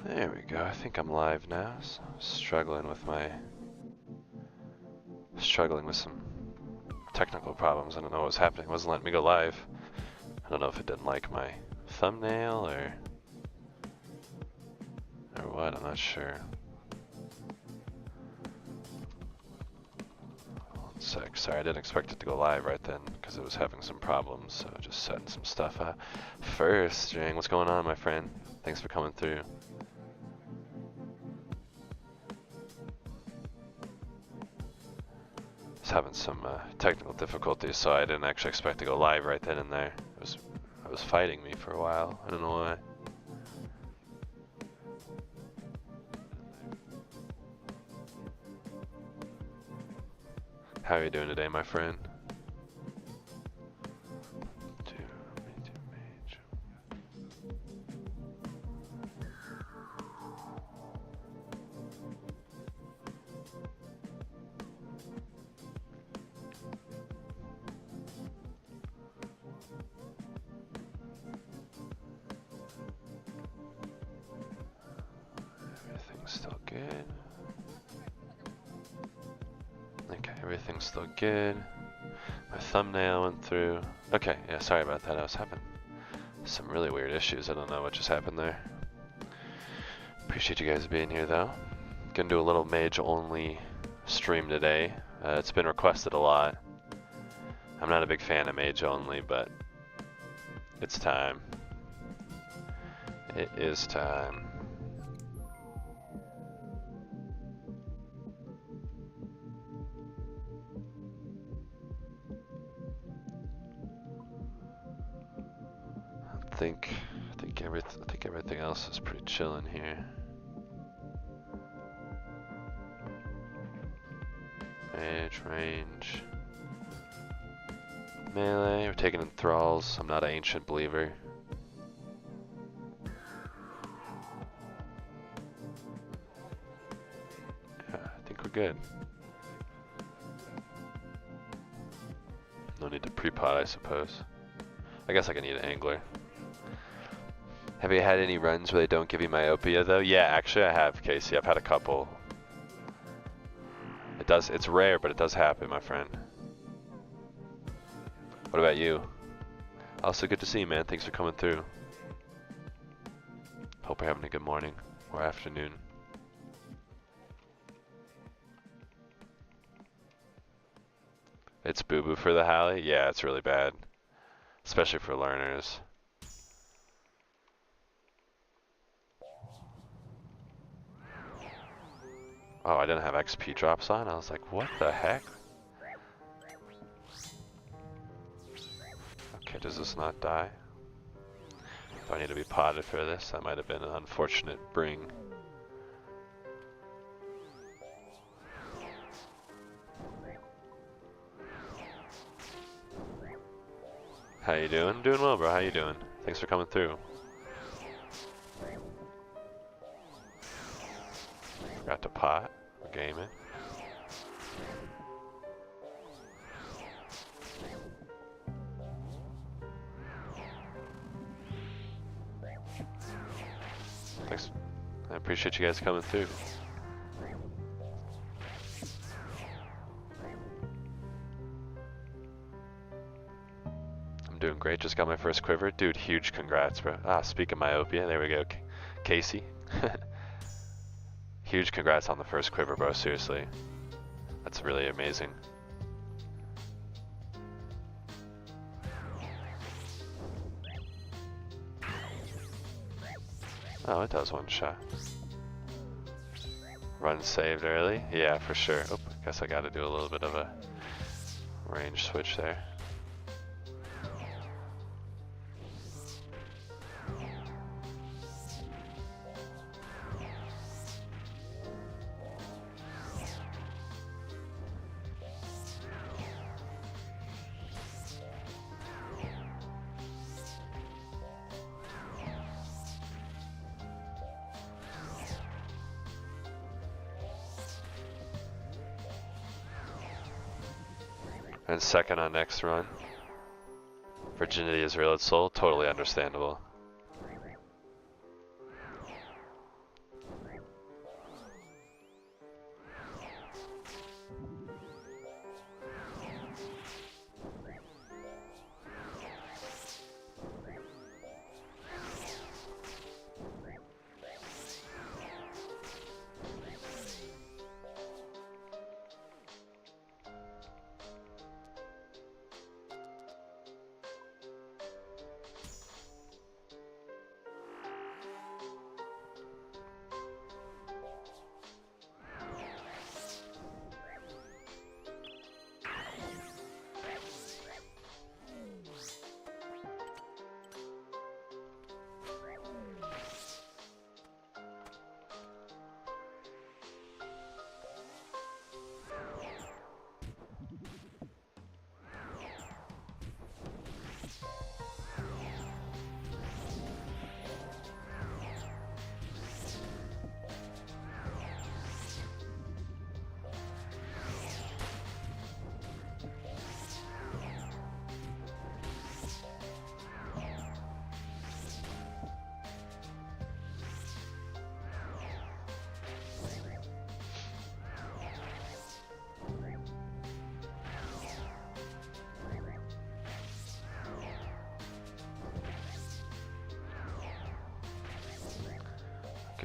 There we go. I think I'm live now. So struggling with some technical problems. I don't know what was happening. It wasn't letting me go live. I don't know if it didn't like my thumbnail or what. I'm not sure. One sec. Sorry, I didn't expect it to go live right then because it was having some problems. So just setting some stuff up. First, Jang, what's going on, my friend? Thanks for coming through. Having some technical difficulties, so I didn't actually expect to go live right then and there. It was fighting me for a while. I don't know why. How are you doing today, my friend? Mage. Everything's still good. Okay, everything's still good. My thumbnail went through. Okay, yeah, sorry about that. I was having some really weird issues. I don't know what just happened there. Appreciate you guys being here, though. Gonna do a little Mage only stream today. It's been requested a lot. I'm not a big fan of Mage only, but it's time. It is time. I think everything else is pretty chillin' here. Mage, range, melee. We're taking in thralls. I'm not an ancient believer. Yeah, I think we're good. No need to pre-pot, I suppose. I guess I can need an angler. Have you had any runs where they don't give you myopia though? Yeah, actually I have, Casey. I've had a couple. It's rare, but it does happen, my friend. What about you? Also good to see you, man. Thanks for coming through. Hope you're having a good morning or afternoon. It's boo-boo for the Halley? Yeah, it's really bad. Especially for learners. Oh, I didn't have XP drops on? I was like, what the heck? Okay, does this not die? Do I need to be potted for this? That might have been an unfortunate bring. How you doing? Doing well, bro. How you doing? Thanks for coming through. Forgot to pot. We're gaming. Thanks. I appreciate you guys coming through. I'm doing great. Just got my first quiver. Dude, huge congrats, bro. Ah, speak of myopia. There we go. Casey. Huge congrats on the first quiver, bro. Seriously. That's really amazing. Oh, it does one shot. Run saved early? Yeah, for sure. Oh, I guess I gotta do a little bit of a range switch there. And second on next run. Virginity is real, it's soul. Totally understandable.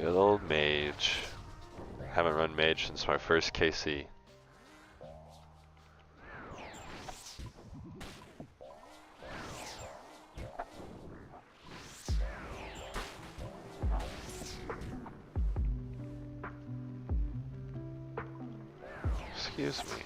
Good old Mage. Haven't run Mage since my first KC. Excuse me.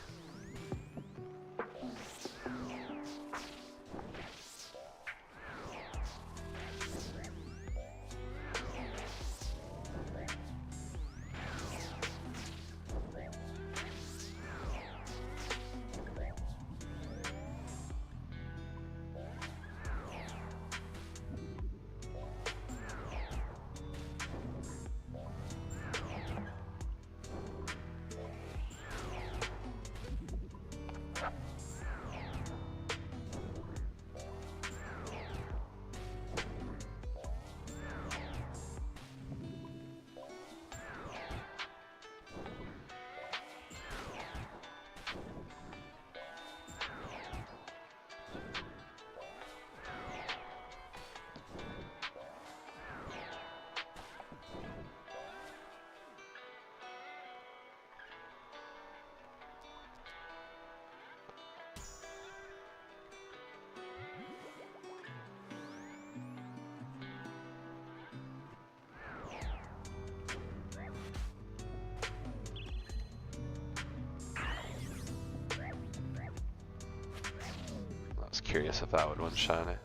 Curious if I would one-shot it.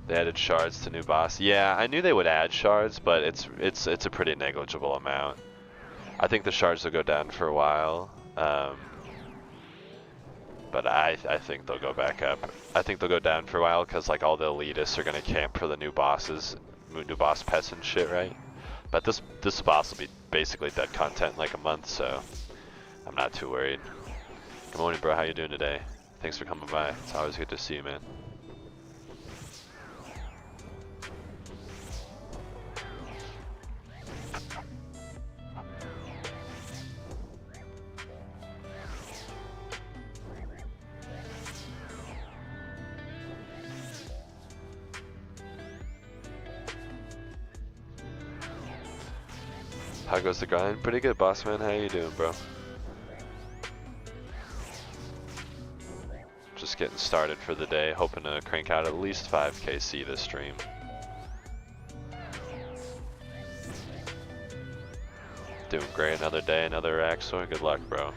They added shards to new boss. Yeah, I knew they would add shards, but it's a pretty negligible amount. I think the shards will go down for a while, but I think they'll go back up. I think they'll go down for a while because like all the elitists are gonna camp for the new bosses, new boss pets and shit, right? But this boss will be basically dead content in like a month, so I'm not too worried. Good morning, bro. How you doing today? Thanks for coming by. It's always good to see you, man. How goes the grind? Pretty good, boss man. How you doing, bro? Just getting started for the day, hoping to crank out at least 5 KC this stream. Doing great, another day, another Axor. Good luck, bro.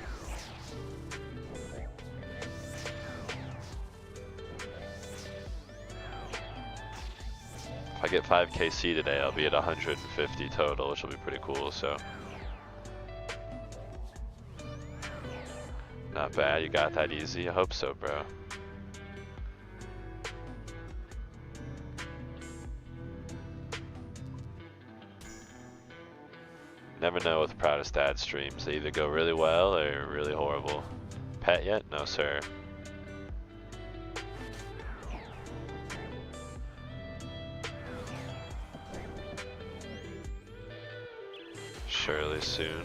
If I get 5 KC today, I'll be at 150 total, which will be pretty cool, so. Not bad, you got that easy. I hope so, bro. Never know with Proudest Dad streams. They either go really well or really horrible. Pet yet? No, sir. Surely soon.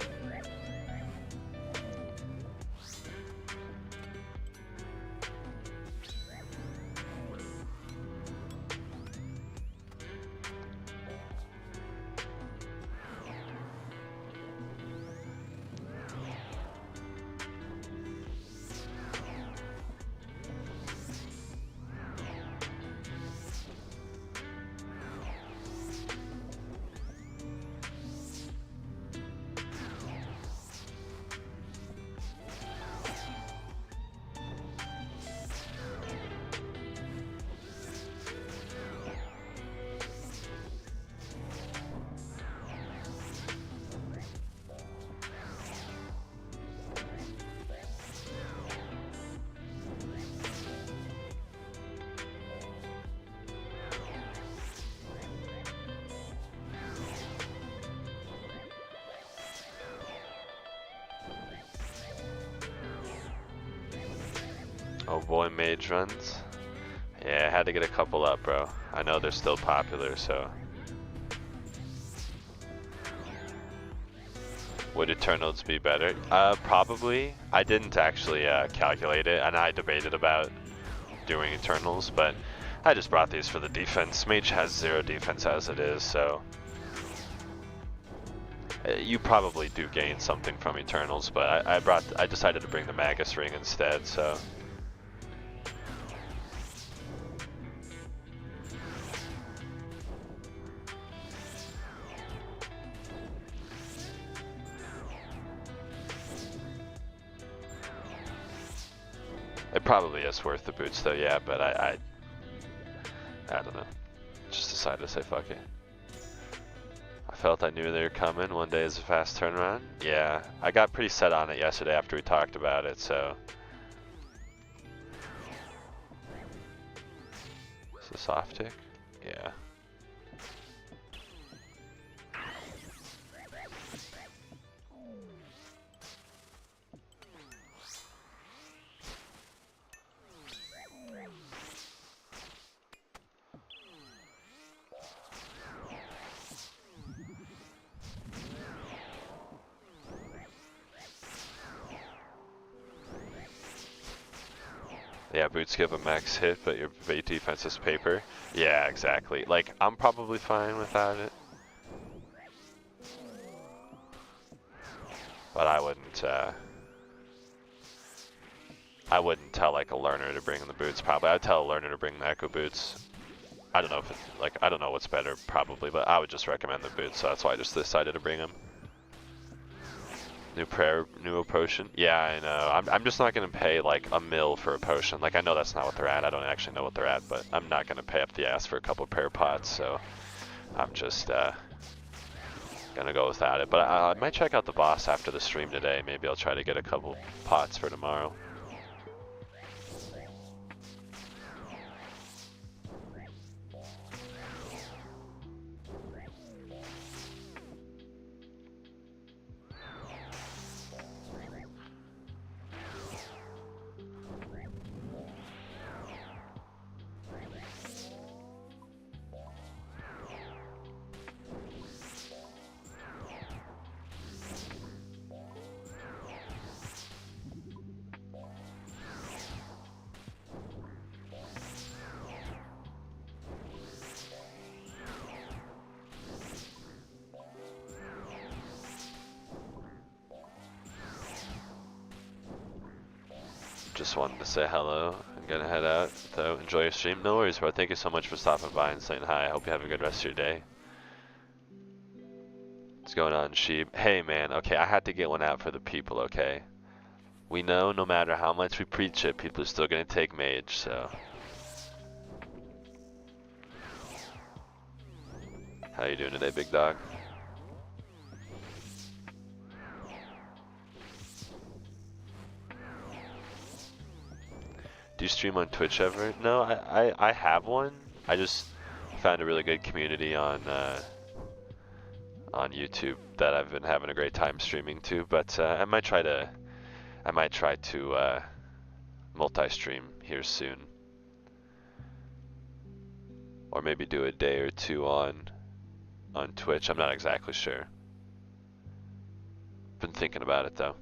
Oh boy, Mage runs. Yeah, I had to get a couple up, bro. I know they're still popular, so. Would Eternals be better? Probably. I didn't actually calculate it, and I debated about doing Eternals, but I just brought these for the defense. Mage has 0 defense as it is, so You probably do gain something from Eternals, but I decided to bring the Magus ring instead, so. It probably is worth the boots though, yeah, but I don't know. Just decided to say fuck it. I felt I knew they were coming. One day is a fast turnaround. Yeah, I got pretty set on it yesterday after we talked about it, so. Is this off tick? Yeah. Yeah, boots give a max hit, but your bait defense is paper. Yeah, exactly. Like, I'm probably fine without it. But I wouldn't tell like a learner to bring the boots, probably. I'd tell a learner to bring the Echo boots. I don't know if it, like, I don't know what's better, probably, but I would just recommend the boots, so that's why I just decided to bring them. New prayer, new potion. Yeah, I know. I'm just not gonna pay like a mil for a potion. Like I know that's not what they're at. I don't actually know what they're at, but I'm not gonna pay up the ass for a couple prayer pots. So I'm just gonna go without it. But I might check out the boss after the stream today. Maybe I'll try to get a couple pots for tomorrow. Just wanted to say hello. I'm gonna head out, though. Enjoy your stream. No worries, bro. Thank you so much for stopping by and saying hi. I hope you have a good rest of your day. What's going on, Sheep? Hey, man. Okay, I had to get one out for the people, okay? We know no matter how much we preach it, people are still gonna take Mage, so. How you doing today, big dog? Do you stream on Twitch ever? No, I have one. I just found a really good community on YouTube that I've been having a great time streaming to. But I might try to multi-stream here soon, or maybe do a day or two on Twitch. I'm not exactly sure. Been thinking about it though.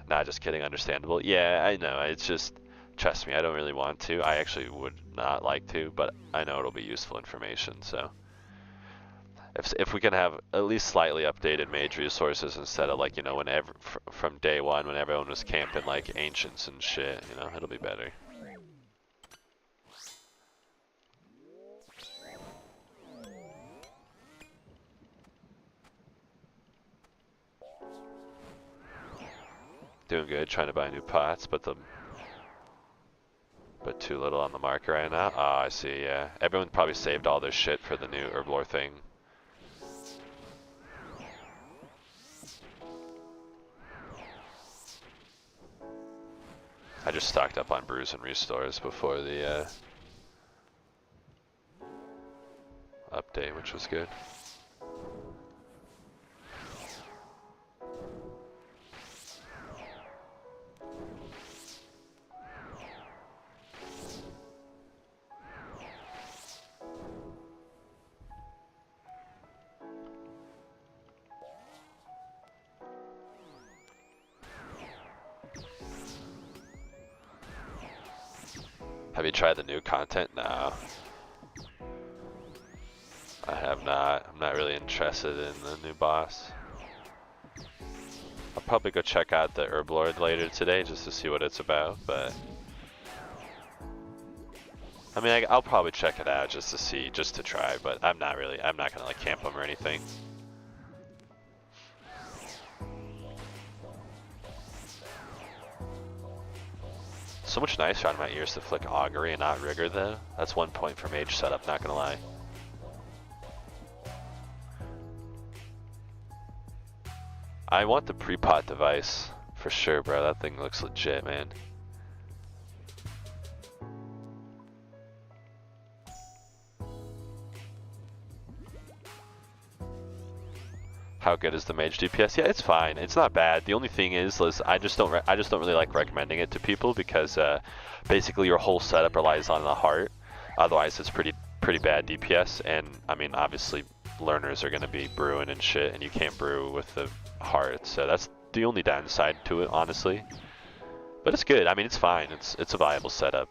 Nah, just kidding. Understandable. Yeah, I know. It's just. Trust me, I don't really want to. I actually would not like to, but I know it'll be useful information, so. If we can have at least slightly updated Mage resources instead of like, you know, whenever, from day one when everyone was camping like ancients and shit, you know, it'll be better. Doing good, trying to buy new pots, but too little on the market right now. Oh, I see, yeah. Everyone probably saved all their shit for the new herblore thing. I just stocked up on brews and restores before the update, which was good. Have you tried the new content? No. I have not. I'm not really interested in the new boss. I'll probably go check out the Herb Lord later today just to see what it's about, but I mean, I'll probably check it out just to see, just to try, but I'm not gonna like camp him or anything. So much nicer on my ears to flick Augury and not Rigor though. That's 1 point for Mage setup, not gonna lie. I want the pre-pot device for sure, bro. That thing looks legit, man. How good is the Mage DPS? Yeah, it's fine. It's not bad. The only thing is, I just don't really like recommending it to people because basically your whole setup relies on the heart. Otherwise, it's pretty bad DPS. And I mean, obviously, learners are gonna be brewing and shit, and you can't brew with the heart. So that's the only downside to it, honestly. But it's good. I mean, it's fine. It's a viable setup.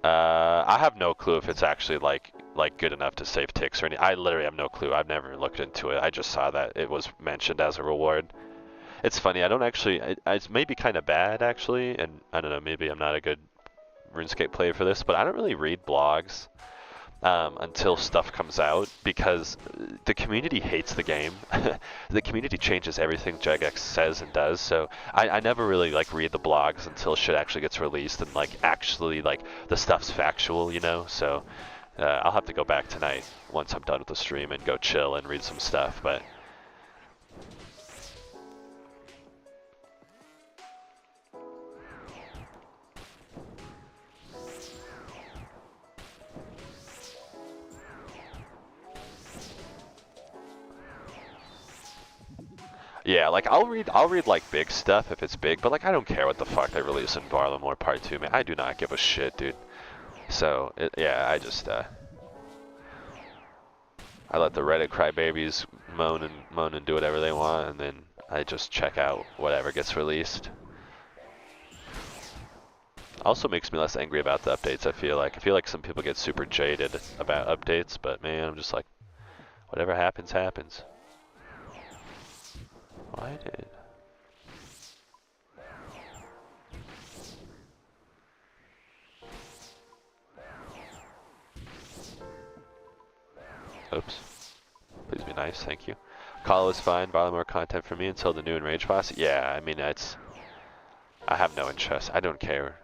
I have no clue if it's actually like good enough to save ticks or anything. I literally have no clue. I've never looked into it. I just saw that it was mentioned as a reward. It's funny. I don't actually. It's maybe kind of bad actually, and I don't know. Maybe I'm not a good RuneScape player for this, but I don't really read blogs until stuff comes out because the community hates the game. The community changes everything Jagex says and does, so I never really like read the blogs until shit actually gets released and like actually like the stuff's factual, you know. So I'll have to go back tonight once I'm done with the stream and go chill and read some stuff, but. Yeah, like I'll read like big stuff if it's big, but like I don't care what the fuck they release in Varlamore Part 2, man. I do not give a shit, dude. So, yeah, I just I let the Reddit crybabies moan and do whatever they want, and then I just check out whatever gets released. Also makes me less angry about the updates, I feel like some people get super jaded about updates, but man, I'm just like, whatever happens, happens. Why did... Oops. Please be nice, thank you. Call is fine, borrow more content from me until the new Enrage boss. Yeah, I mean, I have no interest. I don't care.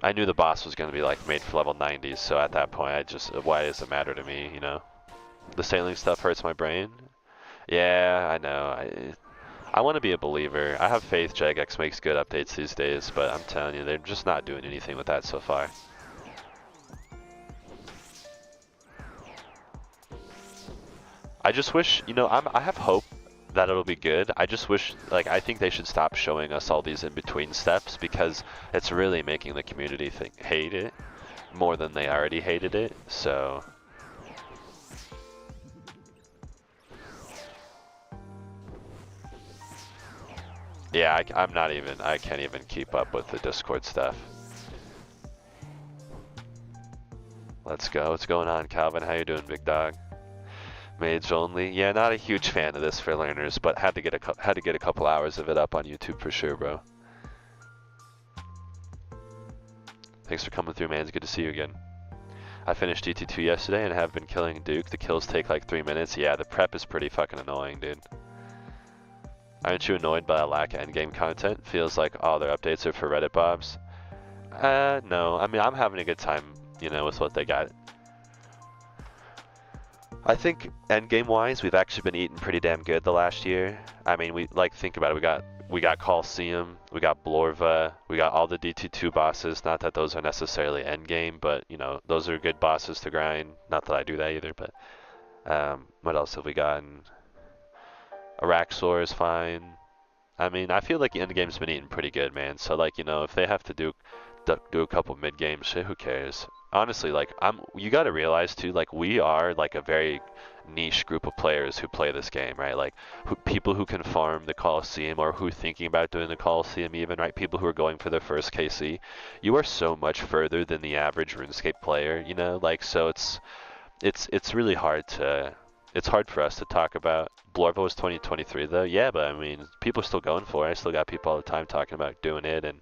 I knew the boss was going to be like made for level 90s, so at that point, why does it matter to me, you know? The sailing stuff hurts my brain. Yeah, I know. I want to be a believer. I have faith Jagex makes good updates these days, but I'm telling you, they're just not doing anything with that so far. I just wish, you know, I have hope that it'll be good. I just wish, like, I think they should stop showing us all these in-between steps because it's really making the community hate it more than they already hated it, so... Yeah, I can't even keep up with the Discord stuff. Let's go. What's going on, Calvin? How you doing, big dog? Mage only. Yeah, not a huge fan of this for learners, but had to get a couple hours of it up on YouTube for sure, bro. Thanks for coming through, man. It's good to see you again. I finished DT2 yesterday and have been killing Duke. The kills take like 3 minutes. Yeah, the prep is pretty fucking annoying, dude. Aren't you annoyed by a lack of endgame content? Feels like all their updates are for Reddit bobs. No. I mean, I'm having a good time, you know, with what they got. I think endgame-wise, we've actually been eating pretty damn good the last year. I mean, think about it. We got Colosseum, we got Blorva, we got all the DT2 bosses. Not that those are necessarily endgame, but you know, those are good bosses to grind. Not that I do that either, but what else have we gotten? Araxor is fine. I mean, I feel like the endgame's been eating pretty good, man. So like, you know, if they have to do a couple mid games, shit, who cares? Honestly, like you got to realize too, like we are like a very niche group of players who play this game, right? Like people who can farm the Colosseum or who are thinking about doing the Colosseum even, right? People who are going for their first KC. You are so much further than the average RuneScape player, you know? Like, so it's it's really hard to, it's hard for us to talk about. Blorvo was 2023 though, yeah, but I mean, people are still going for it. I still got people all the time talking about doing it, and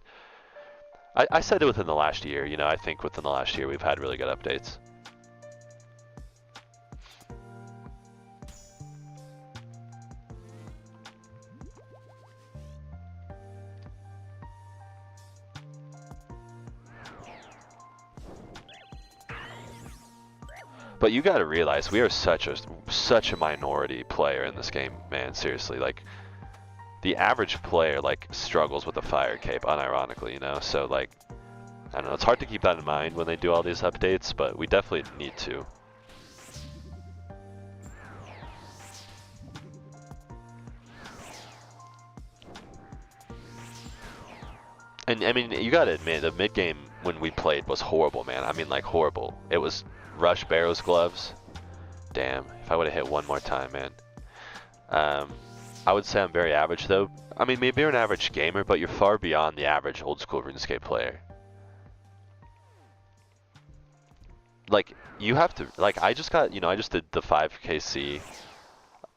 I said it within the last year, you know, I think within the last year we've had really good updates. But you gotta realize we are such a minority player in this game, man, seriously, like the average player like struggles with a fire cape unironically, you know, so like I don't know, it's hard to keep that in mind when they do all these updates, but we definitely need to. And I mean, you gotta admit, the mid game when we played was horrible, man. I mean, like horrible. It was Rush Barrow's gloves. Damn, if I would have hit one more time, man. I would say I'm very average though. I mean, maybe you're an average gamer, but you're far beyond the average old school RuneScape player. Like, you have to, like, I just got, you know, I just did the 5KC.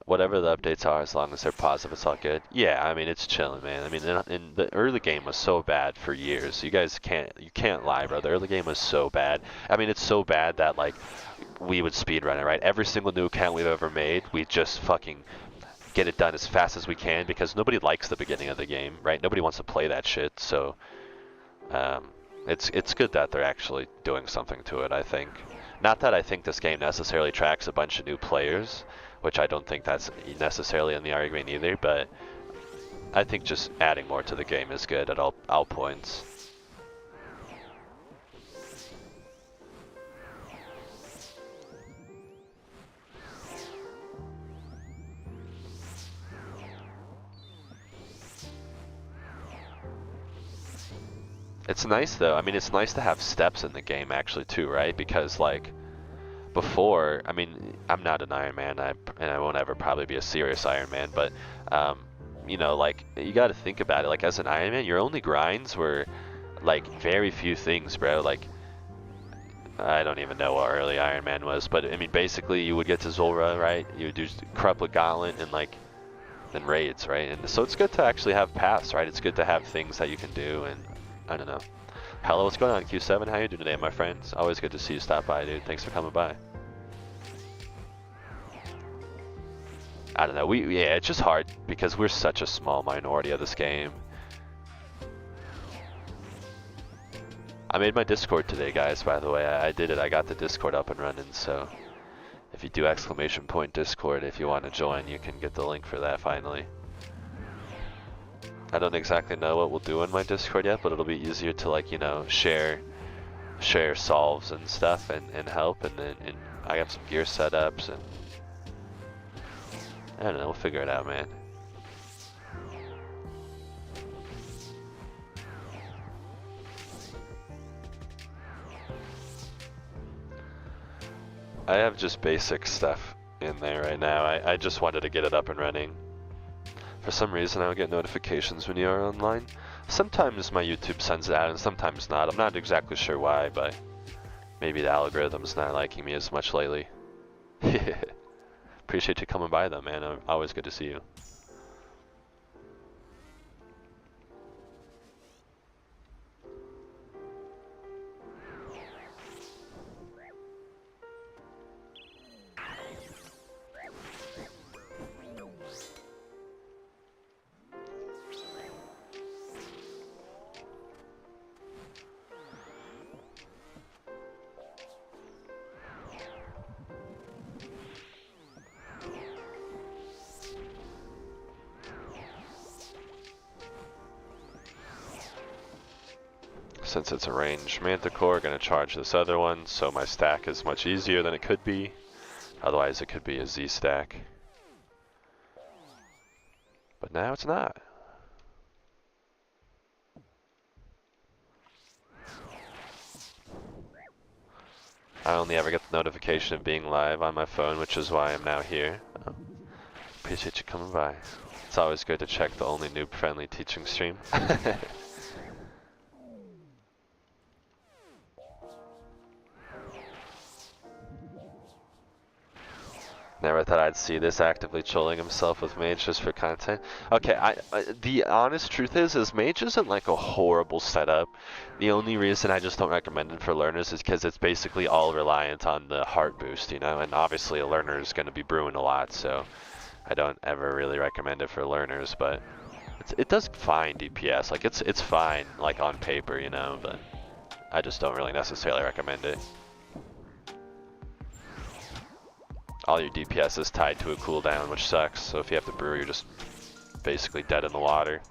Whatever the updates are, as long as they're positive, it's all good. Yeah, I mean, it's chilling, man. I mean, in the early game was so bad for years. You guys you can't lie, bro. The early game was so bad. I mean, it's so bad that, like, we would speedrun it, right? Every single new account we've ever made, we just fucking get it done as fast as we can because nobody likes the beginning of the game, right? Nobody wants to play that shit, so it's good that they're actually doing something to it, I think. Not that I think this game necessarily attracts a bunch of new players, which I don't think that's necessarily in the argument either, but I think just adding more to the game is good at all points. It's nice though, I mean, it's nice to have steps in the game actually too, right? Because like, before, I mean, I'm not an Iron Man, and I won't ever probably be a serious Iron Man, but, you know, like, you gotta think about it, like, as an Iron Man, your only grinds were, like, very few things, bro, like, I don't even know what early Iron Man was, but, I mean, basically, you would get to Zulrah, right, you would do Corrupt with Gauntlet, and, like, then raids, right, and so it's good to actually have paths, right, it's good to have things that you can do, and, I don't know. Hello, what's going on, Q7? How you doing today, my friends? Always good to see you stop by, dude. Thanks for coming by. I don't know, yeah, it's just hard because we're such a small minority of this game. I made my Discord today, guys, by the way. I did it, I got the Discord up and running, so if you do !Discord, if you want to join, you can get the link for that finally. I don't exactly know what we'll do in my Discord yet, but it'll be easier to, like, you know, share solves and stuff and help, and then I have some gear setups, and I don't know, we'll figure it out, man. I have just basic stuff in there right now. I just wanted to get it up and running. For some reason, I don't get notifications when you are online. Sometimes my YouTube sends it out and sometimes not. I'm not exactly sure why, but maybe the algorithm's not liking me as much lately. Appreciate you coming by though, man. Always good to see you. Since it's a range Manticore, gonna charge this other one, so my stack is much easier than it could be. Otherwise it could be a Z stack. But now it's not. I only ever get the notification of being live on my phone, which is why I'm now here. Appreciate you coming by. It's always good to check the only noob-friendly teaching stream. Never thought I'd see this actively chilling himself with Mage just for content. Okay, the honest truth is Mage isn't like a horrible setup. The only reason I just don't recommend it for learners is because it's basically all reliant on the heart boost, you know, and obviously a learner is going to be brewing a lot, so I don't ever really recommend it for learners, but it does fine DPS, like it's fine like on paper, you know, but I just don't really necessarily recommend it. All your DPS is tied to a cooldown, which sucks, so if you have to brew, you're just basically dead in the water.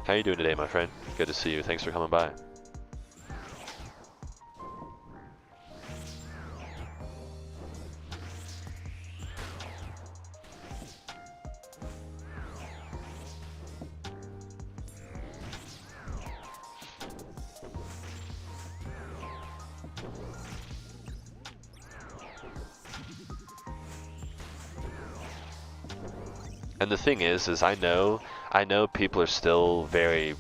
How you doing today, my friend? Good to see you, thanks for coming by. And the thing is I know people are still very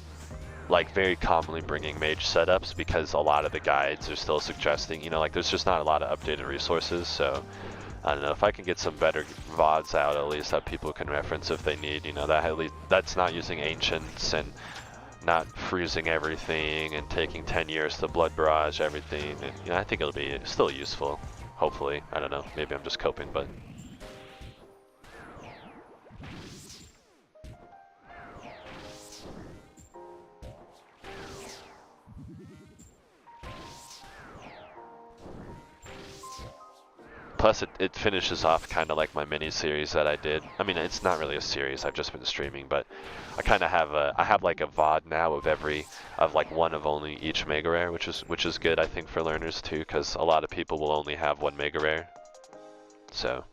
commonly bringing Mage setups because a lot of the guides are still suggesting, you know, like there's just not a lot of updated resources, so I don't know, if I can get some better VODs out at least that people can reference if they need, you know, that at least, that's not using ancients and not freezing everything and taking 10 years to blood barrage everything, and you know, I think it'll be still useful, hopefully. I don't know, maybe I'm just coping, but plus it finishes off kind of like my mini series that I did. I mean, it's not really a series, I've just been streaming, but I kind of have I have like a VOD now of like one of only each mega rare, which is good I think for learners too, because a lot of people will only have one mega rare. So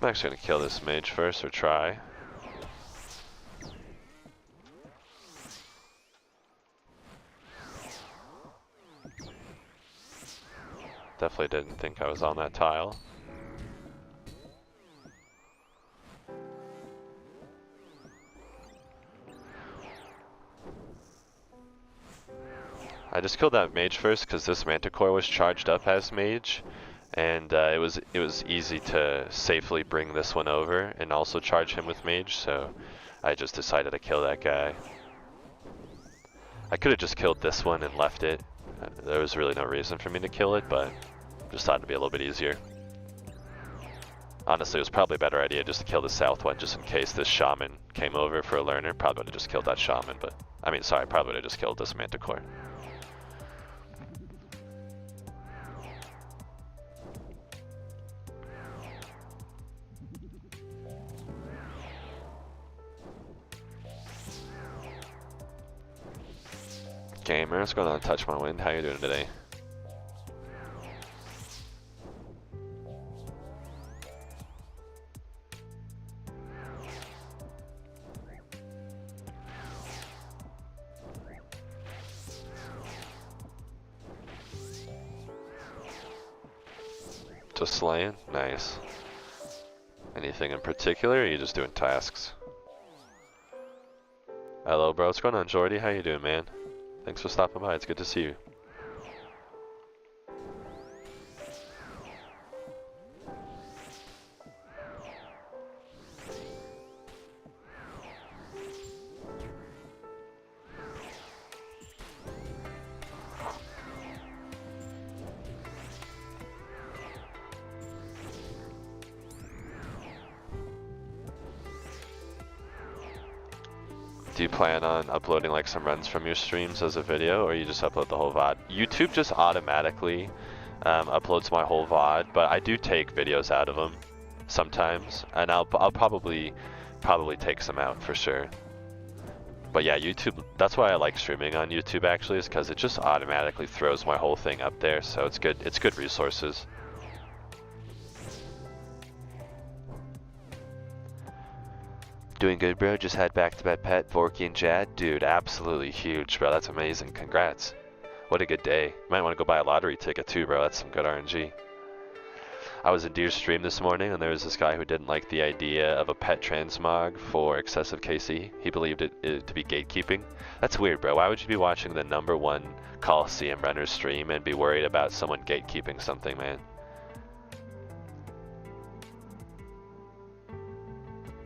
I'm actually gonna kill this mage first, or try. Definitely didn't think I was on that tile. I just killed that mage first because this manticore was charged up as mage. And it was easy to safely bring this one over and also charge him with Mage, so I just decided to kill that guy. I could have just killed this one and left it. There was really no reason for me to kill it, but just thought it'd be a little bit easier. Honestly, it was probably a better idea just to kill the south one, just in case this shaman came over for a learner. Probably would have just killed that shaman, but I mean, sorry, probably would have just killed this manticore. Gamer, what's going on? Touch my wind. How you doing today? Just slaying? Nice. Anything in particular, or are you just doing tasks? Hello, bro. What's going on, Jordy? How you doing, man? Thanks for stopping by. It's good to see you. Do you plan on uploading like some runs from your streams as a video, or you just upload the whole VOD? YouTube just automatically uploads my whole VOD, but I do take videos out of them sometimes, and I'll probably take some out for sure. But yeah, YouTube, that's why I like streaming on YouTube actually, is because it just automatically throws my whole thing up there, so it's good resources. Doing good, bro. Just had back-to-back pet, Vorky and Jad. Dude, absolutely huge, bro. That's amazing. Congrats. What a good day. Might want to go buy a lottery ticket too, bro. That's some good RNG. I was in Deer's stream this morning, and there was this guy who didn't like the idea of a pet transmog for excessive KC. He believed it to be gatekeeping. That's weird, bro. Why would you be watching the #1 Colosseum runner stream and be worried about someone gatekeeping something, man?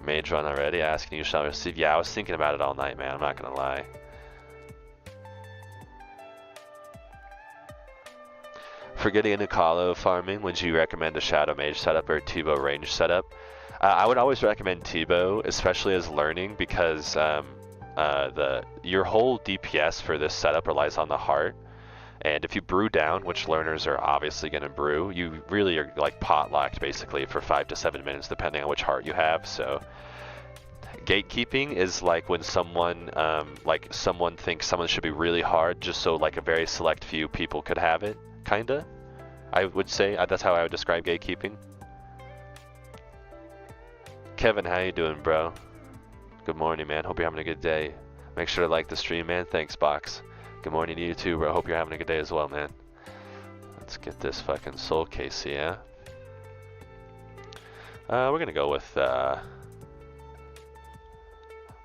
Mage run already, asking you shall receive. Yeah, I was thinking about it all night, man. I'm not gonna lie. For getting into Colo farming, would you recommend a Shadow Mage setup or a T-Bow range setup? I would always recommend T-Bow, especially as learning, because your whole DPS for this setup relies on the heart. And if you brew down, which learners are obviously going to brew, you really are like pot-locked basically for 5 to 7 minutes depending on which heart you have. So gatekeeping is like when someone someone thinks someone should be really hard just so like a very select few people could have it, kinda. I would say that's how I would describe gatekeeping. Kevin, how you doing, bro? Good morning, man. Hope you're having a good day. Make sure to like the stream, man. Thanks, Box. Good morning to you too, bro. Hope you're having a good day as well, man. Let's get this fucking soul case, yeah. We're gonna go with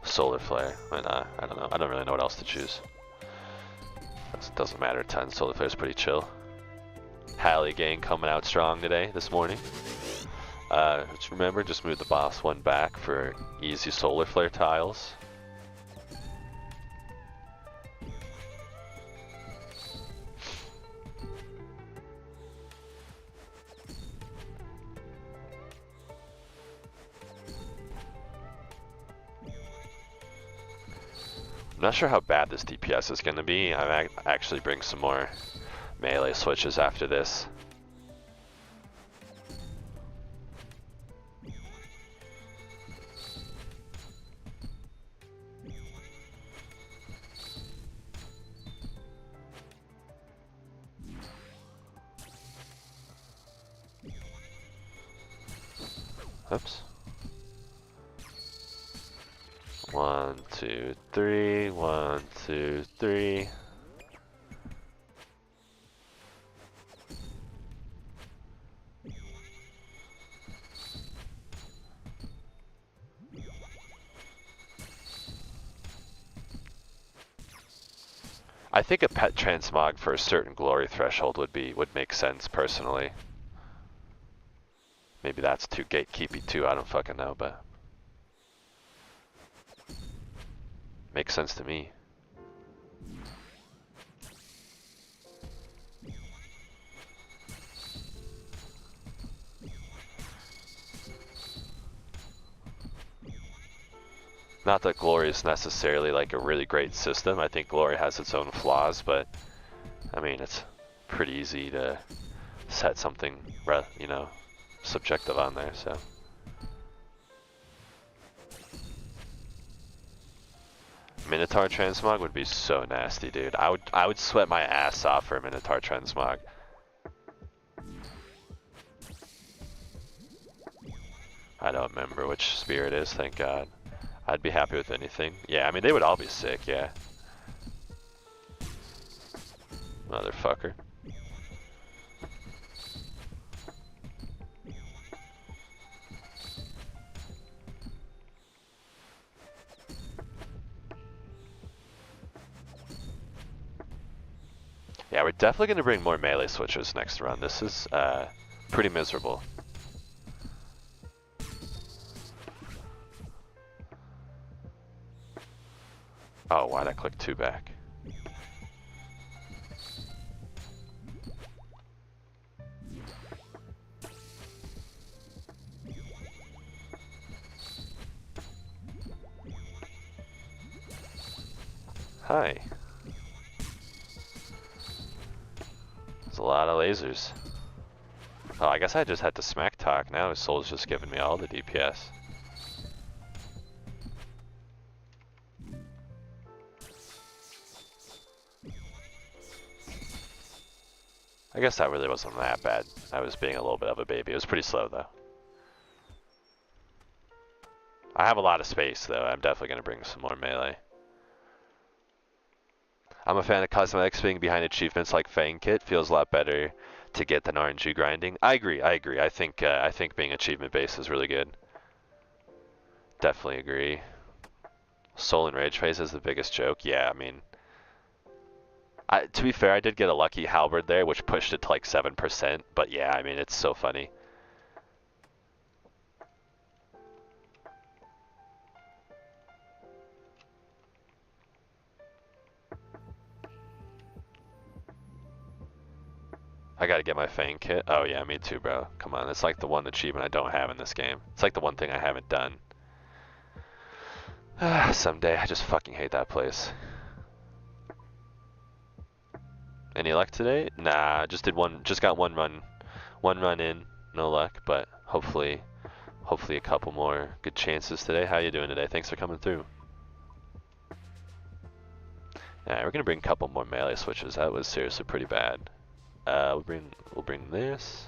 Solar Flare. Why not? I don't know. I don't really know what else to choose. Doesn't matter a ton. Solar Flare's pretty chill. Hallie gang coming out strong today, this morning. Just remember, just move the boss one back for easy Solar Flare tiles. I'm not sure how bad this DPS is going to be. I might actually bring some more melee switches after this. Oops. 1, 2, 3. 1, 2, 3. I think a pet transmog for a certain glory threshold would make sense personally. Maybe that's too gatekeepy too, I don't fucking know, but makes sense to me. Not that Glory is necessarily like a really great system. I think Glory has its own flaws, but I mean, it's pretty easy to set something, you know, subjective on there, so. Minotaur transmog would be so nasty, dude. I would sweat my ass off for a Minotaur transmog. I don't remember which spear it is, thank God. I'd be happy with anything. Yeah, I mean, they would all be sick, yeah. Motherfucker. Yeah, we're definitely going to bring more melee switchers next run. This is pretty miserable. Oh, why'd I click 2 back? Hi. There's a lot of lasers. Oh, I guess I just had to smack talk. Now his soul's just giving me all the DPS. I guess that really wasn't that bad. I was being a little bit of a baby. It was pretty slow though. I have a lot of space though. I'm definitely gonna bring some more melee. I'm a fan of cosmetics being behind achievements like Fang Kit. Feels a lot better to get than RNG grinding. I agree. I think being achievement based is really good. Definitely agree. Soul and Rage phase is the biggest joke. Yeah, I mean, to be fair, I did get a lucky halberd there, which pushed it to like 7%. But yeah, I mean, it's so funny. I gotta get my Fang Kit. Oh yeah, me too, bro. Come on, it's like the one achievement I don't have in this game. It's like the one thing I haven't done. Someday, I just fucking hate that place. Any luck today? Nah, just got one run in, no luck, but hopefully a couple more good chances today. How you doing today? Thanks for coming through. Yeah, we're gonna bring a couple more melee switches. That was seriously pretty bad. We'll bring this.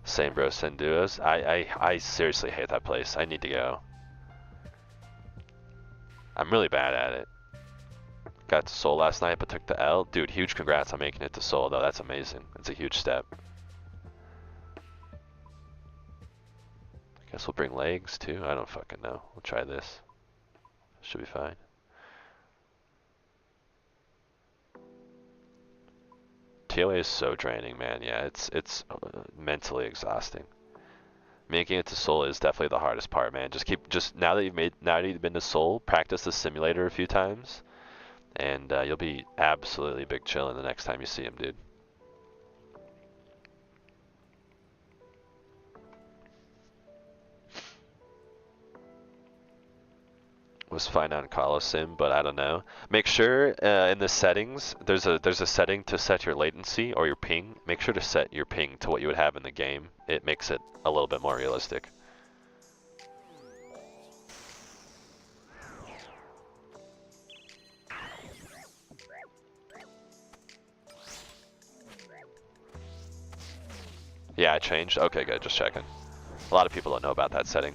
Same bro, send duos. I seriously hate that place. I need to go. I'm really bad at it. Got to Soul last night, but took the L. Dude, huge congrats on making it to Soul, though. That's amazing. It's a huge step. Guess we'll bring legs, too. I don't fucking know. We'll try this. Should be fine. TOA is so draining, man. Yeah, it's mentally exhausting. Making it to Soul is definitely the hardest part, man. Now that you've been to Soul, practice the simulator a few times, and you'll be absolutely big chillin' the next time you see him, dude. Was fine on Colosseum, but I don't know. Make sure in the settings, there's a setting to set your latency or your ping. Make sure to set your ping to what you would have in the game. It makes it a little bit more realistic. Yeah, I changed. Okay, good. Just checking. A lot of people don't know about that setting.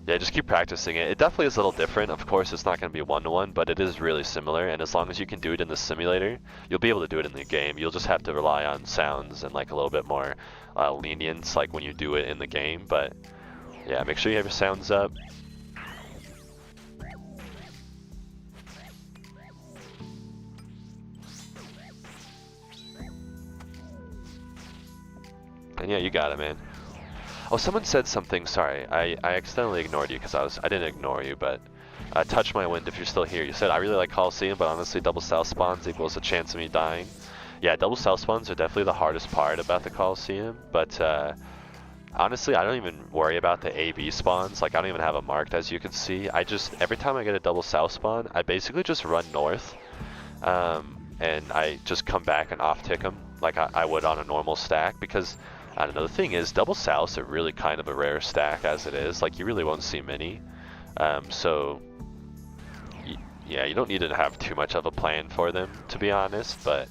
Yeah, just keep practicing it. It definitely is a little different. Of course, it's not going to be one-to-one, but it is really similar. And as long as you can do it in the simulator, you'll be able to do it in the game. You'll just have to rely on sounds and like a little bit more lenience, like when you do it in the game. But yeah, make sure you have your sounds up. And yeah, you got it, man. Oh, someone said something. Sorry, I accidentally ignored you because I didn't ignore you, but touch my wind if you're still here. You said I really like Colosseum, but honestly, double south spawns equals a chance of me dying. Yeah, double south spawns are definitely the hardest part about the Colosseum, but honestly, I don't even worry about the AB spawns. Like, I don't even have them marked, as you can see. Every time I get a double south spawn, I basically just run north, and I just come back and off-tick them like I would on a normal stack, because I don't know, the thing is, double souths are really kind of a rare stack as it is. Like, you really won't see many. So, yeah, you don't need to have too much of a plan for them, to be honest, but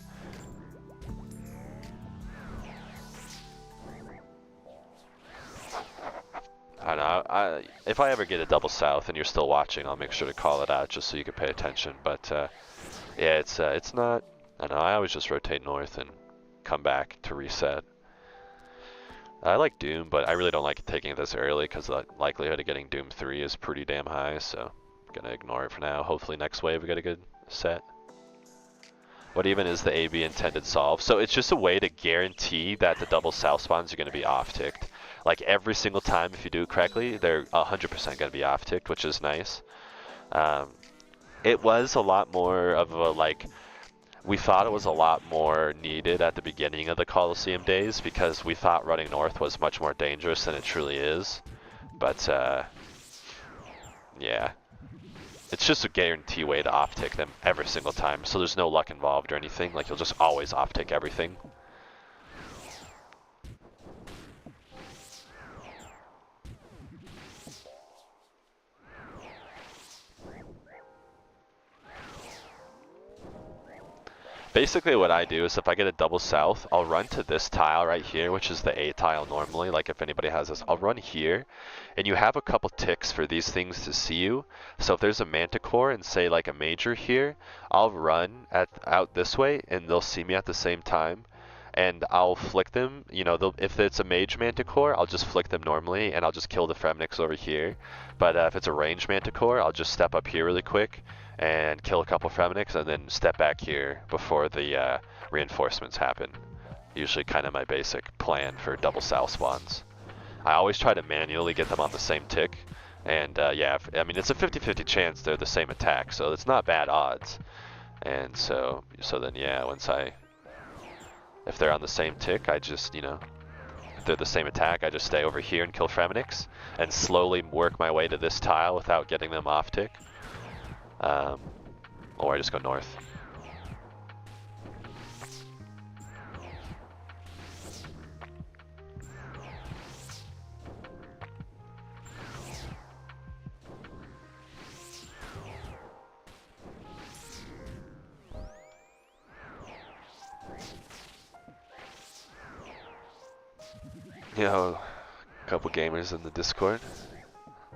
I don't know, if I ever get a double south and you're still watching, I'll make sure to call it out just so you can pay attention. But yeah, it's not, I don't know, I always just rotate north and come back to reset. I like Doom, but I really don't like taking it this early because the likelihood of getting Doom 3 is pretty damn high, so I'm gonna ignore it for now. Hopefully next wave we get a good set. What even is the AB intended solve? So it's just a way to guarantee that the double south spawns are gonna be off-ticked. Like every single time if you do it correctly, they're 100% gonna be off-ticked, which is nice. It was a lot more of a like, we thought it was a lot more needed at the beginning of the Colosseum days because we thought running north was much more dangerous than it truly is. But yeah, it's just a guarantee way to off-tick them every single time. So there's no luck involved or anything. Like, you'll just always off-tick everything. Basically what I do is if I get a double south, I'll run to this tile right here, which is the A tile normally, like if anybody has this, I'll run here, and you have a couple ticks for these things to see you. So if there's a Manticore and say like a Major here, I'll run out this way and they'll see me at the same time. And I'll flick them, you know, if it's a Mage Manticore, I'll just flick them normally and I'll just kill the Fremnix over here. But if it's a range Manticore, I'll just step up here really quick and kill a couple Fremnix and then step back here before the reinforcements happen. Usually kind of my basic plan for double south spawns. I always try to manually get them on the same tick. And yeah, I mean, it's a 50-50 chance they're the same attack, so it's not bad odds. And so then yeah, if they're on the same tick, I just, you know, if they're the same attack, I just stay over here and kill Fremnix and slowly work my way to this tile without getting them off tick. Or I just go north. Yo, a couple gamers in the Discord.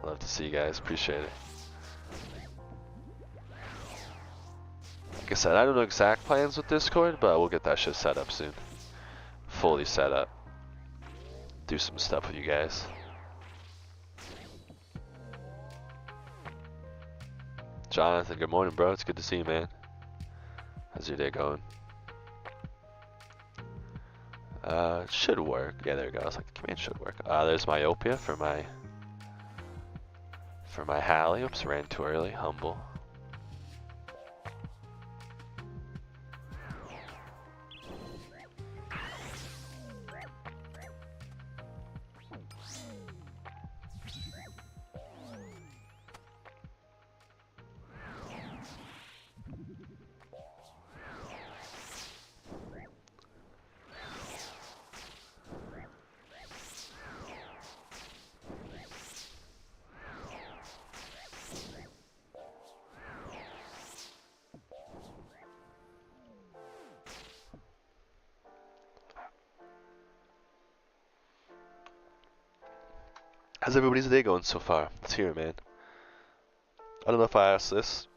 Love to see you guys, appreciate it. Like I said, I don't know exact plans with Discord, but we'll get that shit set up soon. Fully set up. Do some stuff with you guys. Jonathan, good morning, bro. It's good to see you, man. How's your day going? It should work. Yeah, there we go. I was like, the command should work. There's Myopia for my Hallie. Oops, ran too early. Humble. How's everybody's day going so far? Let's hear it, man. I don't know if I asked this.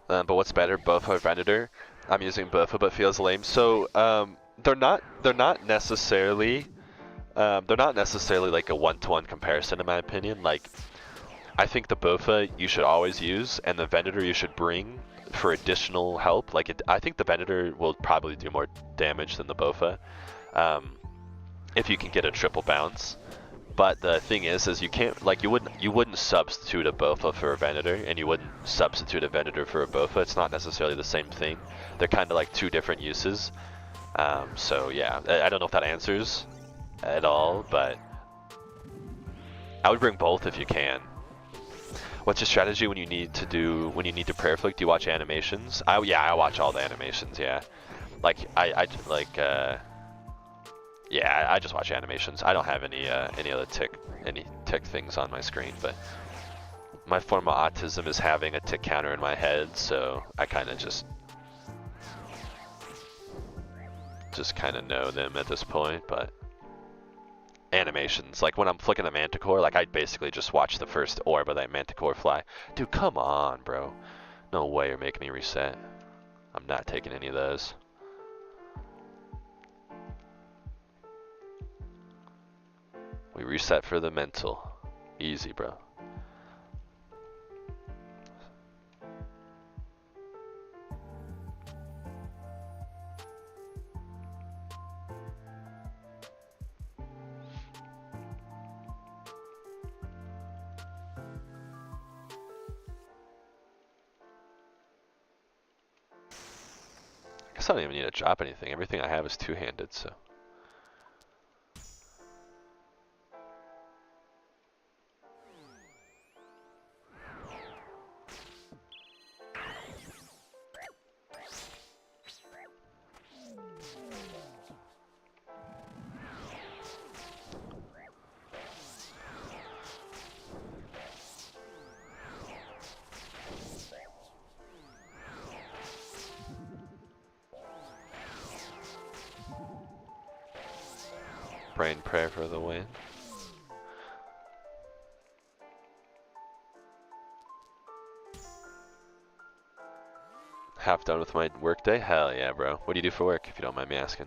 But what's better, Buffa or Venator? I'm using Buffa, but feels lame. So they're not necessarily like a one-to-one comparison in my opinion. Like I think the Buffa you should always use, and the Venator you should bring for additional help. Like I think the Venator will probably do more damage than the Buffa. If you can get a triple bounce. But the thing is you can't, like, you wouldn't substitute a Boffa for a Venator, and you wouldn't substitute a Venator for a Boffa. It's not necessarily the same thing. They're kind of like two different uses. So yeah, I don't know if that answers at all, but I would bring both if you can. What's your strategy when you need to prayer flick? Do you watch animations? Yeah, I watch all the animations. Yeah, like yeah, I just watch animations. I don't have any other tick things on my screen, but my form of autism is having a tick counter in my head, so I kind of just kind of know them at this point. But animations, like when I'm flicking a Manticore, like I basically just watch the first orb of that Manticore fly. Dude, come on, bro. No way you're making me reset. I'm not taking any of those. We reset for the mental. Easy, bro. I guess I don't even need to drop anything. Everything I have is two-handed, so. Pray and prayer for the win. Half done with my work day? Hell yeah, bro. What do you do for work, if you don't mind me asking?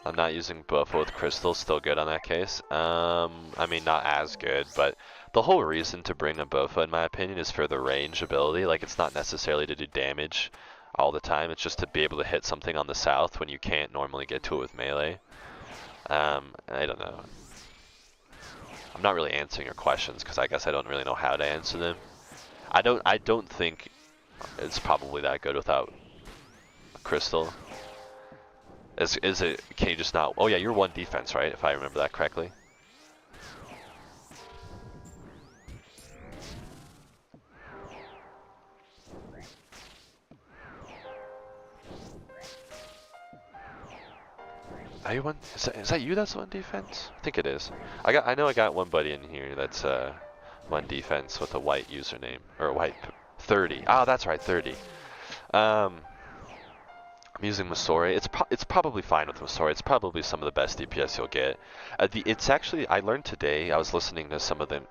I'm not using Buffa with crystals, still good on that case. I mean, not as good, but the whole reason to bring a Buffa, in my opinion, is for the range ability. Like, it's not necessarily to do damage all the time, it's just to be able to hit something on the south when you can't normally get to it with melee. I don't know. I'm not really answering your questions, because I guess I don't really know how to answer them. I don't think it's probably that good without a crystal. Is it, can you just not, oh yeah, you're 1 defense, right, if I remember that correctly? Are you 1, is that you that's 1 defense? I think it is. I know I got one buddy in here that's 1 defense with a white username, or a white 30. Oh, that's right, 30. I'm using Masori. It's probably fine with Masori. It's probably some of the best DPS you'll get. It's actually, I learned today. I was listening to some of the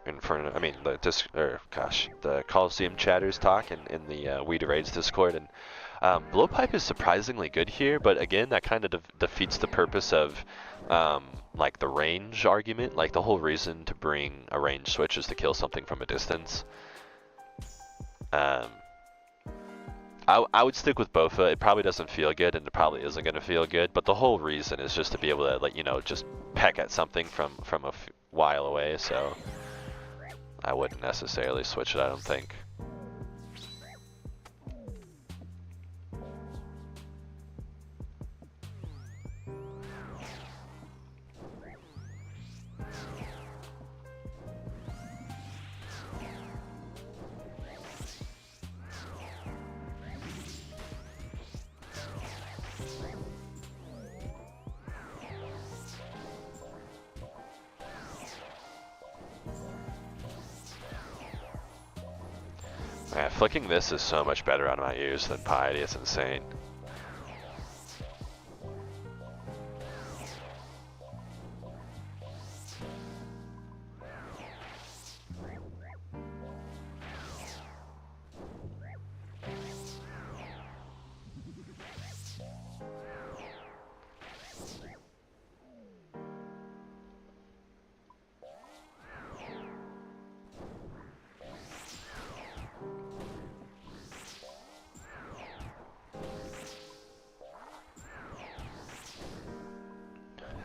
the Colosseum chatters talk in the We to Raids Discord, and Blowpipe is surprisingly good here. But again, that kind of defeats the purpose of like the range argument. Like the whole reason to bring a range switch is to kill something from a distance. I would stick with Bofa. It probably doesn't feel good, and it probably isn't going to feel good, but the whole reason is just to be able to, like, you know, just peck at something from a while away, so I wouldn't necessarily switch it, I don't think. Yeah, flicking this is so much better on my ears than Piety, it's insane.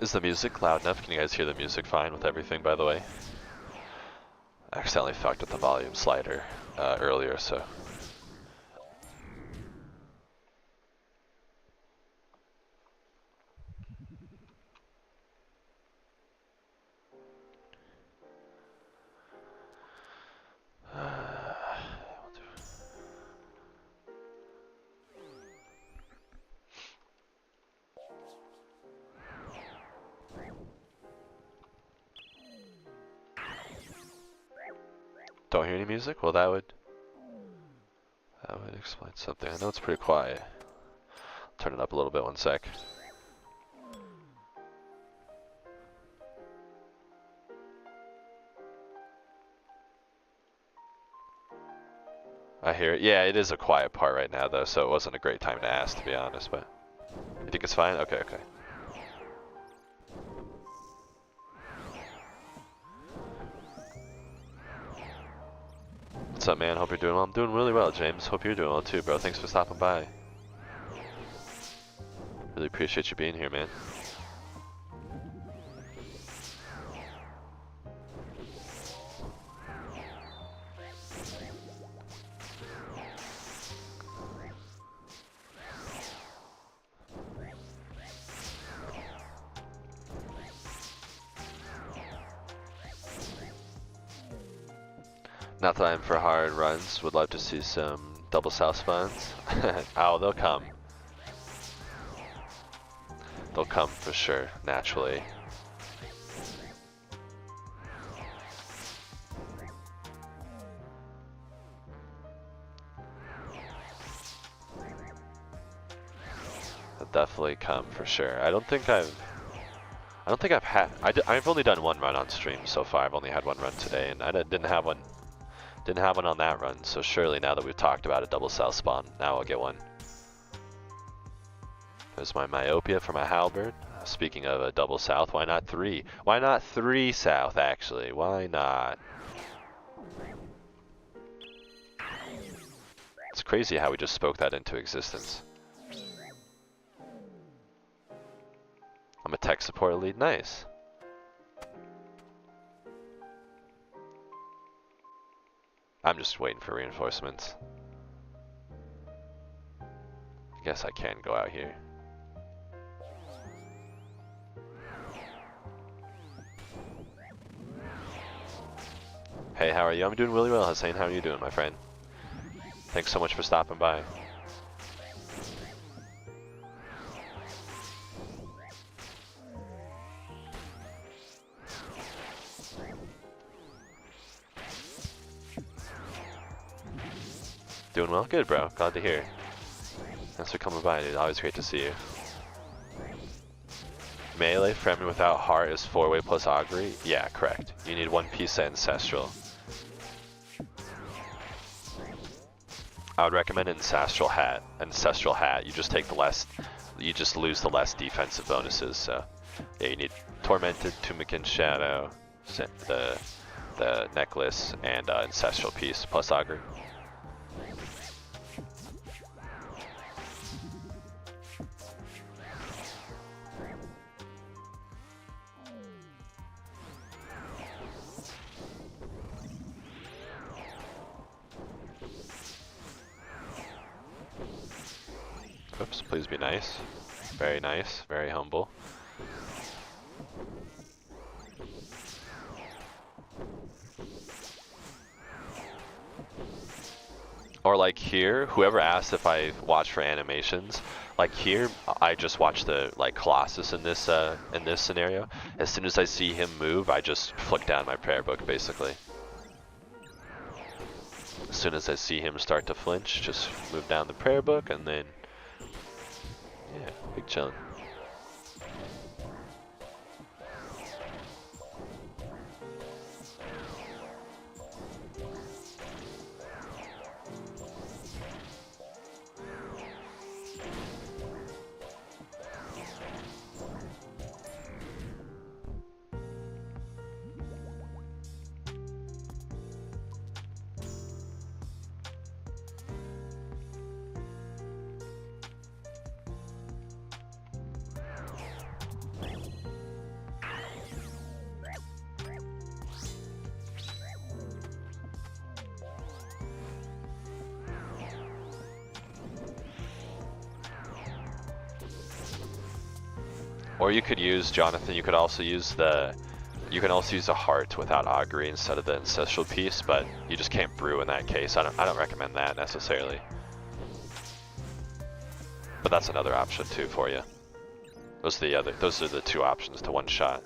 Is the music loud enough? Can you guys hear the music fine with everything, by the way? I accidentally fucked with the volume slider earlier, so. Don't hear any music? Well, that would explain something. I know it's pretty quiet. Turn it up a little bit, 1 sec. I hear it. Yeah, it is a quiet part right now, though, so it wasn't a great time to ask, to be honest, but you think it's fine? Okay, okay. What's up, man? Hope you're doing well. I'm doing really well, James. Hope you're doing well too, bro. Thanks for stopping by. Really appreciate you being here, man. Not that I'm for hard runs. Would love to see some double south spawns. Oh, they'll come. They'll come for sure, naturally. definitely come for sure. I don't think I've had. I've only done one run on stream so far. I've only had one run today, and I didn't have one. Didn't have one on that run. So surely now that we've talked about a double south spawn, now I'll get one. There's my myopia for my halberd. Speaking of a double south, why not 3? Why not 3 south, actually? Why not? It's crazy how we just spoke that into existence. I'm a tech support lead, nice. I'm just waiting for reinforcements. I guess I can go out here. Hey, how are you? I'm doing really well, Hussein. How are you doing, my friend? Thanks so much for stopping by. Doing well? Good, bro. Glad to hear. Thanks for coming by, dude. Always great to see you. Melee framing without heart is 4-way plus augury? Yeah, correct. You need 1 piece of ancestral. I would recommend ancestral hat. Ancestral hat. You just take the less. You just lose the less defensive bonuses. So, yeah, you need tormented, Tumikin shadow, the necklace, and ancestral piece plus augury. Oops, please be nice. Very humble. Or like here, whoever asked if I watch for animations, like here, I just watch the like Colossus in this scenario. As soon as I see him move, I just flick down my prayer book basically. As soon as I see him start to flinch, just move down the prayer book and then yeah, big chillin'. Or you could use, Jonathan, you could also use a heart without augury instead of the ancestral piece, but you just can't brew in that case. I don't recommend that necessarily. But that's another option too for you. Those are the 2 options to one shot.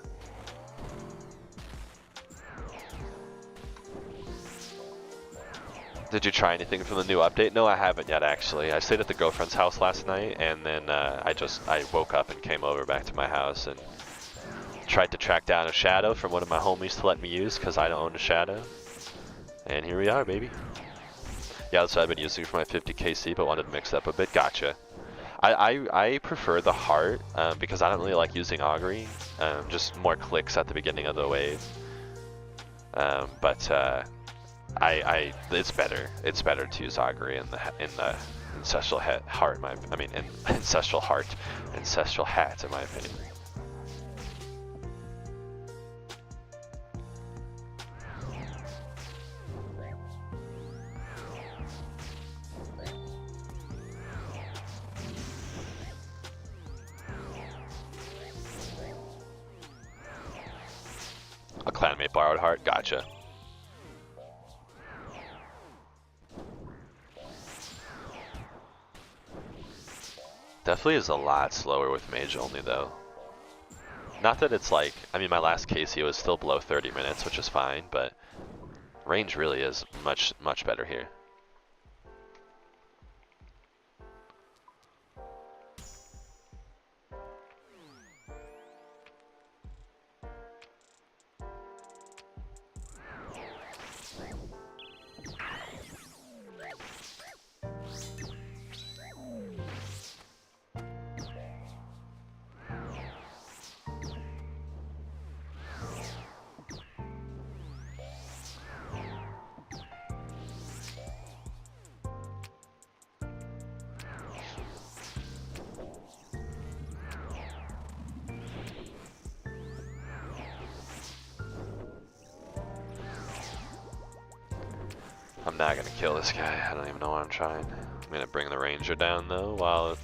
Did you try anything from the new update? No, I haven't yet actually. I stayed at the girlfriend's house last night and then I woke up and came over back to my house and tried to track down a shadow from one of my homies to let me use because I don't own a shadow. And here we are, baby. Yeah, that's what I've been using for my 50 KC, but wanted to mix it up a bit. Gotcha. I prefer the heart because I don't really like using augury. Just more clicks at the beginning of the wave. It's better. It's better to use augury in the ancestral heart. Ancestral heart, ancestral hat, in my opinion. A clanmate borrowed heart. Gotcha. Definitely is a lot slower with Mage only though. Not that it's like, I mean my last KC was still below 30 minutes, which is fine, but range really is much better here. I'm not gonna kill this guy. I don't even know what I'm trying. I'm gonna bring the ranger down though while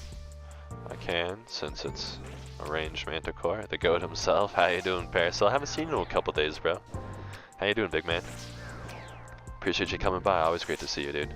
I can, since it's a ranged manticore. The goat himself. How you doing, Parasol? I haven't seen you in a couple days, bro. How you doing, big man? Appreciate you coming by. Always great to see you, dude.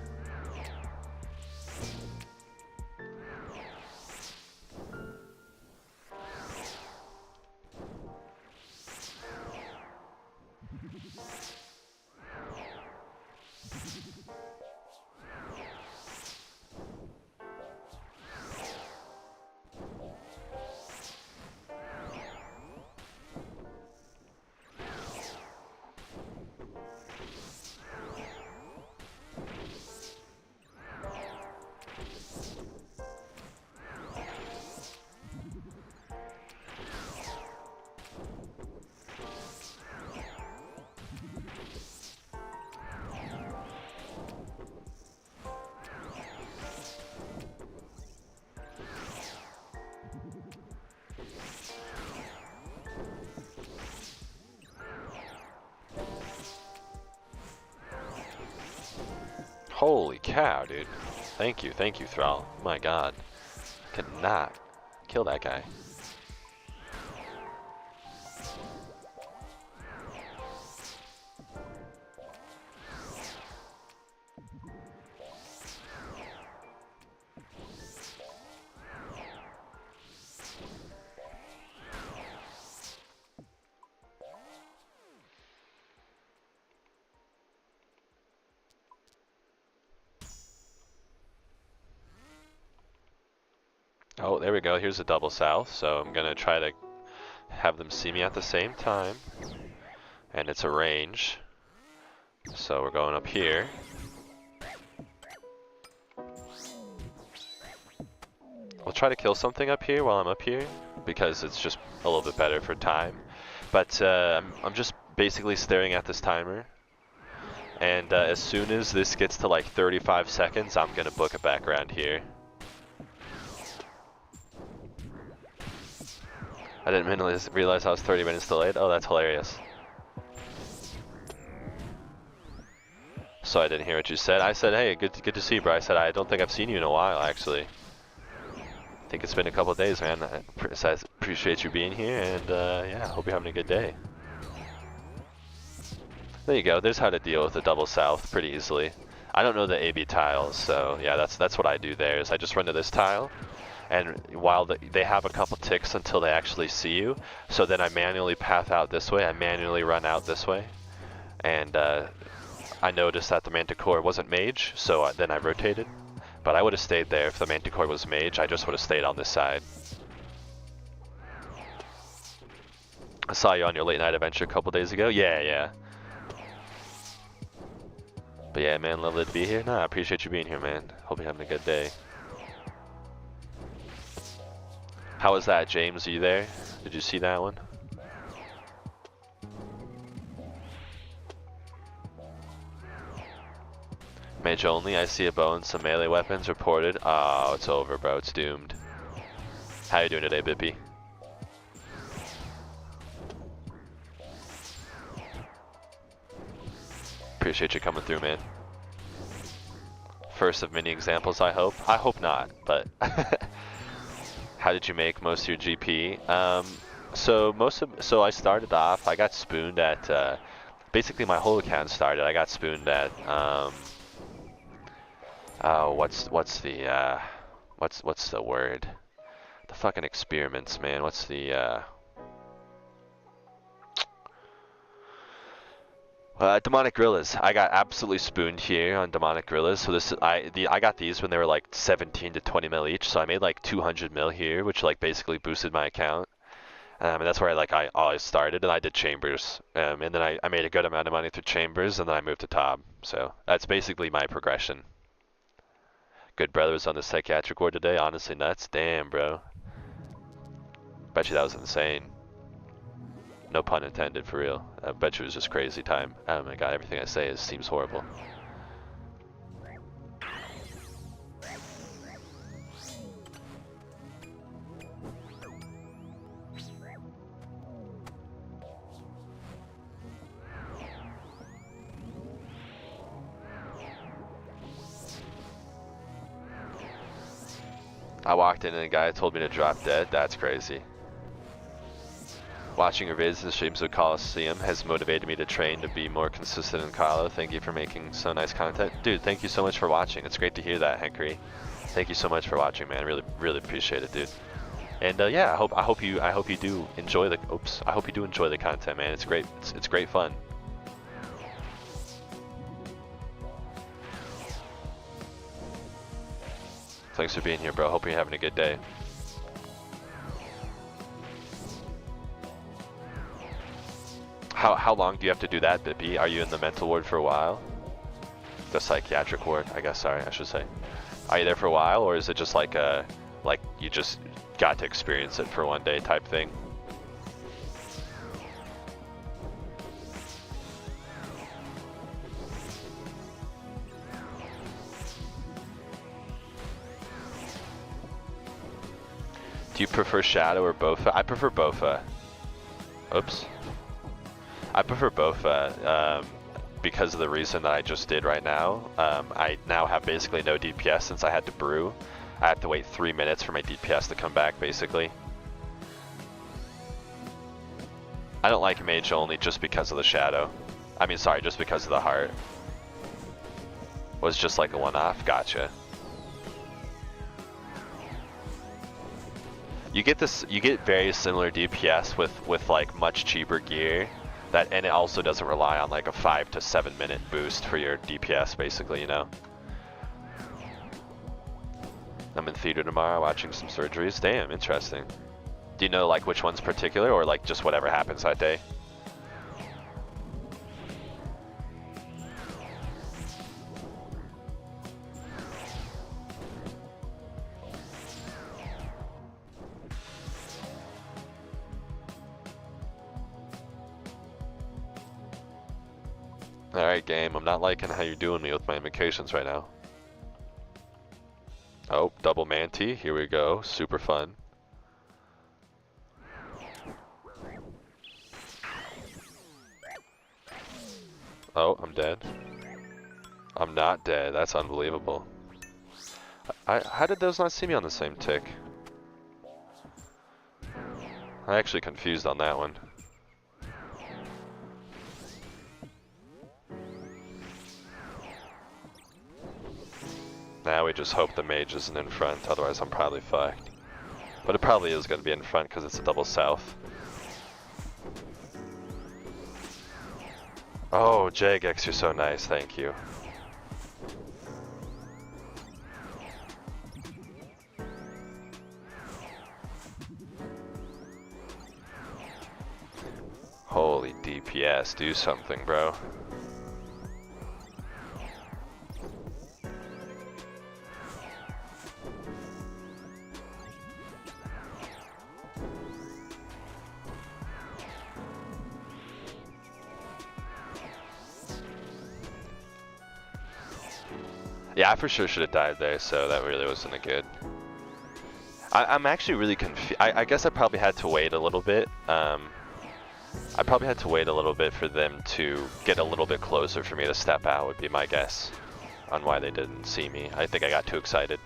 Holy cow, dude. Thank you, Thrall. My god. Cannot kill that guy. Oh, there we go. Here's a double south. So I'm going to try to have them see me at the same time. And it's a range. So we're going up here. I'll try to kill something up here while I'm up here, because it's just a little bit better for time. But I'm just basically staring at this timer. And as soon as this gets to like 35 seconds, I'm going to book it back around here. I didn't realize I was 30 minutes delayed. Oh, that's hilarious. So I didn't hear what you said. I said, hey, good to see you, bro. I said, I don't think I've seen you in a while, actually. I think it's been a couple of days, man. I appreciate you being here, and yeah, hope you're having a good day. There you go. There's how to deal with a double south pretty easily. I don't know the AB tiles, so yeah, that's what I do there. Is I just run to this tile. And while they have a couple ticks until they actually see you, so then I manually path out this way, I manually run out this way, and I noticed that the Manticore wasn't Mage, so then I rotated, but I would have stayed there if the Manticore was Mage. I just would have stayed on this side. I saw you on your late night adventure a couple days ago. Yeah. But yeah, man, lovely to be here. No, I appreciate you being here, man. Hope you're having a good day. How was that, James? Are you there? Did you see that one? Mage only. I see a bow and some melee weapons reported. Oh, it's over, bro. It's doomed. How you doing today, Bippy? Appreciate you coming through, man. First of many examples, I hope. I hope not, but how did you make most of your GP? So I started off. I got spooned at. Basically, my whole account started. I got spooned at. What's the word? The fucking experiments, man. What's the demonic gorillas. I got absolutely spooned here on demonic gorillas. So this I got these when they were like 17 to 20 mil each. So I made like 200 mil here, which like basically boosted my account. And that's where I always started, and I did chambers. And then I made a good amount of money through chambers, and then I moved to top. So that's basically my progression. Good brother was on the psychiatric ward today. Honestly nuts. Damn, bro. Bet you that was insane. No pun intended, for real. I bet you it was just crazy time. Oh my god, everything I say seems horrible. I walked in and a guy told me to drop dead. That's crazy. Watching your vids and streams of Colosseum has motivated me to train to be more consistent in Colo. Thank you for making so nice content. Dude, thank you so much for watching. It's great to hear that, Henry. Thank you so much for watching, man. Really appreciate it, dude. And yeah, I hope you do enjoy the I hope you do enjoy the content, man. It's great. It's great fun. Thanks for being here, bro. Hope you're having a good day. How long do you have to do that, Bippy? Are you in the mental ward for a while? The psychiatric ward, I guess. Sorry, I should say. Are you there for a while, or is it just like you just got to experience it for one day type thing? Do you prefer Shadow or Bofa? I prefer Bofa. Oops. I prefer Bofa because of the reason that I just did right now. I now have basically no DPS since I had to brew. I have to wait 3 minutes for my DPS to come back, basically. I don't like Mage only just because of the Shadow. I mean, sorry, just because of the heart. Was just like a one-off? Gotcha. You get very similar DPS with like much cheaper gear. And it also doesn't rely on like a 5 to 7 minute boost for your DPS, basically, you know? I'm in theater tomorrow watching some surgeries. Damn, interesting. Do you know like which one's particular, or like just whatever happens that day? Alright, game, I'm not liking how you're doing me with my invocations right now. Oh, double Manti, here we go, super fun. Oh, I'm dead. I'm not dead, that's unbelievable. How did those not see me on the same tick? I'm actually confused on that one. Now we just hope the mage isn't in front, otherwise I'm probably fucked. But it probably is going to be in front because it's a double south. Oh, Jagex, you're so nice, thank you. Holy DPS, do something, bro. Yeah, I for sure should have died there, so that really wasn't a good. I'm actually really confused. I guess I probably had to wait a little bit. I probably had to wait a little bit for them to get a little bit closer for me to step out, would be my guess on why they didn't see me. I think I got too excited.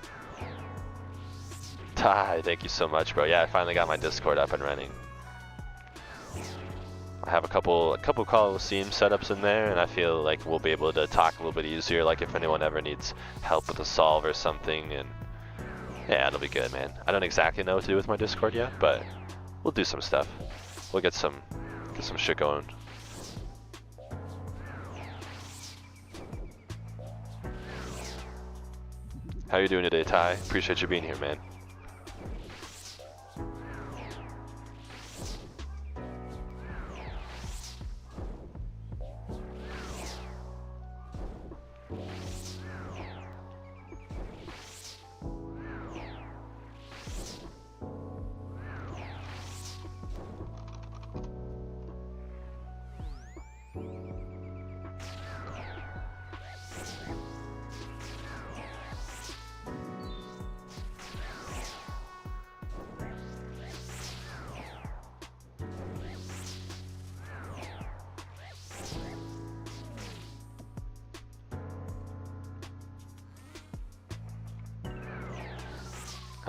Ty, thank you so much, bro. Yeah, I finally got my Discord up and running. I have a couple Colosseum setups in there, and I feel like we'll be able to talk a little bit easier, like if anyone ever needs help with a solve or something, and yeah, it'll be good, man. I don't exactly know what to do with my Discord yet, but we'll do some stuff. We'll get some shit going. How you doing today, Ty? Appreciate you being here, man.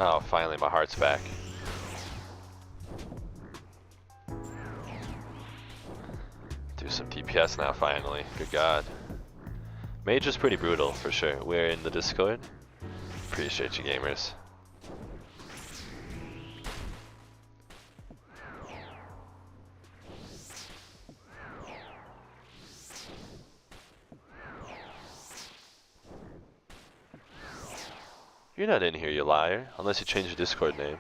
Oh, finally my heart's back. Do some DPS now, finally. Good God. Mage is pretty brutal, for sure. We're in the Discord. Appreciate you, gamers. You're not in here, you liar. Unless you change your Discord name.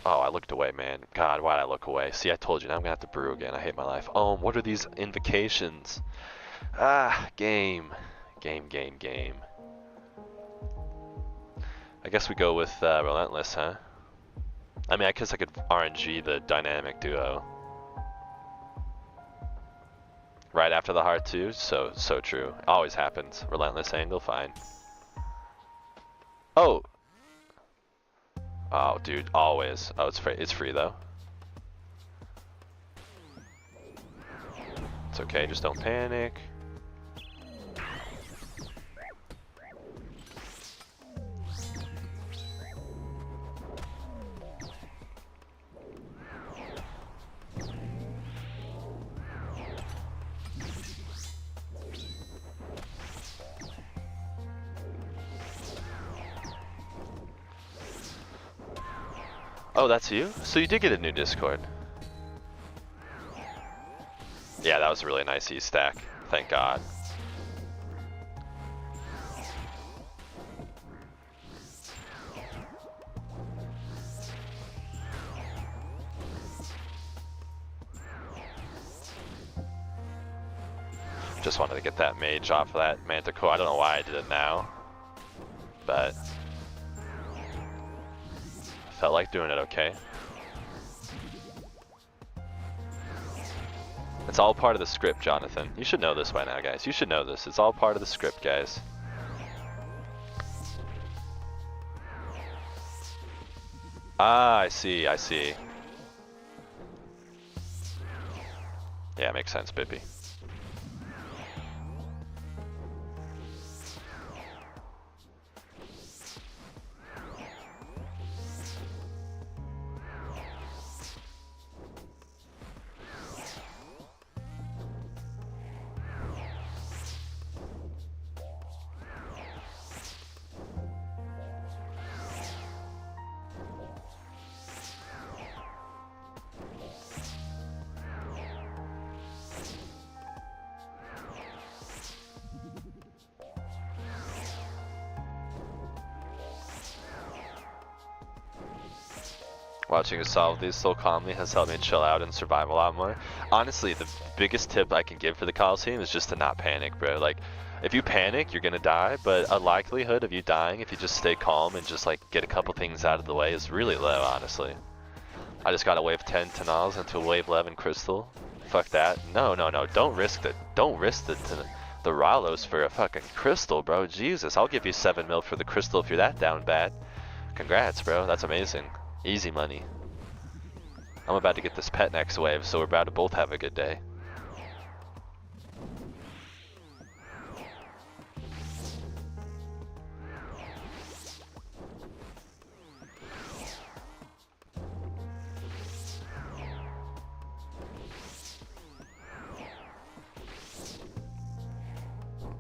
Oh, I looked away, man. God, why'd I look away? See, I told you, now I'm gonna have to brew again. I hate my life. Oh, what are these invocations? Ah, game. Game. I guess we go with Relentless, huh? I mean, I guess I could RNG the dynamic duo. Right after the heart too, so true. Always happens. Relentless angle, fine. Oh! Oh, dude, always. Oh, it's free. It's free though. It's okay, just don't panic. Oh, that's you? So you did get a new Discord. Yeah, that was a really nice E-stack. Thank God. Just wanted to get that mage off of that Manticore. I don't know why I did it now, but felt like doing it. Okay. It's all part of the script, Jonathan. You should know this by now, guys. You should know this. It's all part of the script, guys. Ah, I see. Yeah, makes sense, Bippy. Watching you solve these so calmly has helped me chill out and survive a lot more. Honestly, the biggest tip I can give for the Colosseum is just to not panic, bro. Like, if you panic, you're gonna die, but a likelihood of you dying if you just stay calm and just like get a couple things out of the way is really low, honestly. I just got a wave 10 Tenals into a wave 11 Crystal. Fuck that. No, don't risk it. Don't risk the Ralos for a fucking Crystal, bro. Jesus, I'll give you 7 mil for the Crystal if you're that down bad. Congrats, bro. That's amazing. Easy money. I'm about to get this pet next wave, so we're about to both have a good day.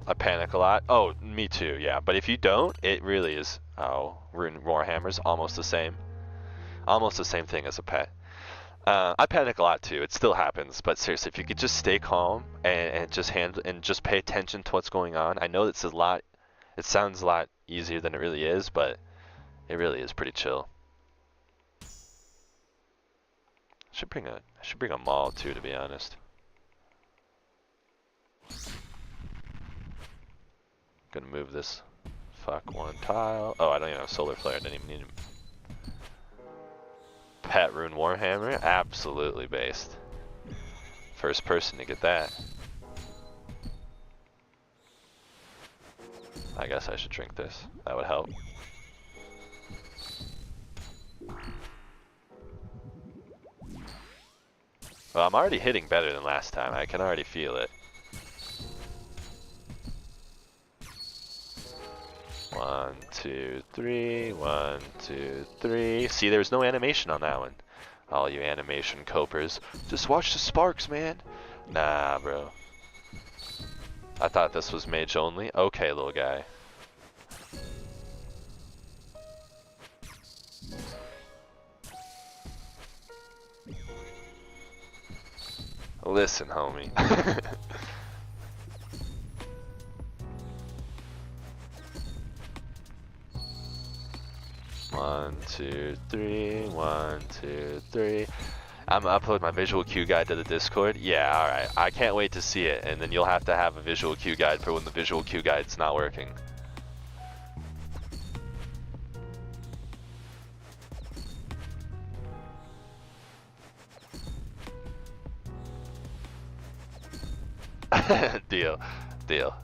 I panic a lot. Oh, me too, yeah. But if you don't, it really is. Oh, Rune Warhammer's almost the same. Almost the same thing as a pet. I panic a lot too. It still happens, but seriously, if you could just stay calm and just handle and just pay attention to what's going on. I know it's a lot. It sounds a lot easier than it really is, but it really is pretty chill. I should bring a maul too, to be honest. Gonna move this. Fuck one tile. Oh, I don't even have solar flare. I didn't even need him. Pet Rune Warhammer, absolutely based. First person to get that. I guess I should drink this. That would help. Well, I'm already hitting better than last time. I can already feel it. 1, 2, 3. 1, 2, 3. See, there's no animation on that one. All you animation copers. Just watch the sparks, man. Nah, bro. I thought this was mage only. Okay, little guy. Listen, homie. 1, 2, 3. 1, 2, 3. I'm gonna upload my visual cue guide to the Discord. Yeah, alright. I can't wait to see it, and then you'll have to have a visual cue guide for when the visual cue guide's not working. Deal. Deal.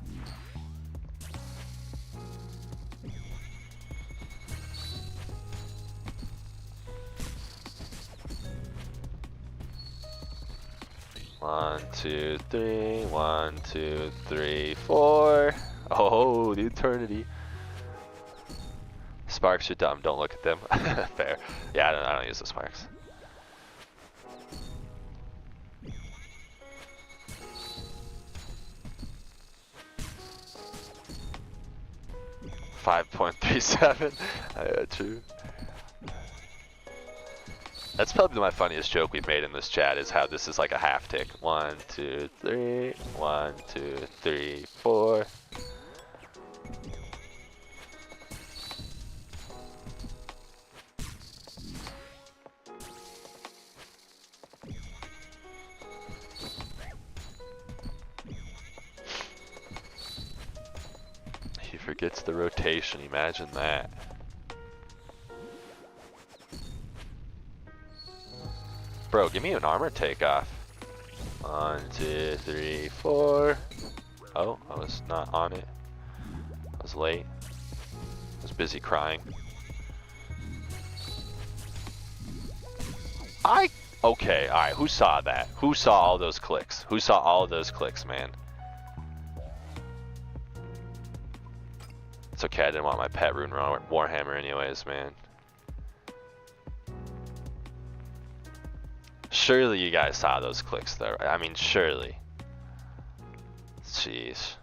One, 2, 3. 1, 2, 3, 4. Oh, the eternity. Sparks are dumb. Don't look at them. Fair. Yeah, I don't use the sparks. $5.37. True. That's probably my funniest joke we've made in this chat, is how this is like a half tick. 1, 2, 3. 1, 2, 3, 4. He forgets the rotation, imagine that. Bro, give me an armor takeoff. 1, 2, 3, 4. Oh, I was not on it. I was late. I was busy crying. Okay, alright, who saw that? Who saw all those clicks? Who saw all of those clicks, man? It's okay, I didn't want my pet rune Warhammer anyways, man. Surely you guys saw those clicks though, right? I mean, surely. Jeez.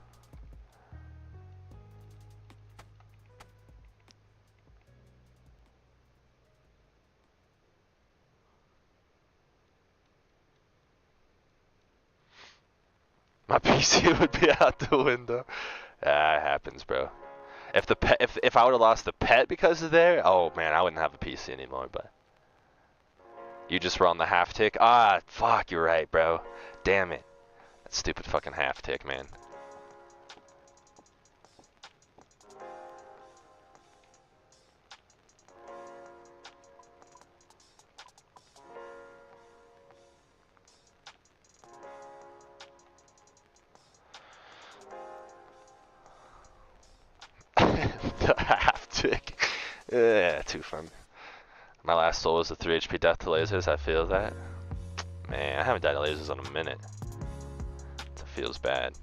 My PC would be out the window. Ah, it happens, bro. If the pet, if I would have lost the pet because of there, oh man, I wouldn't have a PC anymore. But you just were on the half tick. Ah, fuck, you're right, bro. Damn it, that stupid fucking half tick, man. The half tick. Yeah, too fun. My last soul was a 3 HP death to lasers. I feel that. Man, I haven't died to lasers in a minute. It feels bad.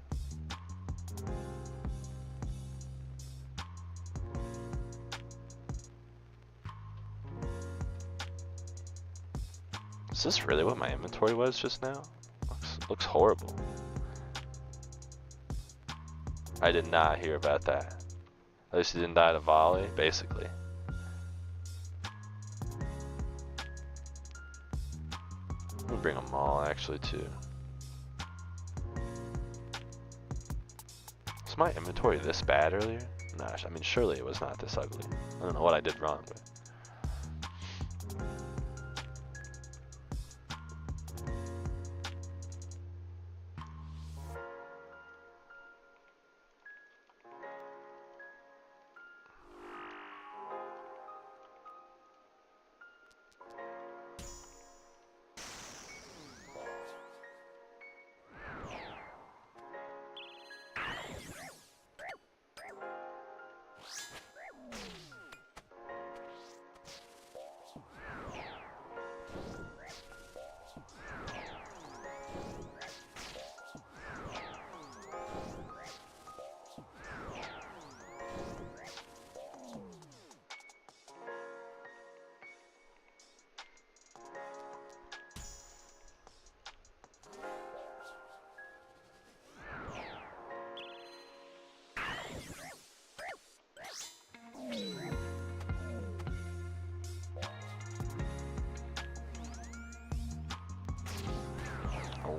Is this really what my inventory was just now? Looks horrible. I did not hear about that. At least he didn't die to volley, basically. I'm gonna bring them all actually too. Was my inventory this bad earlier? No, I mean surely it was not this ugly. I don't know what I did wrong, but.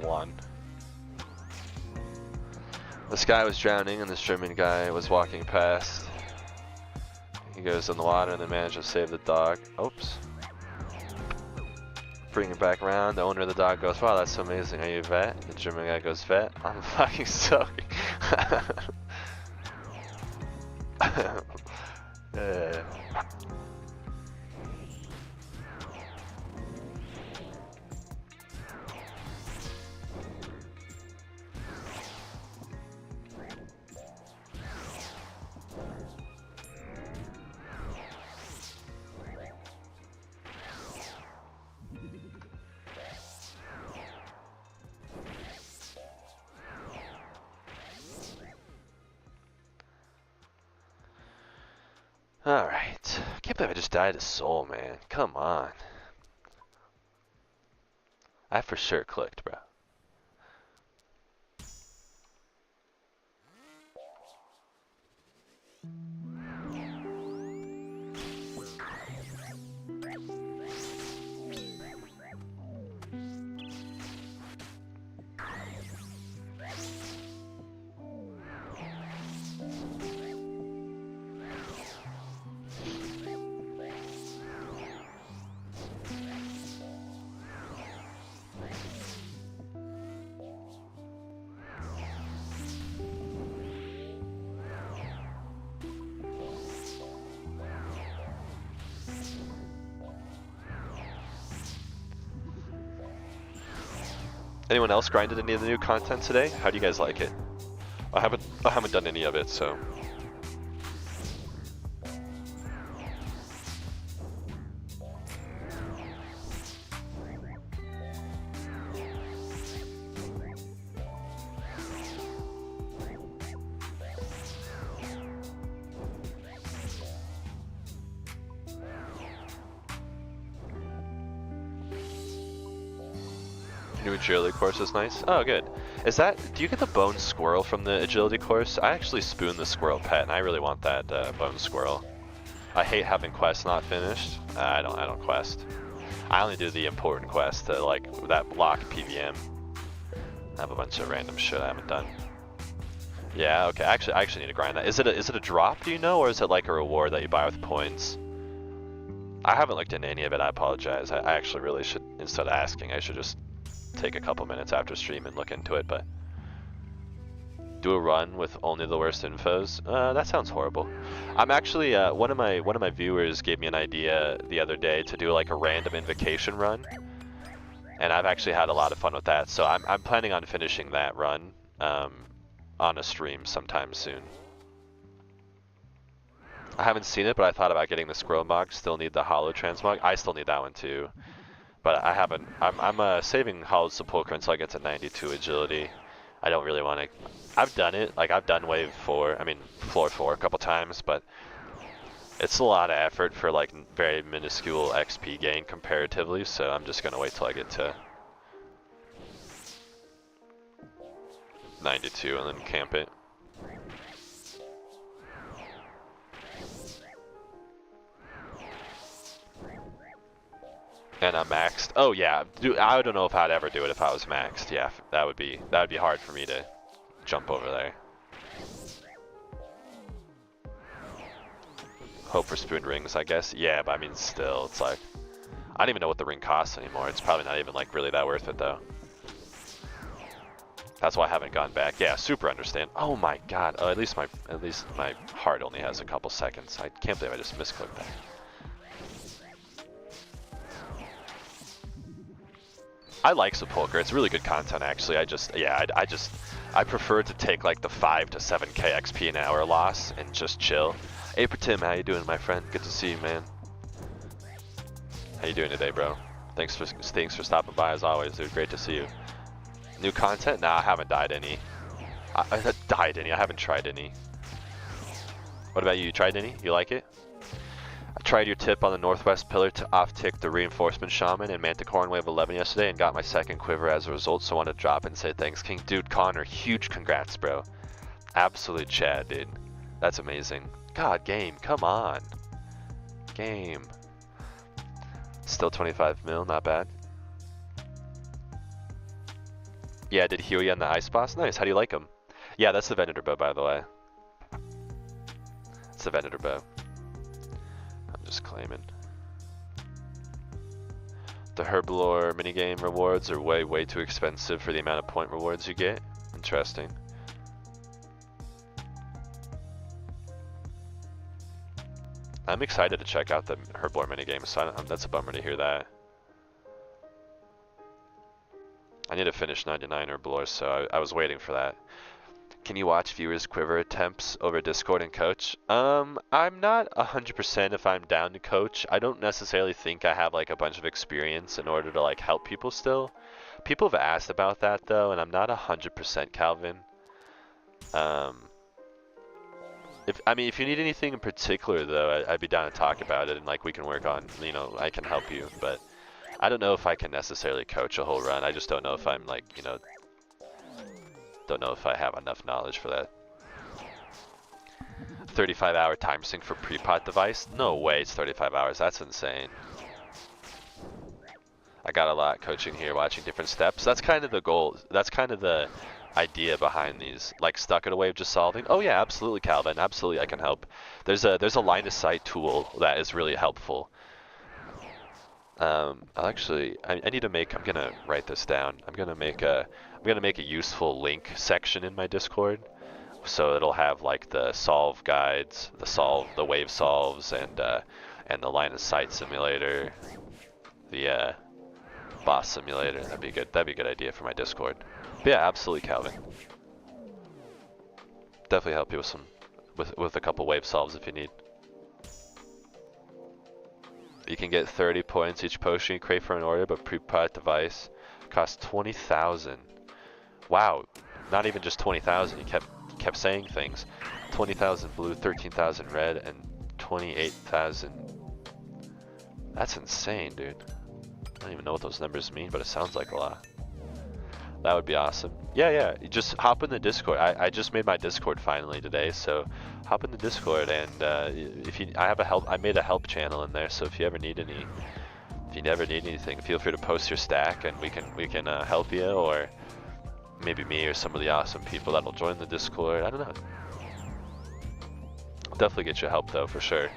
one. This guy was drowning and this German guy was walking past. He goes in the water and then manages to save the dog. Oops. Bring it back around. The owner of the dog goes, wow, that's so amazing. Are you a vet? The German guy goes, vet? I'm fucking soaking. Alright. I can't believe I just died of soul, man. Come on. I for sure clicked, bro. Anyone else grinded any of the new content today? How do you guys like it? I haven't done any of it, so. New agility course is nice. Oh, good. Is that, do you get the bone squirrel from the agility course? I actually spooned the squirrel pet, and I really want that bone squirrel. I hate having quests not finished. I don't quest. I only do the important quests, like that block PVM. I have a bunch of random shit I haven't done. Yeah, okay. I actually need to grind that. Is it a drop? Do you know, or is it like a reward that you buy with points? I haven't looked into any of it. I apologize. I actually really should, instead of asking, I should just take a couple minutes after stream and look into it. But do a run with only the worst infos. That sounds horrible. I'm actually one of my viewers gave me an idea the other day to do like a random invocation run, and I've actually had a lot of fun with that. So I'm planning on finishing that run on a stream sometime soon. I haven't seen it, but I thought about getting the squirrel mog. Still need the hollow transmog. I still need that one too. But I haven't. I'm saving Hollow Sepulchre until I get to 92 agility. I don't really want to. I've done it. Like I've done wave 4. I mean floor 4 a couple times, but it's a lot of effort for like very minuscule XP gain comparatively. So I'm just gonna wait till I get to 92 and then camp it. And I'm maxed. Oh yeah, I don't know if I'd ever do it if I was maxed. Yeah, that would be hard for me to jump over there. Hope for spoon rings, I guess. Yeah, but I mean, still, it's like I don't even know what the ring costs anymore. It's probably not even like really that worth it though. That's why I haven't gone back. Yeah, super understand. Oh my god. Oh, at least my heart only has a couple seconds. I can't believe I just misclicked that. I like Sepulchre. It's really good content, actually. I prefer to take like the 5 to 7k XP an hour loss and just chill. Hey, Tim, how you doing, my friend? Good to see you, man. How you doing today, bro? Thanks for stopping by as always, dude. Great to see you. New content? Nah, I haven't died any. I haven't tried any. What about you? You tried any? You like it? I tried your tip on the northwest pillar to off-tick the reinforcement shaman and manticore in wave 11 yesterday and got my second quiver as a result, so I wanted to drop and say thanks. King, dude, Connor, huge congrats, bro. Absolute Chad, dude. That's amazing. God, game, come on. Game. Still 25 mil, not bad. Yeah, did he heal you on the ice boss? Nice, how do you like him? Yeah, that's the Venator bow, by the way. It's the Venator bow. I'm just claiming. The Herblore minigame rewards are way too expensive for the amount of point rewards you get. Interesting. I'm excited to check out the Herblore minigame, so that's a bummer to hear that. I need to finish 99 Herblore, so I was waiting for that. Can you watch viewers' quiver attempts over Discord and coach? I'm not 100% if I'm down to coach. I don't necessarily think I have like a bunch of experience in order to like help people still. People have asked about that though, and I'm not 100% Calvin. If you need anything in particular though, I'd be down to talk about it and like we can work on, you know, I can help you. But I don't know if I can necessarily coach a whole run. I just don't know if I'm like, you know, don't know if I have enough knowledge for that. 35-hour time sync for pre-pot device? No way it's 35 hours, that's insane. I got a lot coaching here, watching different steps. That's kind of the goal, that's kind of the idea behind these, like stuck in a way of just solving. Oh yeah, absolutely Calvin, absolutely I can help. There's a line of sight tool that is really helpful. I need to make, I'm gonna write this down. I'm gonna make a useful link section in my Discord. So it'll have like the solve guides, the wave solves, and the line of sight simulator, the boss simulator. That'd be good. That'd be a good idea for my Discord. But yeah, absolutely, Calvin. Definitely help you with a couple wave solves if you need. You can get 30 points each potion you crave for an order, but pre-pot device costs 20,000. Wow, not even just 20,000. You kept saying things. 20,000 blue, 13,000 red, and 28,000. That's insane, dude. I don't even know what those numbers mean, but it sounds like a lot. That would be awesome. Yeah, you just hop in the Discord. I just made my Discord finally today, so hop in the Discord, and I made a help channel in there, so if you ever need anything, feel free to post your stack, and we can help you, or maybe me or some of the awesome people that'll join the Discord. I don't know. I'll definitely get you help though, for sure.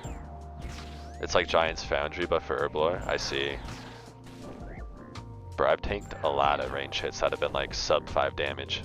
It's like Giant's Foundry, but for Herblore. I see. Bro, I've tanked a lot of range hits that have been like sub 5 damage.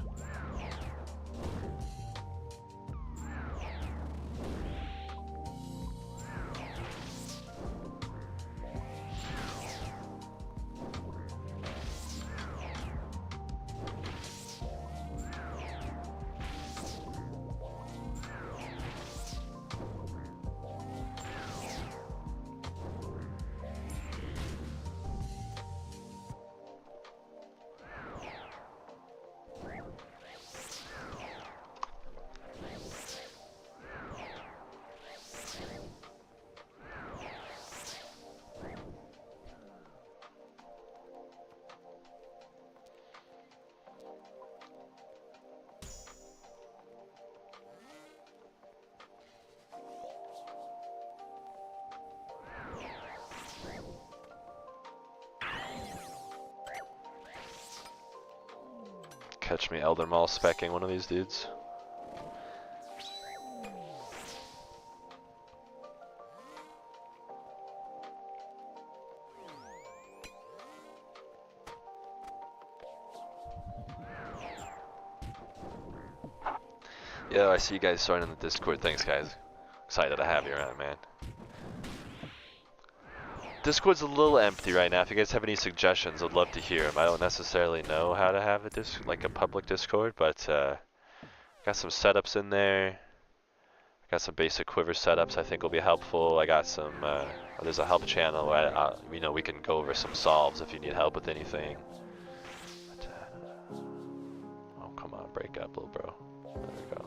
Catch me Elder Maul specking one of these dudes. Yo, I see you guys joining the Discord. Thanks, guys. Excited to have you around, man. Discord's a little empty right now. If you guys have any suggestions, I'd love to hear them. I don't necessarily know how to have a public Discord, but got some setups in there. Got some basic quiver setups I think will be helpful. I got some, there's a help channel where, we can go over some solves if you need help with anything. But, oh, come on, break up, little bro. There we go.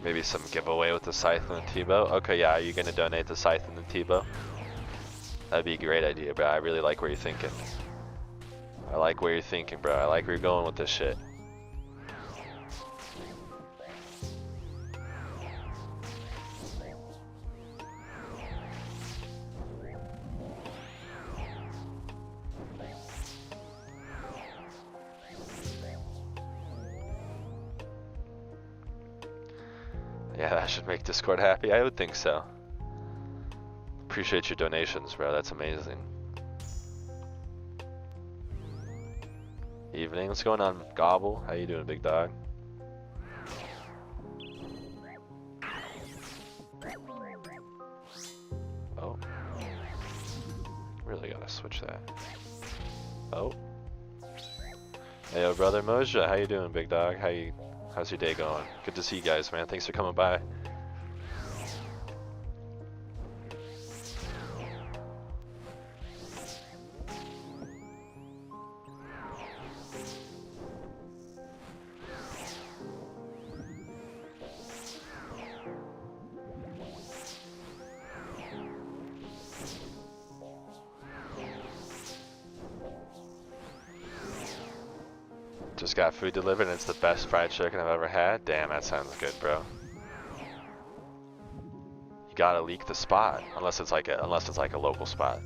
Maybe some giveaway with the Scythe and the T-Bow. Okay, yeah, are you gonna donate the Scythe and the T-Bow? That'd be a great idea, bro. I really like where you're thinking. I like where you're thinking, bro. I like where you're going with this shit. Yeah, that should make Discord happy. I would think so. Appreciate your donations, bro. That's amazing. Evening. What's going on, Gobble? How you doing, big dog? Oh. Really gotta switch that. Oh. Hey, yo, brother Moja. How you doing, big dog? How's your day going? Good to see you guys, man. Thanks for coming by. Just got food delivered and it's the best fried chicken I've ever had. Damn, that sounds good, bro. You gotta leak the spot, unless it's like a local spot.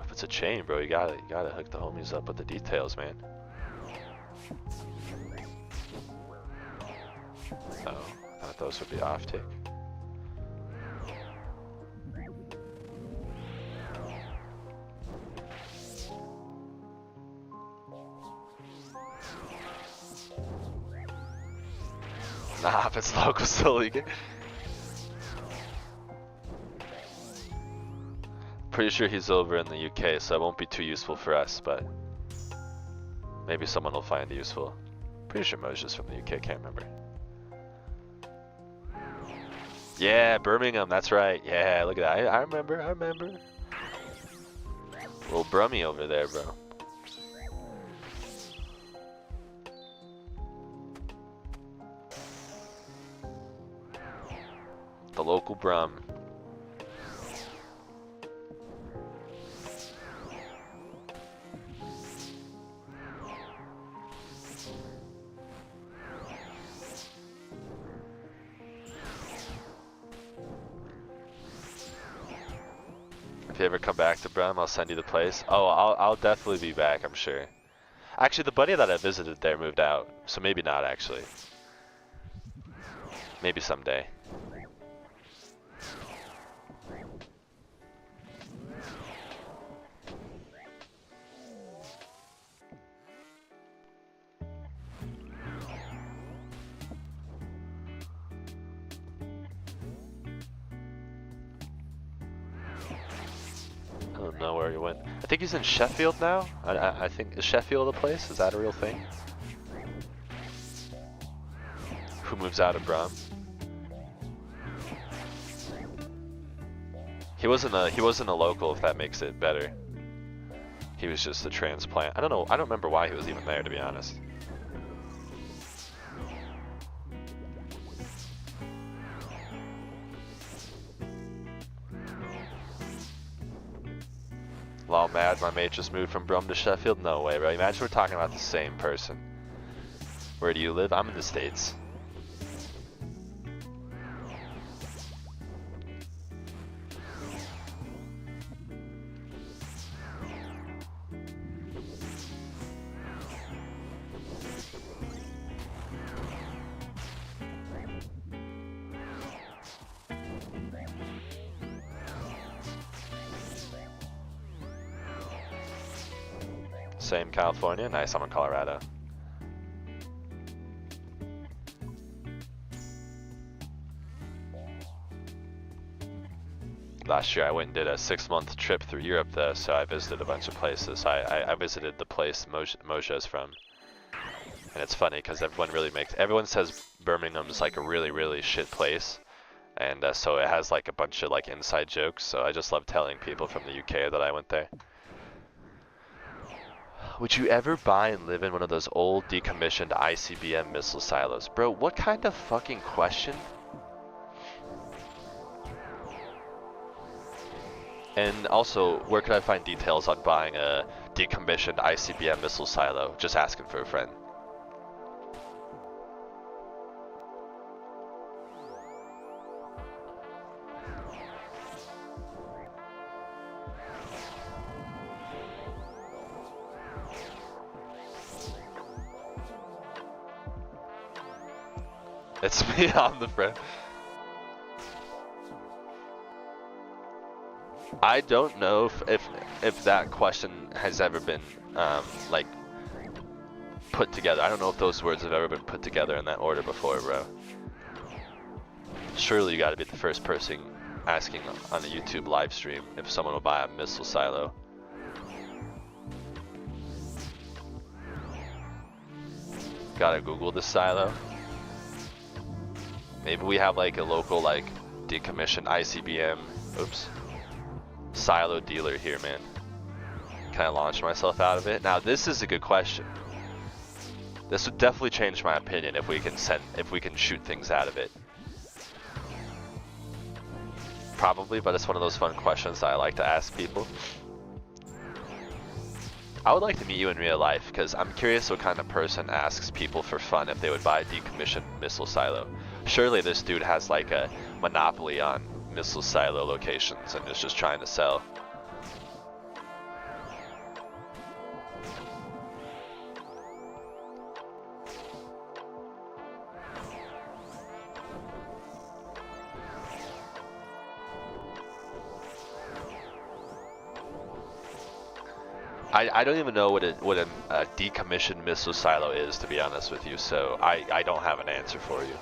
If it's a chain, bro, you gotta hook the homies up with the details, man. Oh, I thought those would be off tick. Nah, if it's local, still leaking. Pretty sure he's over in the UK, so it won't be too useful for us, but maybe someone will find it useful. Pretty sure Moja's from the UK, can't remember. Yeah, Birmingham, that's right. Yeah, look at that. I remember. Little Brummy over there, bro. The local Brum. If you ever come back to Brum, I'll send you the place. Oh, I'll definitely be back, I'm sure. Actually, the buddy that I visited there moved out, so maybe not actually. Maybe someday. I don't know where he went. I think he's in Sheffield now. I think, is Sheffield a place? Is that a real thing? Who moves out of Brum? He wasn't a local, if that makes it better. He was just a transplant. I don't know. I don't remember why he was even there, to be honest. Lol, mad, my mate just moved from Brum to Sheffield? No way, bro. Imagine we're talking about the same person. Where do you live? I'm in the States. Same, California. Nice, I'm in Colorado. Last year I went and did a 6-month trip through Europe though, so I visited a bunch of places. I visited the place Moshe is from. And it's funny because everyone says Birmingham's like a really shit place. And so it has like a bunch of like inside jokes, so I just love telling people from the UK that I went there. Would you ever buy and live in one of those old decommissioned ICBM missile silos? Bro, what kind of fucking question? And also, where could I find details on buying a decommissioned ICBM missile silo? Just asking for a friend. It's me, I'm the friend. I don't know if that question has ever been like put together. I don't know if those words have ever been put together in that order before, bro. Surely you got to be the first person asking on a YouTube live stream if someone will buy a missile silo. Gotta Google the silo. Maybe we have like a local like decommissioned ICBM. Oops. Silo dealer here, man. Can I launch myself out of it? Now this is a good question. This would definitely change my opinion if we can shoot things out of it. Probably, but it's one of those fun questions that I like to ask people. I would like to meet you in real life because I'm curious what kind of person asks people for fun if they would buy a decommissioned missile silo. Surely this dude has like a monopoly on missile silo locations and is just trying to sell. I don't even know what a decommissioned missile silo is, to be honest with you, so I don't have an answer for you.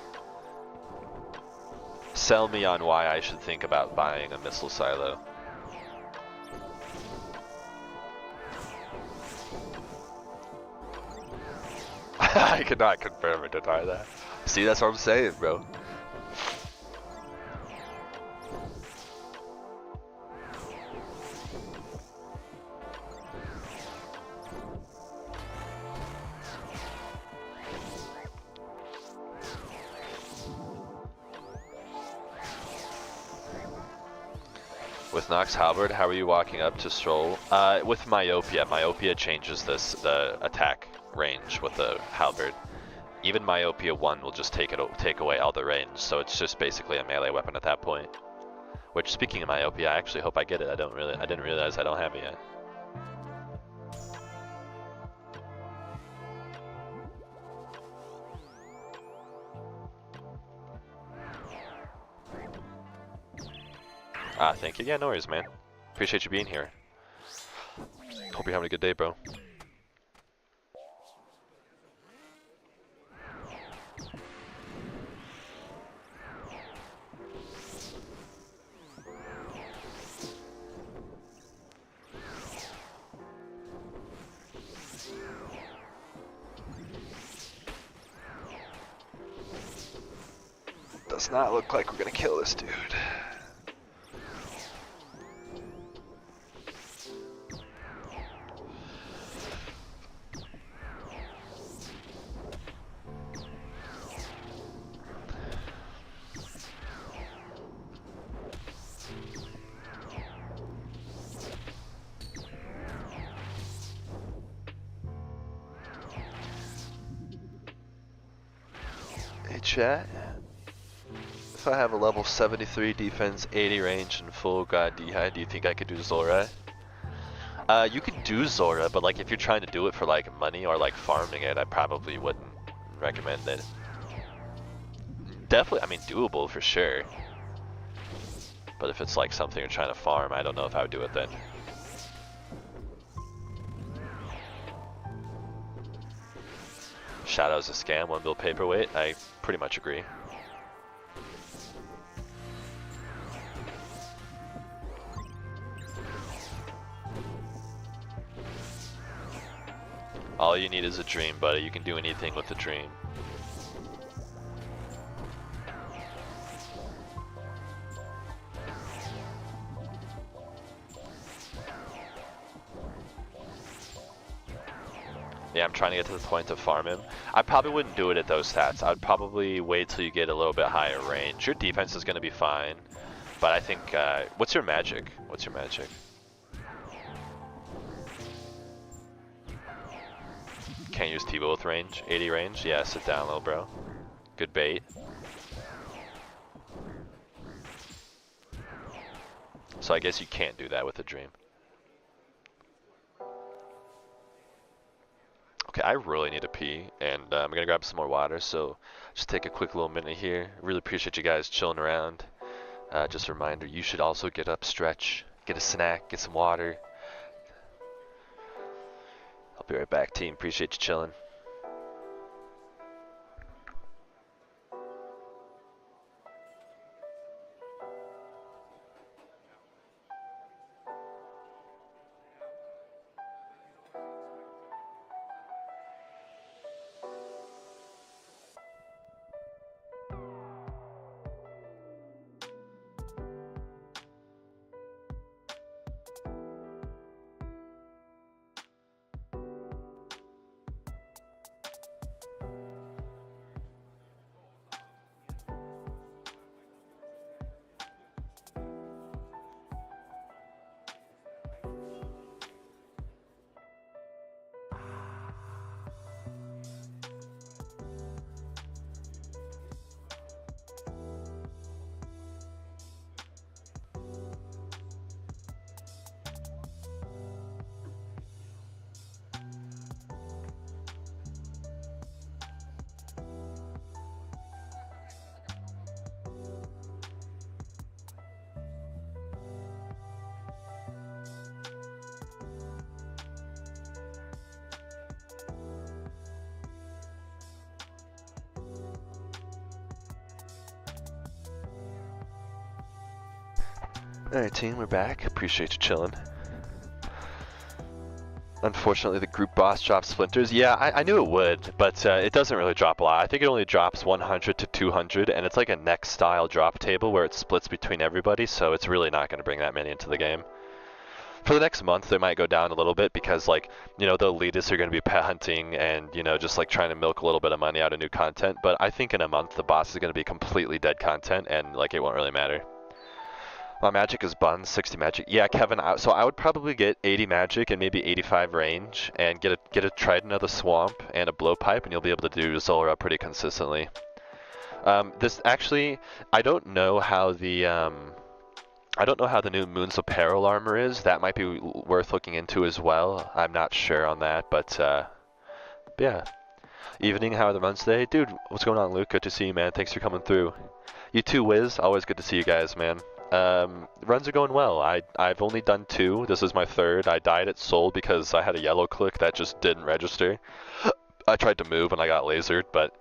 Sell me on why I should think about buying a missile silo. I cannot confirm or deny that. See, that's what I'm saying, bro. With Nox Halberd, how are you walking up to Stroll? With Myopia. Myopia changes the attack range with the Halberd. Even Myopia 1 will just take away all the range, so it's just basically a melee weapon at that point. Which, speaking of Myopia, I actually hope I get it. I didn't realize I don't have it yet. Thank you. Yeah, no worries, man. Appreciate you being here. Hope you're having a good day, bro. Does not look like we're gonna kill this dude. Chat. If I have a level 73 defense, 80 range, and full god dehy, do you think I could do Zora? You could do Zora, but like if you're trying to do it for like money or like farming it, I probably wouldn't recommend it. Definitely, I mean doable for sure. But if it's like something you're trying to farm, I don't know if I would do it then. Shadow's a scam, 1 bill paperweight. I pretty much agree. All you need is a dream, buddy. You can do anything with a dream. Yeah, I'm trying to get to the point to farm him. I probably wouldn't do it at those stats. I'd probably wait till you get a little bit higher range. Your defense is going to be fine. But I think, what's your magic? What's your magic? Can't use T-bow with range, 80 range? Yeah, sit down, little bro. Good bait. So I guess you can't do that with a dream. Okay, I really need to pee, and I'm gonna grab some more water, so just take a quick little minute here. Really appreciate you guys chilling around. Just a reminder, you should also get up, stretch, get a snack, get some water. I'll be right back, team. Appreciate you chilling. Alright team, we're back. Appreciate you chilling. Unfortunately the group boss drops splinters. Yeah, I knew it would, but it doesn't really drop a lot. I think it only drops 100 to 200, and it's like a next style drop table where it splits between everybody, so it's really not going to bring that many into the game. For the next month, they might go down a little bit because, like, you know, the elitists are going to be pet hunting and, you know, just like trying to milk a little bit of money out of new content. But I think in a month, the boss is going to be completely dead content and, like, it won't really matter. My magic is buns, 60 magic. Yeah, Kevin, so I would probably get 80 magic and maybe 85 range and get a Trident of the Swamp and a Blowpipe, and you'll be able to do Zora pretty consistently. This actually, I don't know how the new Moon's Apparel armor is. That might be worth looking into as well. I'm not sure on that, but yeah. Evening, how are the runs today? Dude, what's going on, Luke? Good to see you, man. Thanks for coming through. You too, Wiz. Always good to see you guys, man. Runs are going well. I've only done 2. This is my 3rd. I died at Soul because I had a yellow click that just didn't register. I tried to move and I got lasered, but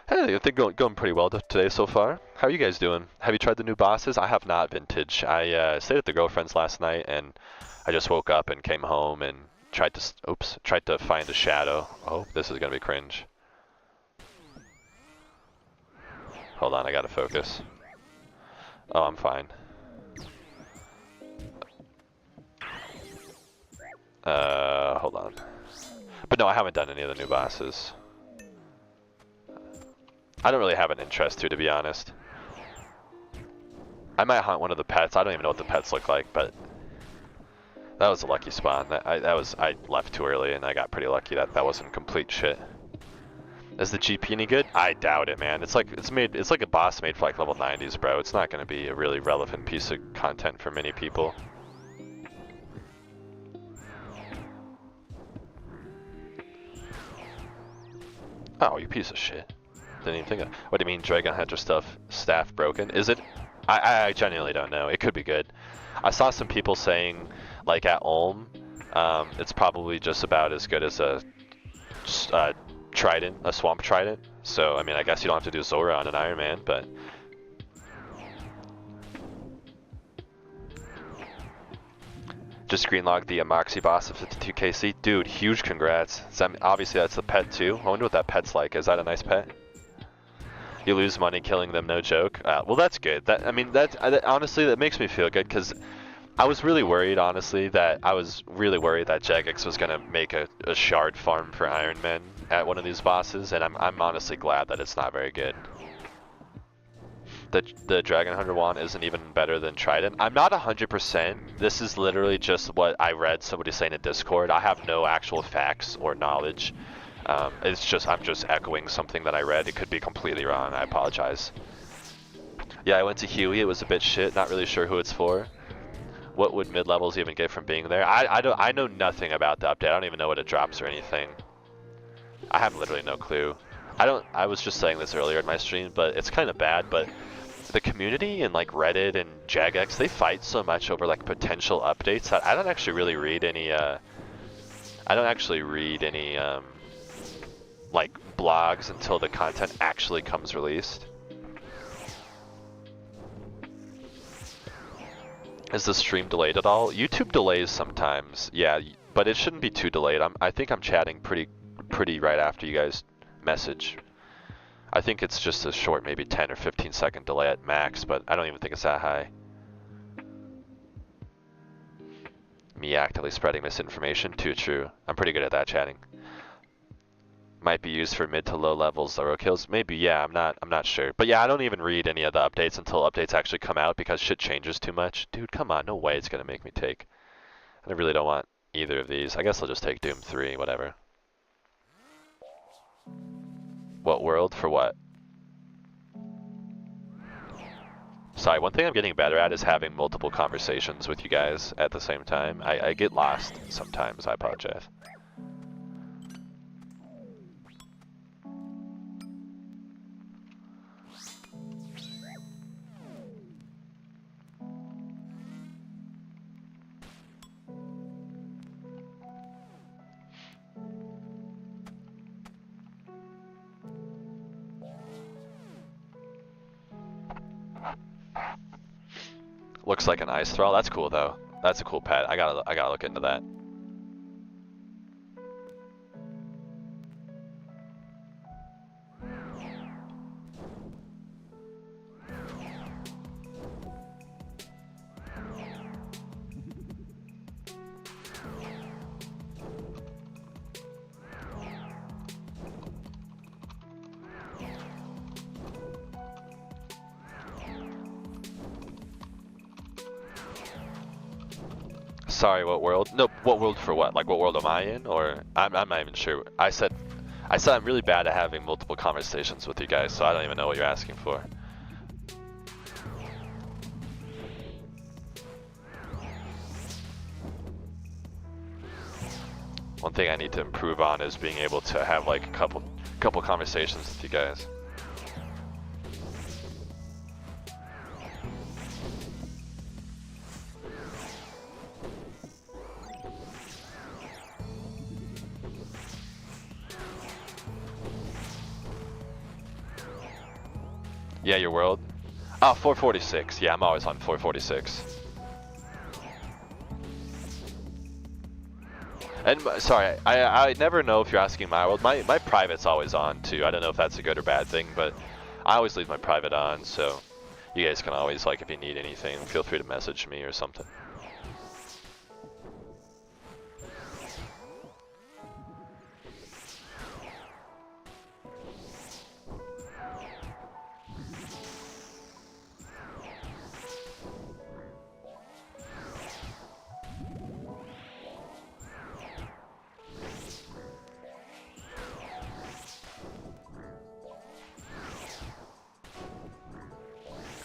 hey, I think going pretty well today so far. How are you guys doing? Have you tried the new bosses? I have not, Vintage. I stayed at the girlfriend's last night and I just woke up and came home and tried to find a shadow. Oh, this is gonna be cringe. Hold on, I gotta focus. Oh, I'm fine. Hold on. But no, I haven't done any of the new bosses. I don't really have an interest to be honest. I might hunt one of the pets. I don't even know what the pets look like, but that was a lucky spawn. I left too early and I got pretty lucky that wasn't complete shit. Is the GP any good? I doubt it, man. It's like a boss made for like level 90s, bro. It's not gonna be a really relevant piece of content for many people. Oh, you piece of shit. Didn't even think of. What do you mean, Dragon Hunter staff broken? Is it? I genuinely don't know. It could be good. I saw some people saying, like at Ulm, it's probably just about as good as a Trident, a Swamp Trident. So, I mean, I guess you don't have to do Zora on an Iron Man, but... Just greenlogged the Moxie boss of 52kc. Dude, huge congrats. Obviously, that's the pet too. I wonder what that pet's like. Is that a nice pet? You lose money killing them, no joke. Well, that's good. Honestly, that makes me feel good because I was really worried, honestly, that Jagex was gonna make a shard farm for Iron Men at one of these bosses, and I'm honestly glad that it's not very good. the Dragon Hunter wand isn't even better than Trident. I'm not 100%. This is literally just what I read somebody saying in Discord. I have no actual facts or knowledge. It's just, I'm just echoing something that I read. It could be completely wrong. I apologize. Yeah, I went to Huey. It was a bit shit. Not really sure who it's for. What would mid-levels even get from being there? I know nothing about the update. I don't even know what it drops or anything. I have literally no clue. I was just saying this earlier in my stream, but it's kind of bad, but the community in like Reddit and Jagex, they fight so much over like potential updates that I don't actually really read any like blogs until the content actually comes released. Is the stream delayed at all? YouTube delays sometimes, yeah, but it shouldn't be too delayed. I think I'm chatting pretty right after you guys message. I think it's just a short, maybe 10 or 15 second delay at max, but I don't even think it's that high. Me actively spreading misinformation, too true. I'm pretty good at that chatting. Might be used for mid to low levels zero kills. Maybe, yeah, I'm not sure. But yeah, I don't even read any of the updates until updates actually come out because shit changes too much. Dude, come on, no way it's gonna make me take. I really don't want either of these. I guess I'll just take Doom 3, whatever. What world for what? Sorry, one thing I'm getting better at is having multiple conversations with you guys at the same time. I get lost sometimes, I apologize. Looks like an ice thrall. That's cool though. That's a cool pet. I gotta look into that. Sorry, what world? No, what world for what? Like, what world am I in? Or I'm not even sure. I said I'm really bad at having multiple conversations with you guys, so I don't even know what you're asking for. One thing I need to improve on is being able to have like a couple conversations with you guys. Yeah, your world? Oh, 446. Yeah, I'm always on 446. And sorry, I never know if you're asking my world. My private's always on too. I don't know if that's a good or bad thing, but I always leave my private on, so you guys can always, like, if you need anything, feel free to message me or something.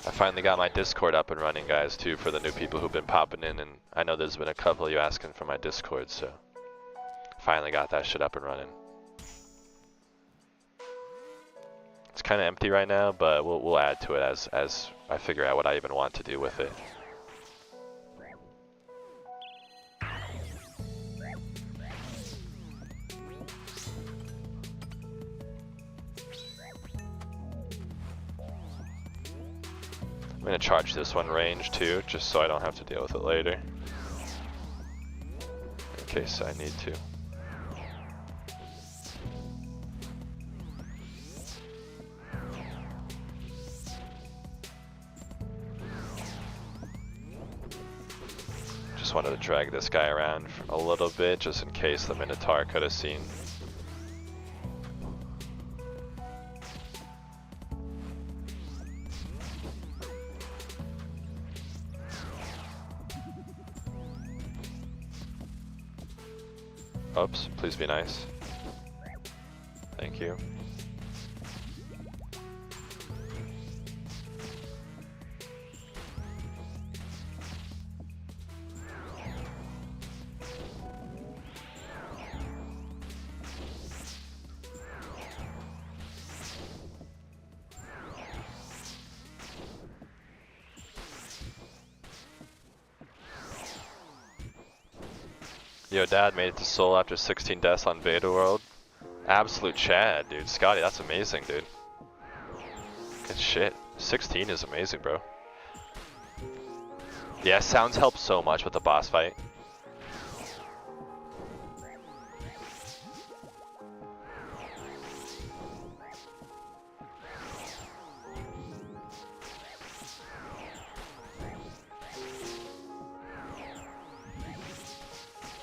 I finally got my Discord up and running, guys, too, for the new people who've been popping in, and I know there's been a couple of you asking for my Discord, so finally got that shit up and running. It's kind of empty right now, but we'll add to it as I figure out what I even want to do with it. I'm gonna charge this one range too, just so I don't have to deal with it later. In case I need to. Just wanted to drag this guy around a little bit, just in case the Minotaur could have seen. Oops, please be nice. Thank you. Yo, Dad made it to Seoul after 16 deaths on Beta World. Absolute Chad, dude. Scotty, that's amazing, dude. Good shit. 16 is amazing, bro. Yeah, sounds help so much with the boss fight.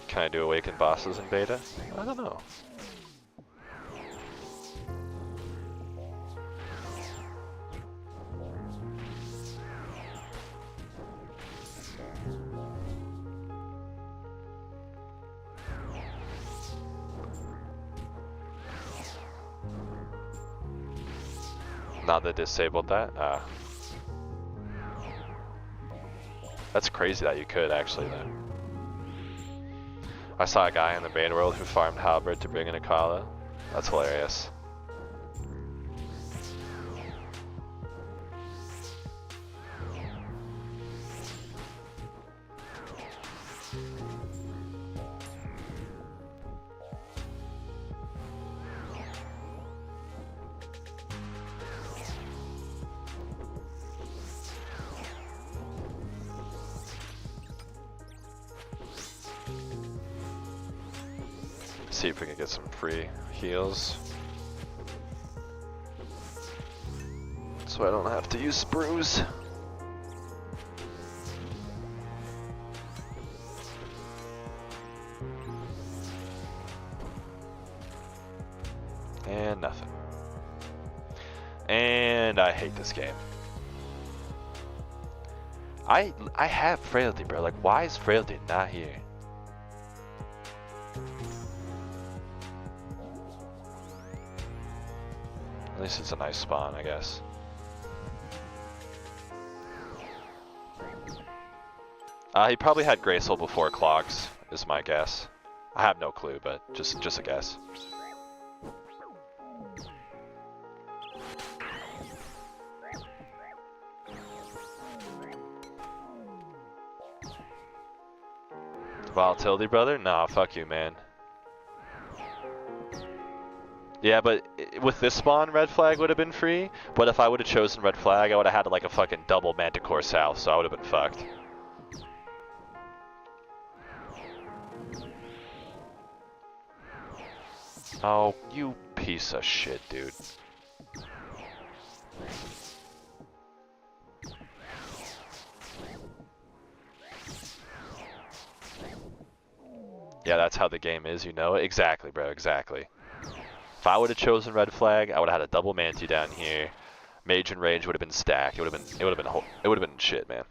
Can I do awaken bosses in beta? I don't know. Now they disabled that? That's crazy that you could actually though. I saw a guy in the beta world who farmed Halberd to bring in a Kala. That's hilarious. See if we can get some free heals. So I don't have to use sprues. And nothing. And I hate this game. I have frailty, bro. Like, why is frailty not here? At least it's a nice spawn, I guess. He probably had Graceful before Clogs, is my guess. I have no clue, but just a guess. Volatility, brother? Nah, fuck you, man. Yeah, but with this spawn, Red Flag would have been free. But if I would have chosen Red Flag, I would have had like a fucking double Manticore South, so I would have been fucked. Oh, you piece of shit, dude. Yeah, that's how the game is, you know it? Exactly, bro, exactly. If I would have chosen Red Flag, I would have had a double Manti down here. Mage and Range would have been stacked. It would have been shit, man.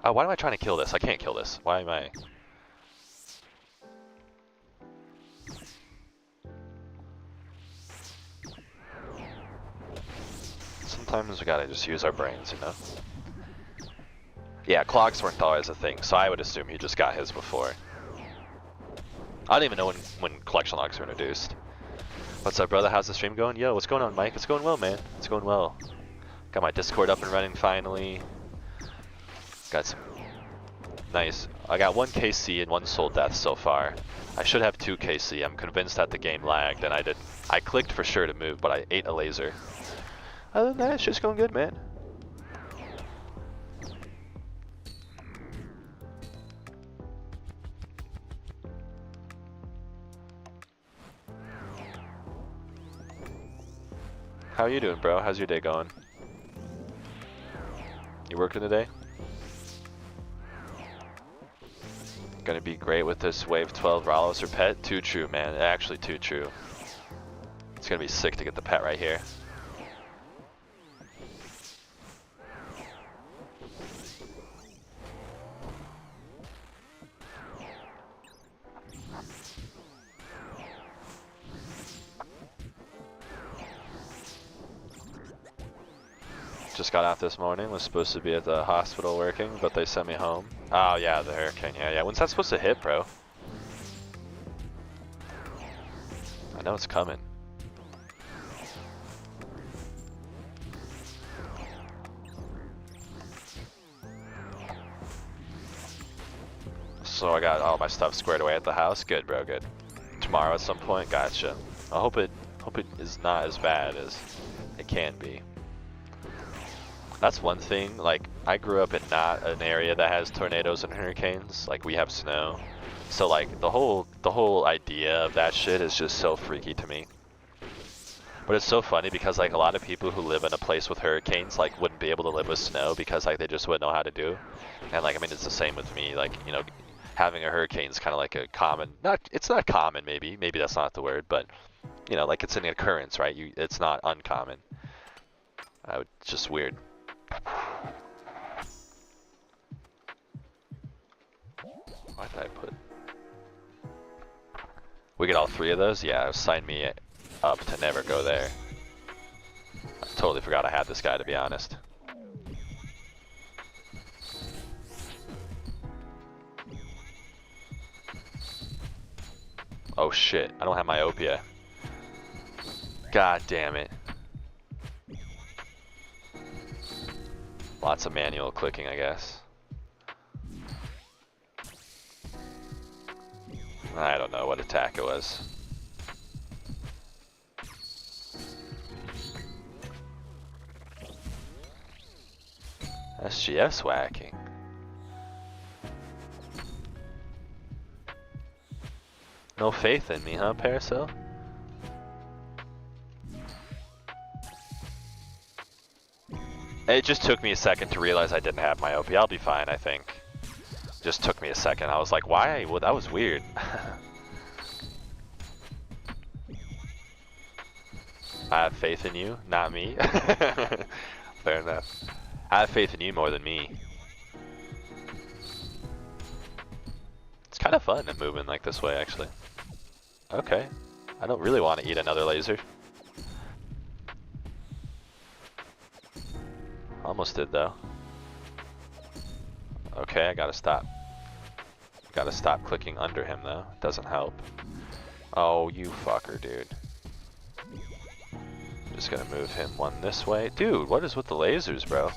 Oh, why am I trying to kill this? I can't kill this. Why am I? Sometimes we gotta just use our brains, you know? Yeah, clogs weren't always a thing, so I would assume he just got his before. I don't even know when collection logs were introduced. What's up, brother? How's the stream going? Yo, what's going on, Mike? It's going well, man. It's going well. Got my Discord up and running finally. Got some nice. I got 1 KC and 1 Soul Death so far. I should have 2 KC. I'm convinced that the game lagged and I didn't. I clicked for sure to move, but I ate a laser. Other than that, it's just going good, man. How you doing, bro? How's your day going? You working today? Gonna be great with this wave 12 Rallos or pet? Too true, man. Actually, too true. It's gonna be sick to get the pet right here. just got out this morning. Was supposed to be at the hospital working, but they sent me home. Oh yeah, the hurricane. Yeah, yeah. When's that supposed to hit, bro? I know it's coming. So I got all my stuff squared away at the house. Good, bro. Good. Tomorrow at some point. Gotcha. I hope it is not as bad as it can be. That's one thing. Like, I grew up in not an area that has tornadoes and hurricanes. Like, we have snow. So like the whole idea of that shit is just so freaky to me. But it's so funny because like a lot of people who live in a place with hurricanes like wouldn't be able to live with snow because like they just wouldn't know how to do. And like I mean it's the same with me. Like, you know, having a hurricane is kind of like a common, it's not common maybe that's not the word, but you know, like it's an occurrence, right? It's not uncommon. It's just weird. Why did I put? We get all 3 of those? Yeah, sign me up to never go there. I totally forgot I had this guy, to be honest. Oh shit, I don't have myopia. God damn it. Lots of manual clicking, I guess. I don't know what attack it was. SGS whacking. No faith in me, huh, Paracel? It just took me a second to realize I didn't have myopia. I'll be fine, I think. Just took me a second. I was like, why? Well, that was weird. I have faith in you, not me. Fair enough. I have faith in you more than me. It's kind of fun moving like this way, actually. Okay. I don't really want to eat another laser. Almost did, though. Okay, I gotta stop. Gotta stop clicking under him, though. Doesn't help. Oh, you fucker, dude. Just gonna move him one this way. Dude, what is with the lasers, bro?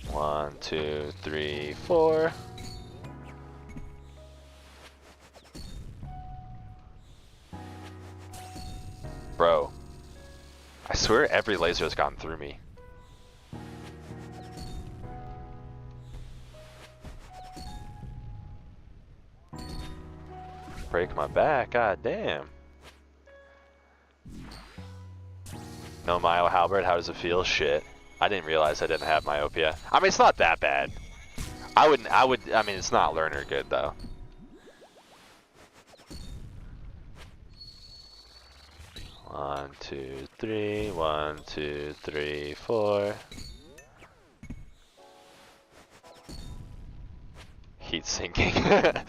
One, two, three, four. Bro. I swear every laser has gone through me. Break my back, god damn. No Myo Halberd, how does it feel? Shit. I didn't realize I didn't have myopia. I mean, it's not that bad. I mean, it's not learner good though. One, two, three, 1, 2, 3, 4. Heat sinking. I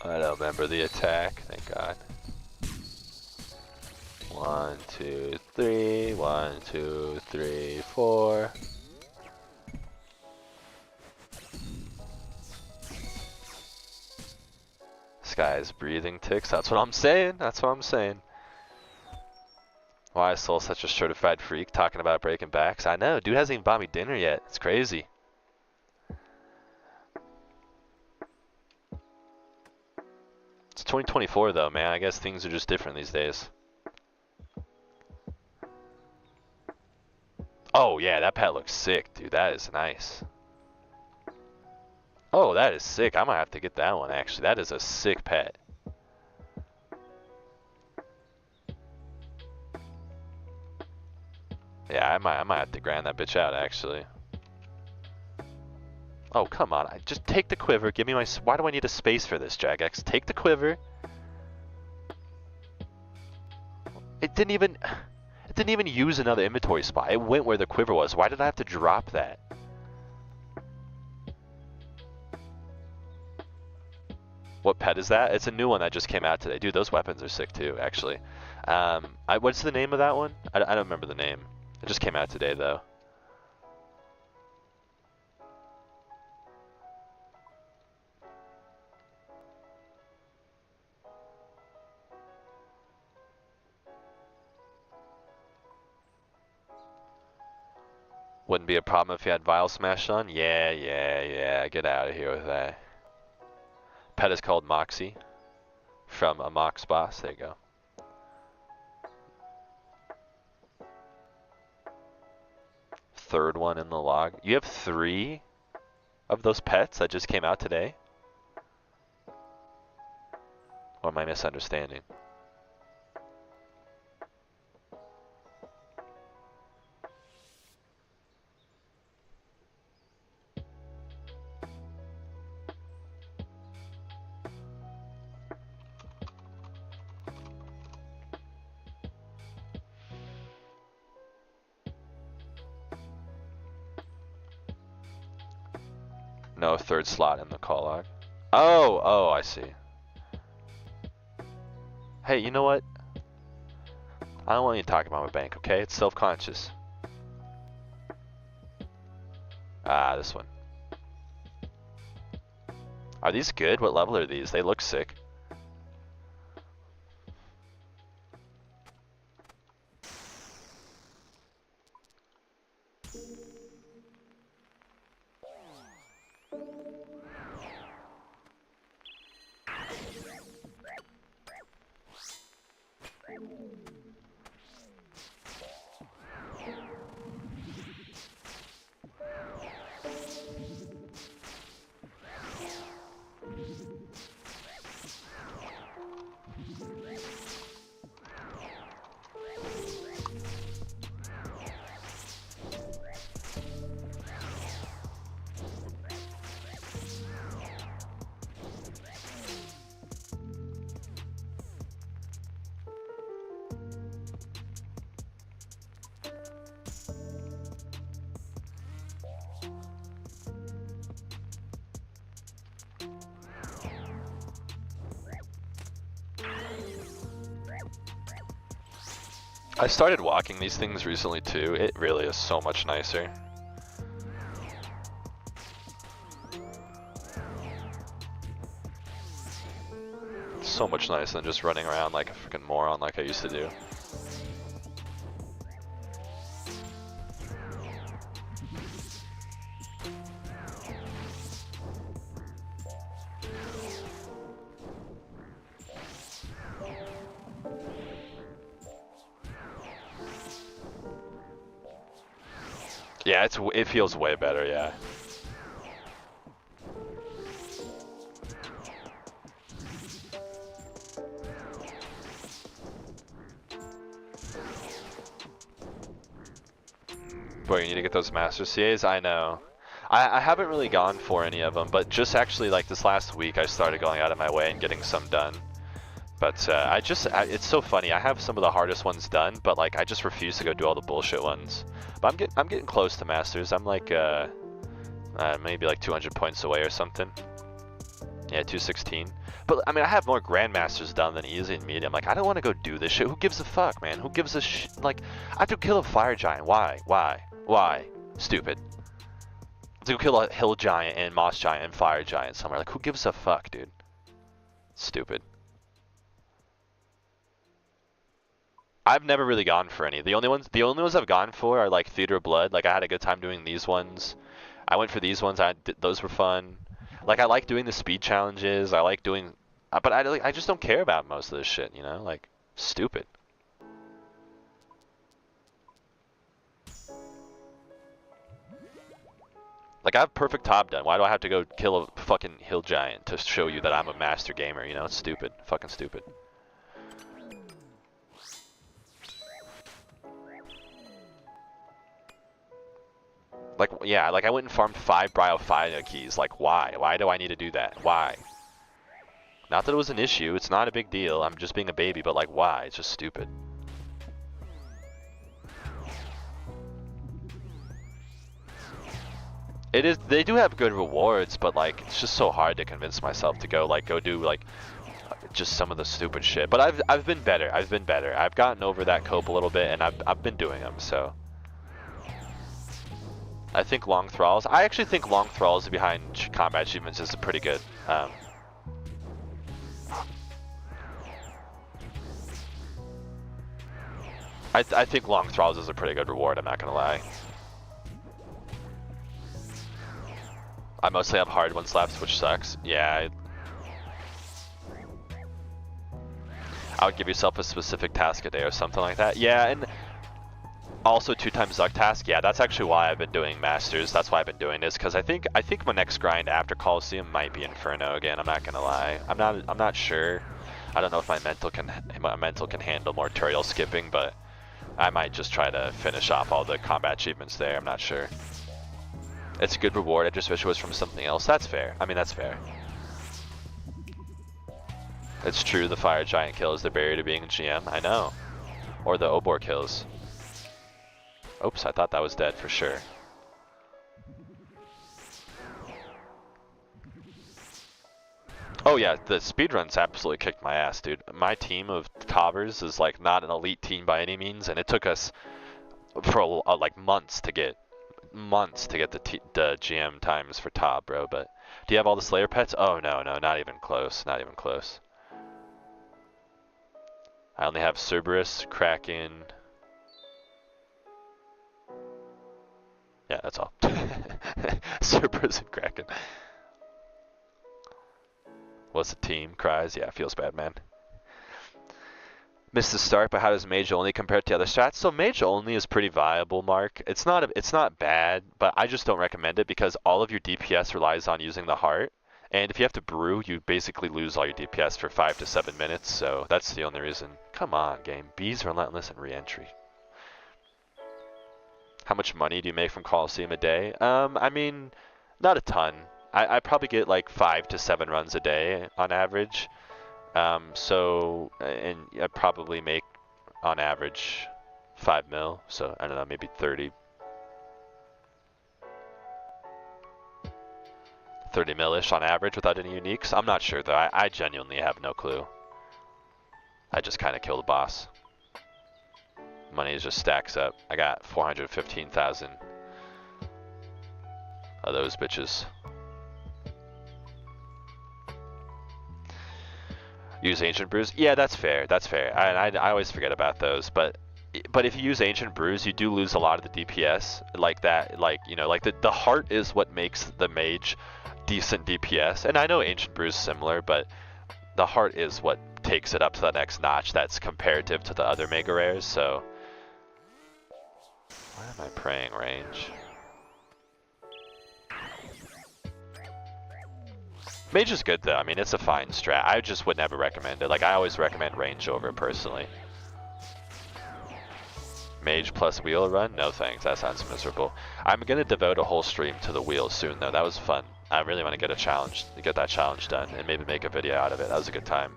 don't remember the attack, thank God. 1, 2, 3, 1, 2, 3, 4. This guy's breathing ticks, that's what I'm saying, that's what I'm saying. Why is Soul such a certified freak talking about breaking backs? I know, dude hasn't even bought me dinner yet, it's crazy. It's 2024 though, man, I guess things are just different these days. Oh yeah, that pet looks sick, dude. That is nice. Oh, that is sick. I might have to get that one, actually. That is a sick pet. Yeah, I might have to grind that bitch out, actually. Oh, come on. Just take the quiver. Give me my... Why do I need a space for this, Jagex? Take the quiver. It didn't even use another inventory spot. It went where the quiver was. Why did I have to drop that? What pet is that? It's a new one that just came out today. Dude, those weapons are sick too, actually. What's the name of that one? I don't remember the name. It just came out today, though. Wouldn't be a problem if you had Vile Smash on? Yeah. Get out of here with that. Pet is called Moxie. From a Mox boss. There you go. Third one in the log. You have 3 of those pets that just came out today? Or am I misunderstanding? No third slot in the call log. Oh, I see. Hey, you know what? I don't want you to talk about my bank, okay? It's self-conscious. Ah, this one. Are these good? What level are these? They look sick. I started walking these things recently too. It really is so much nicer. So much nicer than just running around like a freaking moron like I used to do. Yeah, it feels way better, yeah. Boy, you need to get those Master CAs? I know. I haven't really gone for any of them, but just actually like this last week I started going out of my way and getting some done. But it's so funny. I have some of the hardest ones done, but like I just refuse to go do all the bullshit ones. But I'm getting close to Masters. I'm like maybe like 200 points away or something. Yeah, 216. But I mean, I have more Grandmasters done than easy and medium. Like I don't want to go do this shit. Who gives a fuck, man? Who gives a like? I have to kill a Fire Giant. Why? Stupid. To go kill a Hill Giant and Moss Giant and Fire Giant somewhere. Like who gives a fuck, dude? Stupid. I've never really gone for any. The only ones I've gone for are like Theater of Blood. Like I had a good time doing these ones. I went for these ones. Those were fun. Like I like doing the speed challenges. I like doing, but I just don't care about most of this shit. You know, like stupid. Like I have perfect top done. Why do I have to go kill a fucking Hill Giant to show you that I'm a master gamer? You know, it's stupid. Fucking stupid. Like, yeah, like I went and farmed 5 Bryophyta keys. Like, why? Why do I need to do that? Why? Not that it was an issue. It's not a big deal. I'm just being a baby, but like, why? It's just stupid. It is. They do have good rewards, but like it's just so hard to convince myself to go do like just some of the stupid shit. But I've been better. I've been better. I've gotten over that cope a little bit, and I've been doing them. So I think long thralls. I actually think long thralls behind combat achievements is pretty good. I think long thralls is a pretty good reward. I'm not gonna lie. I mostly have hard ones left, which sucks. Yeah. I would give yourself a specific task a day or something like that. Yeah, and also 2x Zuck task. Yeah, that's actually why I've been doing Masters. That's why I've been doing this, because I think my next grind after Colosseum might be Inferno again. I'm not gonna lie. I'm not sure. I don't know if my mental can handle more tutorial skipping, but I might just try to finish off all the combat achievements there. I'm not sure. It's a good reward. I just wish it was from something else. That's fair. I mean, that's fair. It's true, the fire giant kill is the barrier to being a GM. I know. Or the Obor kills. Oops, I thought that was dead for sure. Oh yeah, the speedruns absolutely kicked my ass, dude. My team of Tobbers is like not an elite team by any means, and it took us for like months to get the GM times for top, bro. But do you have all the Slayer pets? Oh no, not even close. Not even close. I only have Cerberus, Kraken. Yeah, that's all. Cerberus and Kraken. What's the team? Cries. Yeah, feels bad, man. Missed the start, but how does Mage only compare to other strats? So Mage only is pretty viable, Mark. It's not bad, but I just don't recommend it because all of your DPS relies on using the heart. And if you have to brew, you basically lose all your DPS for 5 to 7 minutes, so that's the only reason. Come on, game. Bees relentless and re-entry. How much money do you make from Colosseum a day? I mean, not a ton. I probably get like 5 to 7 runs a day on average. So, and I probably make on average 5 mil, so I don't know, maybe 30 mil-ish on average without any uniques. I'm not sure though, I genuinely have no clue. I just kind of kill the boss. Money just stacks up. I got 415,000 of those bitches. Use Ancient Brews? Yeah, that's fair. That's fair. I always forget about those, but if you use Ancient Brews, you do lose a lot of the DPS. Like that, like, you know, like the heart is what makes the mage decent DPS. And I know Ancient Brews is similar, but the heart is what takes it up to the next notch that's comparative to the other mega rares, so. Why am I praying range? Mage is good though, I mean it's a fine strat. I just would never recommend it. Like I always recommend range over personally. Mage plus wheel run? No thanks, that sounds miserable. I'm gonna devote a whole stream to the wheel soon though, that was fun. I really want to get that challenge done and maybe make a video out of it. That was a good time.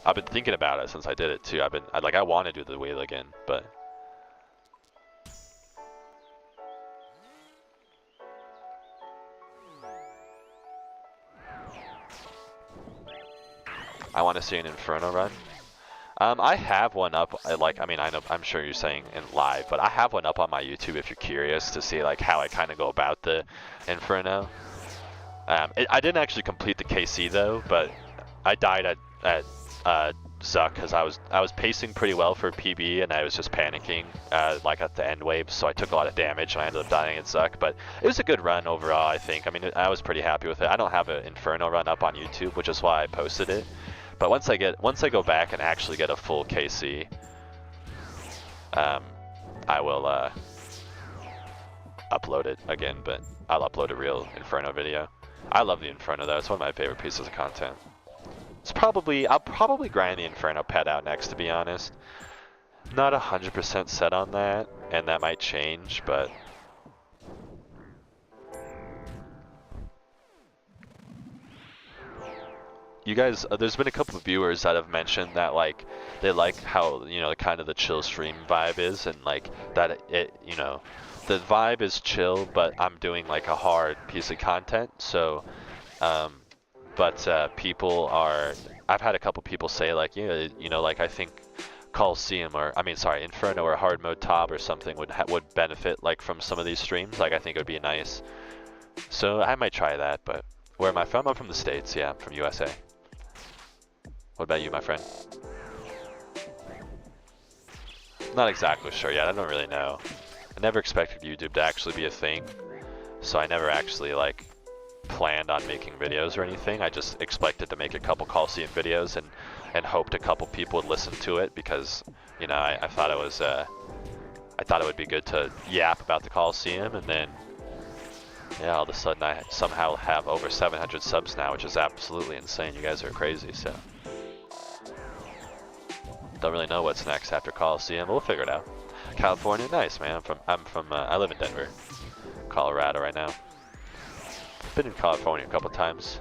I've been thinking about it since I did it too. I want to do the wheel again, but. I want to see an Inferno run. I have one up, I'm sure you're saying in live, but I have one up on my YouTube if you're curious to see like how I kind of go about the Inferno. I didn't actually complete the KC though, but I died at Zuck because I was pacing pretty well for PB and I was just panicking like at the end wave, so I took a lot of damage and I ended up dying at Zuck, but it was a good run overall, I think. I mean, I was pretty happy with it. I don't have an Inferno run up on YouTube, which is why I posted it. But once I go back and actually get a full KC, I will upload it again, but I'll upload a real Inferno video. I love the Inferno though, it's one of my favorite pieces of content. I'll probably grind the Inferno pet out next, to be honest. Not 100% set on that, and that might change, but you guys, there's been a couple of viewers that have mentioned that like they like how kind of the chill stream vibe is, and like that the vibe is chill, but I'm doing like a hard piece of content. So, but people are. I've had a couple people say like like I think Colosseum or I mean sorry Inferno or hard mode top or something would benefit like from some of these streams. Like I think it would be nice. So I might try that. But where am I from? I'm from the States. Yeah, I'm from USA. What about you, my friend? Not exactly sure yet. I don't really know. I never expected YouTube to actually be a thing, so I never actually like planned on making videos or anything. I just expected to make a couple Colosseum videos and hoped a couple people would listen to it because I thought it was I thought it would be good to yap about the Colosseum, and then yeah, all of a sudden I somehow have over 700 subs now, which is absolutely insane. You guys are crazy. So. Don't really know what's next after Colosseum, but we'll figure it out. California, nice man. I live in Denver, Colorado right now. Been in California a couple times.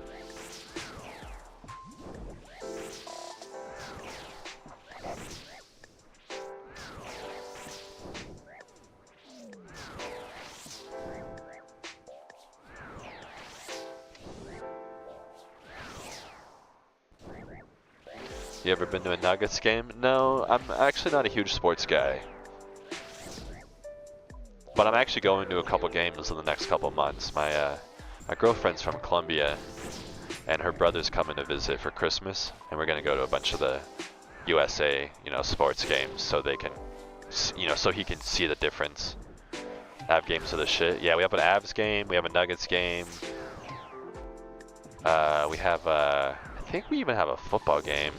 You ever been to a Nuggets game? No, I'm actually not a huge sports guy. But I'm actually going to a couple games in the next couple months. My girlfriend's from Colombia, and her brother's coming to visit for Christmas, and we're gonna go to a bunch of the USA, sports games, so they can, so he can see the difference. Av games of the shit. Yeah, we have an Avs game, we have a Nuggets game. We have, I think we even have a football game.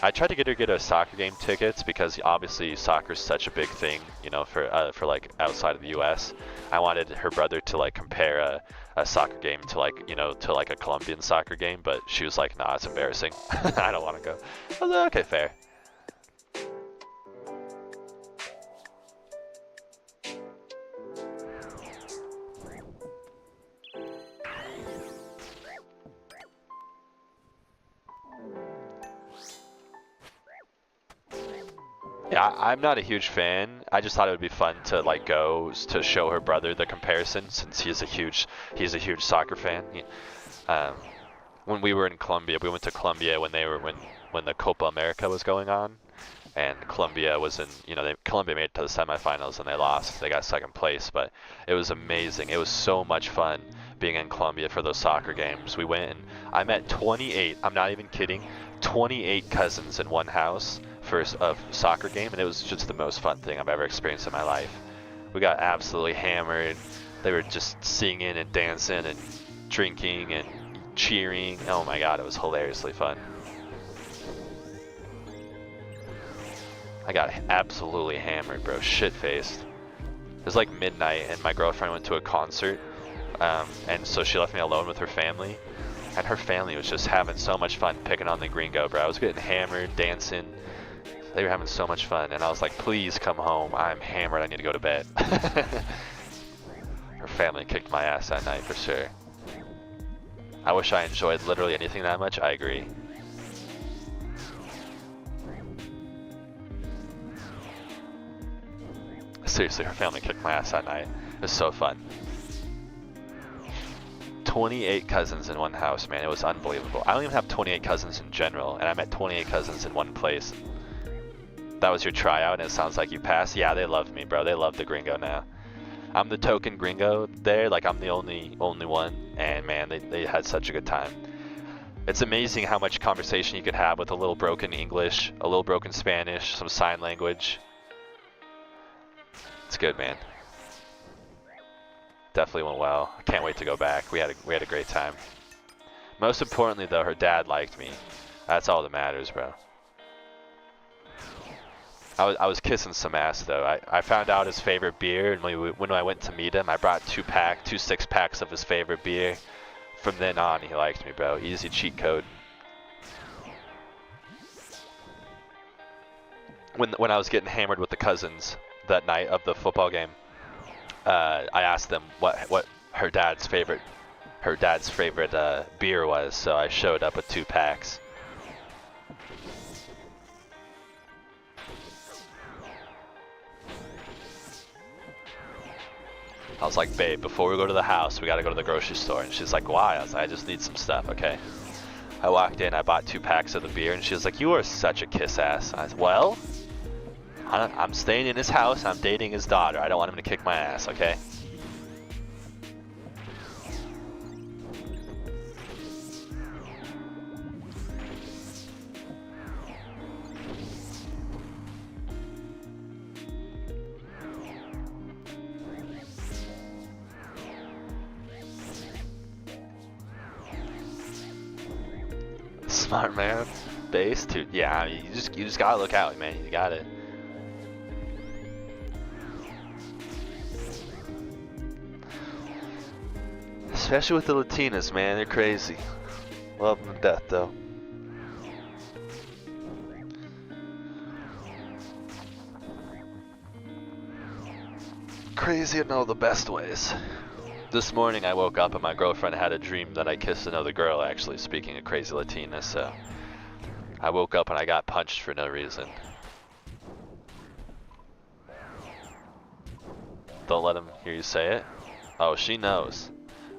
I tried to get a soccer game tickets because obviously soccer's such a big thing, for like outside of the U.S. I wanted her brother to like compare a soccer game to like, to like a Colombian soccer game, but she was like, nah, it's embarrassing. I don't want to go. I was like, okay, fair. Yeah, I'm not a huge fan. I just thought it would be fun to like go to show her brother the comparison, since he's a huge soccer fan. When we were in Colombia, we went to Colombia when the Copa America was going on, and Colombia was in, Colombia made it to the semifinals and they lost. They got second place, but it was amazing. It was so much fun being in Colombia for those soccer games. We went and I met 28, I'm not even kidding, 28 cousins in one house for a soccer game, and it was just the most fun thing I've ever experienced in my life. We got absolutely hammered. They were just singing and dancing and drinking and cheering. Oh my god, it was hilariously fun. I got absolutely hammered, bro, shit-faced. It was like midnight and my girlfriend went to a concert, and so she left me alone with her family, and her family was just having so much fun picking on the gringo, bro. I was getting hammered, dancing. They were having so much fun, and I was like, please come home. I'm hammered. I need to go to bed. Her family kicked my ass that night for sure. I wish I enjoyed literally anything that much. I agree. Seriously, her family kicked my ass that night. It was so fun. 28 cousins in one house, man. It was unbelievable. I don't even have 28 cousins in general, and I met 28 cousins in one place. That was your tryout, and it sounds like you passed. Yeah, they love me, bro. They love the gringo now. I'm the token gringo there. Like, I'm the only one. And, man, they had such a good time. It's amazing how much conversation you could have with a little broken English, a little broken Spanish, some sign language. It's good, man. Definitely went well. I can't wait to go back. We had a great time. Most importantly, though, her dad liked me. That's all that matters, bro. I was kissing some ass though. I found out his favorite beer, and when I went to meet him, I brought two 6-packs of his favorite beer. From then on, he liked me, bro. Easy cheat code. When I was getting hammered with the cousins that night of the football game, I asked them what her dad's favorite her dad's favorite beer was, so I showed up with 2 packs. I was like, babe, before we go to the house, we gotta go to the grocery store. And she's like, why? I was like, I just need some stuff, okay? I walked in, I bought 2 packs of the beer, and she was like, you are such a kiss ass. I said, well, I'm staying in his house, I'm dating his daughter. I don't want him to kick my ass, okay? Smart man, base too. Yeah, I mean, you just gotta look out, man. You got it. Especially with the Latinas, man. They're crazy. Love them to death, though. Crazy in all the best ways. This morning I woke up and my girlfriend had a dream that I kissed another girl, actually, speaking of crazy Latina, so I woke up and I got punched for no reason. Don't let him hear you say it. Oh, she knows.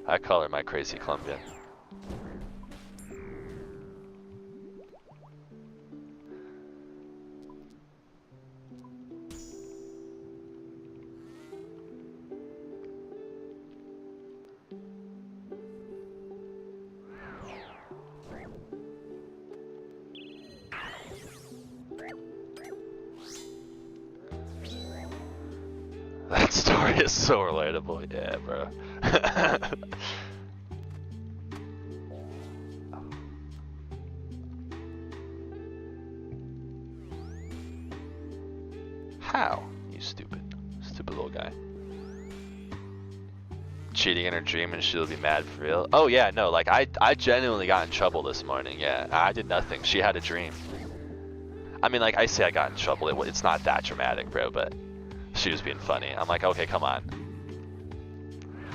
I call her my crazy Colombian. That story is so relatable, yeah, bro. How? You stupid little guy. Cheating in her dream and she'll be mad for real? Oh yeah, no, like I genuinely got in trouble this morning, yeah. I did nothing, she had a dream. I mean, like, I say I got in trouble, it's not that dramatic, bro, but she was being funny. I'm like, okay, come on.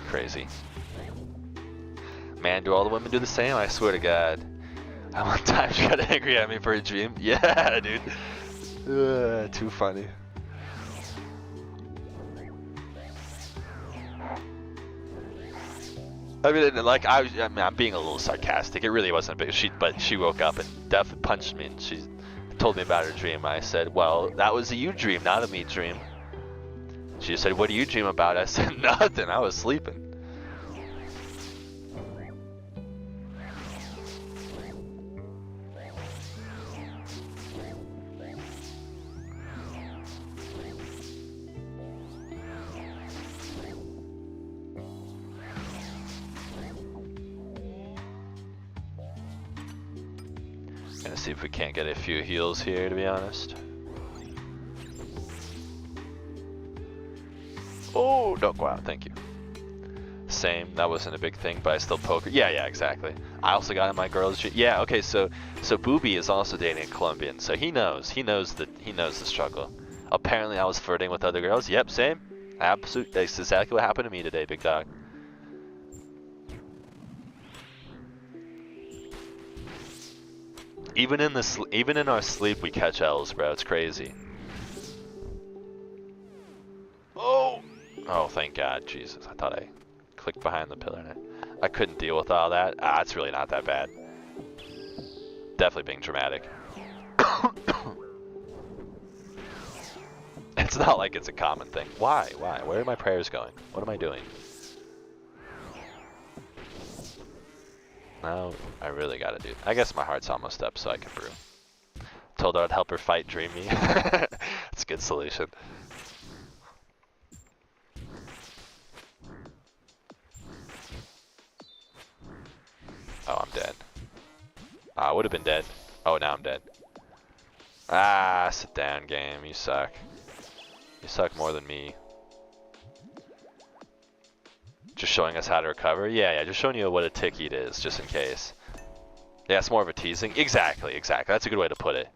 Crazy. Man, do all the women do the same? I swear to God. At one time she got angry at me for a dream. Yeah, dude. Too funny. I mean, like, I'm being a little sarcastic. It really wasn't big. But she woke up and definitely punched me, and she told me about her dream. I said, well, that was a you dream, not a me dream. She said, what do you dream about? I said, nothing, I was sleeping. Gonna see if we can't get a few heals here, to be honest. Oh, don't go out, thank you. Same, that wasn't a big thing, but I still poke her. Yeah, exactly. I also got in my girl's dream. Yeah, okay, so Booby is also dating a Colombian, so he knows the struggle. Apparently I was flirting with other girls. Yep, same. Absolutely, that's exactly what happened to me today, big dog. Even in our sleep we catch L's, bro. It's crazy. Oh, thank God, Jesus. I thought I clicked behind the pillar. I couldn't deal with all that. It's really not that bad. Definitely being dramatic. It's not like it's a common thing. Why? Where are my prayers going? What am I doing? Now I really gotta do. I guess my heart's almost up, so I can brew. Told her I'd help her fight Dreamy. It's a good solution. Oh, I'm dead. I would have been dead. Oh, now I'm dead. Sit down, game. You suck. You suck more than me. Just showing us how to recover? Yeah, just showing you what a tick it is, just in case. Yeah, it's more of a teasing. Exactly. That's a good way to put it.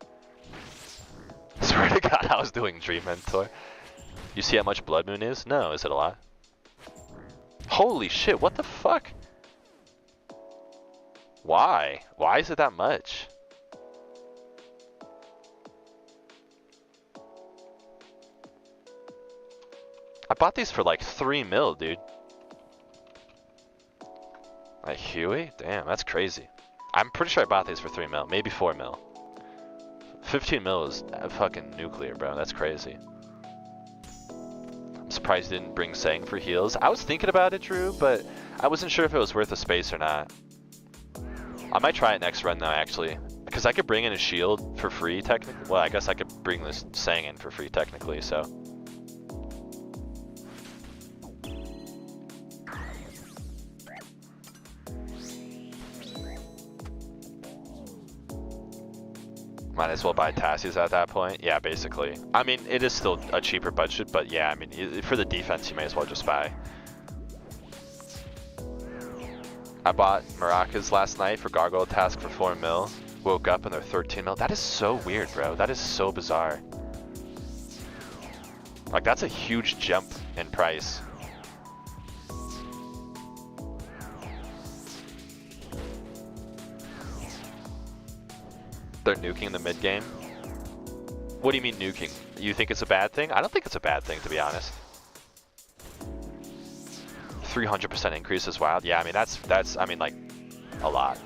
Swear to God, I was doing Dream Mentor. You see how much Blood Moon is? No, is it a lot? Holy shit, what the fuck? Why? Why is it that much? I bought these for like 3 mil, dude. Like Huey? Damn, that's crazy. I'm pretty sure I bought these for 3 mil, maybe 4 mil. 15 mil is fucking nuclear, bro. That's crazy. I'm surprised you didn't bring Sang for heals. I was thinking about it, Drew, but I wasn't sure if it was worth the space or not. I might try it next run though, actually. Because I could bring in a shield for free, technically. Well, I guess I could bring this Sang in for free, technically, so. Might as well buy Tassies at that point. Yeah, basically. I mean, it is still a cheaper budget, but yeah, I mean, for the defense, you may as well just buy. I bought Maracas last night for Gargoyle Task for 4 mil. Woke up and they're 13 mil. That is so weird, bro. That is so bizarre. Like, that's a huge jump in price. They're nuking the mid game. What do you mean nuking? You think it's a bad thing? I don't think it's a bad thing, to be honest. 300% increase is wild. Yeah, I mean that's I mean like a lot.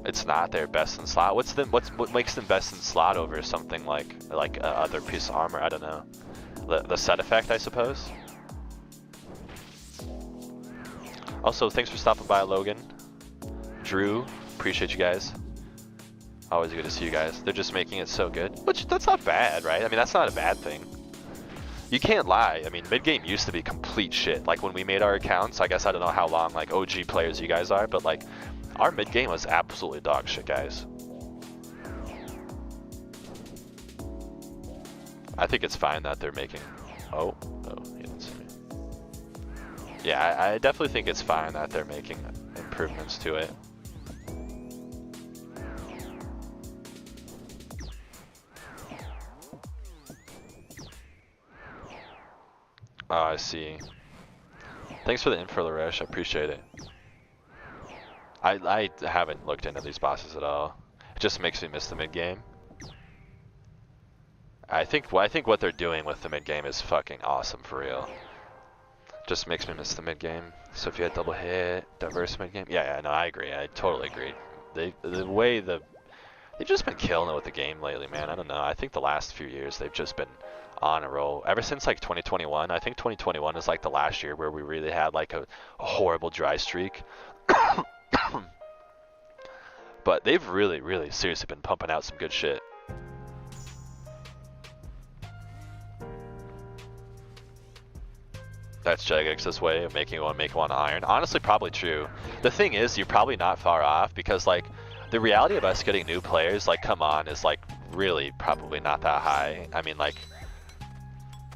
It's not their best in slot. What makes them best in slot over something like other piece of armor? I don't know. The set effect, I suppose. Also, thanks for stopping by, Logan. Drew, appreciate you guys. Always good to see you guys. They're just making it so good. Which, that's not bad, right? I mean, that's not a bad thing. You can't lie. I mean, mid-game used to be complete shit. Like, when we made our accounts, I guess I don't know how long, like, OG players you guys are, but, like, our mid-game was absolutely dog shit, guys. I think it's fine that they're making... Oh, he didn't see me. Yeah, I definitely think it's fine that they're making improvements to it. Oh, I see. Thanks for the info, Laresh. I appreciate it. I haven't looked into these bosses at all. It just makes me miss the mid game. I think what they're doing with the mid game is fucking awesome for real. Just makes me miss the mid game. So if you had double hit, diverse mid game, yeah, no, I agree. I totally agree. They've just been killing it with the game lately, man. I don't know. I think the last few years they've just been on a roll. Ever since like 2021, I think 2021 is like the last year where we really had like a horrible dry streak. But they've really seriously been pumping out some good shit. That's Jagex's way of making one make one iron. Honestly, probably true. The thing is, you're probably not far off because like the reality of us getting new players, like come on, is like really probably not that high. I mean, like,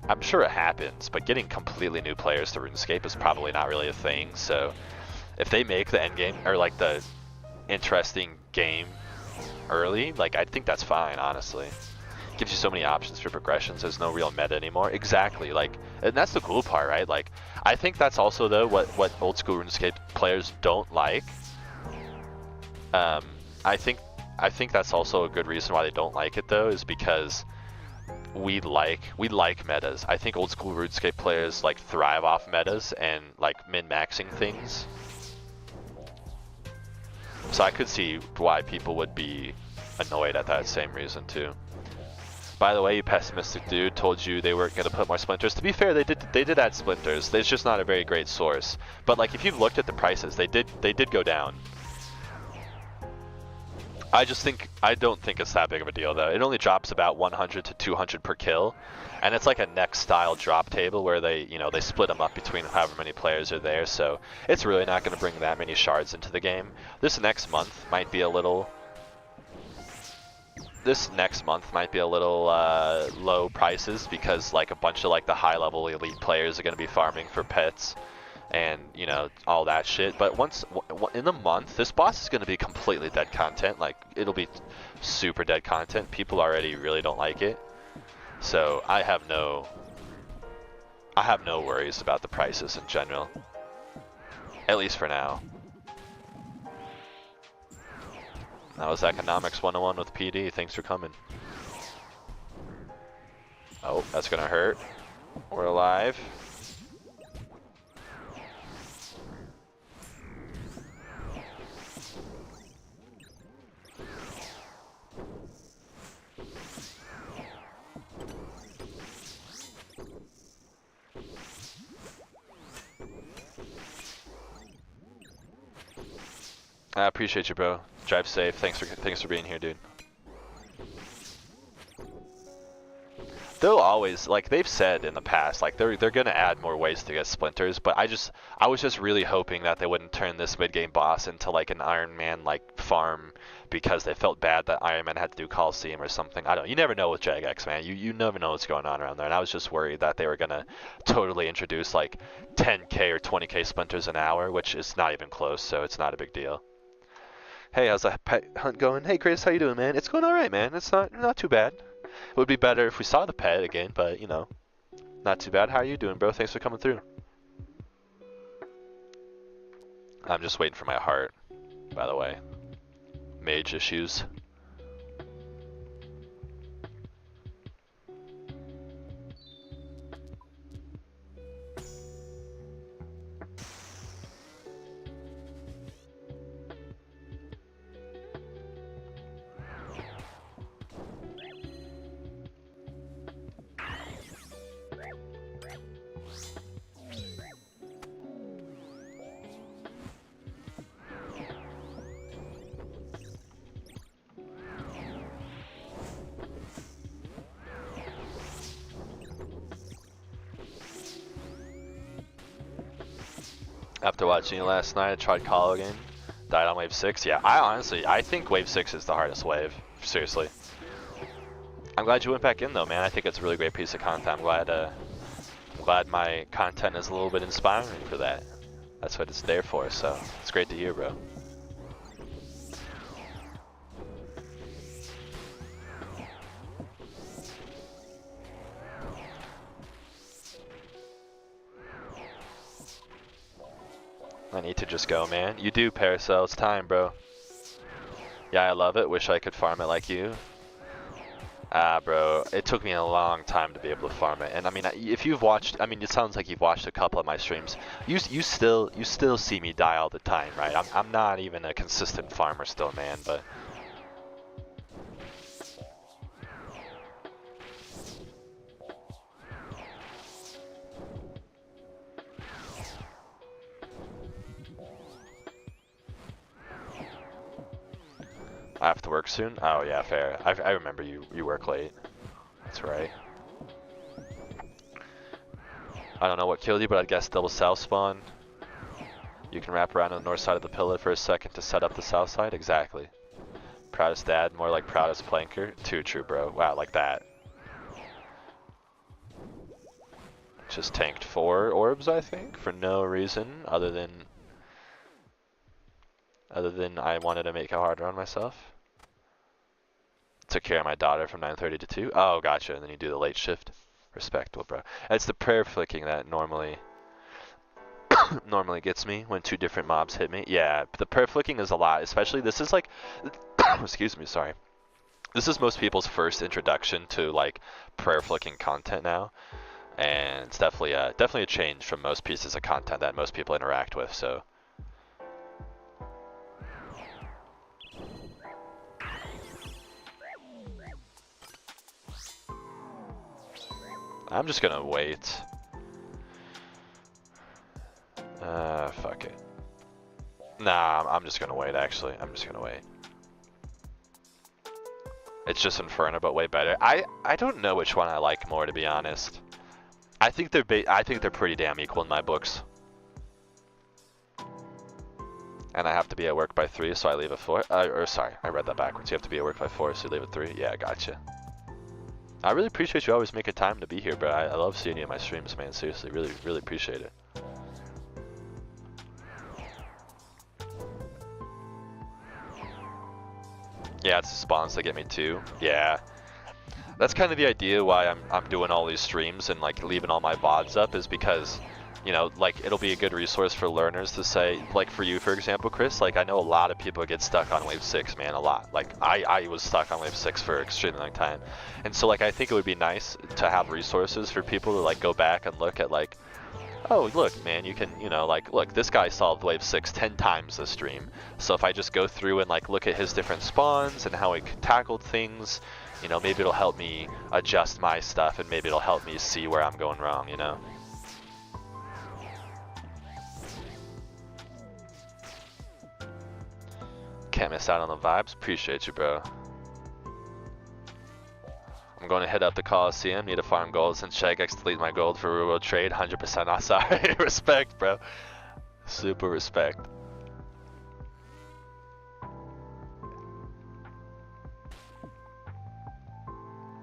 I'm sure it happens, but getting completely new players to RuneScape is probably not really a thing. So if they make the end game or like the interesting game early, like I think that's fine, honestly. Gives you so many options for progressions. There's no real meta anymore. Exactly, like, and that's the cool part, right? Like, I think that's also though what old school RuneScape players don't like. I think that's also a good reason why they don't like it though, is because we like metas. I think old school RuneScape players like thrive off metas and like min-maxing things. So I could see why people would be annoyed at that same reason too. By the way, you pessimistic dude, told you they weren't going to put more splinters. To be fair, they did add splinters. It's just not a very great source. But like if you've looked at the prices, they did go down. I don't think it's that big of a deal though. It only drops about 100 to 200 per kill, and it's like a next style drop table where they split them up between however many players are there. So it's really not going to bring that many shards into the game. This next month might be a little low prices because like a bunch of like the high level elite players are going to be farming for pets and all that shit. But once in a month, this boss is going to be completely dead content. Like it'll be super dead content. People already really don't like it, so I have no worries about the prices in general, at least for now. That was Economics 101 with PD. Thanks for coming. Oh, that's gonna hurt. We're alive. I appreciate you, bro. Drive safe. Thanks for being here, dude. They'll always, like they've said in the past, like they're gonna add more ways to get splinters, but I was just really hoping that they wouldn't turn this mid game boss into like an Iron Man like farm because they felt bad that Iron Man had to do Colosseum or something. I don't know. You never know with Jagex, man. You never know what's going on around there, and I was just worried that they were gonna totally introduce like 10k or 20k splinters an hour, which is not even close, so it's not a big deal. Hey, how's the pet hunt going? Hey, Chris, how you doing, man? It's going all right, man. It's not too bad. It would be better if we saw the pet again, but you know, not too bad. How are you doing, bro? Thanks for coming through. I'm just waiting for my heart, by the way. Mage issues. After watching you last night, I tried Call again. Died on wave 6. Yeah, I think wave 6 is the hardest wave. Seriously. I'm glad you went back in though, man. I think it's a really great piece of content. I'm glad my content is a little bit inspiring for that. That's what it's there for, so it's great to hear, bro. I need to just go, man. You do, Paracel. It's time, bro. Yeah, I love it. Wish I could farm it like you. Ah, bro. It took me a long time to be able to farm it. And I mean, if you've watched, I mean, it sounds like you've watched a couple of my streams. You still see me die all the time, right? I'm not even a consistent farmer still, man, but. I have to work soon? Oh yeah, fair. I remember you work late. That's right. I don't know what killed you, but I guess double south spawn. You can wrap around on the north side of the pillar for a second to set up the south side? Exactly. Proudest dad, more like proudest planker. Too true, bro. Wow, like that. Just tanked 4 orbs, I think, for no reason other than I wanted to make it harder on myself. Took care of my daughter from 9:30 to 2. Oh, gotcha. And then you do the late shift. Respectable, bro. It's the prayer flicking that normally gets me when 2 different mobs hit me. Yeah, the prayer flicking is a lot. Especially this is like, excuse me, sorry. This is most people's first introduction to like prayer flicking content now, and it's definitely a change from most pieces of content that most people interact with. So. I'm just gonna wait. Fuck it. Nah, I'm just gonna wait, actually. I'm just gonna wait. It's just Inferno, but way better. I don't know which one I like more, to be honest. I think they're pretty damn equal in my books. And I have to be at work by 3, so I leave at 4. Or sorry, I read that backwards. You have to be at work by 4, so you leave at 3. Yeah, gotcha. I really appreciate you always making time to be here, bro. I love seeing you in my streams, man. Seriously, really appreciate it. Yeah, it's the spawns that get me too. Yeah. That's kind of the idea why I'm doing all these streams and like leaving all my VODs up, is because you know, like it'll be a good resource for learners to say, like for you, for example, Chris, like I know a lot of people get stuck on wave 6, man, a lot. Like I was stuck on wave 6 for an extremely long time. And so like I think it would be nice to have resources for people to like go back and look at like, oh, look, man, you can, you know, like, look, this guy solved wave 6 10 times this stream. So if I just go through and like look at his different spawns and how he tackled things, you know, maybe it'll help me adjust my stuff and maybe it'll help me see where I'm going wrong, you know? Can't miss out on the vibes. Appreciate you, bro. I'm going to hit up the Colosseum. Need to farm gold since Shagex delete my gold for real world trade. 100% not sorry. Respect, bro. Super respect.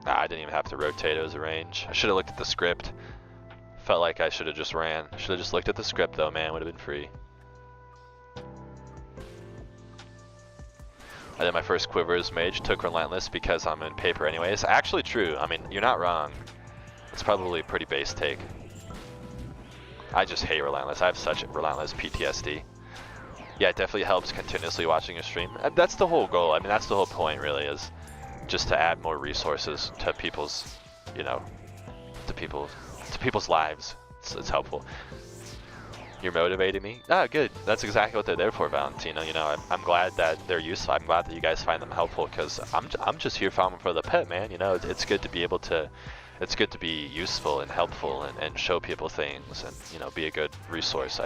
Nah, I didn't even have to rotate. It was a range. I should have looked at the script. Felt like I should have just ran. Should have just looked at the script though, man. Would have been free. I did my first quiver as Mage, took Relentless because I'm in paper anyways. Actually true, I mean, you're not wrong. It's probably a pretty base take. I just hate Relentless, I have such Relentless PTSD. Yeah, it definitely helps continuously watching a stream. That's the whole goal, I mean that's the whole point really, is just to add more resources to people's, you know, to people's lives. It's helpful. You're motivating me? Ah, good. That's exactly what they're there for, Valentino. You know, I'm glad that they're useful. I'm glad that you guys find them helpful because I'm just here farming for the pet, man. You know, it's good to be able to, it's good to be useful and helpful and show people things and, you know, be a good resource.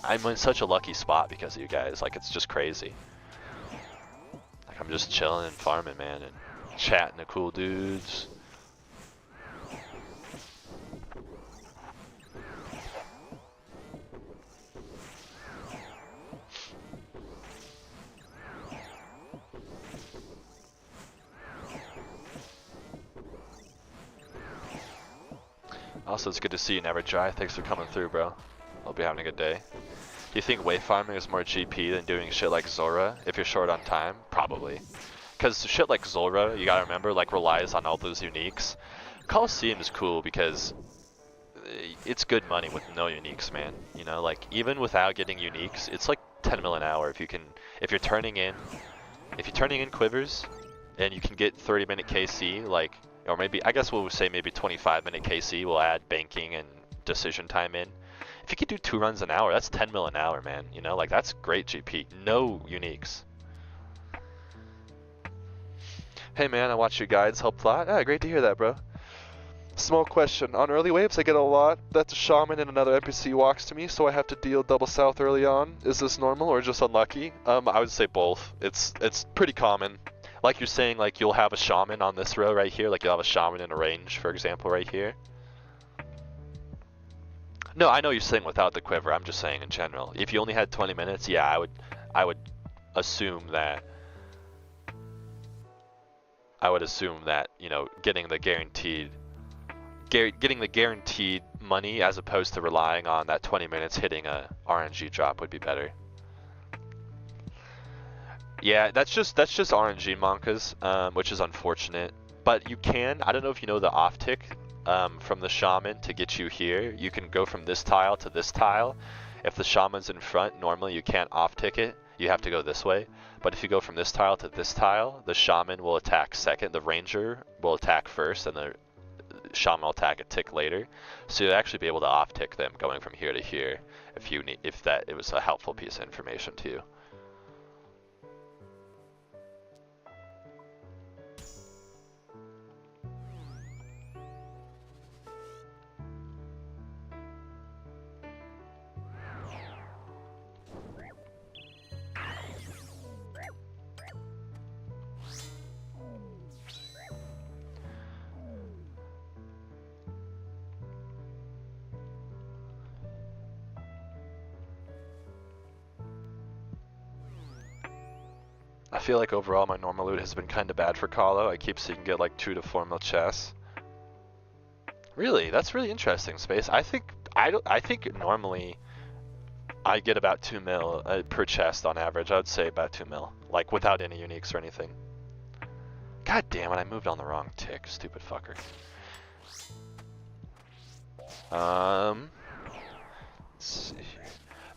I'm in such a lucky spot because of you guys. Like, it's just crazy. Like, I'm just chilling and farming, man, and chatting to cool dudes. Also, it's good to see you, Never Dry. Thanks for coming through, bro. Hope you're having a good day. Do you think wave farming is more GP than doing shit like Zora if you're short on time? Probably. Because shit like Zora, you gotta remember, like relies on all those uniques. Colosseum is cool because it's good money with no uniques, man. You know, like even without getting uniques, it's like 10 mil an hour if you're turning in quivers and you can get 30-minute KC, like, or maybe, I guess we'll say maybe 25-minute KC, we'll add banking and decision time in. If you could do 2 runs an hour, that's 10 mil an hour, man. You know, like that's great GP. No uniques. Hey man, I watch your guides help plot. Ah, great to hear that, bro. Small question. On early waves, I get a lot that the shaman and another NPC walks to me, so I have to deal double south early on. Is this normal or just unlucky? I would say both. It's pretty common. Like you're saying, like you'll have a shaman on this row right here, like you'll have a shaman in a range, for example, right here. No, I know you're saying without the quiver, I'm just saying in general. If you only had 20 minutes, yeah, I would assume that, you know, getting the guaranteed money as opposed to relying on that 20 minutes hitting a RNG drop would be better. Yeah, that's just RNG Monkas, which is unfortunate. But you can, I don't know if you know the off tick from the shaman to get you here. You can go from this tile to this tile. If the shaman's in front, normally you can't off tick it. You have to go this way. But if you go from this tile to this tile, the shaman will attack second. The ranger will attack first, and the shaman will attack a tick later. So you'll actually be able to off tick them going from here to here if it was a helpful piece of information to you. I feel like overall my normal loot has been kinda bad for Colo. I keep seeing get like 2 to 4 mil chests. Really? That's really interesting, Space. I think normally I get about 2 mil per chest on average. I would say about 2 mil. Like without any uniques or anything. God damn it, I moved on the wrong tick, stupid fucker.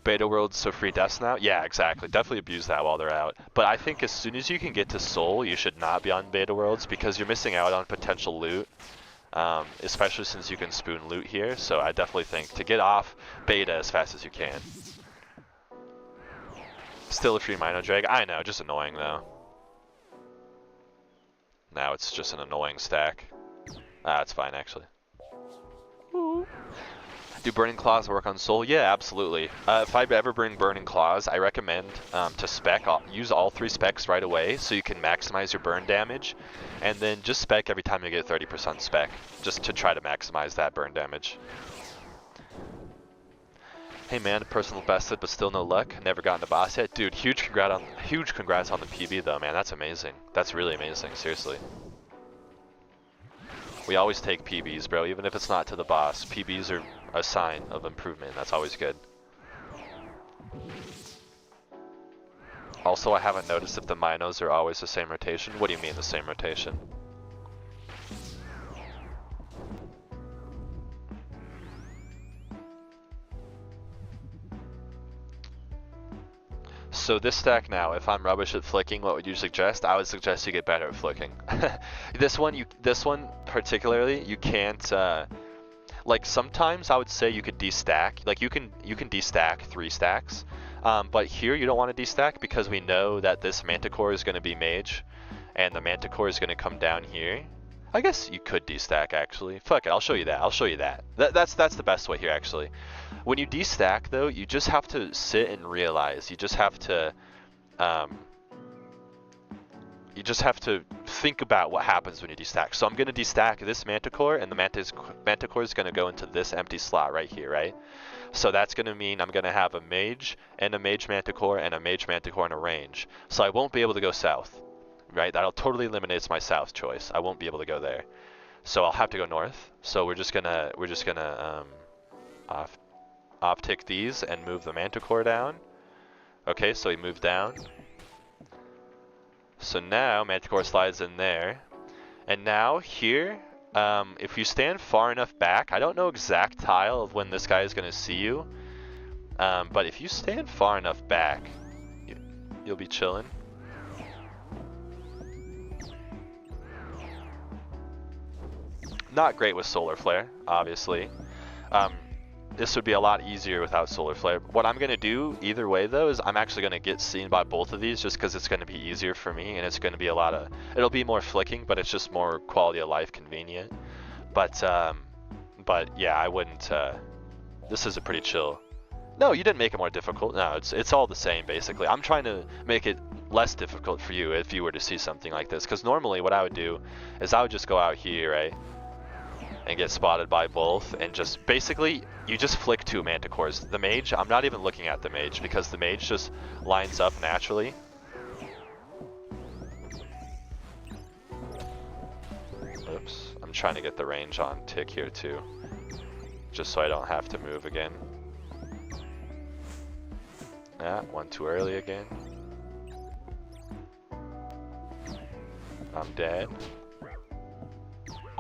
Beta worlds, so free deaths now? Yeah, exactly. Definitely abuse that while they're out. But I think as soon as you can get to Soul, you should not be on beta worlds because you're missing out on potential loot. Especially since you can spoon loot here, so I definitely think to get off beta as fast as you can. Still a free Mino Drag? I know, just annoying though. Now it's just an annoying stack. It's fine actually. Ooh. Do Burning Claws work on Soul? Yeah, absolutely. If I ever bring Burning Claws, I recommend to spec, use all 3 specs right away so you can maximize your burn damage, and then just spec every time you get 30% spec, just to try to maximize that burn damage. Hey man, personal bested but still no luck, never gotten a boss yet. Dude, huge congrats on the PB though, man, that's amazing. That's really amazing, seriously. We always take PBs, bro, even if it's not to the boss. PBs are a sign of improvement, that's always good. Also, I haven't noticed if the Minos are always the same rotation. What do you mean the same rotation? So this stack now, if I'm rubbish at flicking, what would you suggest? I would suggest you get better at flicking. This one particularly, you can't, like sometimes I would say you could destack, like you can destack 3 stacks, but here you don't want to destack because we know that this Manticore is going to be Mage, and the Manticore is going to come down here. I guess you could destack actually. Fuck it, I'll show you that. I'll show you that. That's the best way here actually. When you destack though, you just have to sit and realize. You just have to think about what happens when you destack. So I'm going to destack this Manticore, and the Manticore is going to go into this empty slot right here, right? So that's going to mean I'm going to have a Mage and a Mage Manticore and a Mage Manticore in a range. So I won't be able to go south, right? That'll totally eliminates my south choice. I won't be able to go there. So I'll have to go north. So we're just gonna off tick these and move the Manticore down. Okay, so he moved down. So now Manticore slides in there, and now here, if you stand far enough back, I don't know exact tile of when this guy is going to see you, but if you stand far enough back, you'll be chilling. Not great with Solar Flare, obviously. This would be a lot easier without Solar Flare. What I'm going to do either way though is I'm actually going to get seen by both of these just because it's going to be easier for me, and it's going to be it'll be more flicking, but it's just more quality of life convenient. But yeah, I wouldn't, this is a pretty chill. No, you didn't make it more difficult. No, it's all the same basically. I'm trying to make it less difficult for you if you were to see something like this, because normally what I would do is I would just go out here, right? And get spotted by both, and just basically you just flick 2 Manticores. The Mage, I'm not even looking at the Mage because the Mage just lines up naturally. Oops, I'm trying to get the range on tick here too, just so I don't have to move again. One too early again. I'm dead.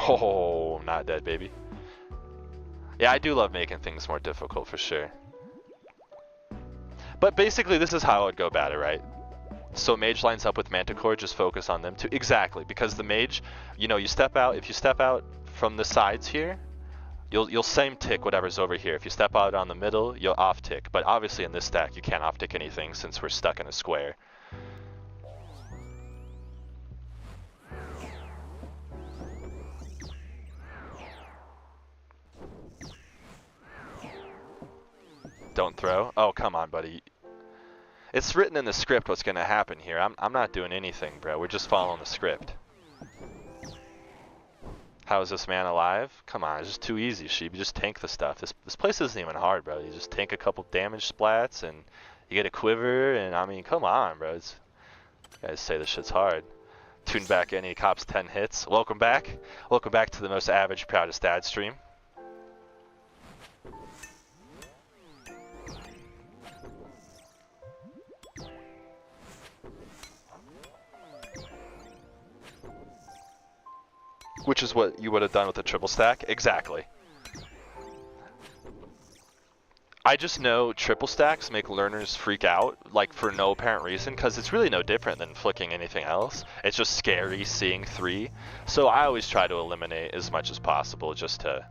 Oh, I'm not dead, baby. Yeah, I do love making things more difficult for sure. But basically, this is how I would go about it, right? So Mage lines up with Manticore, just focus on them too. Exactly, because the Mage, you know, you step out. If you step out from the sides here, you'll same tick whatever's over here. If you step out on the middle, you'll off tick. But obviously in this stack, you can't off tick anything since we're stuck in a square. Don't throw? Oh, come on, buddy. It's written in the script what's going to happen here. I'm not doing anything, bro. We're just following the script. How is this man alive? Come on, it's just too easy, Sheep. You just tank the stuff. This place isn't even hard, bro. You just tank a couple damage splats, and you get a quiver, and I mean, come on, bro. You guys say this shit's hard. Tune back any cops 10 hits. Welcome back. Welcome back to the most average, proudest dad stream. Which is what you would have done with a triple stack? Exactly. I just know triple stacks make learners freak out, like for no apparent reason, because it's really no different than flicking anything else. It's just scary seeing 3. So I always try to eliminate as much as possible just to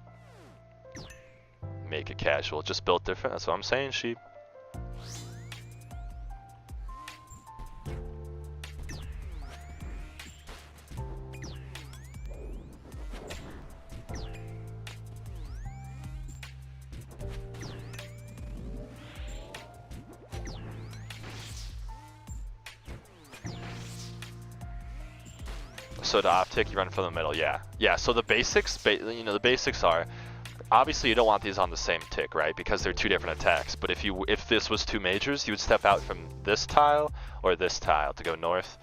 make it casual. Just built different, that's what I'm saying, sheep. So to optic, you run from the middle, yeah. Yeah, so the basics, you know, the basics are, obviously you don't want these on the same tick, right? Because they're 2 different attacks. But if this was 2 majors, you would step out from this tile or this tile to go north.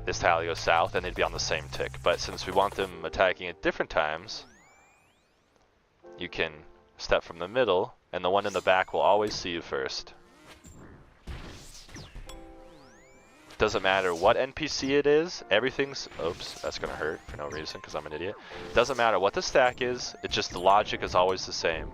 This tile to go south, and they'd be on the same tick. But since we want them attacking at different times, you can step from the middle, and the one in the back will always see you first. Doesn't matter what NPC it is, everything's, oops, that's gonna hurt for no reason because I'm an idiot. Doesn't matter what the stack is, it's just the logic is always the same.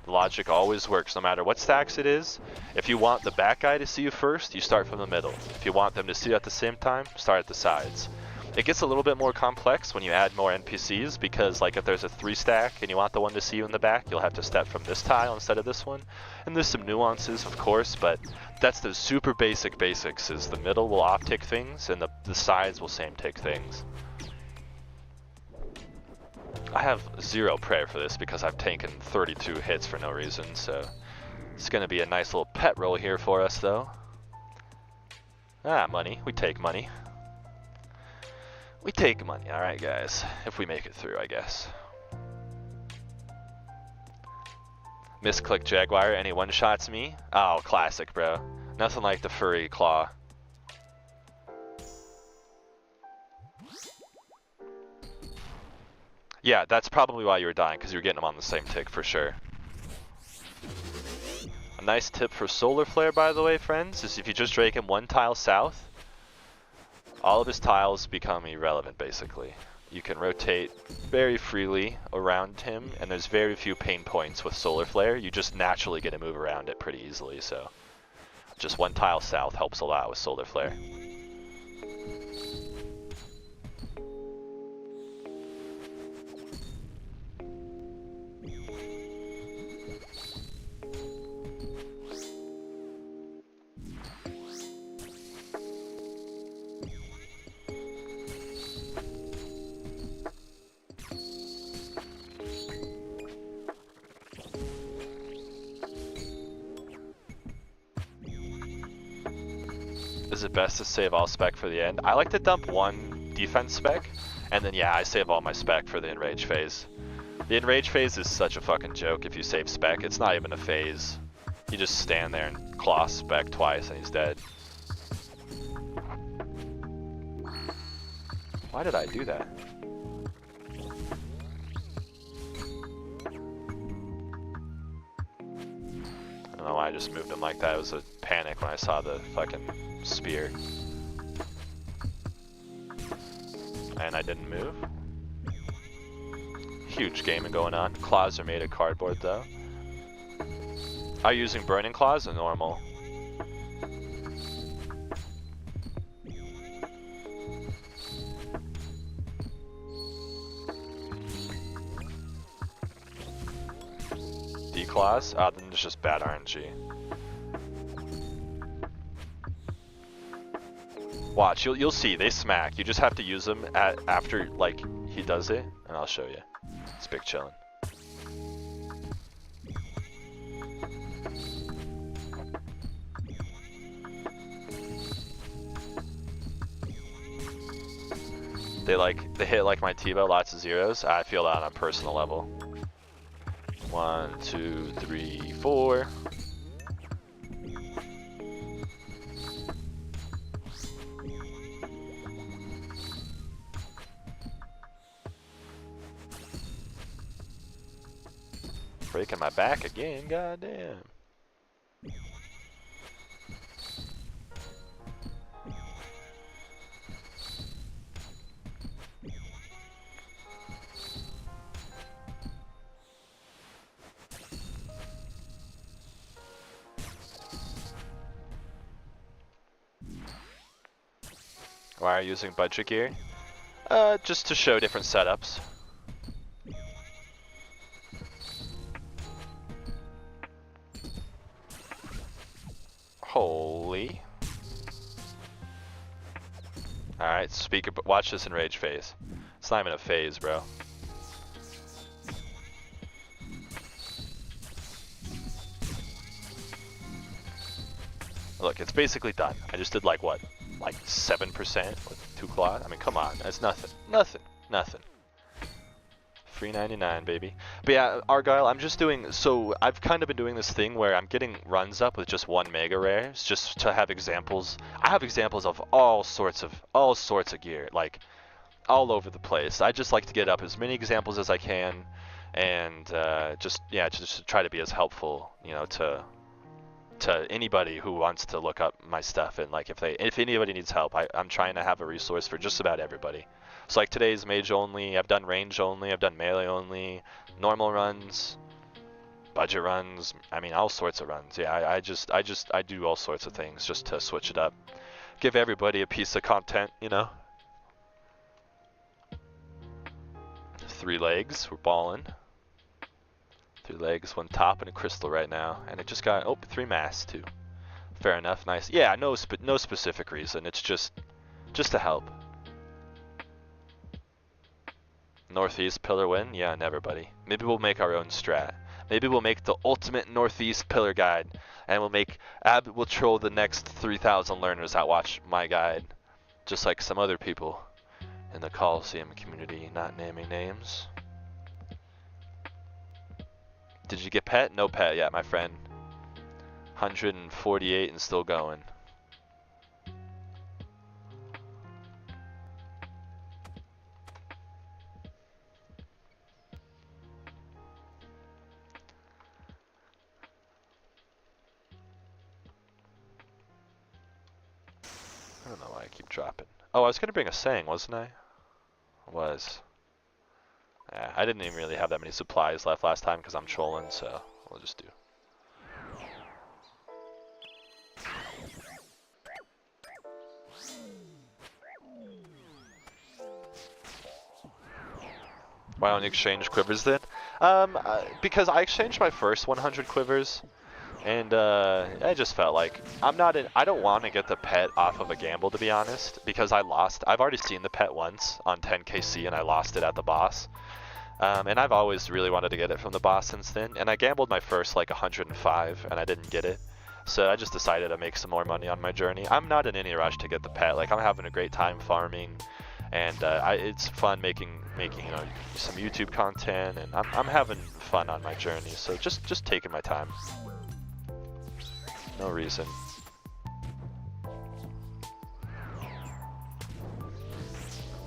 The logic always works no matter what stacks it is. If you want the back guy to see you first, you start from the middle. If you want them to see you at the same time, start at the sides. It gets a little bit more complex when you add more NPCs because like if there's a 3 stack and you want the one to see you in the back, you'll have to step from this tile instead of this one. And there's some nuances of course, but that's the super basics is the middle will optic things and the sides will same tick things. I have 0 prayer for this because I've taken 32 hits for no reason, so it's gonna be a nice little pet roll here for us though. Ah, money, we take money. We take money, alright guys, if we make it through, I guess. Misclick Jaguar, any one-shots me? Oh, classic, bro. Nothing like the furry claw. Yeah, that's probably why you were dying, because you were getting them on the same tick for sure. A nice tip for Solar Flare, by the way, friends, is if you just drake him 1 tile south, all of his tiles become irrelevant, basically. You can rotate very freely around him, and there's very few pain points with Solar Flare. You just naturally get to move around it pretty easily, so just 1 tile south helps a lot with Solar Flare. Is it best to save all spec for the end? I like to dump 1 defense spec, and then yeah, I save all my spec for the enrage phase. The enrage phase is such a fucking joke if you save spec. It's not even a phase. You just stand there and claw spec twice and he's dead. Why did I do that? I don't know why I just moved him like that. It was a panic when I saw the fucking spear. And I didn't move. Huge gaming going on. Claws are made of cardboard though. Are you using burning claws or normal? D-claws? Ah, then it's just bad RNG. Watch, you'll see, they smack. You just have to use them after like he does it, and I'll show you. It's big chillin'. They hit like my T-bow, lots of zeros. I feel that on a personal level. 1, 2, 3, 4. Breaking my back again, goddamn. Why are you using budget gear? Just to show different setups. Holy. Alright, watch this enrage phase. It's not even a phase, bro. Look, it's basically done. I just did like what? Like 7% with 2 claws? I mean, come on. That's nothing. Nothing. $3.99, baby. But yeah, Argyle, I'm just doing, so I've kind of been doing this thing where I'm getting runs up with just 1 mega rare, just to have examples. I have examples of all sorts of gear, like all over the place. I just like to get up as many examples as I can, and just to try to be as helpful, you know, to anybody who wants to look up my stuff, and like if anybody needs help, I'm trying to have a resource for just about everybody. So like today's mage only, I've done range only, I've done melee only, normal runs, budget runs, I mean all sorts of runs. Yeah, I do all sorts of things just to switch it up. Give everybody a piece of content, you know. 3 legs, we're balling. 3 legs, 1 top, and a crystal right now. And it just got, 3 masks too. Fair enough, nice. Yeah, no specific reason, it's just to help. Northeast pillar win? Yeah, never, buddy. Maybe we'll make our own strat. Maybe we'll make the ultimate Northeast pillar guide, and we'll troll the next 3,000 learners that watch my guide, just like some other people in the Colosseum community, not naming names. Did you get pet? No pet yet, my friend. 148 and still going. I don't know why I keep dropping. Oh, I was gonna bring a saying, wasn't I? Was. Yeah, I didn't even really have that many supplies left last time because I'm trolling, so we'll just do. Why don't you exchange quivers then? Because I exchanged my first 100 quivers, and I just felt like I don't want to get the pet off of a gamble, to be honest, because I've already seen the pet once on 10kc and I lost it at the boss. And I've always really wanted to get it from the boss since then, and I gambled my first like 105 and I didn't get it. So I just decided to make some more money on my journey. I'm not in any rush to get the pet, like I'm having a great time farming, and it's fun making some YouTube content, and I'm having fun on my journey, so just taking my time. No reason.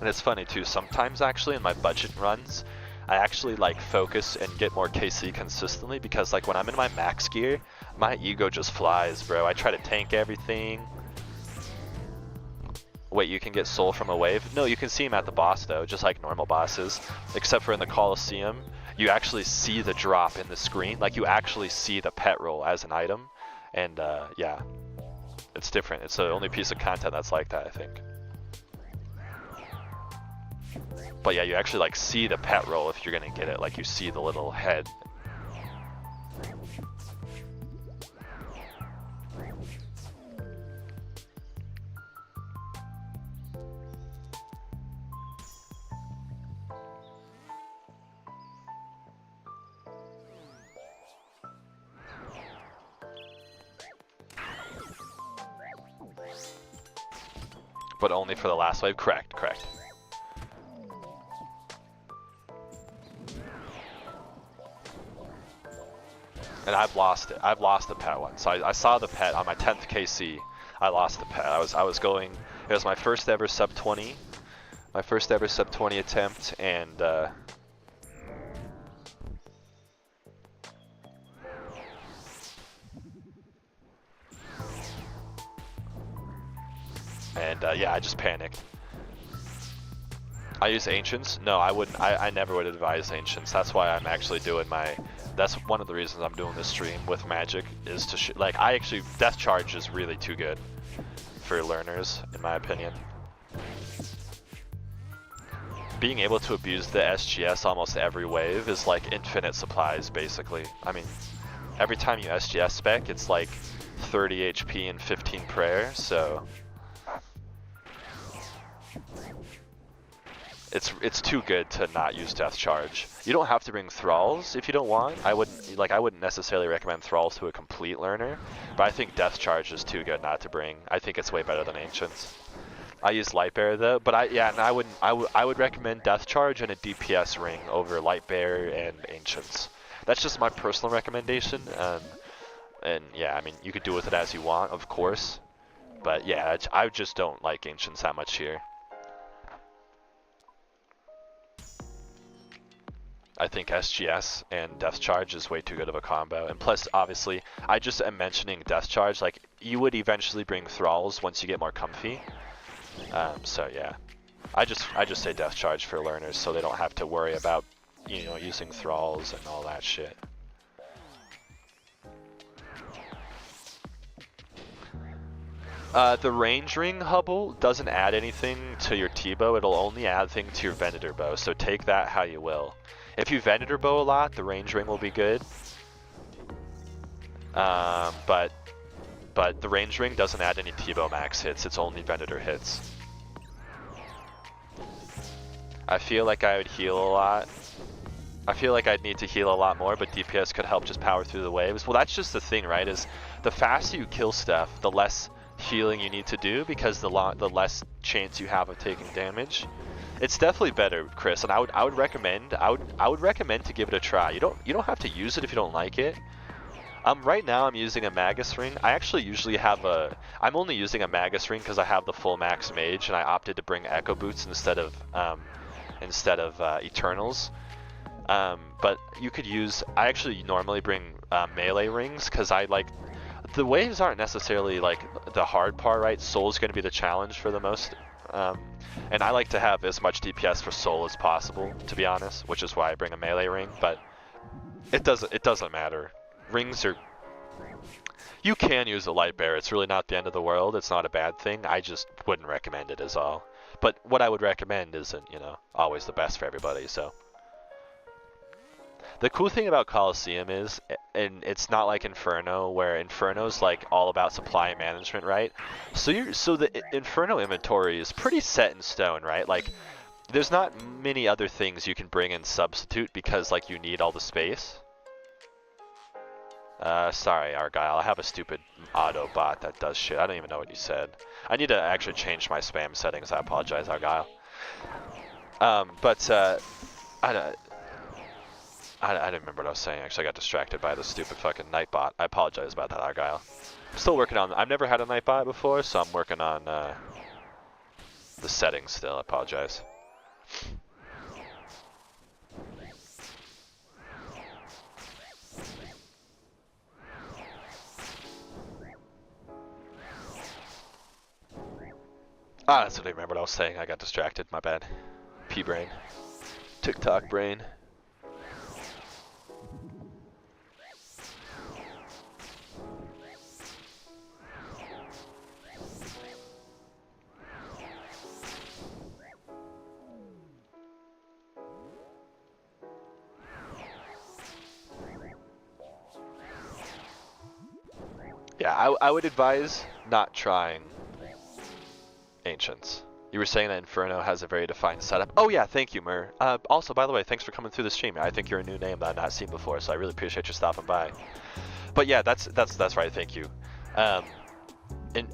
And it's funny too, sometimes actually in my budget runs, I actually like focus and get more KC consistently, because like when I'm in my max gear, my ego just flies, bro. I try to tank everything. Wait, you can get soul from a wave? No, you can see him at the boss though, just like normal bosses. Except for in the Colosseum, you actually see the drop in the screen. Like you actually see the pet roll as an item. And yeah, it's different. It's the only piece of content that's like that, I think. But yeah, you actually like see the pet roll if you're gonna get it. Like you see the little head. But only for the last wave? Correct. And I've lost it. I've lost the pet once. I saw the pet on my 10th KC. I lost the pet. I was going. It was my first ever sub 20. My first ever sub 20 attempt, and yeah, I just panicked. I use Ancients? No, I wouldn't. I never would advise Ancients. That's why I'm actually doing that's one of the reasons I'm doing this stream with Magic, is to Death Charge is really too good for learners, in my opinion. being able to abuse the SGS almost every wave is like infinite supplies, basically. I mean, every time you SGS spec, it's like 30 HP and 15 prayer, so it's too good to not use Death Charge. You don't have to bring Thralls if you don't want. I wouldn't necessarily recommend Thralls to a complete learner, but I think Death Charge is too good not to bring. I think it's way better than Ancients. I use Lightbearer though, but I would recommend Death Charge and a DPS ring over Lightbearer and Ancients. That's just my personal recommendation. And yeah, I mean, you could do with it as you want, of course, but yeah, I just don't like Ancients that much here. I think SGS and Death Charge is way too good of a combo, and plus, obviously, I just am mentioning Death Charge, like, you would eventually bring Thralls once you get more comfy, so yeah. I just say Death Charge for learners so they don't have to worry about, you know, using Thralls and all that shit. The range ring Hubble doesn't add anything to your T-bow, it'll only add things to your Venator bow, so take that how you will. If you Venator bow a lot, the range ring will be good. But the range ring doesn't add any T-bow max hits, it's only Venator hits. I feel like I would heal a lot. I feel like I'd need to heal a lot more, but DPS could help just power through the waves. Well, that's just the thing, right? Is the faster you kill stuff, the less healing you need to do, because the less chance you have of taking damage. It's definitely better, Chris, and I would recommend to give it a try. You don't have to use it if you don't like it. Right now I'm using a Magus ring. I actually usually have I'm only using a Magus ring because I have the full max Mage, and I opted to bring Echo Boots instead of Eternals. But you could use. I actually normally bring melee rings because I like. The waves aren't necessarily like the hard part, right? Soul's going to be the challenge for the most. And I like to have as much DPS for Soul as possible, to be honest, which is why I bring a melee ring, but it doesn't matter. Rings are... You can use a Lightbearer, it's really not the end of the world, it's not a bad thing, I just wouldn't recommend it is all. But what I would recommend isn't, you know, always the best for everybody, so... The cool thing about Colosseum is, and it's not like Inferno, where Inferno's like all about supply management, right? So the Inferno inventory is pretty set in stone, right? Like, there's not many other things you can bring in substitute because like you need all the space. Sorry, Argyle, I have a stupid auto bot that does shit. I don't even know what you said. I need to actually change my spam settings. I apologize, Argyle. I didn't remember what I was saying. Actually, I got distracted by the stupid fucking Nightbot. I apologize about that, Argyle. I'm still working on... I've never had a Nightbot before, so I'm working on the settings still. I apologize. That's what I remember what I was saying. I got distracted. My bad. P-brain. TikTok brain. Yeah, I would advise not trying Ancients. You were saying that Inferno has a very defined setup. Oh yeah, thank you, Mur. Also, by the way, thanks for coming through the stream. I think you're a new name that I've not seen before, so I really appreciate you stopping by. But yeah, that's right. Thank you.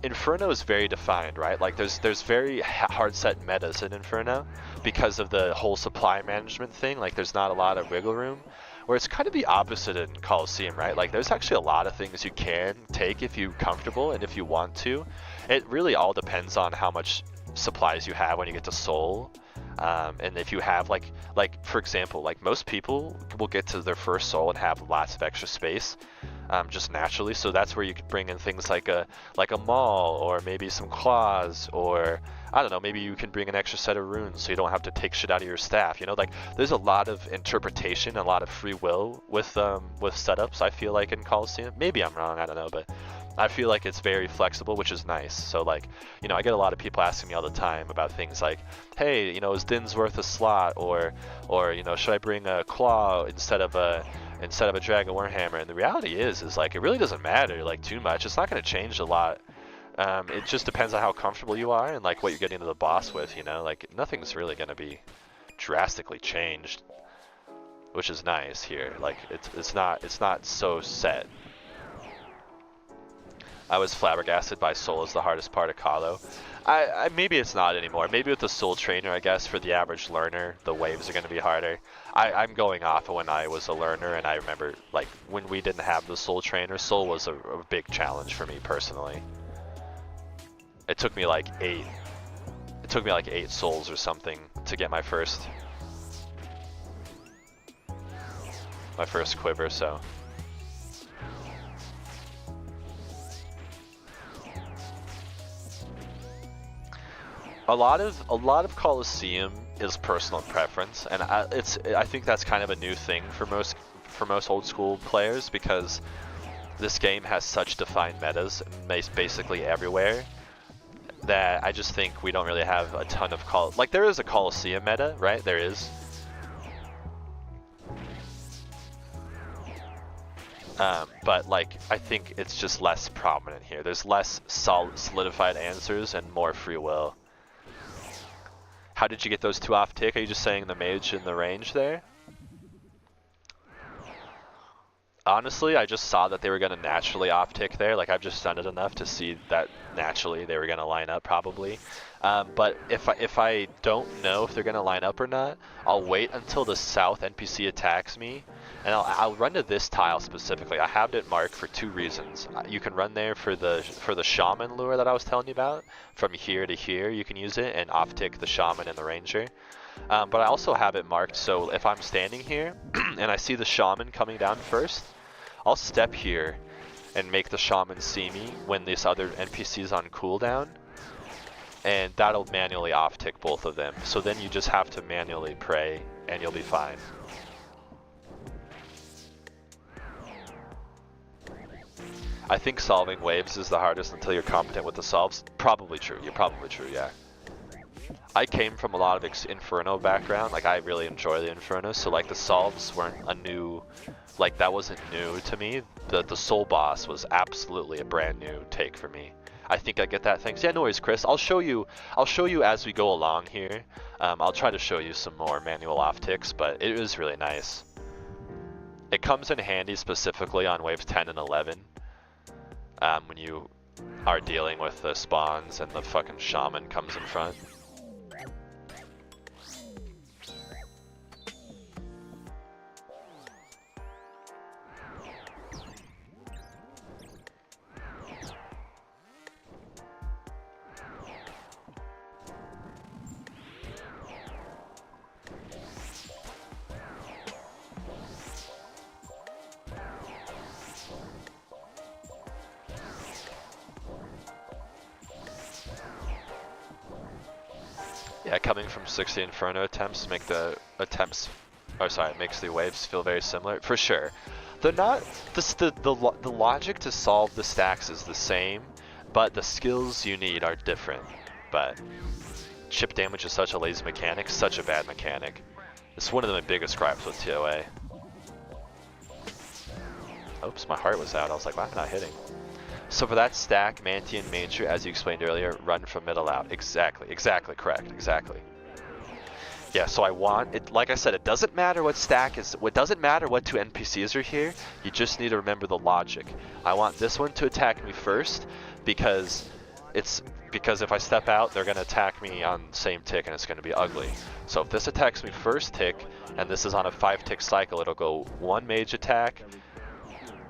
Inferno is very defined, right? Like there's very hard set metas in Inferno because of the whole supply management thing. Like there's not a lot of wiggle room. Where it's kind of the opposite in Colosseum, right? Like there's actually a lot of things you can take if you're comfortable and if you want to. It really all depends on how much supplies you have when you get to Soul. And if you have like for example, like most people will get to their first Soul and have lots of extra space. Just naturally, so that's where you could bring in things like a maul or maybe some claws, or I don't know, maybe you can bring an extra set of runes so you don't have to take shit out of your staff. You know, like there's a lot of interpretation, a lot of free will with setups. I feel like in Colosseum, maybe I'm wrong, I don't know, but I feel like it's very flexible, which is nice. So like, you know, I get a lot of people asking me all the time about things like, hey, you know, is Din's worth a slot, or you know, should I bring a claw instead of a Dragon Warhammer? And the reality is like it really doesn't matter like too much. It's not going to change a lot. It just depends on how comfortable you are and like what you're getting to the boss with. You know, like nothing's really going to be drastically changed, which is nice here. Like it's not so set. I was flabbergasted by Soul as the hardest part of Calo. I maybe it's not anymore. Maybe with the Soul Trainer, I guess for the average learner, the waves are going to be harder. I'm going off of when I was a learner, and I remember like when we didn't have the Soul Trainer, Soul was a big challenge for me personally. It took me like 8 souls or something to get my first quiver. So. A lot of Colosseum is personal preference, and I think that's kind of a new thing for most old school players, because this game has such defined metas basically everywhere that I just think we don't really have a ton of like there is a Colosseum meta, right? There is. But like I think it's just less prominent here. There's less solidified answers and more free will. How did you get those 2 off tick? Are you just saying the mage in the range there? Honestly, I just saw that they were going to naturally off tick there. Like I've just done it enough to see that naturally they were going to line up probably. But if I don't know if they're going to line up or not, I'll wait until the south NPC attacks me, and I'll run to this tile specifically. I have it marked for 2 reasons. You can run there for the shaman lure that I was telling you about. From here to here, you can use it and off tick the shaman and the ranger. But I also have it marked so if I'm standing here and I see the shaman coming down first, I'll step here and make the shaman see me when this other NPC is on cooldown, and that'll manually off tick both of them. So then you just have to manually pray and you'll be fine. I think solving waves is the hardest until you're competent with the solves. Probably true. You're probably true, yeah. I came from a lot of Inferno background. Like I really enjoy the Inferno, so like the solves weren't a new, like that wasn't new to me. The Soul boss was absolutely a brand new take for me. I think I get that. Thanks. Yeah, no worries, Chris. I'll show you as we go along here. I'll try to show you some more manual off ticks, but it was really nice. It comes in handy specifically on waves 10 and 11. When you are dealing with the spawns and the fucking shaman comes in front. Yeah, coming from 60 Inferno attempts make the attempts, makes the waves feel very similar, for sure. They're not, the logic to solve the stacks is the same, but the skills you need are different. But chip damage is such a lazy mechanic, such a bad mechanic. It's one of my biggest gripes with TOA. Oops, my heart was out. I was like, why am I not hitting? So for that stack, Manti and Major, as you explained earlier, run from middle out. Exactly, correct, exactly. Yeah, so I want it, like I said, it doesn't matter what stack is, it doesn't matter what 2 NPCs are here, you just need to remember the logic. I want this one to attack me first, because if I step out, they're gonna attack me on the same tick and it's gonna be ugly. So if this attacks me first tick, and this is on a 5 tick cycle, it'll go 1 mage attack,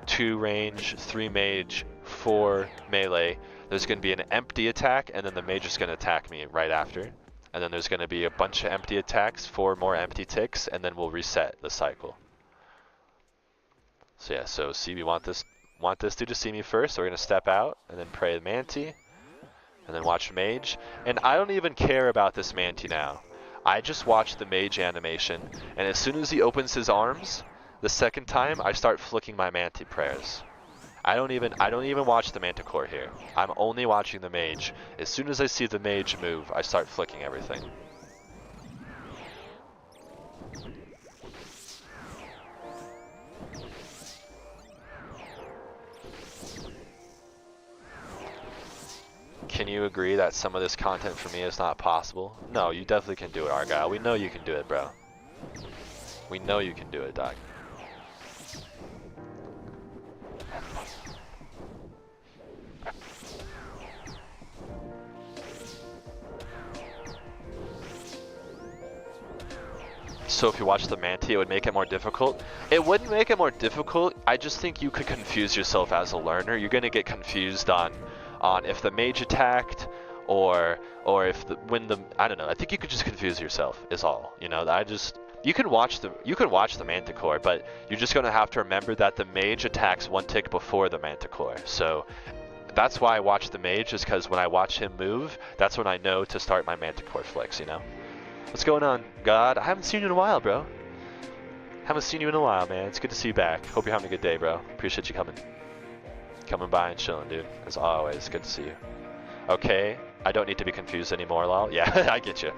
2 range, 3 mage, 4 melee. There's going to be an empty attack, and then the mage is going to attack me right after. And then there's going to be a bunch of empty attacks, 4 more empty ticks, and then we'll reset the cycle. So yeah, so see, we want this dude to see me first, so we're going to step out, and then pray the Manti, and then watch Mage. And I don't even care about this Manti now. I just watch the Mage animation, and as soon as he opens his arms, the second time, I start flicking my Manti prayers. I don't even watch the Manticore here. I'm only watching the Mage. As soon as I see the Mage move, I start flicking everything. Can you agree that some of this content for me is not possible? No, you definitely can do it, Argyle. We know you can do it, bro. We know you can do it, dog. So if you watch the Manti, it would make it more difficult? It wouldn't make it more difficult. I just think you could confuse yourself as a learner. You're going to get confused on if the Mage attacked or if I don't know. I think you could just confuse yourself is all. You know, you can watch the Manticore, but you're just going to have to remember that the Mage attacks one tick before the Manticore. So that's why I watch the Mage, is because when I watch him move, that's when I know to start my Manticore flicks, you know? What's going on, God? I haven't seen you in a while, bro. Haven't seen you in a while, man. It's good to see you back. Hope you're having a good day, bro. Appreciate you coming by and chilling, dude. As always, good to see you. Okay, I don't need to be confused anymore, lol. Yeah, I get you.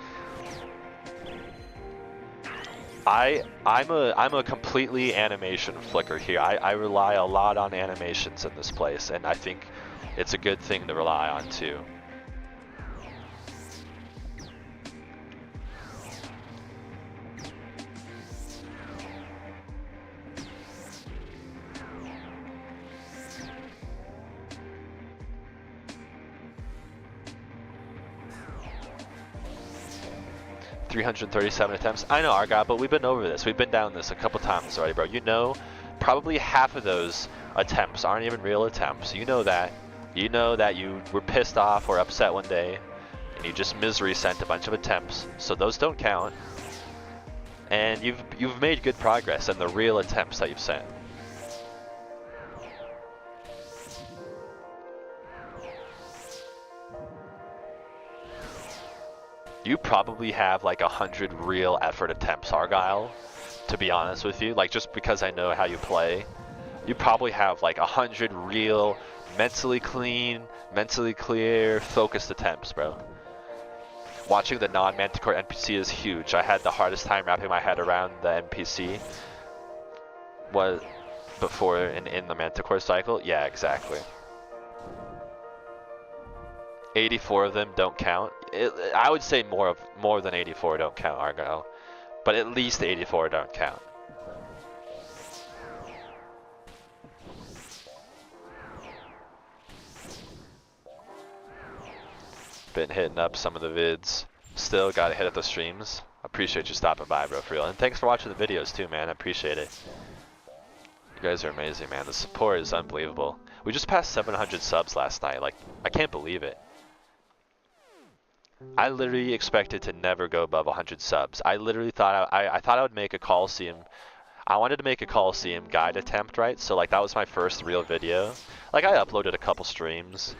I'm a completely animation flicker here. I rely a lot on animations in this place, and I think it's a good thing to rely on too. $337 attempts. I know, Argyle, but we've been over this. We've been down this a couple times already, bro. You know, probably half of those attempts aren't even real attempts. You know that. You know that you were pissed off or upset one day, and you just misery sent a bunch of attempts. So those don't count. And you've made good progress in the real attempts that you've sent. You probably have like 100 real effort attempts, Argyle, to be honest with you. Like, just because I know how you play, you probably have like 100 real, mentally clean, mentally clear, focused attempts, bro. Watching the non-Manticore NPC is huge. I had the hardest time wrapping my head around the NPC before in the Manticore cycle. Yeah, exactly. 84 of them don't count. I would say more than 84 don't count, Argyle, but at least 84 don't count. Been hitting up some of the vids. Still gotta hit up the streams. Appreciate you stopping by, bro, for real. And thanks for watching the videos too, man. I appreciate it. You guys are amazing, man. The support is unbelievable. We just passed 700 subs last night. Like, I can't believe it. I literally expected to never go above 100 subs. I literally thought I thought I would make a Colosseum. I wanted to make a Colosseum guide attempt, right? So like that was my first real video. Like I uploaded a couple streams.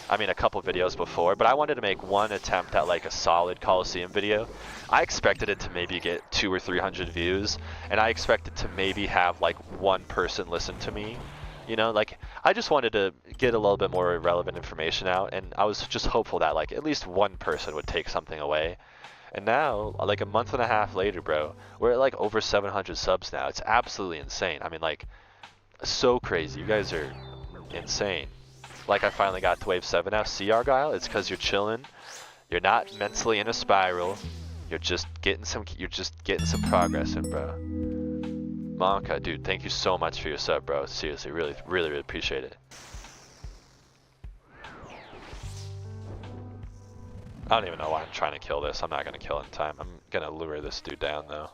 I mean a couple videos before, but I wanted to make one attempt at like a solid Colosseum video. I expected it to maybe get 200 or 300 views, and I expected to maybe have like one person listen to me. You know, like, I just wanted to get a little bit more relevant information out, and I was just hopeful that, like, at least one person would take something away. And now, like, a month and a half later, bro, we're at, like, over 700 subs now. It's absolutely insane. I mean, like, so crazy. You guys are insane. Like, I finally got to wave 7 now. See, Argyle? It's because you're chilling. You're not mentally in a spiral. You're just getting some progress in, bro. Monka, dude, thank you so much for your sub, bro. Seriously, really, really, really appreciate it. I don't even know why I'm trying to kill this. I'm not gonna kill in time. I'm gonna lure this dude down, though.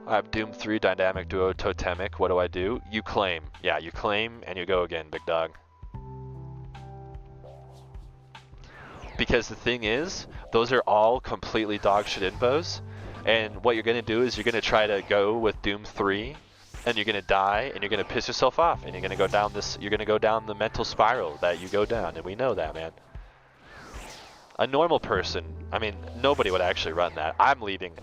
I have Doom 3 Dynamic Duo Totemic. What do? You claim. Yeah, you claim and you go again, big dog. Because the thing is, those are all completely dog shit infos, and what you're gonna do is you're gonna try to go with Doom 3, and you're gonna die, and you're gonna piss yourself off, and you're gonna go down the mental spiral that you go down, and we know that, man. A normal person, I mean, nobody would actually run that. I'm leaving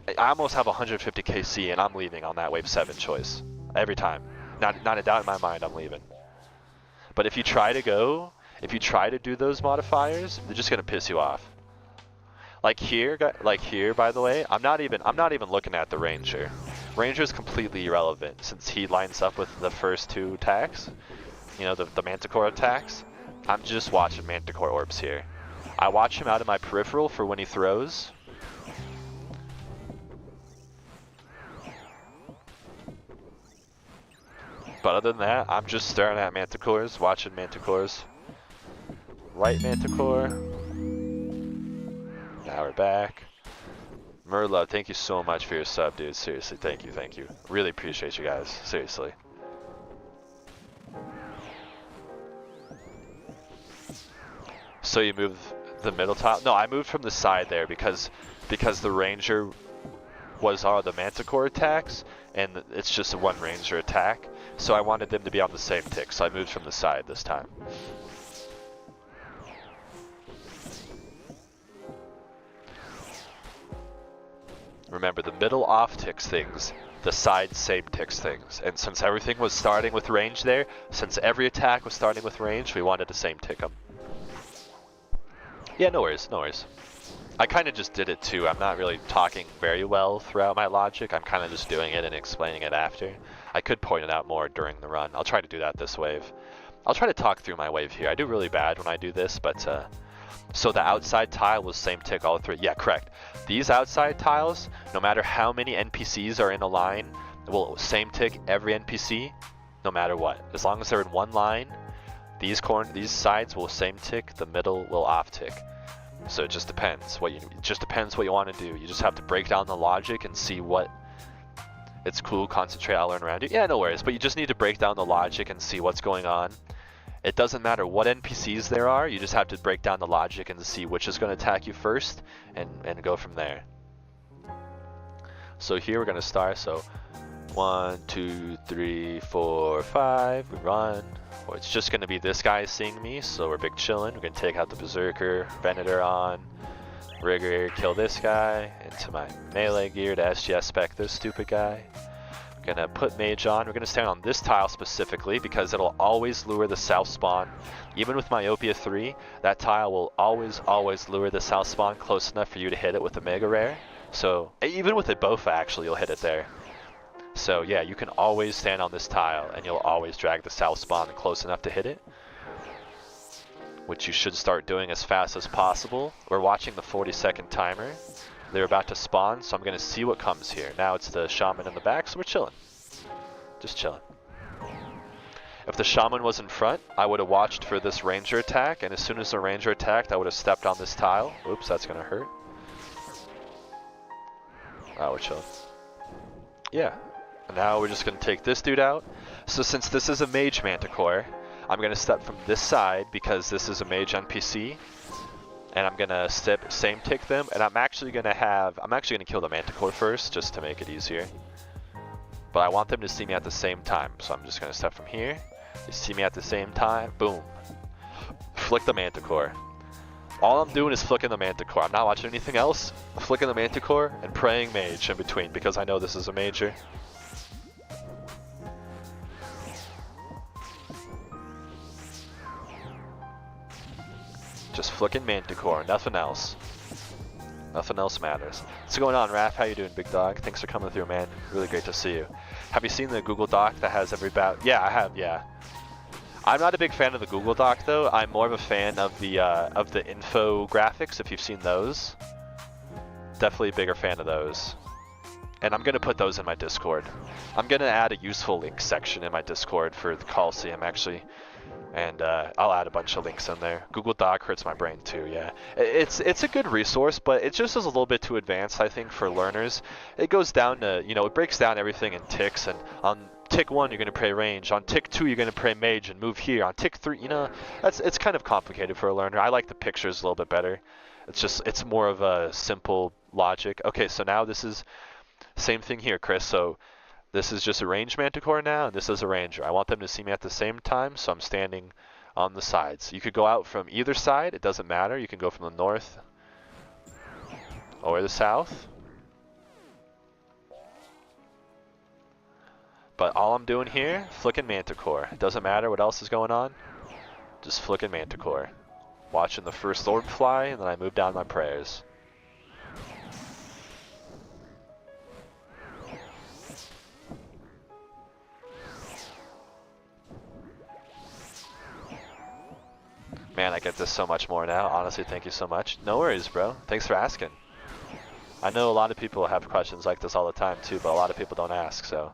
I almost have 150 KC and I'm leaving on that wave 7 choice. Every time. Not a doubt in my mind, I'm leaving. But if you try to do those modifiers, they're just gonna piss you off. Like here, by the way, I'm not even looking at the Ranger. Ranger is completely irrelevant since he lines up with the first 2 attacks. You know, the Manticore attacks. I'm just watching Manticore orbs here. I watch him out of my peripheral for when he throws. But other than that, I'm just staring at Manticores, watching Manticores. Right Manticore. Now we're back. Merlove, thank you so much for your sub, dude. Seriously, thank you. Really appreciate you guys, seriously. So you move the middle top? No, I moved from the side there because the Ranger was all the Manticore attacks, and it's just a 1 Ranger attack. So I wanted them to be on the same tick, so I moved from the side this time. Remember, the middle off ticks things, the side same ticks things. And since everything was starting with range there, since every attack was starting with range, we wanted the same tick them. Yeah, no worries. I kind of just did it too. I'm not really talking very well throughout my logic. I'm kind of just doing it and explaining it after. I could point it out more during the run. I'll try to do that this wave. I'll try to talk through my wave here. I do really bad when I do this, but so the outside tile was same tick all 3. Yeah, correct. These outside tiles, no matter how many NPCs are in a line, will same tick every NPC, no matter what. As long as they're in 1 line, these sides will same tick, the middle will off tick. So it just depends what you want to do. You just have to break down the logic and see what. It's cool, concentrate, I'll learn around you. Yeah, no worries, but you just need to break down the logic and see what's going on. It doesn't matter what NPCs there are, you just have to break down the logic and see which is going to attack you first and go from there. So here we're going to start, so 1, 2, 3, 4, 5, we run. Well, it's just going to be this guy seeing me, so we're big chillin'. We're going to take out the Berserker, Venator on, Rigger, kill this guy, into my melee gear to SGS spec this stupid guy. We're going to put Mage on. We're going to stand on this tile specifically because it'll always lure the south spawn. Even with Myopia 3, that tile will always lure the south spawn close enough for you to hit it with a Mega Rare. So, even with a Bofa actually, you'll hit it there. So yeah, you can always stand on this tile and you'll always drag the south spawn close enough to hit it. Which you should start doing as fast as possible. We're watching the 40-second timer. They're about to spawn, so I'm going to see what comes here. Now it's the Shaman in the back, so we're chilling. Just chilling. If the Shaman was in front, I would have watched for this Ranger attack, and as soon as the Ranger attacked, I would have stepped on this tile. Oops, that's going to hurt. We're chilling. Yeah. Now we're just going to take this dude out. So since this is a Mage Manticore, I'm going to step from this side because this is a Mage NPC. And I'm going to same tick them. And I'm actually going to kill the Manticore first just to make it easier. But I want them to see me at the same time. So I'm just going to step from here. They see me at the same time. Boom. Flick the Manticore. All I'm doing is flicking the Manticore. I'm not watching anything else. I'm flicking the Manticore and praying Mage in between because I know this is a Major. Just flicking Manticore, nothing else. Nothing else matters. What's going on, Raph? How you doing, big dog? Thanks for coming through, man. Really great to see you. Have you seen the Google Doc that has every bout? Yeah, I have, yeah. I'm not a big fan of the Google Doc, though. I'm more of a fan of the infographics, if you've seen those. Definitely a bigger fan of those. And I'm going to put those in my Discord. I'm going to add a useful links section in my Discord for the Colosseum, actually. And I'll add a bunch of links in there. Google Doc hurts my brain too, yeah. It's a good resource, but it just is a little bit too advanced, I think, for learners. It goes down to, you know, it breaks down everything in ticks, and on tick 1 you're going to pray range, on tick 2 you're going to pray mage and move here, on tick 3, you know, it's kind of complicated for a learner. I like the pictures a little bit better. It's more of a simple logic. Okay, so now this is, same thing here, Chris, so this is just a range Manticore now, and this is a Ranger. I want them to see me at the same time, so I'm standing on the sides. You could go out from either side, it doesn't matter. You can go from the north or the south. But all I'm doing here, flicking Manticore. It doesn't matter what else is going on. Just flicking Manticore. Watching the first orb fly, and then I move down my prayers. Man, I get this so much more now. Honestly, thank you so much. No worries, bro. Thanks for asking. I know a lot of people have questions like this all the time too, but a lot of people don't ask, so.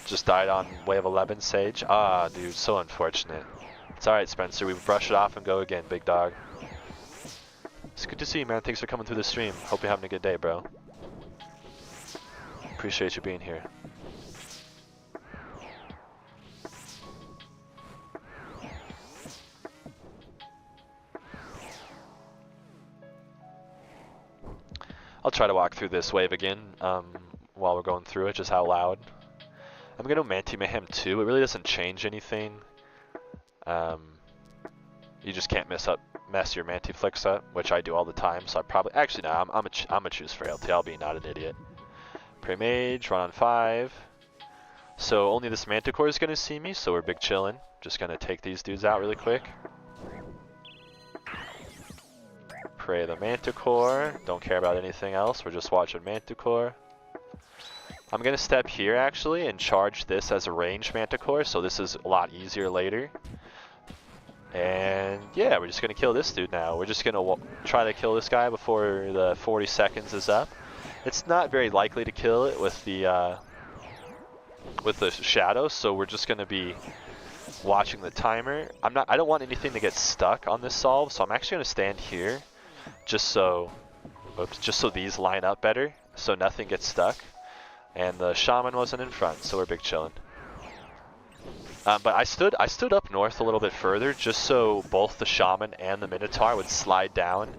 Just died on wave 11, Sage. Ah, dude, so unfortunate. It's alright, Spencer. We brush it off and go again, big dog. It's good to see you, man. Thanks for coming through the stream. Hope you're having a good day, bro. Appreciate you being here. I'll try to walk through this wave again while we're going through it, just out loud. I'm going to Manti Mayhem too. It really doesn't change anything. You just can't mess your Manti flicks up, which I do all the time. So I probably actually no, I'm gonna choose Frailty. I'll be not an idiot. Pray Mage, run on 5. So only this Manticore is gonna see me. So we're big chillin'. Just gonna take these dudes out really quick. Pray the Manticore. Don't care about anything else. We're just watching Manticore. I'm gonna step here actually and charge this as a ranged Manticore. So this is a lot easier later. And yeah, we're just gonna kill this dude now. We're just gonna try to kill this guy before the 40 seconds is up. It's not very likely to kill it with the shadow, so we're just gonna be watching the timer. I don't want anything to get stuck on this solve, so I'm actually gonna stand here, just so these line up better, so nothing gets stuck. And the shaman wasn't in front, so we're big chillin'. But I stood up north a little bit further just so both the shaman and the minotaur would slide down.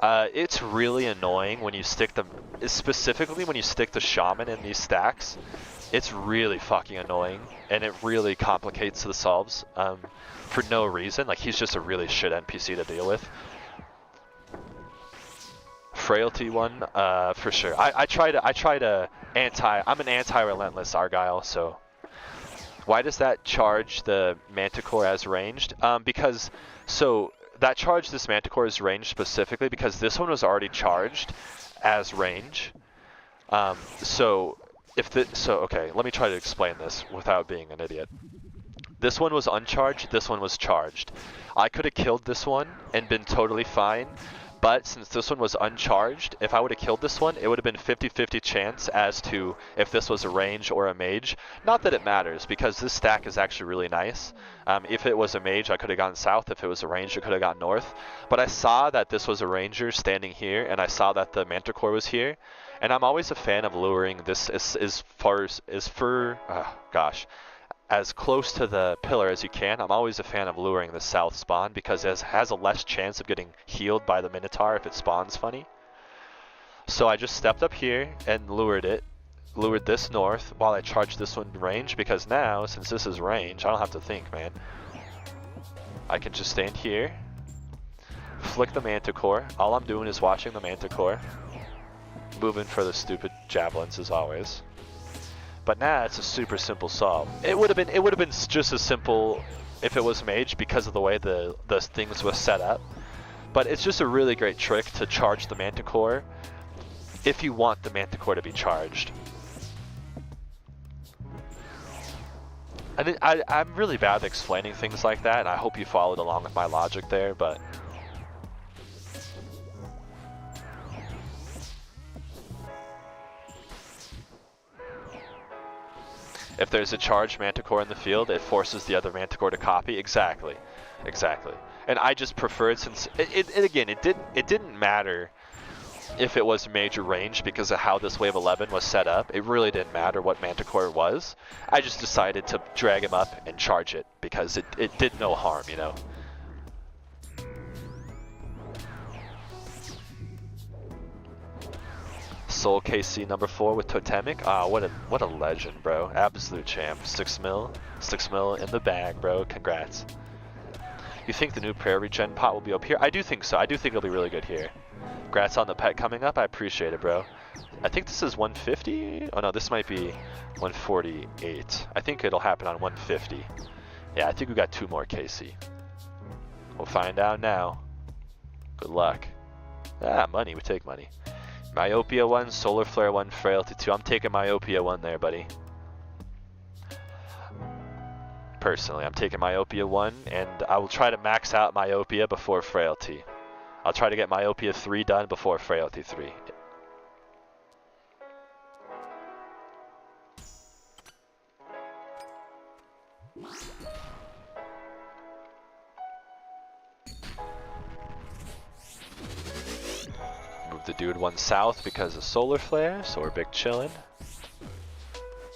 It's really annoying when you stick them, specifically when you stick the shaman in these stacks. It's really fucking annoying, and it really complicates the solves for no reason. Like, he's just a really shit NPC to deal with. Frailty one, for sure. I'm an anti-relentless Argyle, so. Why does that charge the Manticore as ranged? Because, so, that charged this Manticore as ranged specifically because this one was already charged as range. Okay, let me try to explain this without being an idiot. This one was uncharged, this one was charged. I could have killed this one and been totally fine, but since this one was uncharged, if I would have killed this one, it would have been 50-50 chance as to if this was a range or a mage. Not that it matters, because this stack is actually really nice. If it was a mage, I could have gone south. If it was a ranger, I could have gone north. But I saw that this was a ranger standing here, and I saw that the Manticore was here. And I'm always a fan of luring this as close to the pillar as you can. I'm always a fan of luring the south spawn because it has a less chance of getting healed by the Minotaur if it spawns funny. So I just stepped up here and lured this north while I charged this one range, because now, since this is range, I don't have to think, man. I can just stand here, flick the Manticore. All I'm doing is watching the Manticore, moving for the stupid javelins as always. But now it's a super simple solve. It would have been just as simple if it was mage because of the way the things was set up. But it's just a really great trick to charge the Manticore if you want the Manticore to be charged. I'm really bad at explaining things like that, and I hope you followed along with my logic there, but if there's a charged Manticore in the field, it forces the other Manticore to copy. Exactly. And I just preferred, since it didn't matter if it was major range because of how this wave 11 was set up. It really didn't matter what Manticore it was. I just decided to drag him up and charge it because it did no harm, you know. Soul KC number 4 with Totemic. Ah, what a legend, bro. Absolute champ. 6 mil in the bag, bro. Congrats. You think the new prayer regen pot will be up here? I do think so. I do think it'll be really good here. Congrats on the pet coming up. I appreciate it, bro. I think this is 150. Oh no, this might be 148. I think it'll happen on 150. Yeah, I think we got 2 more KC. We'll find out now. Good luck. Ah, money. We take money. Myopia 1, Solar Flare 1, Frailty 2. I'm taking Myopia 1 there, buddy. Personally, I'm taking Myopia 1, and I will try to max out Myopia before Frailty. I'll try to get Myopia 3 done before Frailty 3. Move the dude 1 south because of Solar Flare, so we're big chillin'.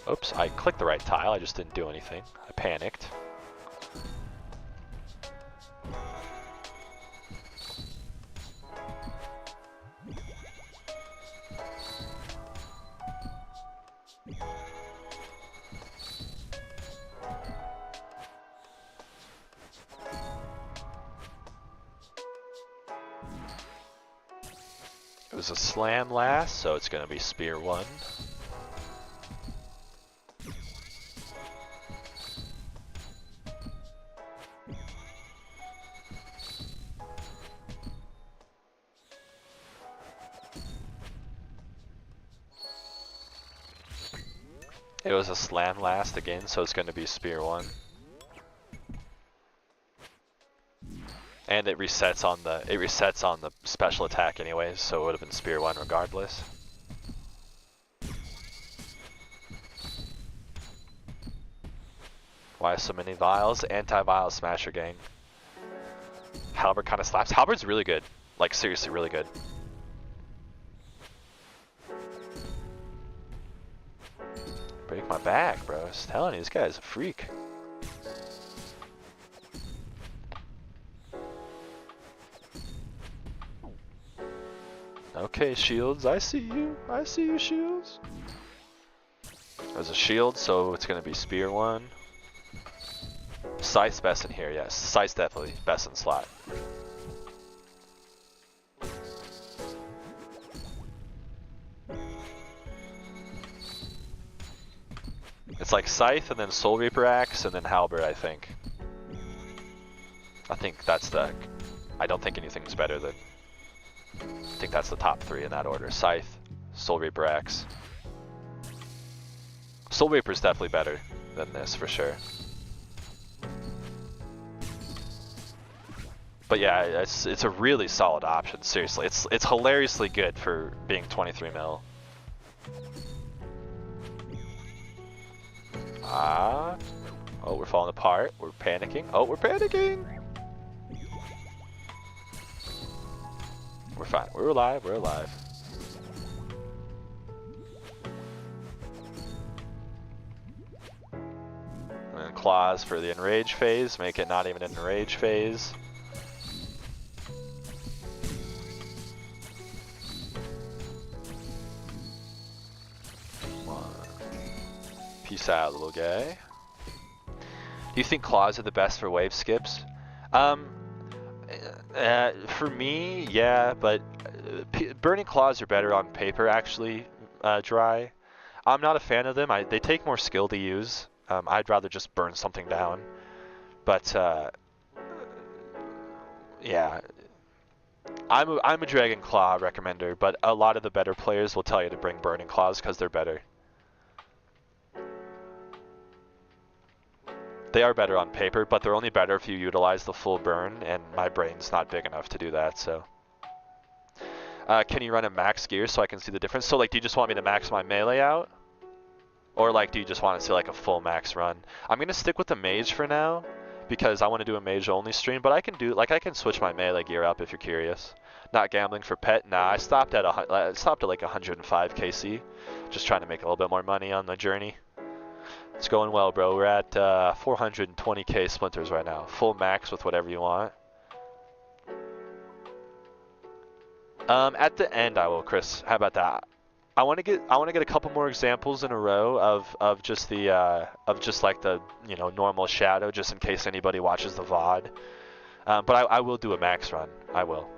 Oops, I clicked the right tile, I just didn't do anything. I panicked. It was a slam last, so it's gonna be spear 1. It was a slam last again, so it's gonna be spear 1. And it resets on the special attack anyways, so it would have been spear 1 regardless. Why so many vials? Anti-vial smasher gang. Halberd kind of slaps. Halberd's really good. Like seriously really good. Break my back, bro. I was telling you, this guy's a freak. Okay, Shields, I see you. I see you, Shields. There's a shield, so it's gonna be spear 1. Scythe's best in here, yes. Scythe's definitely best in slot. It's like Scythe and then Soul Reaper Axe and then Halberd, I think. I think that's the... I don't think anything's better than... I think that's the top 3 in that order. Scythe, Soul Reaper Axe. Soul Reaper's definitely better than this for sure. But yeah, it's a really solid option, seriously. It's hilariously good for being 23 mil. Ah. Oh, we're falling apart. We're panicking. Oh, we're panicking! We're fine. We're alive. We're alive. And then claws for the enrage phase. Make it not even an enrage phase. Peace out, little guy. Do you think claws are the best for wave skips? For me, yeah, but burning claws are better on paper, actually, dry. I'm not a fan of them. They take more skill to use. I'd rather just burn something down. But, yeah. I'm a Dragon Claw recommender, but a lot of the better players will tell you to bring burning claws because they're better. They are better on paper, but they're only better if you utilize the full burn, and my brain's not big enough to do that, so. Can you run a max gear so I can see the difference? So, like, do you just want me to max my melee out? Or, like, do you just want to see, like, a full max run? I'm going to stick with the Mage for now, because I want to do a Mage-only stream, but I can do, like, I can switch my melee gear up if you're curious. Not gambling for pet? Nah, I stopped at like 105 KC. Just trying to make a little bit more money on the journey. It's going well, bro. We're at 420k splinters right now. Full max with whatever you want. At the end, I will, Chris. How about that? I want to get a couple more examples in a row of just like the normal shadow, just in case anybody watches the VOD. But I will do a max run. I will.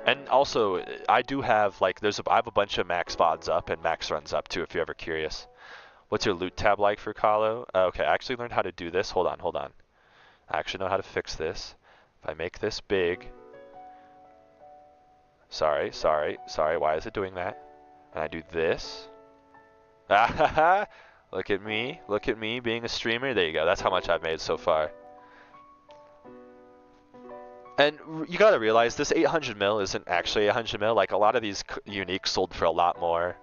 And also, I do have like I have a bunch of max VODs up and max runs up too. If you're ever curious. What's your loot tab like for Calo? Okay, I actually learned how to do this. Hold on, hold on. I actually know how to fix this. If I make this big. Sorry. Why is it doing that? And I do this. Look at me being a streamer. There you go. That's how much I've made so far. And you gotta realize this 800 mil isn't actually 800 mil. Like a lot of these uniques sold for a lot more,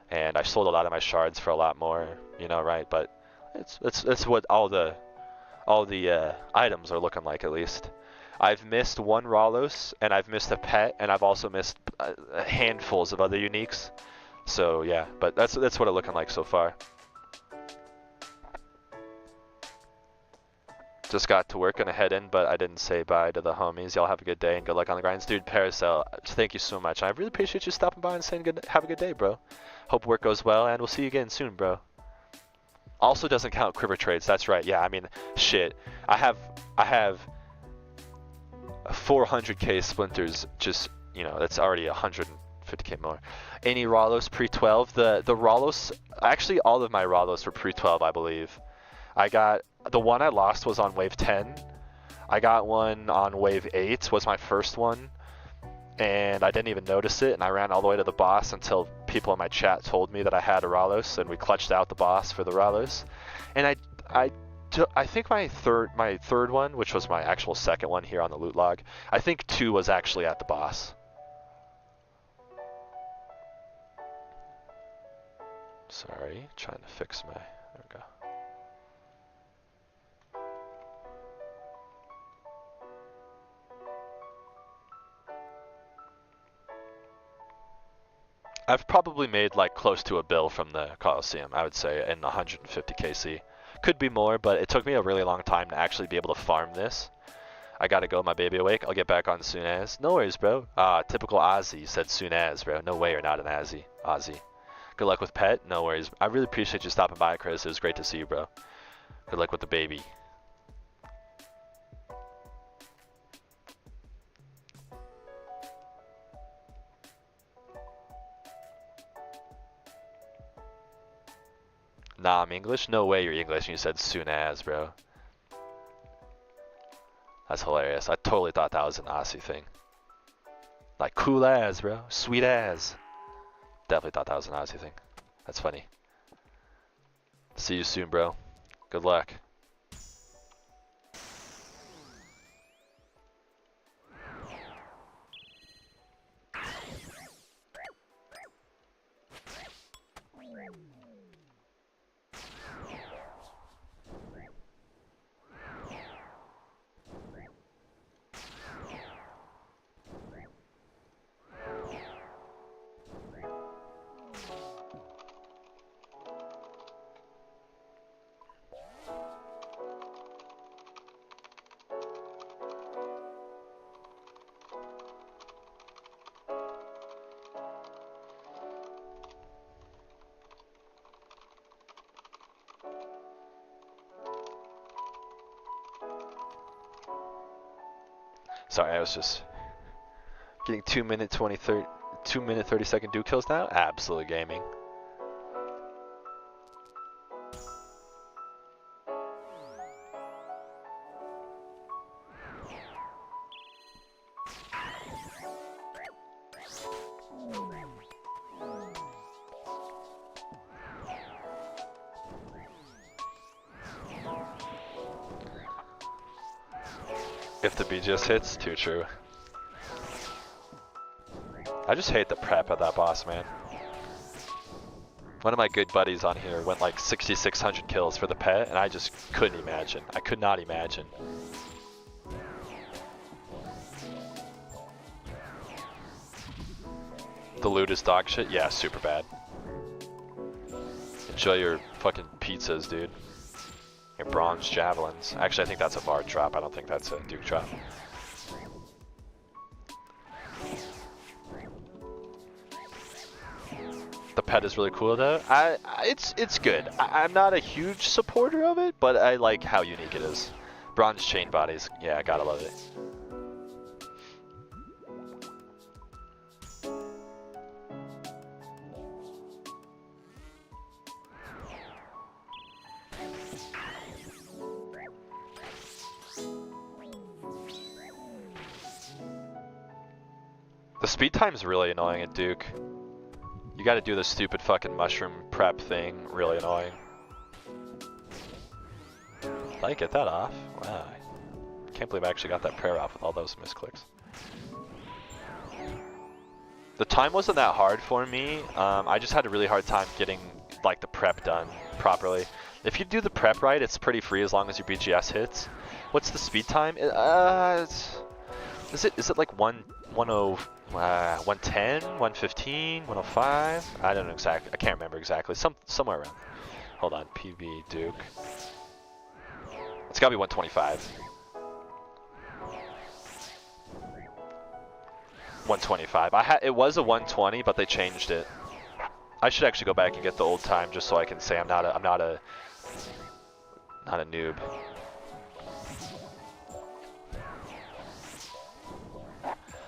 and I sold a lot of my shards for a lot more. You know, right? But it's what all the items are looking like at least. I've missed one Ralos, and I've missed a pet, and I've also missed handfuls of other uniques. So yeah, but that's what it's looking like so far. Just got to work, gonna head in, but I didn't say bye to the homies. Y'all have a good day and good luck on the grinds. Dude, Paracel, thank you so much. I really appreciate you stopping by and saying have a good day, bro. Hope work goes well, and we'll see you again soon, bro. Also doesn't count quiver trades, that's right. Yeah, I mean, shit. I have 400k splinters, just, you know, that's already 150k more. Any Ralos pre-12? The Ralos, actually all of my Ralos were pre-12, I believe. I got, the one I lost was on wave 10. I got one on wave 8, was my first one. And I didn't even notice it, and I ran all the way to the boss until people in my chat told me that I had a Ralos, and we clutched out the boss for the Ralos. And I think my third one, which was my actual second one here on the loot log, I think 2 was actually at the boss. Sorry, trying to fix my, there we go. I've probably made like close to a bill from the Colosseum, I would say, in 150 KC. Could be more, but it took me a really long time to actually be able to farm this. I gotta go, my baby awake. I'll get back on soon as. No worries, bro. Typical Aussie said soon as, bro. No way you're not an Aussie. Good luck with pet. No worries. I really appreciate you stopping by, Chris. It was great to see you, bro. Good luck with the baby. Nah, I'm English? No way you're English and you said soon as, bro. That's hilarious. I totally thought that was an Aussie thing. Like cool as, bro. Sweet as. Definitely thought that was an Aussie thing. That's funny. See you soon, bro. Good luck. Sorry, I was just getting 2 minute 30 second do kills now. Absolute gaming. If the BGS hits, too true. I just hate the prep of that boss, man. One of my good buddies on here went like 6,600 kills for the pet, and I just couldn't imagine. I could not imagine. The loot is dog shit? Yeah, super bad. Enjoy your fucking pizzas, dude. Your bronze javelins. Actually, I think that's a bard drop. I don't think that's a duke drop. The pet is really cool though. It's good. I'm not a huge supporter of it, but I like how unique it is. Bronze chain bodies. Yeah, I gotta love it. speed time's really annoying at Duke. You gotta do the stupid fucking mushroom prep thing, really annoying. Did I get that off? Wow. I can't believe I actually got that prayer off with all those misclicks. The time wasn't that hard for me. I just had a really hard time getting like the prep done properly. If you do the prep right, it's pretty free as long as your BGS hits. What's the speed time? Is it like 110, 115, 105? I don't know exactly. I can't remember exactly. Somewhere around. Hold on, PB Duke. It's gotta be 125. 125. It was a 120, but they changed it. I should actually go back and get the old time just so I can say I'm not a noob.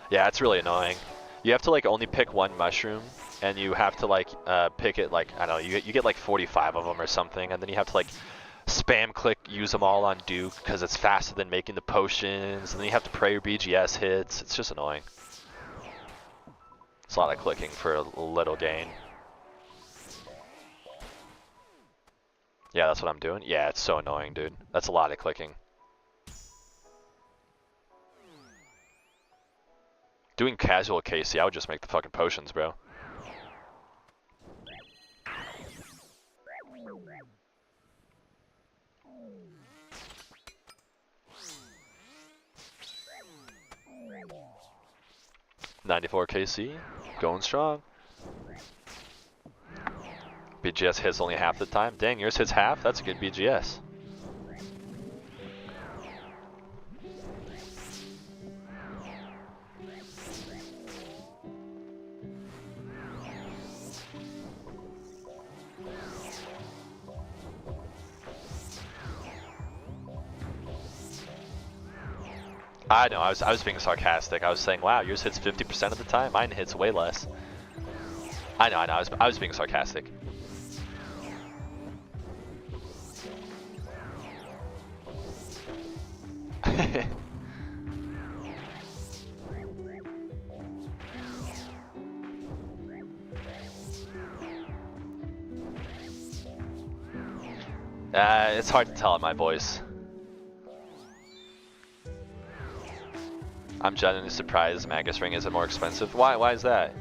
Yeah, it's really annoying. You have to like only pick one mushroom, and you have to like pick it like, I don't know, you get like 45 of them or something, and then you have to like spam click use them all on Duke because it's faster than making the potions, and then you have to pray your BGS hits. It's just annoying. It's a lot of clicking for a little gain. Yeah, that's what I'm doing. Yeah, it's so annoying, dude. That's a lot of clicking. Doing casual KC, I would just make the fucking potions, bro. $94 KC, going strong. BGS hits only half the time. Dang, yours hits half? That's a good BGS. I know, I was being sarcastic. I was saying, wow, yours hits 50% of the time. Mine hits way less. I know, I was being sarcastic. It's hard to tell in my voice. I'm genuinely surprised Magus Ring isn't more expensive. Why is that?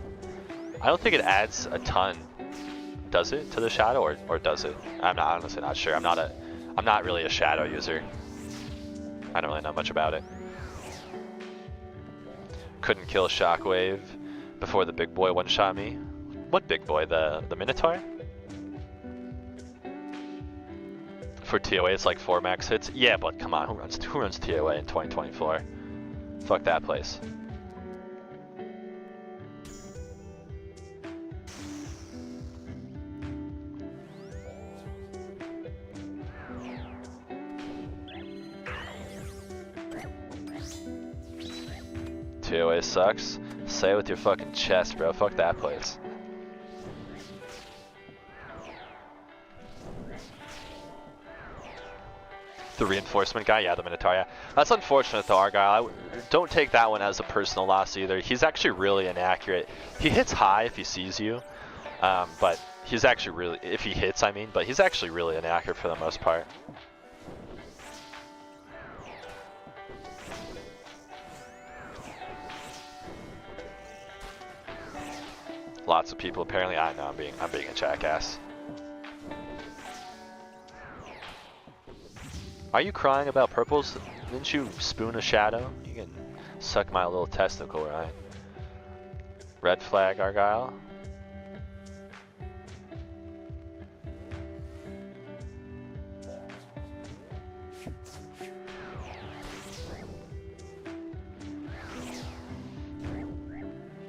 I don't think it adds a ton. Does it to the shadow or does it? I'm not honestly not sure. I'm not really a shadow user. I don't really know much about it. Couldn't kill Shockwave before the big boy one-shot me. What big boy? The Minotaur? For TOA it's like 4 max hits? Yeah, but come on, who runs TOA in 2024? Fuck that place. TOA sucks. Say it with your fucking chest, bro. Fuck that place. The reinforcement guy? Yeah, the Minotaur, yeah. That's unfortunate though, Argyle. Don't take that one as a personal loss either. He's actually really inaccurate. He hits high if he sees you, but he's actually really, if he hits I mean, but he's actually really inaccurate for the most part. Lots of people apparently, I know I'm being a jackass. Are you crying about purples? Didn't you spoon a shadow? You can suck my little testicle, right? Red flag, Argyle.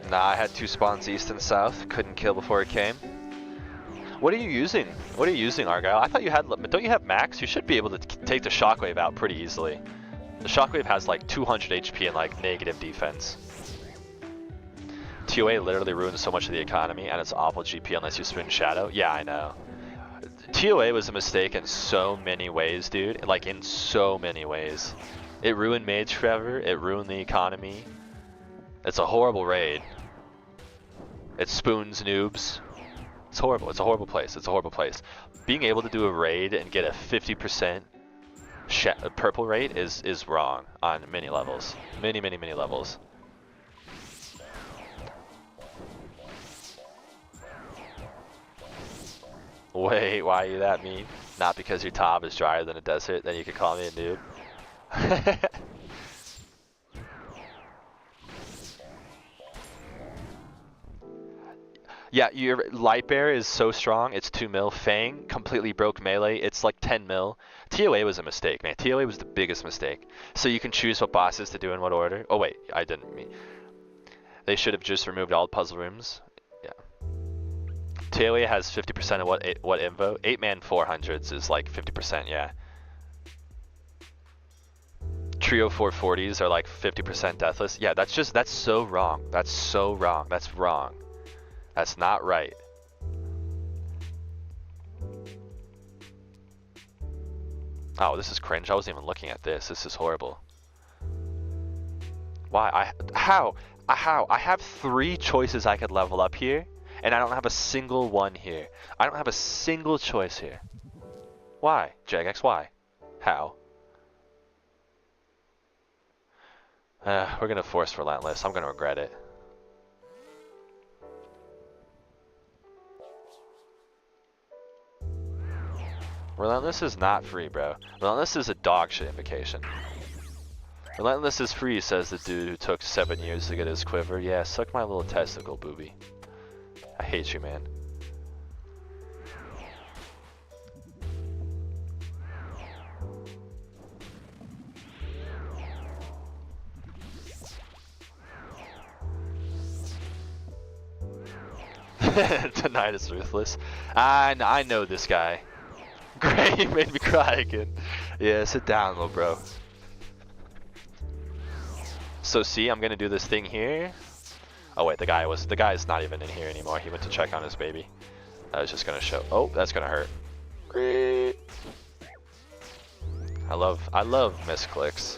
Nah, I had 2 spawns east and south. Couldn't kill before it came. What are you using? What are you using, Argyle? I thought you had, don't you have max? You should be able to take the Shockwave out pretty easily. The Shockwave has like 200 HP and like negative defense. TOA literally ruins so much of the economy and it's awful GP unless you spoon Shadow. Yeah, I know. TOA was a mistake in so many ways, dude. Like in so many ways. It ruined Mage forever. It ruined the economy. It's a horrible raid. It spoons noobs. It's horrible. It's a horrible place. It's a horrible place. Being able to do a raid and get a 50% purple rate is wrong on many levels. Many levels. Wait, why are you that mean? Not because your top is drier than a desert, then you could call me a noob. Yeah, your Light Bear is so strong, it's 2 mil. Fang completely broke melee, it's like 10 mil. TOA was a mistake, man. TOA was the biggest mistake. So you can choose what bosses to do in what order. Oh wait, I didn't mean. They should have just removed all puzzle rooms. Yeah. TOA has 50% of what invo. 8-man 400s is like 50%, yeah. Trio 440s are like 50% deathless. Yeah, that's so wrong. That's so wrong. That's wrong. That's not right. Oh, this is cringe. I wasn't even looking at this. This is horrible. Why? How? I have 3 choices I could level up here, and I don't have a single one here. I don't have a single choice here. Why? Jagex, why? How? We're gonna force Relentless. I'm gonna regret it. Relentless is not free, bro. Relentless is a dog shit invocation. Relentless is free, says the dude who took 7 years to get his quiver. Yeah, suck my little testicle, booby. I hate you, man. Tonight is ruthless. I know this guy. Great, you made me cry again. Yeah, sit down, little bro. So see, I'm gonna do this thing here. Oh wait, the guy's not even in here anymore. He went to check on his baby. I was just gonna show. Oh, that's gonna hurt. Great. I love misclicks.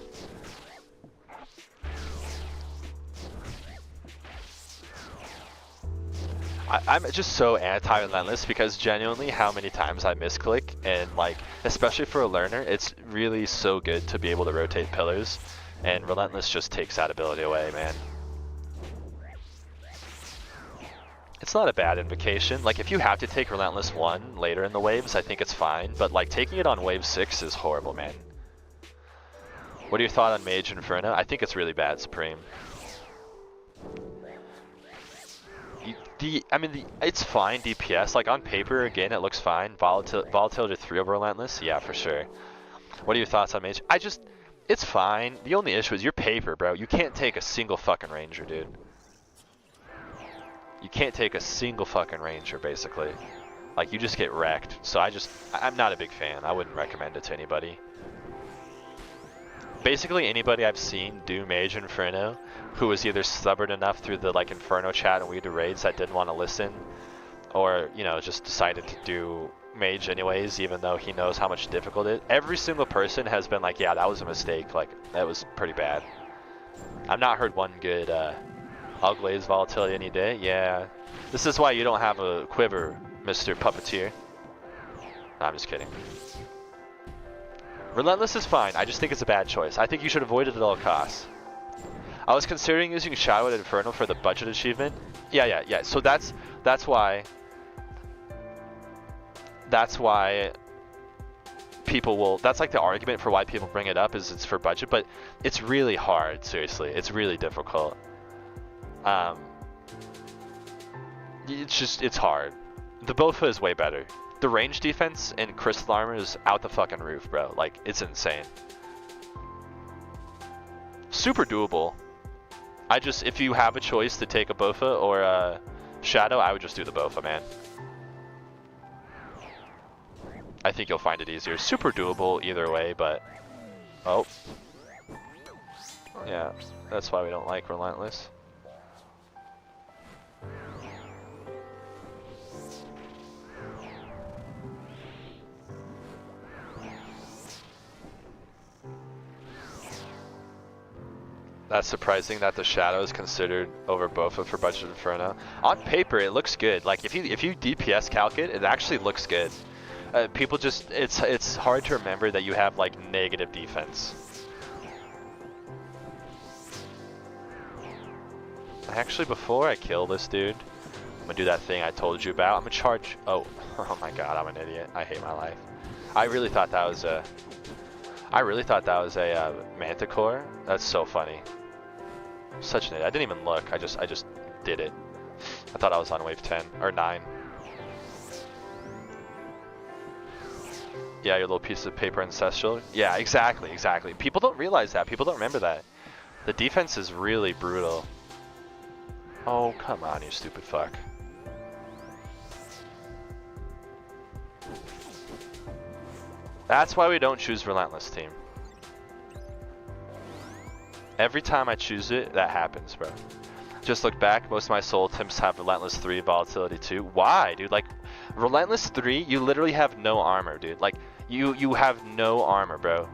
I'm just so anti-relentless because genuinely how many times I misclick, and like, especially for a learner, it's really so good to be able to rotate pillars, and relentless just takes that ability away, man. It's not a bad invocation. Like, if you have to take relentless 1 later in the waves, I think it's fine, but like taking it on wave 6 is horrible, man. What are your thoughts on Mage Inferno? I think it's really bad, Supreme. It's fine DPS. Like on paper, again, it looks fine. Volatility 3 over Relentless, yeah, for sure. What are your thoughts on Mage? It's fine. The only issue is your paper, bro. You can't take a single fucking Ranger, dude. You can't take a single fucking Ranger, basically. Like, you just get wrecked. So I'm not a big fan. I wouldn't recommend it to anybody. Basically, anybody I've seen do Mage Inferno who was either stubborn enough through the like Inferno chat and we do raids that didn't want to listen, or just decided to do Mage anyways, even though he knows how much difficult it is. Every single person has been like, yeah, that was a mistake. Like, that was pretty bad. I've not heard one good. I'll glaze volatility any day. Yeah, this is why you don't have a quiver, Mr. Puppeteer. No, I'm just kidding. Relentless is fine. I just think it's a bad choice. I think you should avoid it at all costs. I was considering using Shadow at Inferno for the budget achievement. Yeah. So that's why people will. That's like the argument for why people bring it up, is it's for budget, but it's really hard. Seriously, it's really difficult. It's hard. The Bofa is way better. The range defense and crystal armor is out the fucking roof, bro. Like, it's insane. Super doable. If you have a choice to take a Bofa or a Shadow, I would just do the Bofa, man. I think you'll find it easier. Super doable either way, but... Oh. Yeah, that's why we don't like Relentless. That's surprising that the Shadow is considered over Bofa for Budget Inferno. On paper, it looks good. Like if you DPS calc it, it actually looks good. People just, it's hard to remember that you have like negative defense. Actually, before I kill this dude, I'm gonna do that thing I told you about. I'm gonna charge. Oh, oh my God, I'm an idiot. I hate my life. I really thought that was a Manticore. That's so funny. Such an idiot. I didn't even look. I just did it. I thought I was on wave 10 or 9. Yeah, your little piece of paper ancestral. Yeah, exactly. People don't realize that. People don't remember that. The defense is really brutal. Oh, come on, you stupid fuck. That's why we don't choose Relentless, team. Every time I choose it, that happens, bro. Just look back, most of my soul attempts have Relentless 3, Volatility 2. Why, dude? Like, Relentless 3, you literally have no armor, dude. Like, you have no armor, bro.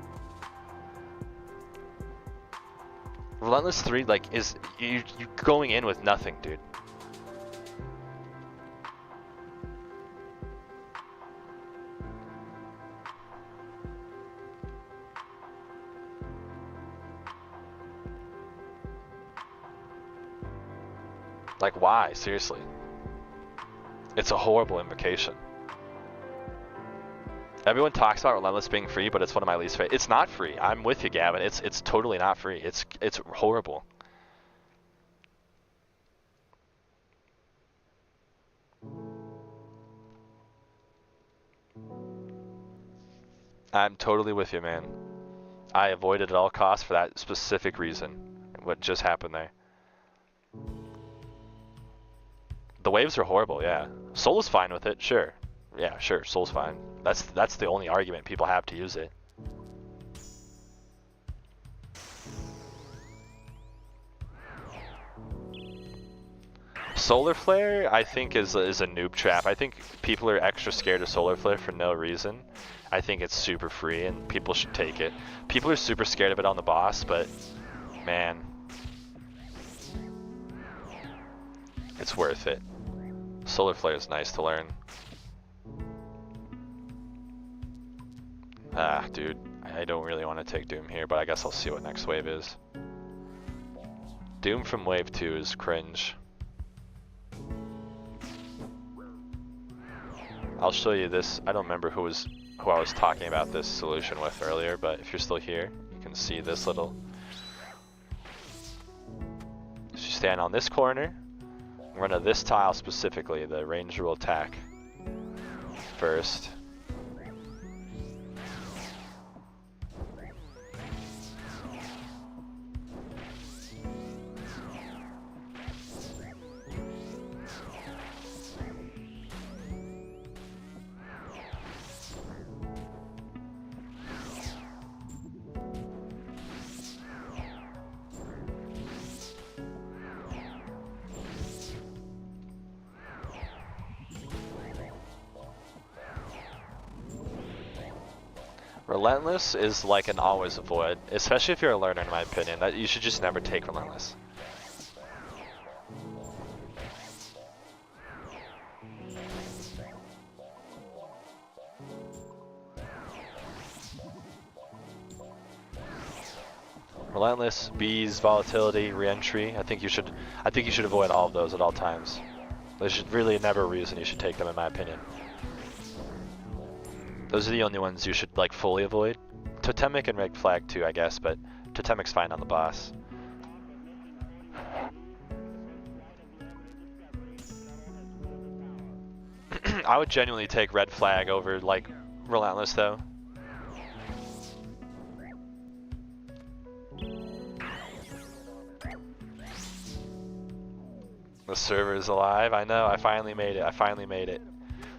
Relentless 3, like, is you going in with nothing, dude. Like, why? Seriously. It's a horrible invocation. Everyone talks about Relentless being free, but it's one of my least favorite. It's not free. I'm with you, Gavin. It's totally not free. It's horrible. I'm totally with you, man. I avoided at all costs for that specific reason. What just happened there. The waves are horrible, yeah. Soul is fine with it, sure. Yeah, sure, Soul's fine. That's the only argument people have to use it. Solar Flare, I think, is a noob trap. I think people are extra scared of Solar Flare for no reason. I think it's super free and people should take it. People are super scared of it on the boss, but man, it's worth it. Solar Flare is nice to learn. Ah, dude, I don't really want to take Doom here, but I guess I'll see what next wave is. Doom from wave 2 is cringe. I'll show you this. I don't remember who I was talking about this solution with earlier, but if you're still here, you can see this little. So you stand on this corner, run to this tile specifically, the range rule attack first. Relentless is like an always avoid, especially if you're a learner in my opinion. That you should just never take Relentless. Relentless, bees, volatility, re-entry. I think you should avoid all of those at all times. There's really never a reason you should take them in my opinion. Those are the only ones you should like fully avoid. Totemic and Red Flag too, I guess, but Totemic's fine on the boss. I would genuinely take Red Flag over like Relentless though. The server is alive. I know. I finally made it.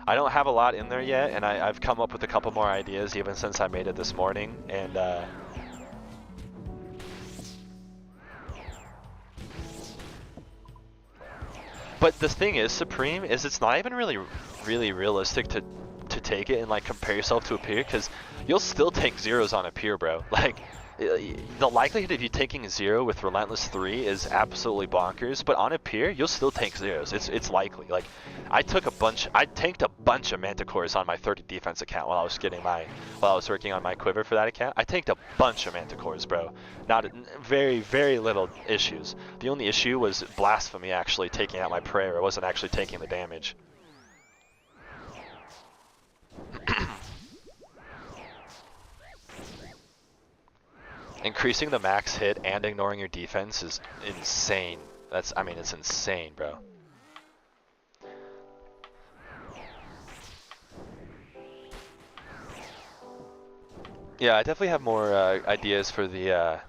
I don't have a lot in there yet, and I've come up with a couple more ideas even since I made it this morning, and but the thing is, Supreme, is it's not even really realistic to take it and like compare yourself to a peer, because you'll still take zeros on a peer, bro. Like, the likelihood of you taking 0 with Relentless 3 is absolutely bonkers, but on a pier, you'll still take 0s. It's likely. Like, I tanked a bunch of Manticores on my 30 defense account while I was working on my quiver for that account. I tanked a bunch of Manticores, bro. Very, very little issues. The only issue was Blasphemy actually taking out my prayer. I wasn't actually taking the damage. Increasing the max hit and ignoring your defense is insane. I mean, it's insane, bro. Yeah, I definitely have more ideas for the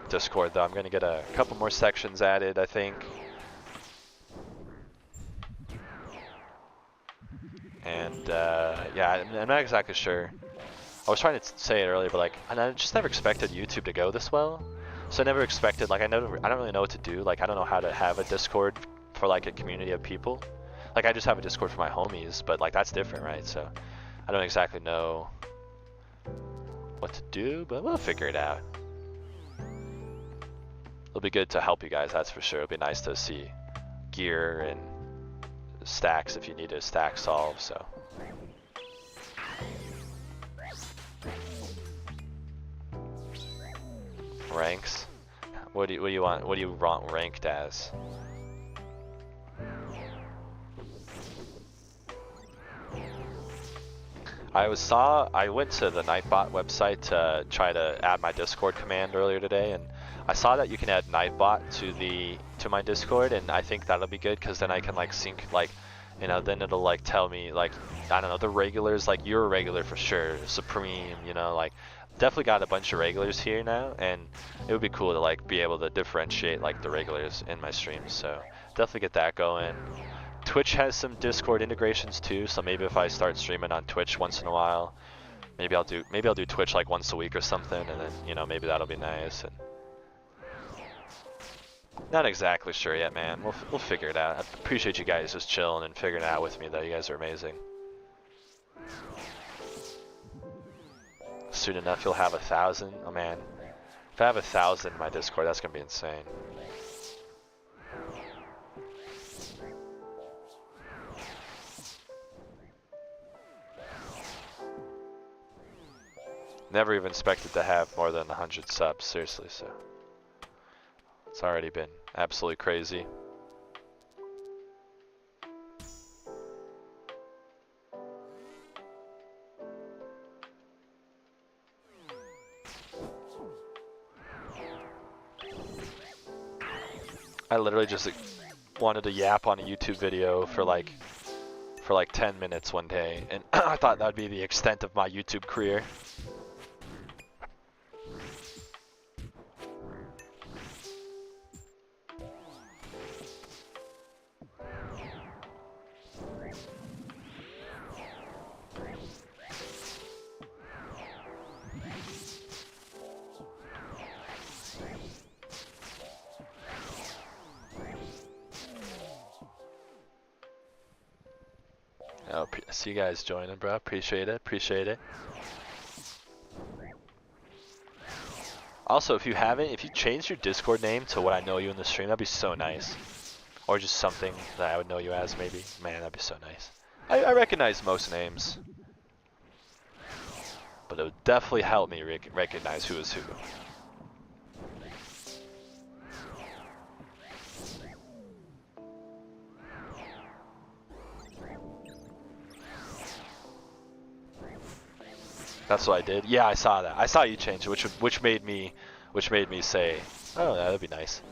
Discord though. I'm gonna get a couple more sections added, I think. And yeah, I'm not exactly sure. I was trying to say it earlier, but like, I just never expected YouTube to go this well. So I never expected, like, I don't really know what to do. Like, I don't know how to have a Discord for like a community of people. Like, I just have a Discord for my homies, but like, that's different, right? So I don't exactly know what to do, but we'll figure it out. It'll be good to help you guys, that's for sure. It'll be nice to see gear and stacks if you need a stack solve, so. Ranks? What do you want? What do you want ranked as? I went to the Nightbot website to try to add my Discord command earlier today, and I saw that you can add Nightbot to my Discord, and I think that'll be good because then I can like sync, like, you know, then it'll like tell me, like, I don't know, the regulars, like, you're a regular for sure, Supreme, you know, like, definitely got a bunch of regulars here now, and it would be cool to like be able to differentiate like the regulars in my streams, so definitely get that going. Twitch has some Discord integrations too, so maybe if I start streaming on Twitch once in a while, maybe I'll do Twitch like once a week or something, and then, you know, maybe that'll be nice. And not exactly sure yet, man. We'll figure it out. I appreciate you guys just chilling and figuring it out with me though. You guys are amazing. Soon enough you'll have 1,000. Oh man, if I have 1,000 in my Discord, that's gonna be insane. Never even expected to have more than 100 subs, seriously, so it's already been absolutely crazy. I literally just wanted to yap on a YouTube video for like 10 minutes one day, and I thought that'd be the extent of my YouTube career. Oh, I see you guys joining, bro. Appreciate it. Appreciate it. Also, if you change your Discord name to what I know you in the stream, that'd be so nice. Or just something that I would know you as, maybe. Man, that'd be so nice. I recognize most names, but it would definitely help me recognize who is who. That's what I did. Yeah, I saw that. I saw you change it, which made me say, oh, that'd be nice.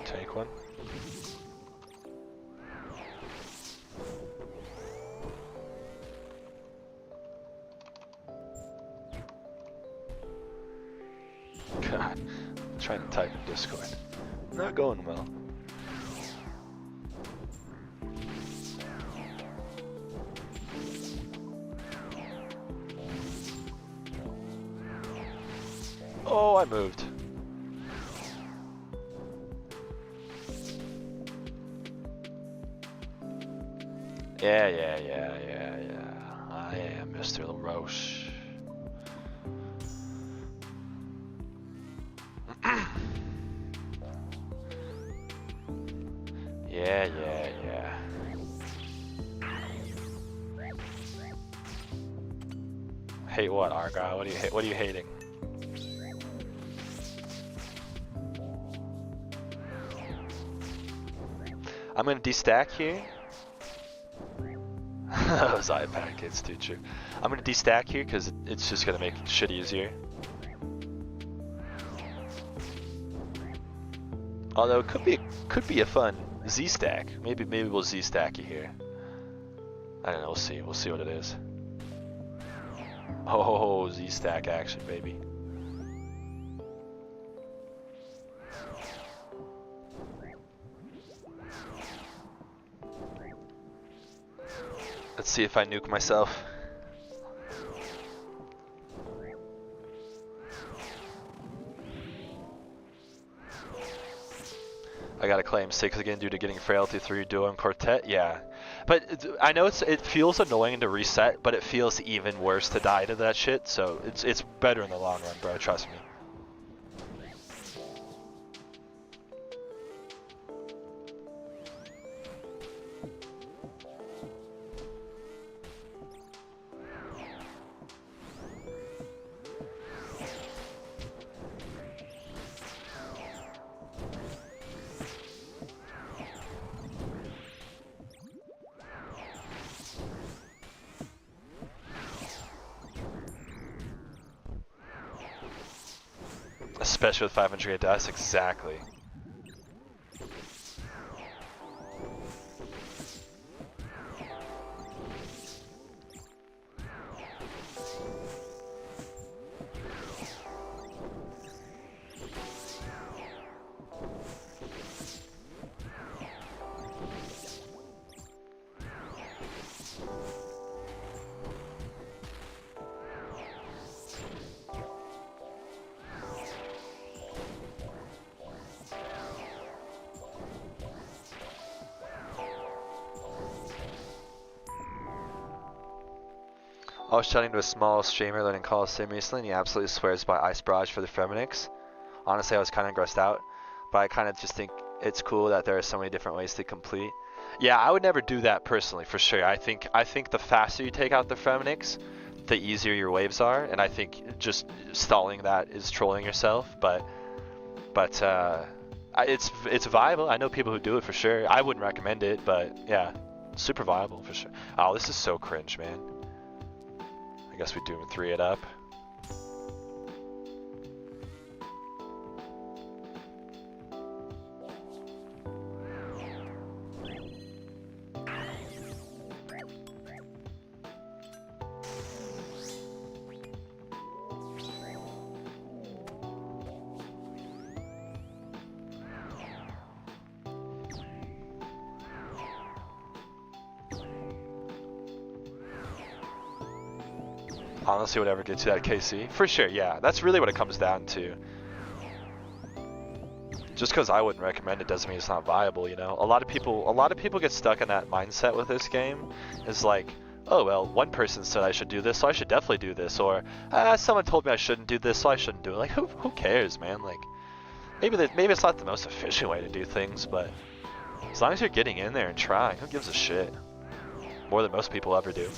Take one. God, I'm trying to type in Discord. Not going well. I moved. Yeah. I am Mr. LaRoche. Yeah. Hate what, Argyle? What are you hating? I'm gonna destack here. Those iPad kids, too true. I'm gonna destack here because it's just gonna make shit easier. Although it could be a fun Z stack. Maybe we'll Z stack you here. I don't know. We'll see. We'll see what it is. Oh, Z stack action, baby. Let's see if I nuke myself. I gotta claim 6 again due to getting frailty 3 duo and quartet. Yeah, but I know it feels annoying to reset, but it feels even worse to die to that shit. So it's better in the long run, bro. Trust me. Especially with 500 dice, exactly. I was chatting to a small streamer learning Colosseum recently, and he absolutely swears by Ice Barrage for the Fremenix. Honestly, I was kind of grossed out, but I kind of just think it's cool that there are so many different ways to complete. Yeah, I would never do that personally, for sure. I think the faster you take out the Fremenix, the easier your waves are, and I think just stalling that is trolling yourself. But it's viable. I know people who do it for sure. I wouldn't recommend it, but yeah, super viable for sure. Oh, this is so cringe, man. I guess we do 3 it up. Honestly, whatever gets you that KC. For sure, yeah. That's really what it comes down to. Just because I wouldn't recommend it doesn't mean it's not viable, you know? A lot of people get stuck in that mindset with this game. It's like, oh well, one person said I should do this, so I should definitely do this. Or, someone told me I shouldn't do this, so I shouldn't do it. Like, who cares, man? Like, maybe it's not the most efficient way to do things, but as long as you're getting in there and trying, who gives a shit? More than most people ever do.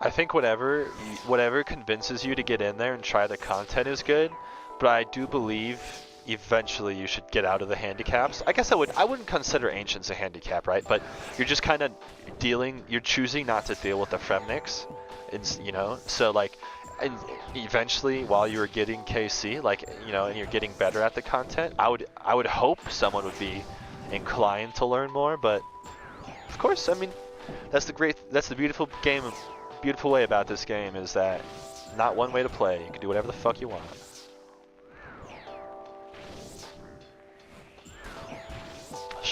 I think whatever convinces you to get in there and try the content is good, but I do believe eventually you should get out of the handicaps. I guess I wouldn't consider Ancients a handicap, right? But you're just kind of you're choosing not to deal with the Fremenix, you know? So like, and eventually while you were getting KC, like, you know, and you're getting better at the content, I would hope someone would be inclined to learn more, but of course, I mean, that's the beautiful way about this game is that not one way to play. You can do whatever the fuck you want.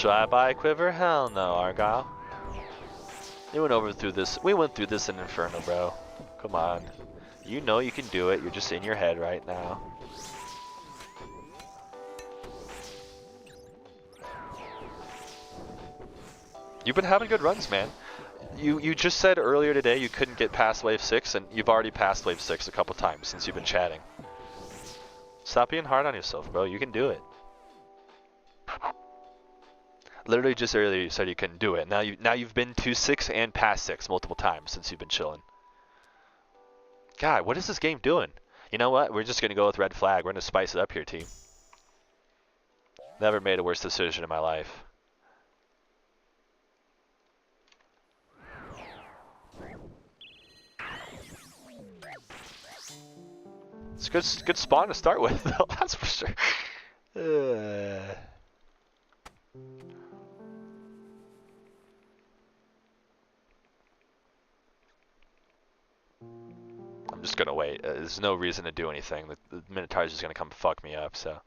Should I buy a quiver? Hell no, Argyle. We went through this in Inferno, bro. Come on. You know you can do it. You're just in your head right now. You've been having good runs, man. You just said earlier today you couldn't get past wave 6, and you've already passed wave 6 a couple times since you've been chatting. Stop being hard on yourself, bro. You can do it. Literally just earlier you said you couldn't do it. Now you've been to 6 and past 6 multiple times since you've been chilling. God, what is this game doing? You know what? We're just gonna go with red flag. We're gonna spice it up here, team. Never made a worse decision in my life. It's good spawn to start with, though. That's for sure. I'm just gonna wait. There's no reason to do anything. The Minotaur's just gonna come fuck me up, so.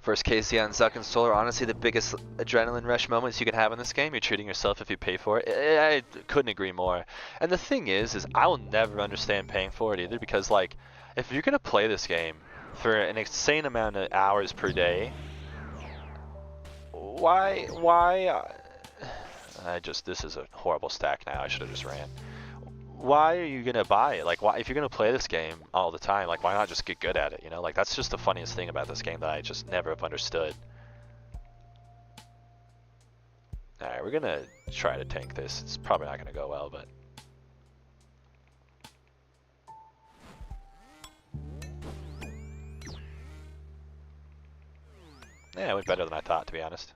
First KC on Zuck and Solar, honestly the biggest adrenaline rush moments you can have in this game. You're treating yourself if you pay for it. I couldn't agree more. And the thing is I will never understand paying for it either, because like, if you're gonna play this game for an insane amount of hours per day, why, this is a horrible stack now, I should have just ran. Why are you gonna buy it? Like, why, if you're gonna play this game all the time, like, why not just get good at it? You know, like, that's just the funniest thing about this game that I just never have understood. All right, we're gonna try to tank this. It's probably not gonna go well, but. Yeah, it went better than I thought, to be honest.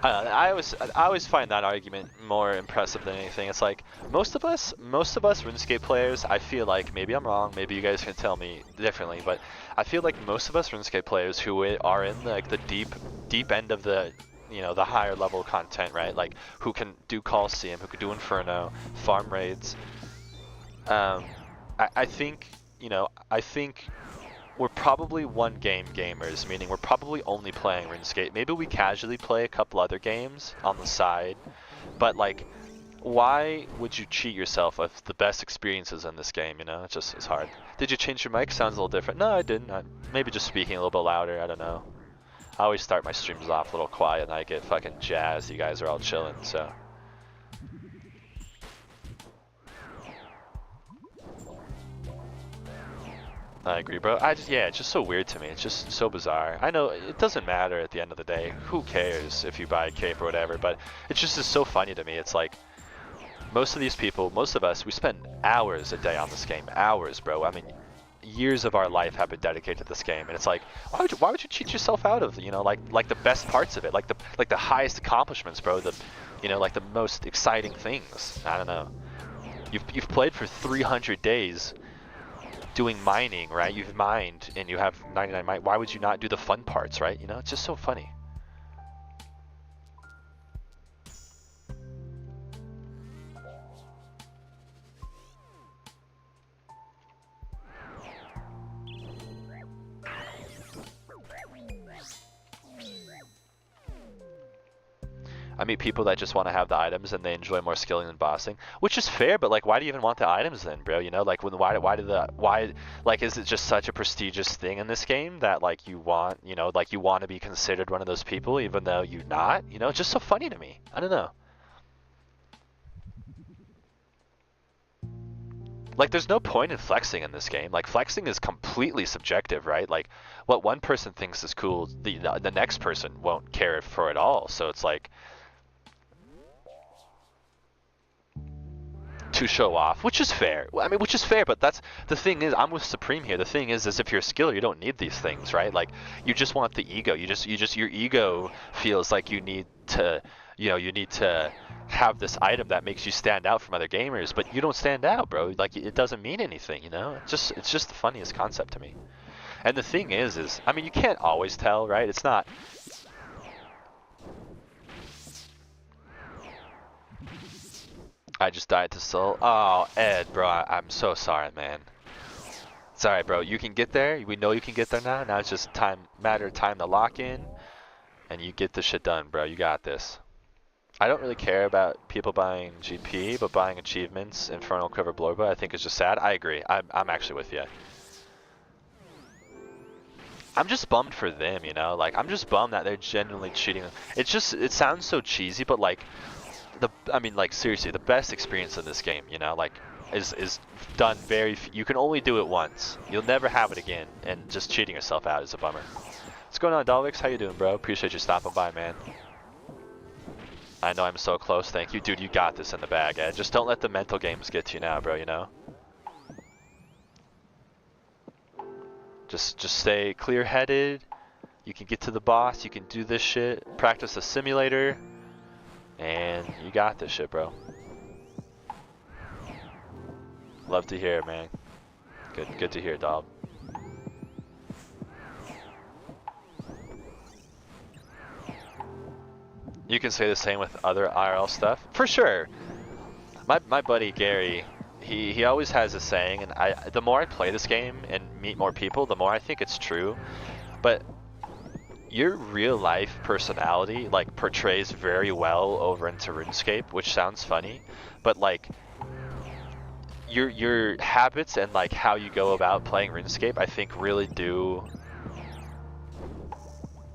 I always find that argument more impressive than anything. It's like most of us RuneScape players, I feel like, maybe I'm wrong, maybe you guys can tell me differently, but I feel like most of us RuneScape players who are in like the deep end of the, you know, the higher level content, right? Like who can do Colosseum, who can do Inferno, farm raids. I think, you know, we're probably one game gamers, meaning we're probably only playing RuneScape. Maybe we casually play a couple other games on the side, but like, why would you cheat yourself of the best experiences in this game, you know? It's hard. Did you change your mic? Sounds a little different. No, I didn't. Maybe just speaking a little bit louder, I don't know. I always start my streams off a little quiet and I get fucking jazzed. You guys are all chilling, so. I agree, bro. Yeah, it's just so weird to me. It's just so bizarre. I know it doesn't matter at the end of the day. Who cares if you buy a cape or whatever, but it just is so funny to me. It's like, most of these people, most of us, we spend hours a day on this game. Hours, bro. I mean, years of our life have been dedicated to this game, and it's like, why would you cheat yourself out of, you know, like the best parts of it, like the highest accomplishments, bro, you know, like the most exciting things. I don't know. You've played for 300 days doing mining, right? You've mined and you have 99 mine. Why would you not do the fun parts, right? You know, it's just so funny. I meet people that just want to have the items and they enjoy more skilling than bossing, which is fair. But like, why do you even want the items then, bro? You know, like why like is it just such a prestigious thing in this game that like you want, you know, like you want to be considered one of those people even though you're not? You know, it's just so funny to me. I don't know. Like, there's no point in flexing in this game. Like, flexing is completely subjective, right? Like, what one person thinks is cool, the next person won't care for it all. So it's like, to show off, which is fair. I mean, which is fair, but that's the thing is, I'm with Supreme here. The thing is if you're a skiller, you don't need these things, right? Like, you just want the ego. Your ego feels like you need to, you know, you need to have this item that makes you stand out from other gamers, but you don't stand out, bro. Like, it doesn't mean anything, you know? It's just the funniest concept to me. And the thing is, I mean, you can't always tell, right? It's not. I just died to Soul. Oh, Ed, bro, I'm so sorry, man. It's alright, bro. You can get there. We know you can get there now. Now it's just matter of time to lock in, and you get this shit done, bro. You got this. I don't really care about people buying GP, but buying achievements, Infernal Quiver Blowbow, I think is just sad. I agree. I'm actually with you. I'm just bummed for them, you know? Like, I'm just bummed that they're genuinely cheating. It sounds so cheesy, but like, I mean, like, seriously, the best experience in this game, you know, like, is done you can only do it once. You'll never have it again, and just cheating yourself out is a bummer. What's going on, Dalvix? How you doing, bro? Appreciate you stopping by, man. I know I'm so close, thank you. Dude, you got this in the bag, Ed. Just don't let the mental games get to you now, bro, you know? Just stay clear-headed. You can get to the boss, you can do this shit. Practice the simulator. And you got this shit, bro. Love to hear it, man. Good to hear, dog. You can say the same with other IRL stuff, for sure. My buddy Gary, he always has a saying, and the more I play this game and meet more people, the more I think it's true. But your real life personality like portrays very well over into RuneScape, which sounds funny, but like your habits and like how you go about playing RuneScape, I think really do,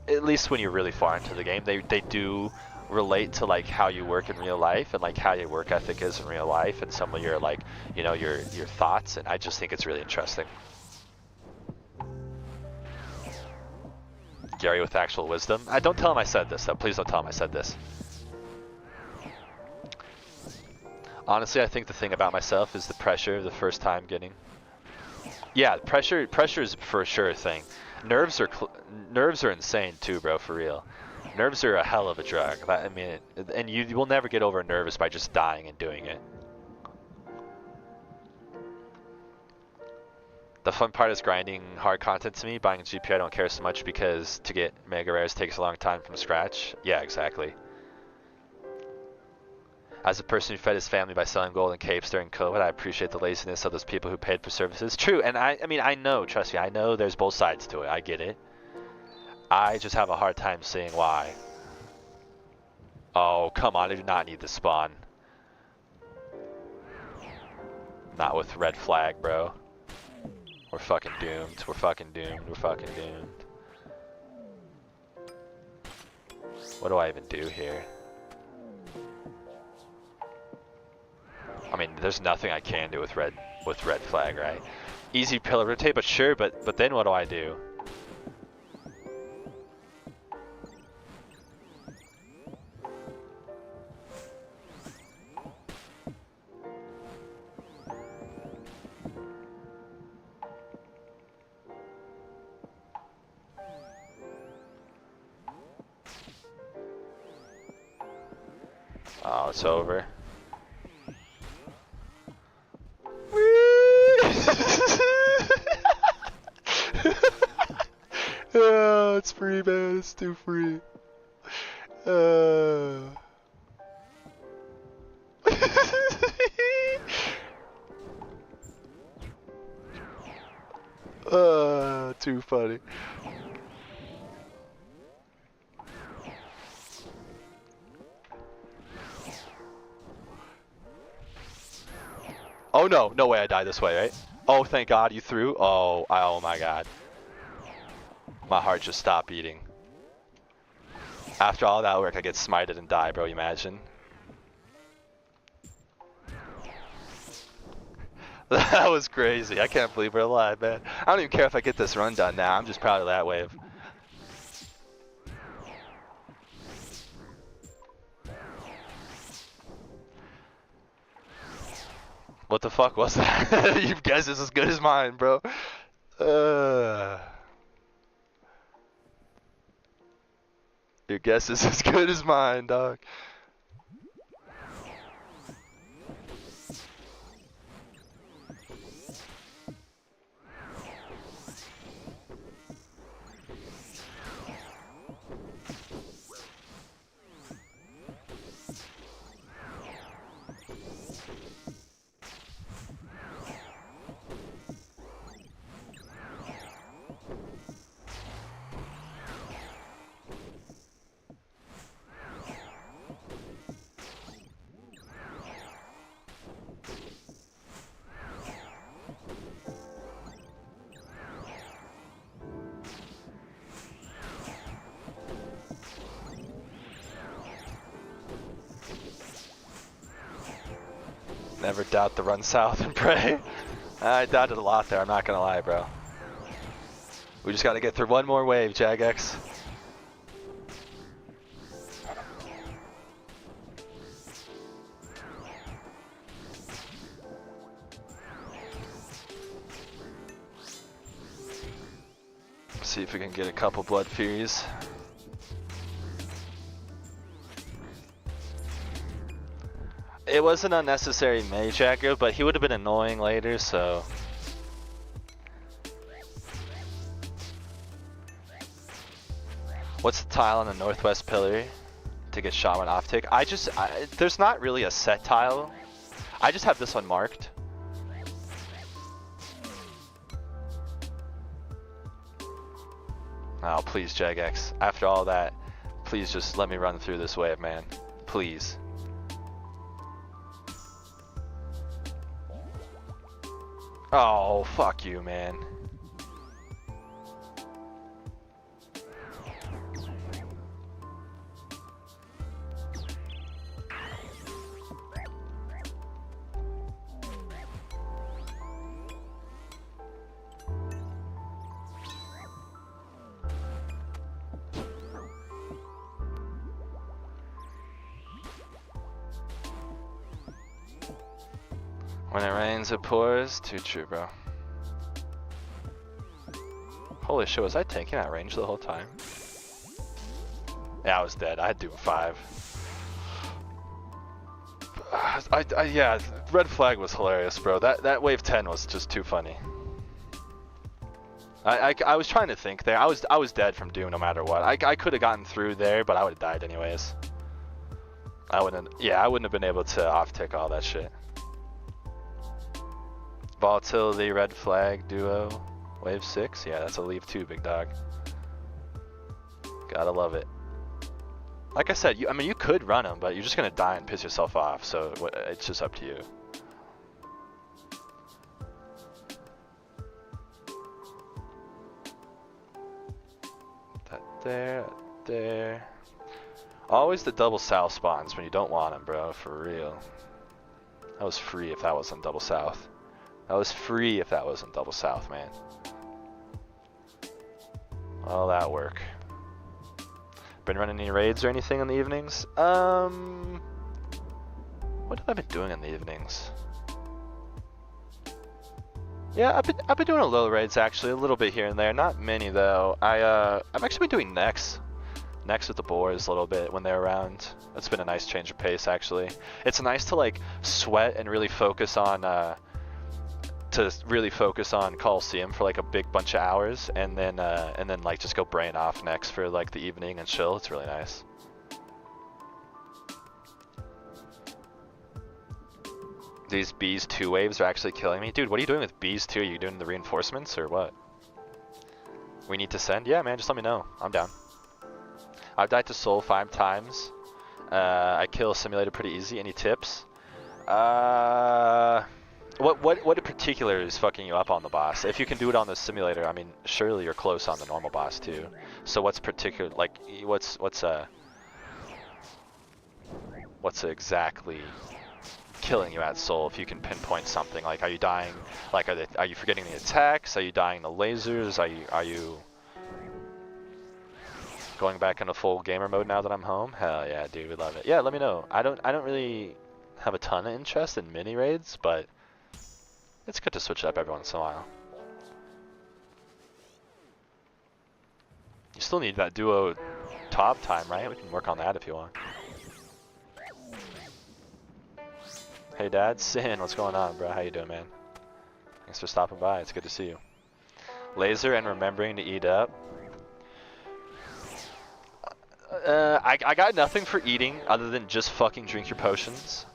at least when you're really far into the game, they do relate to like how you work in real life and like how your work ethic is in real life and some of your like, you know, your thoughts, and I just think it's really interesting. Gary with actual wisdom. Don't tell him I said this, though. Please don't tell him I said this. Honestly, I think the thing about myself is the pressure the first time getting. Yeah, pressure is for sure a thing. Nerves are insane too, bro, for real. Nerves are a hell of a drug. I mean, and you will never get over nervous by just dying and doing it. The fun part is grinding hard content to me. Buying a GP I don't care so much because to get mega rares takes a long time from scratch. Yeah, exactly. As a person who fed his family by selling golden capes during COVID, I appreciate the laziness of those people who paid for services. True, and I mean, I know, trust me, I know there's both sides to it. I get it. I just have a hard time seeing why. Oh, come on, I do not need the spawn. Not with red flag, bro. We're fucking doomed. We're fucking doomed. We're fucking doomed. What do I even do here? I mean, there's nothing I can do with red flag, right? Easy pillar rotate, but sure, but then what do I do? Oh, it's over. Oh, it's free, man. It's too free. Too funny. Oh no, no way I died this way, right? Oh, thank God you threw. Oh my God. My heart just stopped beating. After all that work, I get smited and die, bro, you imagine? That was crazy. I can't believe we're alive, man. I don't even care if I get this run done now. I'm just proud of that wave. What the fuck was that? Your guess is as good as mine, bro. Your guess is as good as mine, dog. Never doubt the run south and pray. I doubted a lot there, I'm not gonna lie, bro. We just gotta get through one more wave, Jagex. See if we can get a couple Blood Furies. It was an unnecessary Mage aggro, but he would have been annoying later, so... What's the tile on the northwest pillar to get Shaman off tick? There's not really a set tile. I just have this one marked. Oh, please, Jagex. After all that, please just let me run through this wave, man. Please. Oh, fuck you, man. When it rains, it pours. Too true, bro. Holy shit, was I tanking that range the whole time? Yeah, I was dead. I had Doom 5. Yeah, red flag was hilarious, bro. That wave 10 was just too funny. I was trying to think there. I was dead from Doom no matter what. I could have gotten through there, but I would have died anyways. I wouldn't have been able to off tick all that shit. Volatility, red flag, duo, wave 6. Yeah, that's a leave 2, big dog. Gotta love it. Like I said, I mean, you could run them, but you're just gonna die and piss yourself off. So it's just up to you. That there. Always the double south spawns when you don't want them, bro. For real. That was free if that wasn't double south. That was free if that wasn't double south, man. All that work. Been running any raids or anything in the evenings? What have I been doing in the evenings? Yeah, I've been doing a little raids actually, a little bit here and there, not many though. I've actually been doing Nex with the boars a little bit when they're around. That's been a nice change of pace actually. It's nice to like sweat and really focus on Colosseum for like a big bunch of hours, and then like just go brain off next for like the evening and chill. It's really nice. These bees 2 waves are actually killing me. Dude, what are you doing with bees 2? Are you doing the reinforcements or what? We need to send? Yeah, man, just let me know. I'm down. I've died to soul 5 times. I kill simulator pretty easy. Any tips? What in particular is fucking you up on the boss? If you can do it on the simulator, I mean, surely you're close on the normal boss too. So what's particular? Like, what's exactly killing you at soul? If you can pinpoint something, like, are you dying? Like, are you forgetting the attacks? Are you dying the lasers? Are you going back into full gamer mode now that I'm home? Hell yeah, dude, we love it. Yeah, let me know. I don't really have a ton of interest in mini raids, but it's good to switch it up every once in a while. You still need that duo top time, right? We can work on that if you want. Hey Dad, Sin, what's going on, bro? How you doing, man? Thanks for stopping by. It's good to see you. Laser and remembering to eat up. I got nothing for eating other than just fucking drink your potions.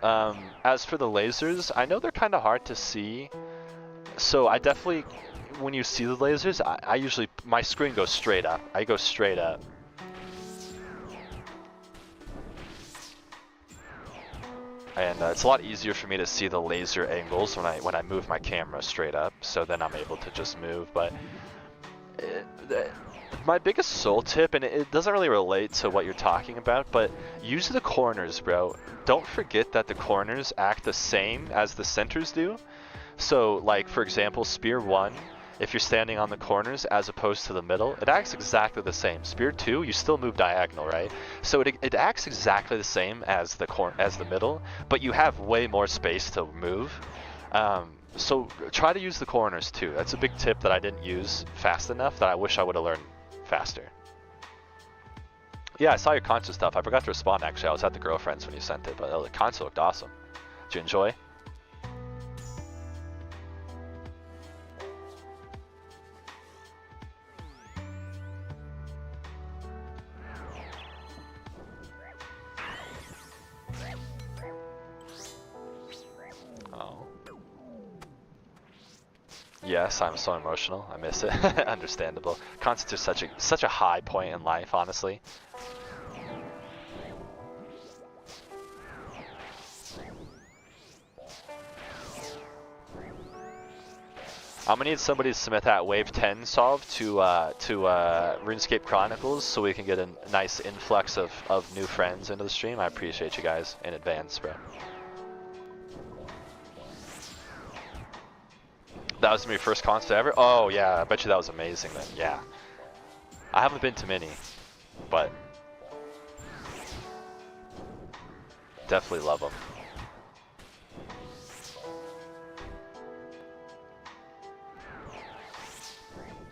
As for the lasers, I know they're kind of hard to see, so I definitely, when you see the lasers, I usually, my screen goes straight up. I go straight up. And it's a lot easier for me to see the laser angles when I move my camera straight up, so then I'm able to just move. But my biggest soul tip, and it doesn't really relate to what you're talking about, but use the corners, bro. Don't forget that the corners act the same as the centers do. So, like, for example, Spear 1, if you're standing on the corners as opposed to the middle, it acts exactly the same. Spear 2, you still move diagonal, right? So it acts exactly the same as the middle, but you have way more space to move. So try to use the corners too. That's a big tip that I didn't use fast enough that I wish I would have learned faster. Yeah, I saw your console stuff. I forgot to respond actually. I was at the girlfriend's when you sent it, but the console looked awesome. Did you enjoy? Oh. Yes, I'm so emotional. I miss it. Understandable. Concerts are such a high point in life, honestly. I'm gonna need somebody to submit that Wave 10 solve to RuneScape Chronicles so we can get a nice influx of new friends into the stream. I appreciate you guys in advance, bro. That was my first concert ever? Oh yeah, I bet you that was amazing then, yeah. I haven't been to many, but definitely love them.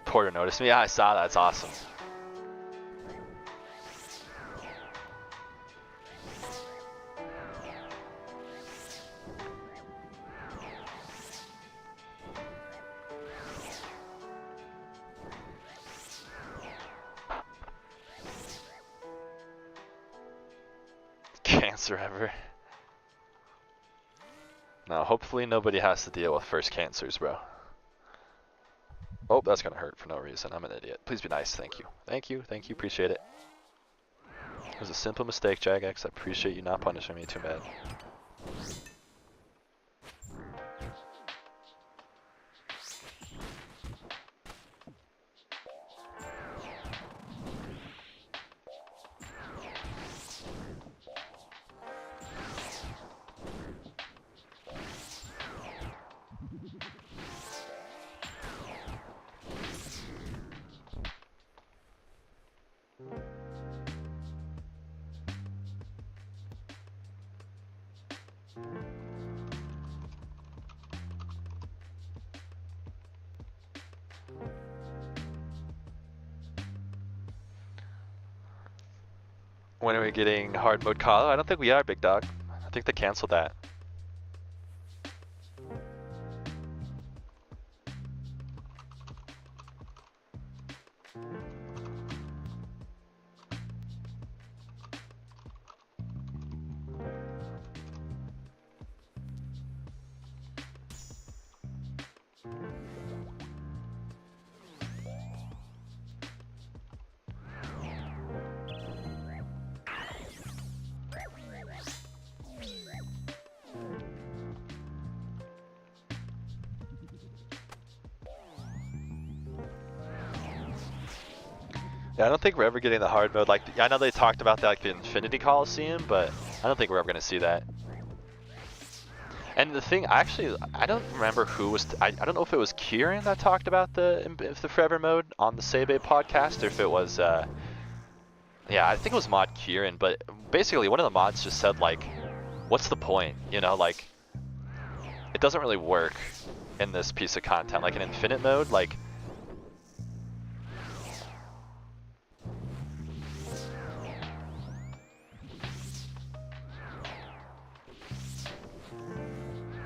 Porter noticed me? Yeah, I saw that, that's awesome. Cancer ever. No, hopefully nobody has to deal with first cancers, bro. Oh, that's gonna hurt for no reason. I'm an idiot. Please be nice. Thank you. Thank you. Thank you. Appreciate it. It was a simple mistake, Jagex. I appreciate you not punishing me too bad. When are we getting hard mode call? I don't think we are, big dog. I think they canceled that. Yeah, I don't think we're ever getting the hard mode. Like, I know they talked about that, like the Infinity Colosseum, but I don't think we're ever gonna see that. And the thing, actually, I don't remember who was. I don't know if it was Kieran that talked about the Forever mode on the Sebe podcast, or if it was. Yeah, I think it was mod Kieran. But basically, one of the mods just said like, "What's the point? You know, like, it doesn't really work in this piece of content. Like in infinite mode, like."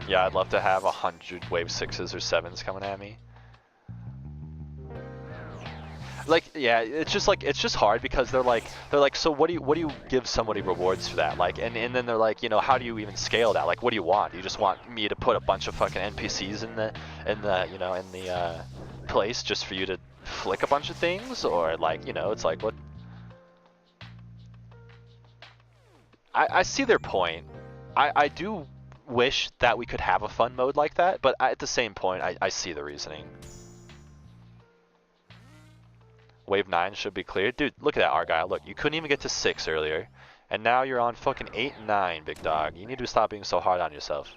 Yeah, I'd love to have 100 wave 6s or 7s coming at me. Like, yeah, it's just hard because they're like, so what do you give somebody rewards for that? Like, and then they're like, you know, how do you even scale that? Like, what do you want? Do you just want me to put a bunch of fucking NPCs in the place just for you to flick a bunch of things? Or like, you know, it's like, what? I see their point. I do wish that we could have a fun mode like that, but at the same point, I see the reasoning. Wave 9 should be cleared. Dude, look at that, Argyle. Look, you couldn't even get to 6 earlier. And now you're on fucking 8 and 9, big dog. You need to stop being so hard on yourself.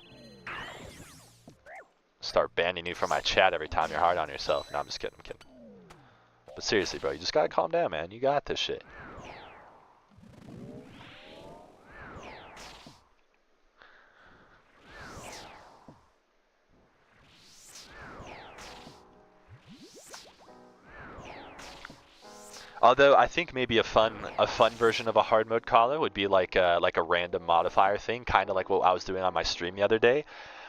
Start banning you from my chat every time you're hard on yourself. No, I'm just kidding, I'm kidding. But seriously, bro, you just gotta calm down, man. You got this shit. Although I think maybe a fun version of a hard mode collar would be like a random modifier thing, kind of like what I was doing on my stream the other day,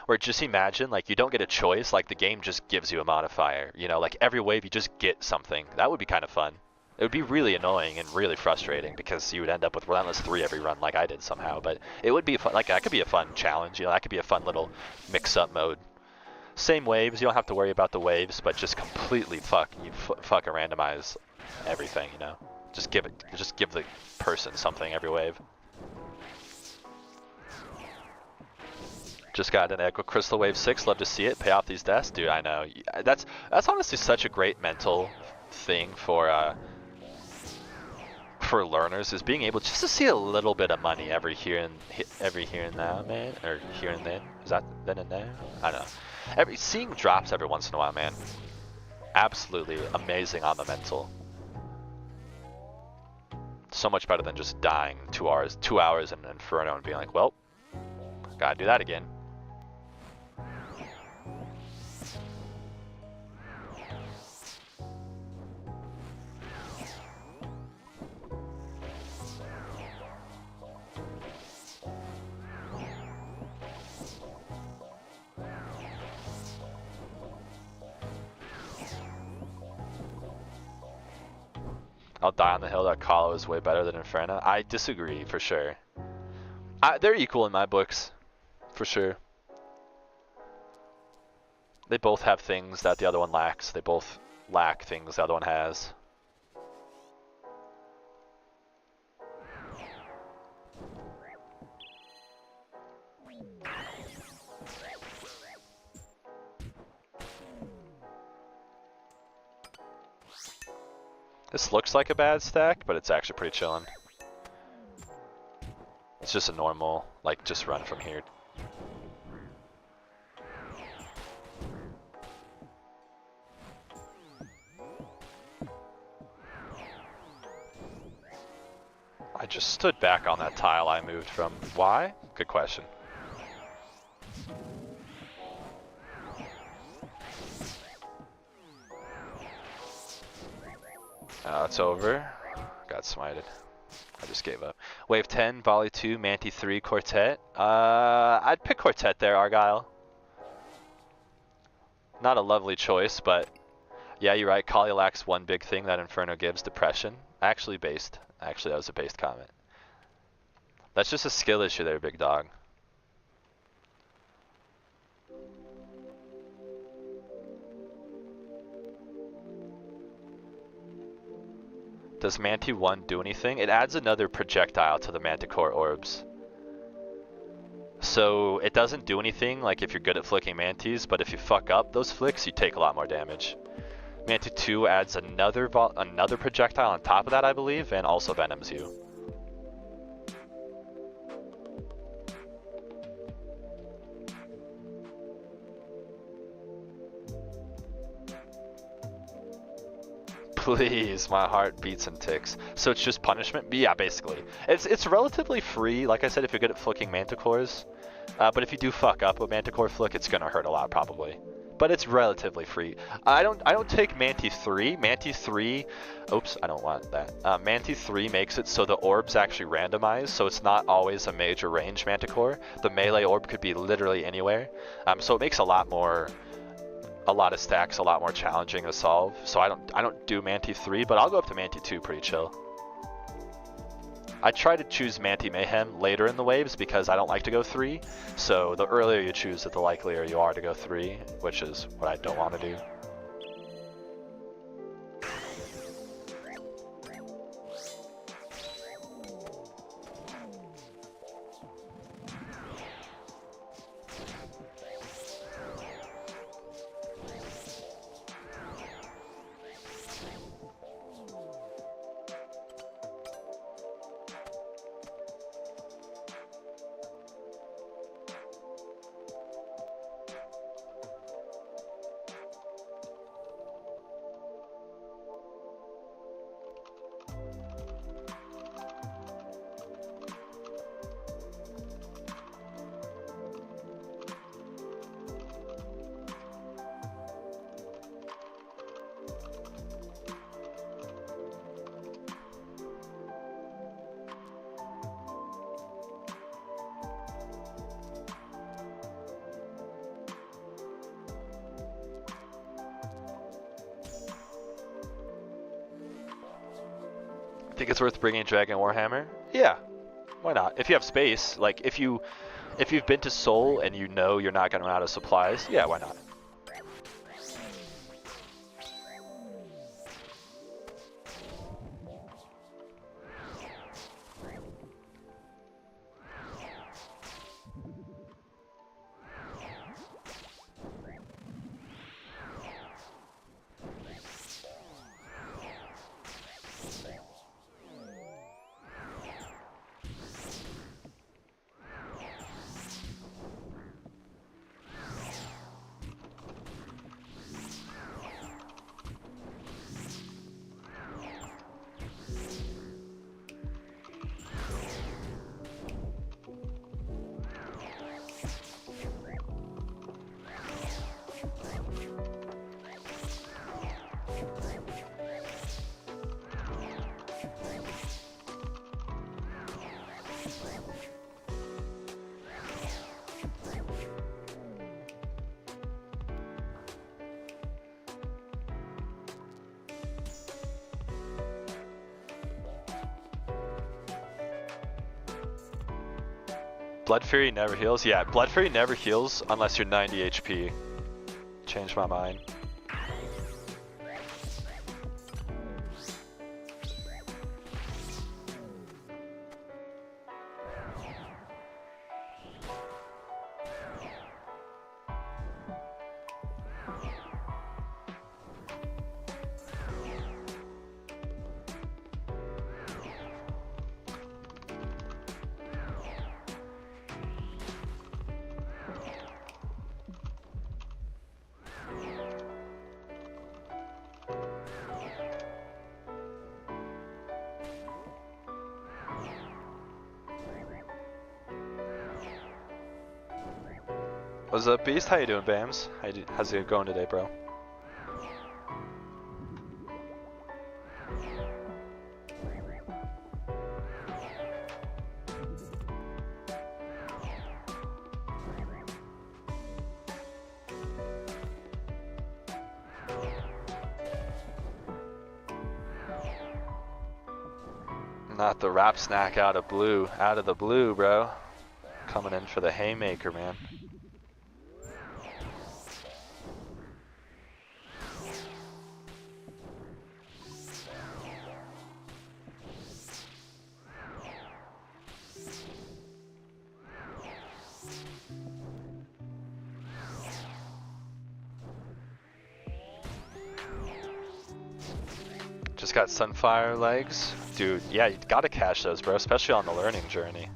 where just imagine like you don't get a choice, like the game just gives you a modifier. You know, like every wave you just get something. That would be kind of fun. It would be really annoying and really frustrating because you would end up with Relentless 3 every run like I did somehow. But it would be fun. Like that could be a fun challenge. You know, that could be a fun little mix-up mode. Same waves. You don't have to worry about the waves, but just completely fucking randomize everything, you know. Just give the person something every wave. Just got an Echo Crystal Wave 6, love to see it. Pay off these deaths, dude. I know. That's honestly such a great mental thing for learners, is being able just to see a little bit of money every here and now, man, or here and then. Is that then and there? I don't know. Seeing drops every once in a while, man. Absolutely amazing on the mental. So much better than just dying 2 hours in Inferno and being like, well, gotta do that again. I'll die on the hill that Kalo is way better than Inferno. I disagree, for sure. They're equal in my books, for sure. They both have things that the other one lacks. They both lack things the other one has. This looks like a bad stack, but it's actually pretty chillin'. It's just a normal, like, just run from here. I just stood back on that tile I moved from. Why? Good question. It's over. Got smited. I just gave up. Wave 10, volley 2, Manti 3, Quartet. I'd pick Quartet there, Argyle. Not a lovely choice, but yeah, you're right. Kali lacks one big thing that Inferno gives, depression. Actually, that was a based comment. That's just a skill issue there, big dog. Does Manti 1 do anything? It adds another projectile to the Manticore orbs. So it doesn't do anything like if you're good at flicking Mantis, but if you fuck up those flicks, you take a lot more damage. Manta 2 adds another projectile on top of that, I believe, and also venoms you. Please, my heart beats and ticks. So it's just punishment? Yeah, basically. It's relatively free, like I said, if you're good at flicking manticores. But if you do fuck up a manticore flick, it's gonna hurt a lot probably. But it's relatively free. I don't take Manti 3. Manti 3, oops, I don't want that. Manti 3 makes it so the orbs actually randomize, so it's not always a major range manticore. The melee orb could be literally anywhere. So it makes a lot of stacks a lot more challenging to solve. So I don't do Manti 3, but I'll go up to Manti 2 pretty chill. I try to choose Manti Mayhem later in the waves because I don't like to go 3. So the earlier you choose it, the likelier you are to go 3, which is what I don't want to do. Think it's worth bringing Dragon Warhammer? Yeah, why not? If you have space, like if you've been to Seoul and you know you're not gonna run out of supplies, yeah, why not? Blood Fury never heals? Yeah, Blood Fury never heals unless you're 90 HP. Changed my mind. What's up, Beast? How you doing, Bams? How's it going today, bro? Not the rap snack out of the blue, bro. Coming in for the haymaker, man. Just got Sunfire legs. Dude, yeah, you gotta cash those, bro, especially on the learning journey.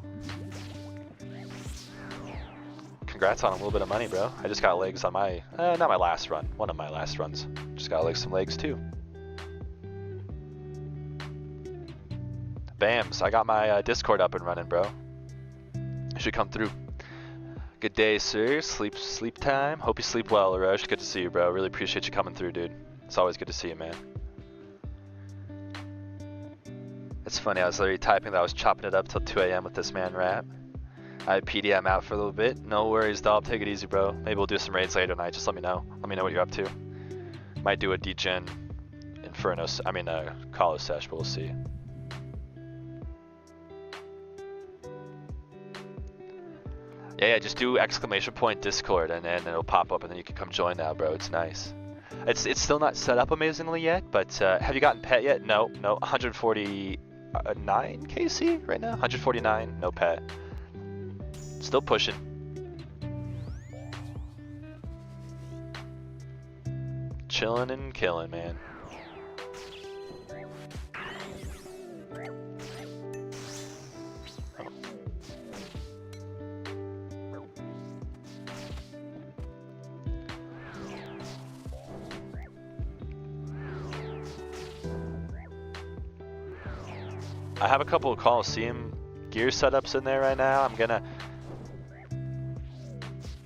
Congrats on a little bit of money, bro. I just got legs on my, not my last run, one of my last runs. Just got like some legs too. Bams, I got my Discord up and running, bro. You should come through. Good day, sir. Sleep time. Hope you sleep well, Arosh. Good to see you, bro. Really appreciate you coming through, dude. It's always good to see you, man. It's funny, I was literally typing that I was chopping it up till 2 AM with this man rap. I PD, I'm out for a little bit. No worries, dog. Take it easy, bro. Maybe we'll do some raids later tonight. Just let me know. Let me know what you're up to. Might do a degen Inferno, Colo sesh, but we'll see. Yeah, just do ! Discord and then it'll pop up and then you can come join now, bro. It's nice. It's still not set up amazingly yet, but have you gotten pet yet? No, 149 KC right now? 149, no pet. Still pushing. Chillin' and killing, man. I have a couple of Colosseum gear setups in there right now. I'm gonna...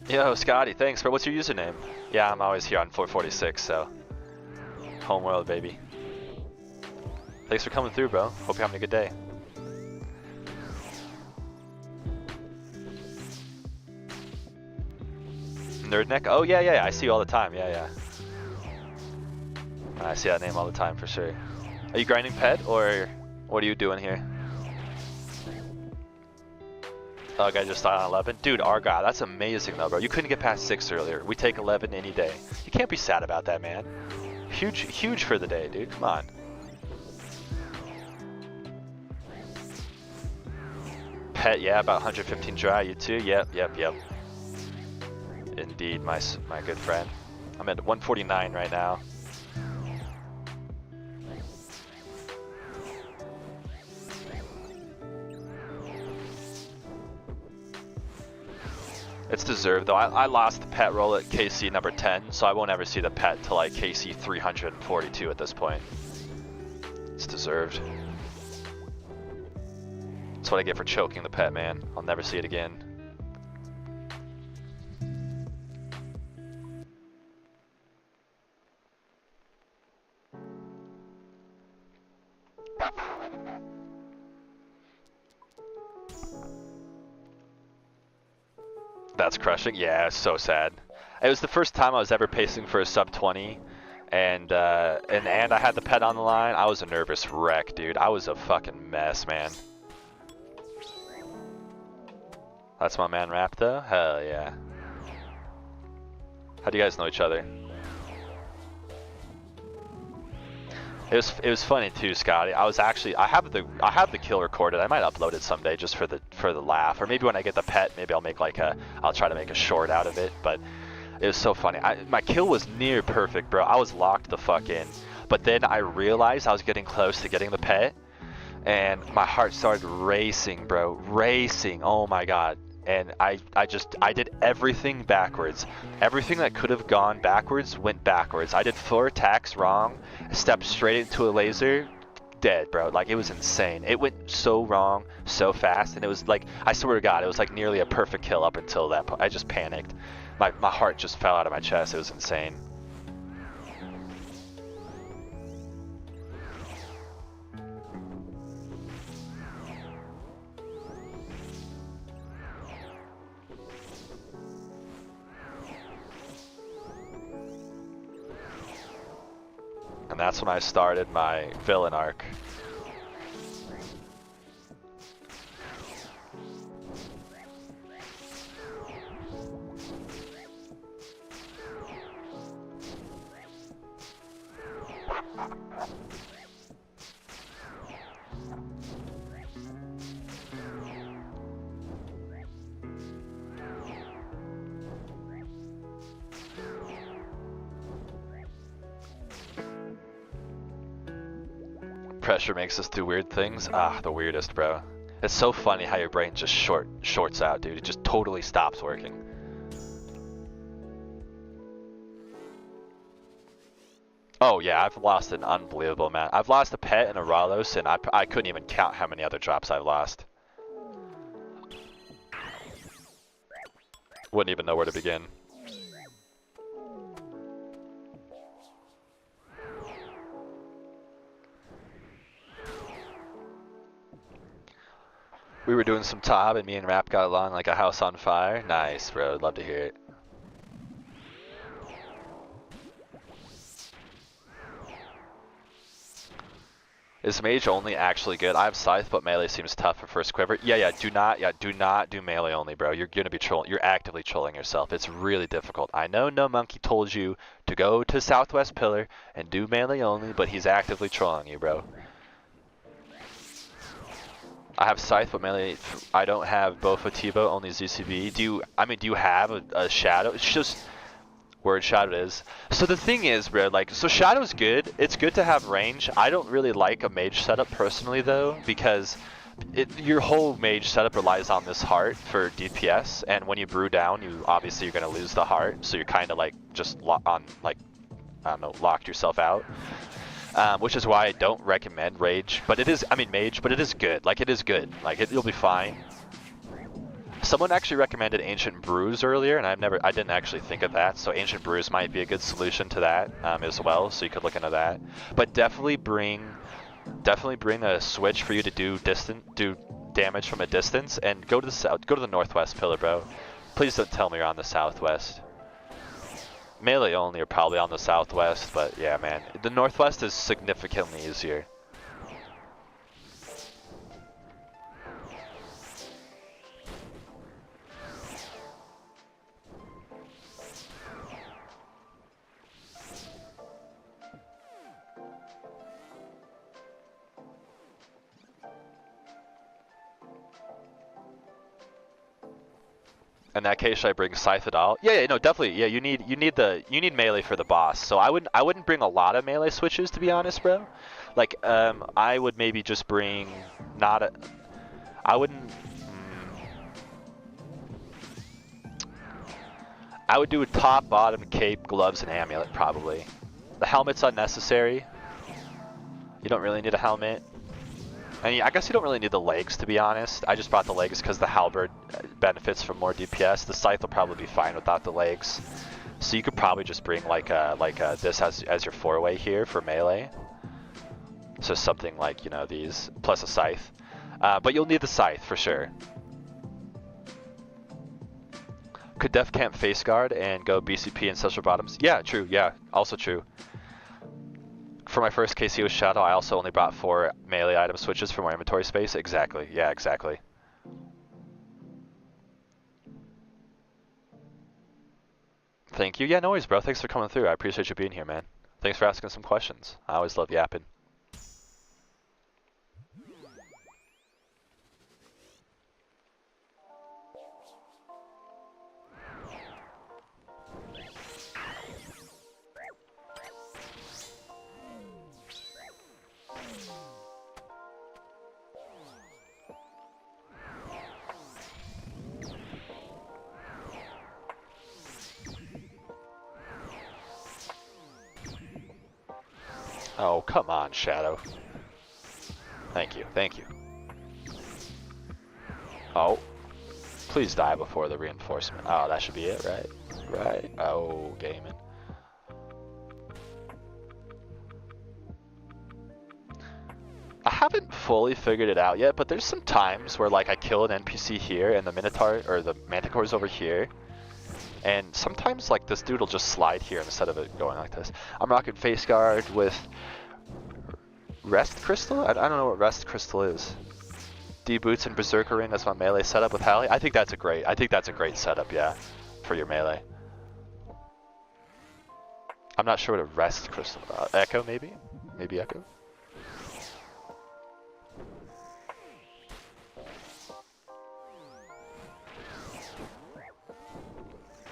Yo, Scotty, thanks, bro. What's your username? Yeah, I'm always here on 446, so... Homeworld, baby. Thanks for coming through, bro. Hope you're having a good day. Nerdneck? Oh, yeah. I see you all the time. Yeah. I see that name all the time, for sure. Are you grinding pet, or... What are you doing here? Oh, I just started on 11. Dude, Argyle, that's amazing though, bro. You couldn't get past 6 earlier. We take 11 any day. You can't be sad about that, man. Huge for the day, dude. Come on. Pet, yeah, about 115 dry. You too? Yep. Indeed, my good friend. I'm at 149 right now. It's deserved though. I lost the pet roll at KC number 10, so I won't ever see the pet till like KC 342 at this point. It's deserved. That's what I get for choking the pet, man. I'll never see it again. That's crushing. Yeah, it's so sad. It was the first time I was ever pacing for a sub 20, and I had the pet on the line. I was a nervous wreck, dude. I was a fucking mess, man. That's my man Raptor? Hell yeah. How do you guys know each other? It was funny too, Scotty. I have the kill recorded. I might upload it someday just for the laugh, or maybe when I get the pet, maybe I'll try to make a short out of it. But it was so funny. My kill was near perfect, bro. I was locked the fuck in, but then I realized I was getting close to getting the pet, and my heart started racing, bro. Racing. Oh my god. And I did everything backwards. Everything that could have gone backwards went backwards. I did 4 attacks wrong, stepped straight into a laser, dead, bro. Like, it was insane. It went so wrong, so fast, and it was like, I swear to God, it was like nearly a perfect kill up until that point. I just panicked. My heart just fell out of my chest. It was insane. And that's when I started my villain arc. pressure makes us do weird things. Ah, the weirdest, bro. It's so funny how your brain just shorts out, dude. It just totally stops working. Oh yeah, I've lost an unbelievable amount. I've lost a pet and a Ralos, and I couldn't even count how many other drops I've lost. Wouldn't even know where to begin. We were doing some Tob and me and Rap got along like a house on fire. Nice, bro. I'd love to hear it. Is Mage only actually good? I have Scythe, but melee seems tough for first quiver. Yeah, do not do melee only, bro. You're gonna be trolling. You're actively trolling yourself. It's really difficult. I know No Monkey told you to go to Southwest Pillar and do melee only, but he's actively trolling you, bro. I have Scythe, but melee. I don't have Bofa Tibo, only ZCB. Do you have a Shadow? It's just word Shadow is. So the thing is, bro, like, so Shadow's good. It's good to have range. I don't really like a Mage setup personally, though, because your whole Mage setup relies on this heart for DPS, and when you brew down, you're gonna lose the heart. So you're kind of like just locked yourself out. Which is why I don't recommend Mage, but it is good. Like, it is good. Like, you'll be fine. Someone actually recommended Ancient Brews earlier, and I didn't actually think of that. So Ancient Brews might be a good solution to that as well. So you could look into that. But definitely bring a switch for you to do damage from a distance, and go to the northwest pillar, bro. Please don't tell me you're on the southwest. Melee only are probably on the southwest, but yeah, man, the northwest is significantly easier. In that case, should I bring Scythe at all? Yeah, no, definitely. Yeah, you need melee for the boss. So I wouldn't bring a lot of melee switches, to be honest, bro. Like, I would maybe just bring I would do a top, bottom, cape, gloves, and amulet probably. The helmet's unnecessary. You don't really need a helmet. And I guess you don't really need the legs, to be honest. I just brought the legs because the halberd benefits from more DPS. The Scythe will probably be fine without the legs. So you could probably just bring this as your four-way here for melee. So something like, you know, these, plus a Scythe. But you'll need the Scythe for sure. Could Def Camp face guard and go BCP and Social Bottoms? Yeah, true, yeah, also true. For my first KCO Shadow, I also only brought 4 melee item switches for more inventory space. Exactly, yeah, exactly. Thank you. Yeah, no worries, bro. Thanks for coming through. I appreciate you being here, man. Thanks for asking some questions. I always love yapping. Oh, come on, Shadow. Thank you, thank you. Oh, please die before the reinforcement. Oh, that should be it, right? Right? Oh, gaming. I haven't fully figured it out yet, but there's some times where like I kill an NPC here and the Minotaur or the Manticore's over here. And sometimes like this dude will just slide here instead of it going like this. I'm rocking face guard with Rest Crystal? I don't know what Rest Crystal is. D boots and Berserker Ring, that's my melee setup with Hallie. I think that's a great setup, yeah, for your melee. I'm not sure what a Rest Crystal, Echo maybe? Maybe Echo?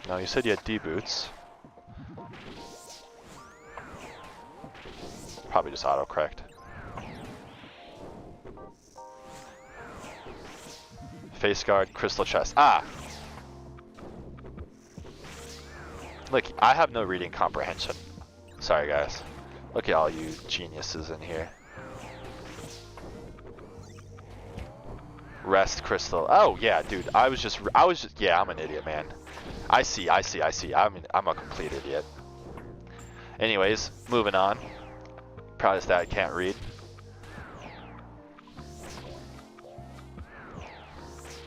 No, you said you had D boots. Probably just autocorrect. Face guard, crystal chest. Ah! Look, I have no reading comprehension. Sorry, guys. Look at all you geniuses in here. Rest crystal. Oh, yeah, dude. Yeah, I'm an idiot, man. I see. I'm a complete idiot. Anyways, moving on. Proudest dad can't read.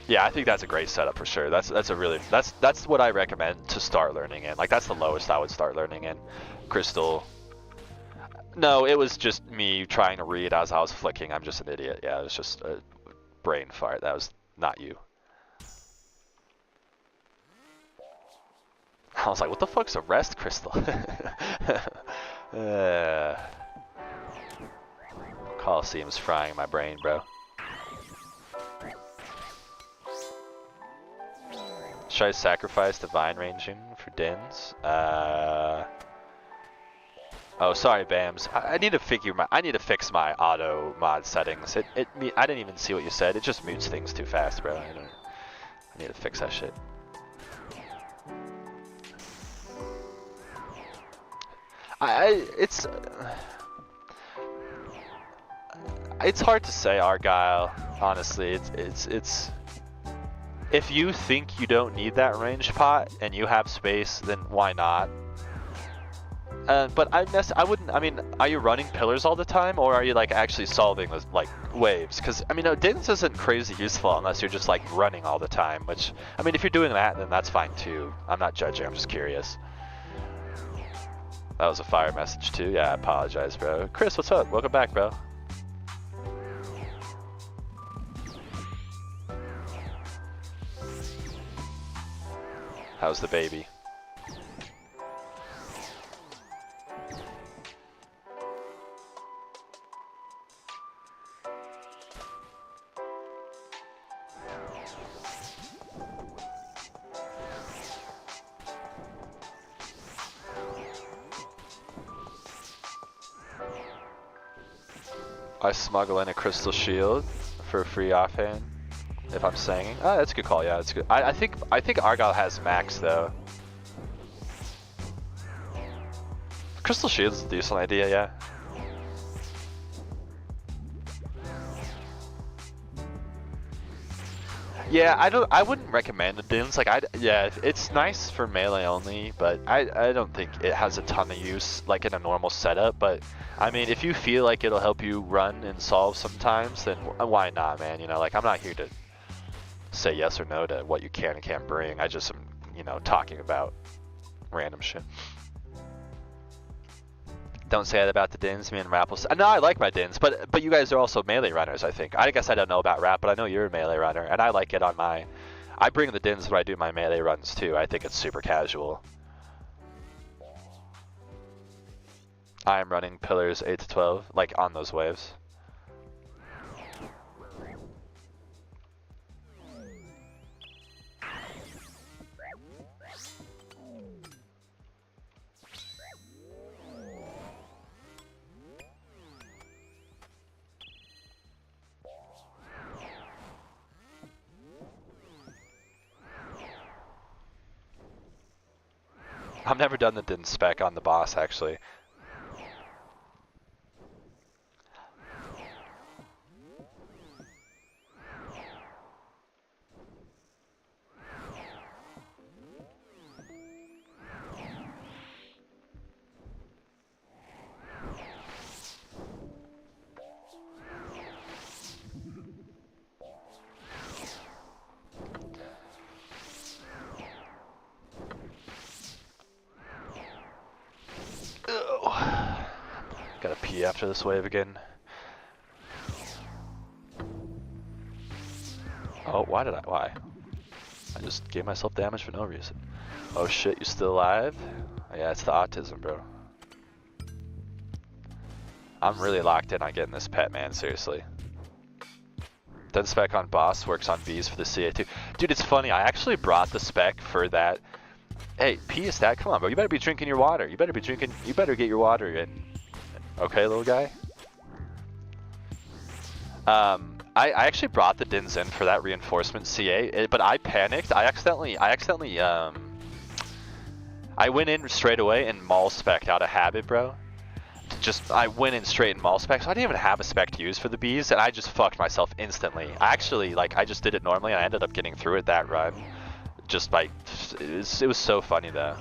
Yeah, I think that's a great setup for sure. That's what I recommend to start learning in. Like that's the lowest I would start learning in. Crystal. No, it was just me trying to read as I was flicking. I'm just an idiot. Yeah, it was just a brain fart. That was not you. I was like, what the fuck's a rest crystal? Colosseum's frying my brain, bro. Should I sacrifice divine ranging for Dins? Oh, sorry, Bams. I need to fix my auto mod settings. I didn't even see what you said. It just mutes things too fast, bro. I need to fix that shit. It's hard to say, Argyle. Honestly, it's. If you think you don't need that ranged pot and you have space, then why not? But I wouldn't. I mean, are you running pillars all the time, or are you like actually solving those like waves? Because I mean, Dins isn't crazy useful unless you're just like running all the time. Which I mean, if you're doing that, then that's fine too. I'm not judging. I'm just curious. That was a fire message too. Yeah, I apologize, bro. Chris, what's up? Welcome back, bro. How's the baby? I smuggle in a crystal shield for a free offhand. If I'm singing. Oh, that's a good call, yeah, that's good. I think Argyle has max though. Crystal Shield's a decent idea, yeah. Yeah, I wouldn't recommend the Dins. Like yeah, it's nice for melee only, but I don't think it has a ton of use like in a normal setup, but I mean, if you feel like it'll help you run and solve sometimes, then why not, man? You know, like I'm not here to say yes or no to what you can and can't bring. I just am, you know, talking about random shit. Don't say that about the Dins, me and Rapples. No, I like my Dins, but you guys are also melee runners, I think. I guess I don't know about Rap, but I know you're a melee runner, and I like it on my... I bring the Dins when I do my melee runs too. I think it's super casual. I am running pillars 8 to 12, like on those waves. I've never done the Din spec on the boss, actually. Gotta pee after this wave again. Oh, why? I just gave myself damage for no reason. Oh shit, you still alive? Yeah, it's the autism, bro. I'm really locked in on getting this pet, man, seriously. Then spec on boss works on bees for the CA2. Dude, it's funny, I actually brought the spec for that. Hey, P is that? Come on, bro, you better be drinking your water. You better get your water in. Okay, little guy? I actually brought the Dins in for that reinforcement CA, but I panicked. I accidentally I went in straight away and mall spec'd out of habit, bro. I went in straight and mall spec, so I didn't even have a spec to use for the bees, and I just fucked myself instantly. I actually, like, I just did it normally, and I ended up getting through it that run. Just by, it was so funny though.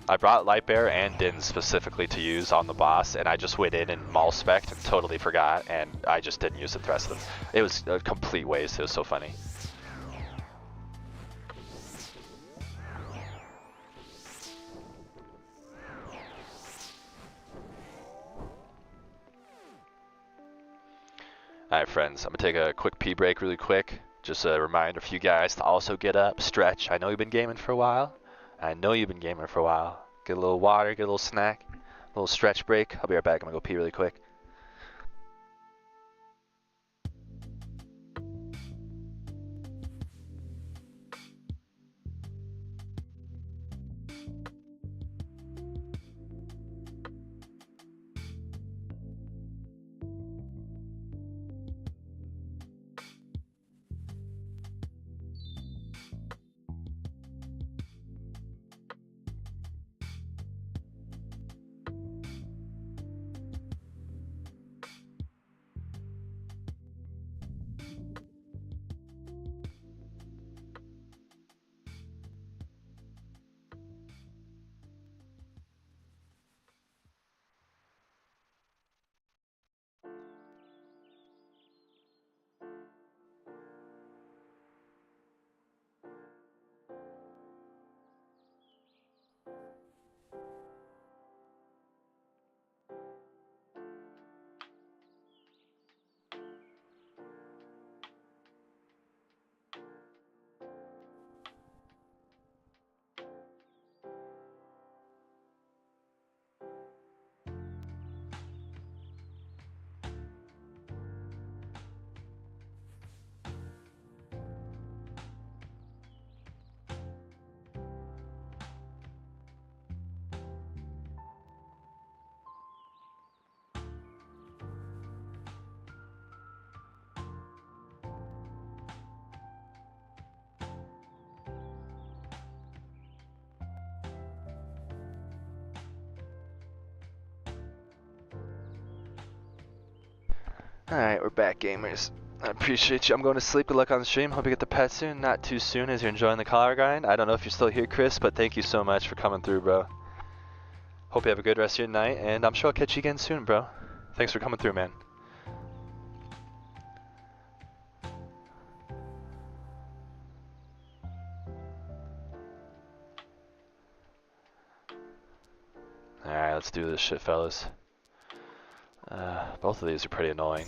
I brought Lightbearer and Din specifically to use on the boss, and I just went in and mall spec'd and totally forgot, and I just didn't use it the rest of them. It was a complete waste, it was so funny. Alright friends, I'm gonna take a quick pee break really quick. Just a reminder for you guys to also get up, stretch. I know you've been gaming for a while. Get a little water, get a little snack, a little stretch break. I'll be right back, I'm gonna go pee really quick. Alright, we're back, gamers. I appreciate you. I'm going to sleep. Good luck on the stream. Hope you get the pet soon. Not too soon as you're enjoying the collar grind. I don't know if you're still here, Chris, but thank you so much for coming through, bro. Hope you have a good rest of your night, and I'm sure I'll catch you again soon, bro. Thanks for coming through, man. Alright, let's do this shit, fellas. Both of these are pretty annoying.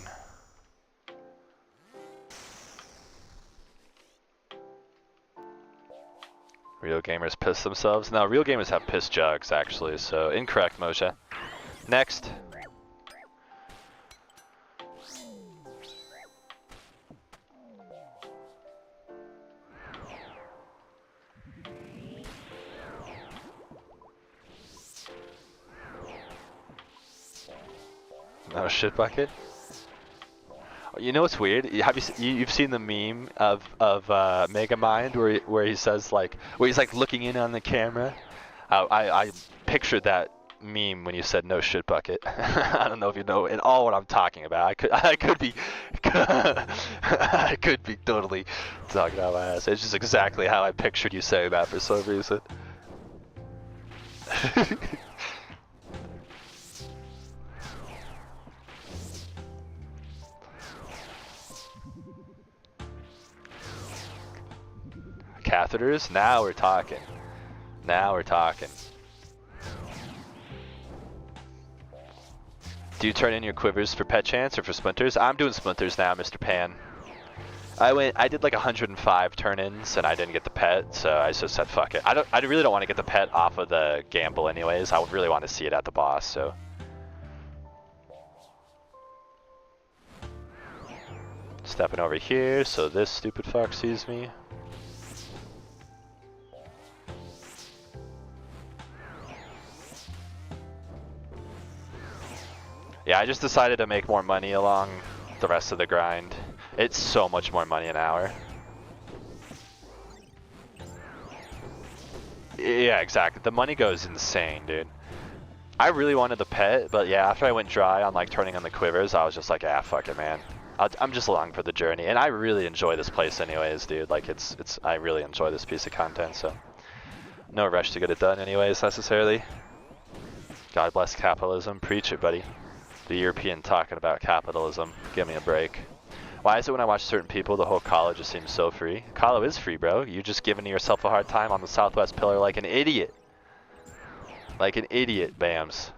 Real gamers piss themselves? No, real gamers have piss jugs, actually, so incorrect, Moshe. Next. No shit bucket. You know what's weird? You've seen the meme of Megamind where he says like where he's like looking in on the camera. I pictured that meme when you said no shit bucket. I don't know if you know at all what I'm talking about. I could be I could be totally talking out my ass. It's just exactly how I pictured you saying that for some reason. Catheters? Now we're talking. Now we're talking. Do you turn in your quivers for pet chance or for splinters? I'm doing splinters now, Mr. Pan. I did like 105 turn-ins and I didn't get the pet, so I just said fuck it. I really don't want to get the pet off of the gamble anyways. I would really want to see it at the boss, so. Stepping over here so this stupid fuck sees me. Yeah, I just decided to make more money along the rest of the grind. It's so much more money an hour. Yeah, exactly. The money goes insane, dude. I really wanted the pet, but yeah, after I went dry on like turning on the quivers, I was just like, ah, fuck it, man. I'm just along for the journey, and I really enjoy this place anyways, dude. Like, I really enjoy this piece of content, so no rush to get it done anyways, necessarily. God bless capitalism. Preach it, buddy. The European talking about capitalism. Give me a break. Why is it when I watch certain people, the whole college just seems so free? Colo is free, bro. You're just giving yourself a hard time on the Southwest Pillar like an idiot. Like an idiot, Bams.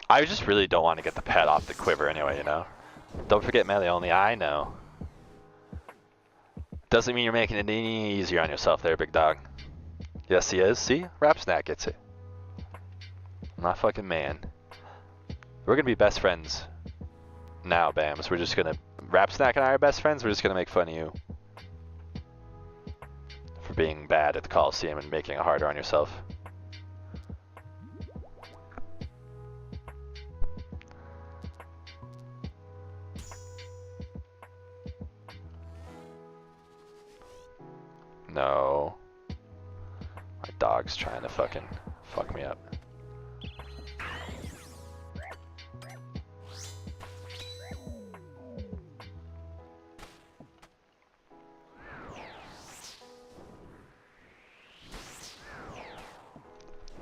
I just really don't want to get the pet off the quiver anyway, you know? Don't forget melee only, I know. Doesn't mean you're making it any easier on yourself there, big dog. Yes, he is. See? Rap Snack gets it. I'm not fucking man. We're gonna be best friends now, Bams. We're just gonna... Rap Snack and I are best friends, we're just gonna make fun of you for being bad at the Colosseum and making it harder on yourself. No. My dog's trying to fucking fuck me up.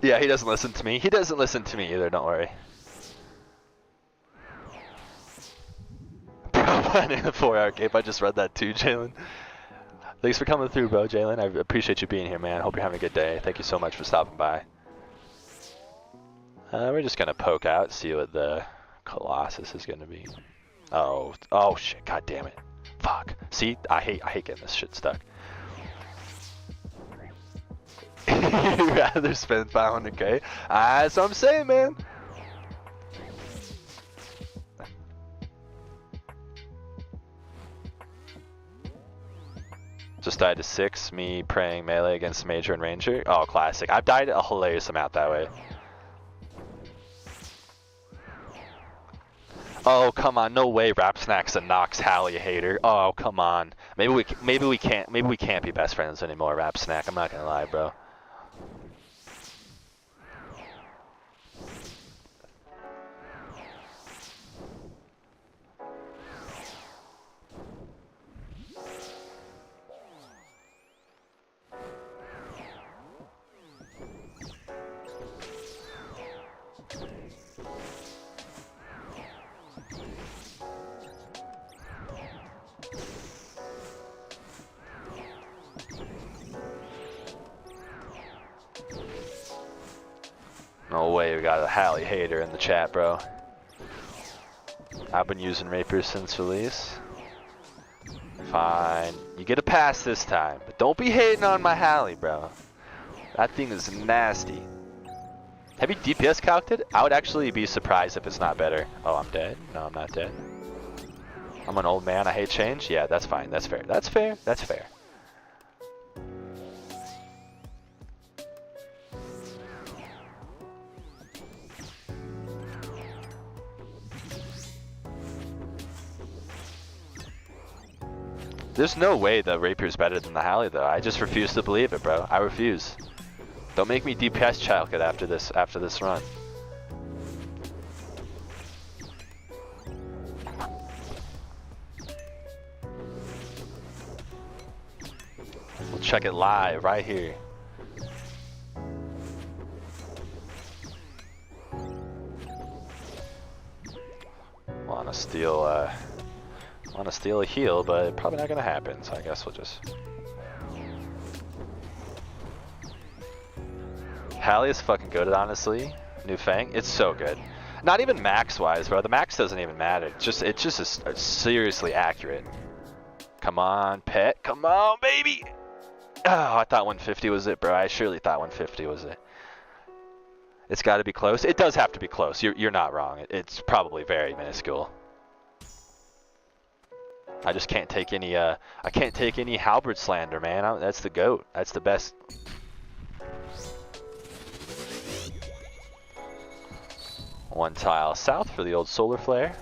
Yeah, he doesn't listen to me. He doesn't listen to me either, don't worry. Planning a 4-hour cape, I just read that too, Chillin. Thanks for coming through, bro, Jalen. I appreciate you being here, man. Hope you're having a good day. Thank you so much for stopping by. We're just gonna poke out, see what the Colossus is gonna be. Oh shit! God damn it! Fuck. See, I hate getting this shit stuck. You'd rather spend 500k? That's what I'm saying, man. Just died to 6, me praying melee against Major and Ranger. Oh, classic. I've died a hilarious amount that way. Oh, come on. No way Rap Snack's a Nox Hallie hater. Oh, come on. Maybe we can't be best friends anymore, Rap Snack. I'm not gonna lie, bro. No way, we got a Hallie hater in the chat, bro. I've been using Rapier since release. Fine. You get a pass this time, but don't be hating on my Hallie, bro. That thing is nasty. Have you DPS calced it? I would actually be surprised if it's not better. Oh, I'm dead? No, I'm not dead. I'm an old man, I hate change? Yeah, that's fine, that's fair. That's fair, that's fair. There's no way the Rapier's better than the Hallie though. I just refuse to believe it, bro. I refuse. Don't make me DPS chalk it after this run. We'll check it live right here. Want to steal a heal, but probably not gonna happen, so I guess we'll just... Hallie is fucking good, honestly. New Fang, it's so good. Not even max-wise, bro. The max doesn't even matter. It's just seriously accurate. Come on, pet. Come on, baby! Oh, I thought 150 was it, bro. I surely thought 150 was it. It's got to be close. It does have to be close. You're not wrong. It's probably very minuscule. I just can't take any. I can't take any halberd slander, man. That's the goat. That's the best. One tile south for the old solar flare.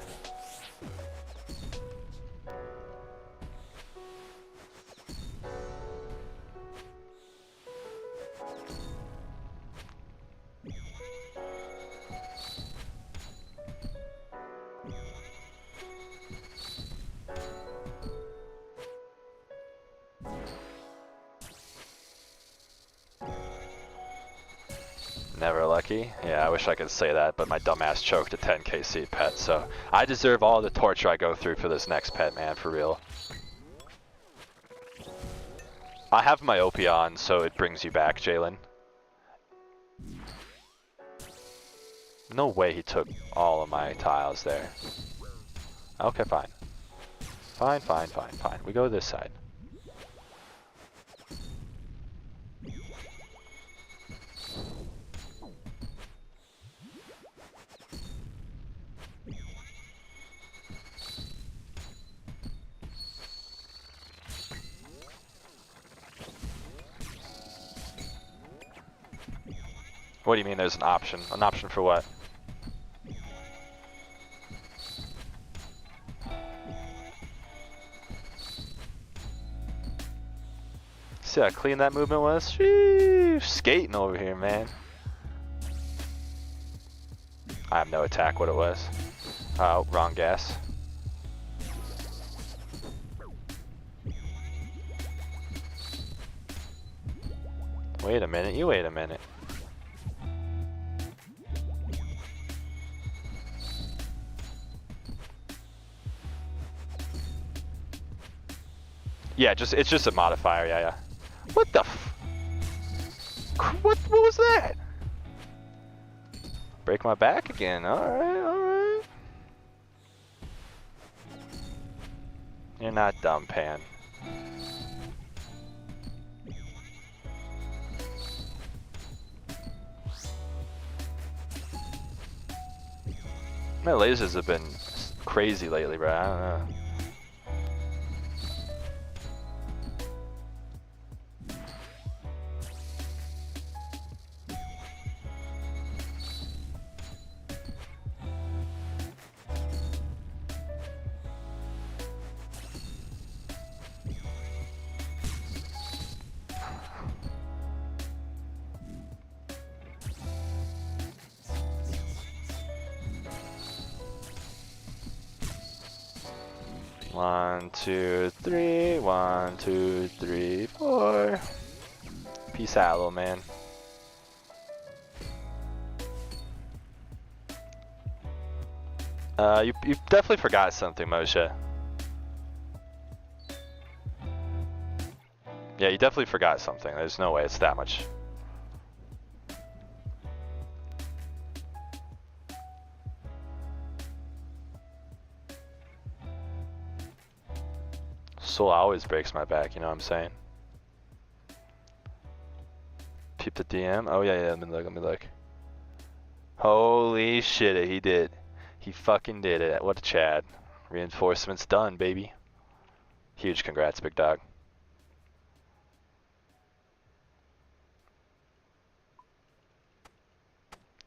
Never lucky. Yeah, I wish I could say that, but my dumbass choked a 10k seed pet, so I deserve all the torture I go through for this next pet, man, for real. I have my OP on, so it brings you back, Chillin. No way he took all of my tiles there. Okay, fine. Fine, fine, fine, fine. We go this side. What do you mean there's an option? An option for what? See how clean that movement was? Sheesh, skating over here, man. I have no attack, what it was. Oh, wrong gas. Wait a minute, you wait a minute. Yeah, it's just a modifier, yeah. What the f- What was that? Break my back again, alright, alright. You're not dumb, Pan. My lasers have been crazy lately, bro, I don't know. One, two, three. 1, 2, 3, 4. Peace out, little man. You definitely forgot something, Moshe. Yeah, you definitely forgot something. There's no way it's that much. Soul always breaks my back, you know what I'm saying? Peep the DM. Oh yeah, let me look. Holy shit, he did. He fucking did it. What a Chad. Reinforcements done, baby. Huge congrats, big dog.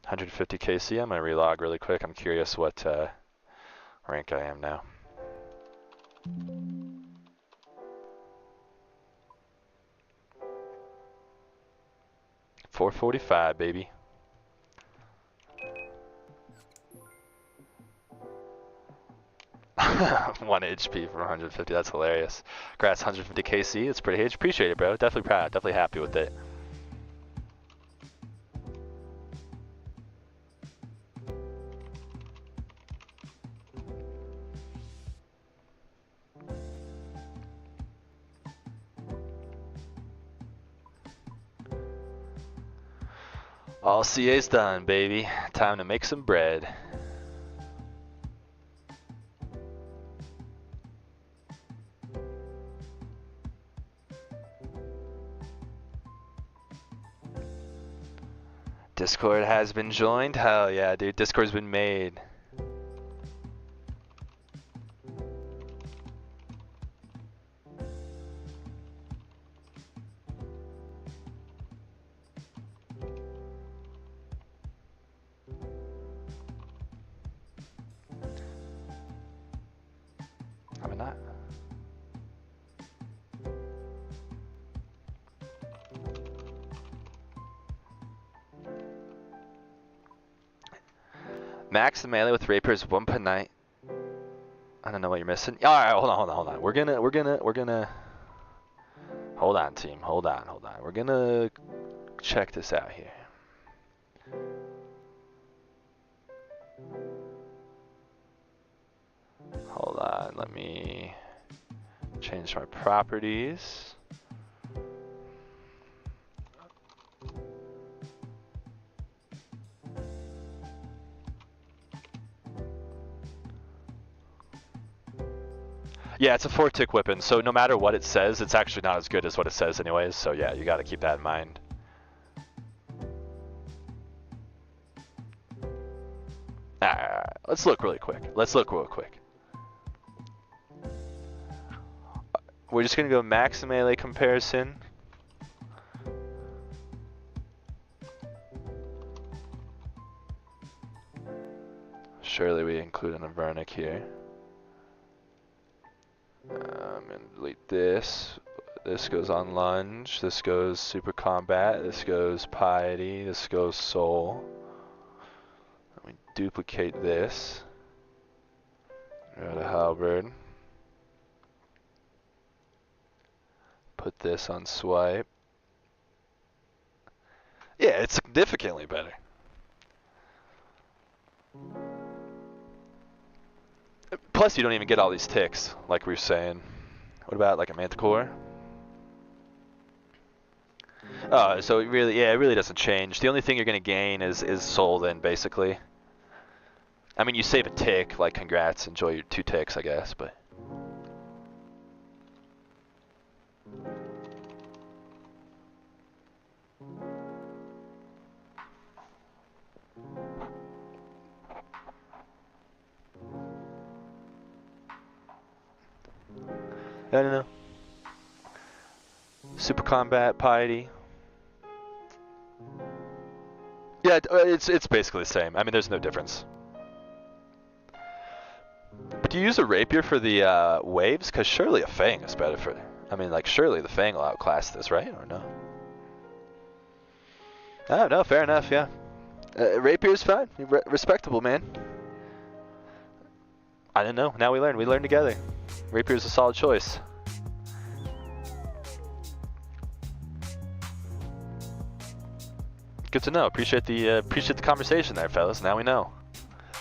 $150 KC. I'm gonna relog really quick. I'm curious what rank I am now. $445, baby. 1 HP for 150. That's hilarious. Congrats, 150 KC. It's pretty huge. Appreciate it, bro. Definitely proud. Definitely happy with it. All CA's done, baby. Time to make some bread. Discord has been joined? Hell yeah, dude. Discord's been made. I'm not. Max the melee with rapiers 1 per night. I don't know what you're missing. All right, hold on. We're gonna. Hold on, team. Hold on. We're gonna check this out here. Hold on. Let me change my properties. Yeah, it's a 4-tick weapon, so no matter what it says, it's actually not as good as what it says anyways, so yeah, you gotta keep that in mind. Alright, let's look really quick. We're just gonna go max melee comparison. Surely we include an Avernic here. And delete this. This goes on lunge. This goes super combat. This goes piety. This goes soul. Let me duplicate this. Go to halberd. Put this on swipe. Yeah, it's significantly better. Plus, you don't even get all these ticks, like we were saying. What about like a Manticore? Oh, so it really doesn't change. The only thing you're gonna gain is soul then, basically. I mean, you save a tick, like congrats, enjoy your 2 ticks, I guess, but. I don't know. Super combat, piety. Yeah, it's basically the same. I mean, there's no difference. But do you use a rapier for the waves? Because surely a fang is better for. I mean, like surely the fang will outclass this, right? Or no? Oh no, fair enough. Yeah, rapier's fine. Respectable, man. I didn't know. Now we learn. We learn together. Rapier's a solid choice. Good to know. Appreciate the conversation there, fellas. Now we know.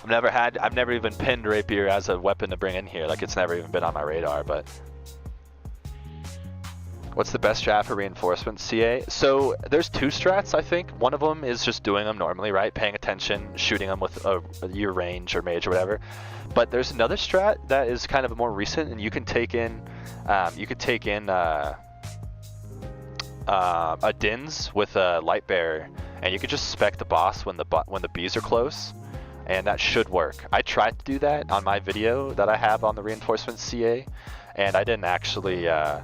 I've never even pinned rapier as a weapon to bring in here. Like it's never even been on my radar. But what's the best strat for reinforcements, CA? So there's 2 strats, I think. One of them is just doing them normally, right? Paying attention, shooting them with your range or mage or whatever. But there's another strat that is kind of more recent, and you can take in a Dins with a light bearer, and you can just spec the boss when the bees are close, and that should work. I tried to do that on my video that I have on the reinforcement CA, and I didn't actually I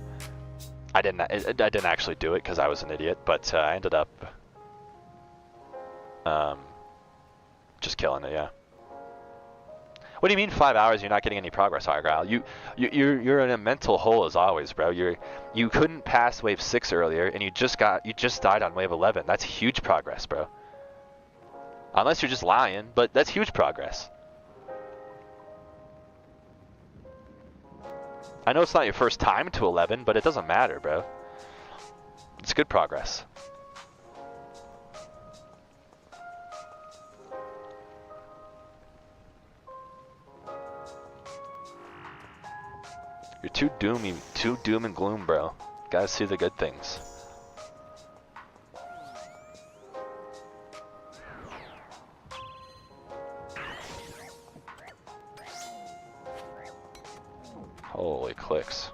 didn't actually do it because I was an idiot, but I ended up just killing it. Yeah. What do you mean 5 hours? You're not getting any progress, Argyle. You're in a mental hole as always, bro. You couldn't pass wave 6 earlier, and you just died on wave 11. That's huge progress, bro. Unless you're just lying, but that's huge progress. I know it's not your first time to 11, but it doesn't matter, bro. It's good progress. You're too doom and gloom, bro. Gotta see the good things. Holy clicks.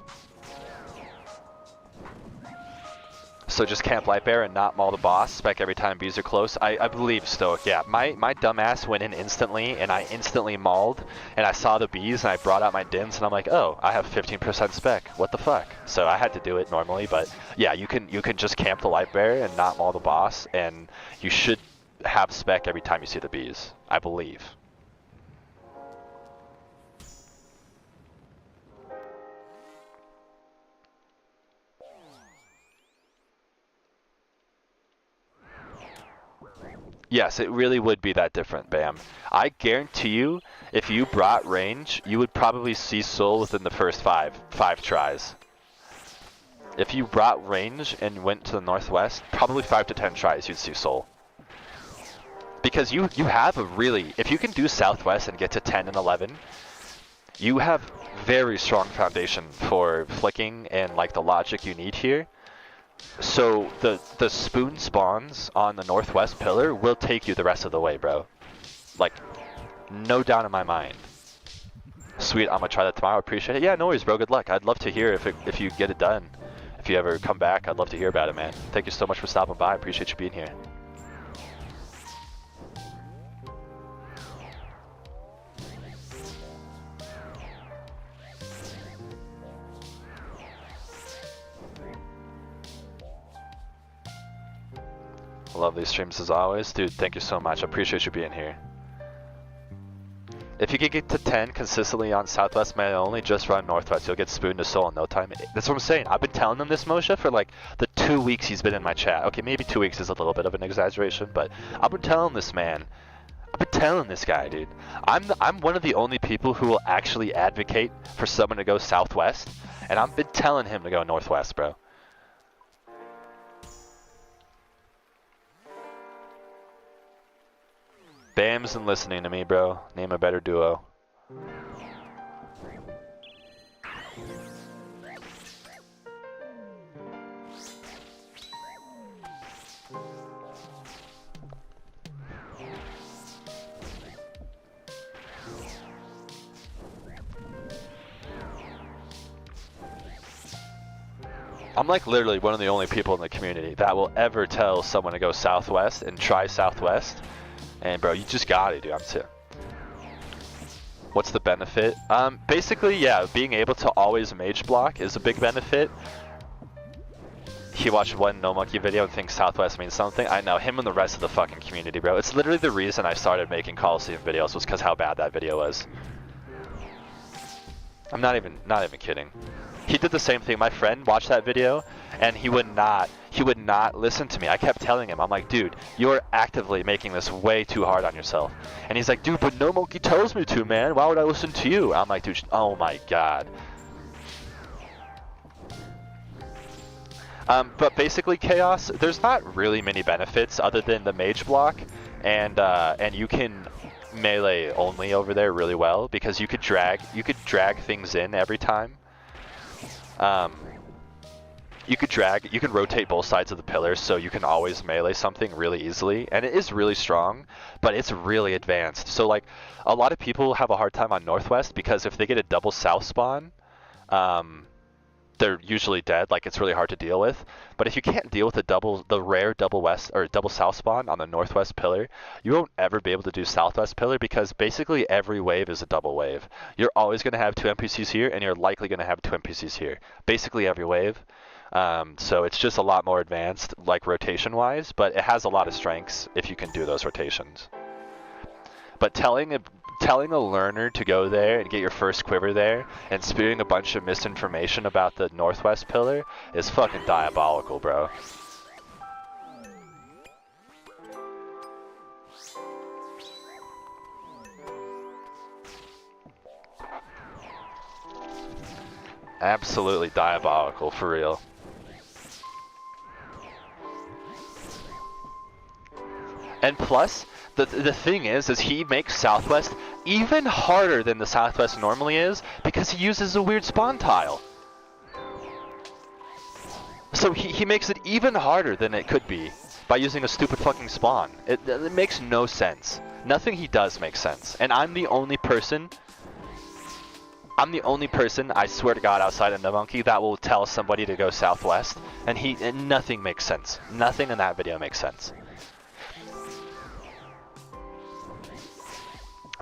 So just camp light bear and not maul the boss. Spec every time bees are close. I believe Stoic, yeah. My dumbass went in instantly and I instantly mauled and I saw the bees and I brought out my dins and I'm like, oh, I have 15% spec. What the fuck? So I had to do it normally, but yeah, you can just camp the light bear and not maul the boss, and you should have spec every time you see the bees, I believe. Yes, it really would be that different, Bam. I guarantee you, if you brought range, you would probably see soul within the first five tries. If you brought range and went to the northwest, probably 5 to 10 tries you'd see soul. Because you have a really, if you can do southwest and get to 10 and 11, you have very strong foundation for flicking and like the logic you need here. So the spoon spawns on the northwest pillar will take you the rest of the way, bro. Like, no doubt in my mind. Sweet, I'm gonna try that tomorrow. Appreciate it. Yeah, no worries, bro. Good luck. I'd love to hear if you get it done. If you ever come back, I'd love to hear about it, man. Thank you so much for stopping by. I appreciate you being here. Love these streams as always. Dude, thank you so much. I appreciate you being here. If you can get to 10 consistently on Southwest melee only, just run Northwest. You'll get spooned to soul in no time. That's what I'm saying. I've been telling him this, Moshe, for like the 2 weeks he's been in my chat. Okay, maybe 2 weeks is a little bit of an exaggeration, but I've been telling this man. I've been telling this guy, dude. I'm one of the only people who will actually advocate for someone to go Southwest, and I've been telling him to go Northwest, bro. Bam isn't listening to me, bro. Name a better duo. I'm like literally one of the only people in the community that will ever tell someone to go Southwest and try Southwest. And bro, you just got it, dude. I'm too. What's the benefit? Basically, yeah, being able to always mage block is a big benefit. He watched one No Monkey video and thinks Southwest means something. I know, him and the rest of the fucking community, bro. It's literally the reason I started making Colosseum videos was because how bad that video was. I'm not even kidding. He did the same thing. My friend watched that video and he would not listen to me. I kept telling him, I'm like, dude, you're actively making this way too hard on yourself. And he's like, dude, but No Monkey tells me to, man. Why would I listen to you? I'm like, dude, oh my god. But basically, Chaos, there's not really many benefits other than the mage block, and you can melee only over there really well because you could drag things in every time. You can rotate both sides of the pillars, so you can always melee something really easily, and it is really strong, but it's really advanced. So like, a lot of people have a hard time on Northwest because if they get a double south spawn, they're usually dead. Like, it's really hard to deal with. But if you can't deal with the rare double west or double south spawn on the Northwest pillar, you won't ever be able to do Southwest pillar because basically every wave is a double wave. You're always going to have 2 NPCs here, and you're likely going to have 2 NPCs here. Basically every wave. So it's just a lot more advanced, like rotation-wise, but it has a lot of strengths if you can do those rotations. But telling a learner to go there and get your first quiver there and spewing a bunch of misinformation about the Northwest pillar is fucking diabolical, bro. Absolutely diabolical, for real. And plus, the thing is he makes Southwest even harder than the Southwest normally is because he uses a weird spawn tile. So he makes it even harder than it could be by using a stupid fucking spawn. It makes no sense. Nothing he does makes sense. And I'm the only person I'm the only person, I swear to God, outside of NoMonkey that will tell somebody to go southwest, and nothing makes sense. Nothing in that video makes sense.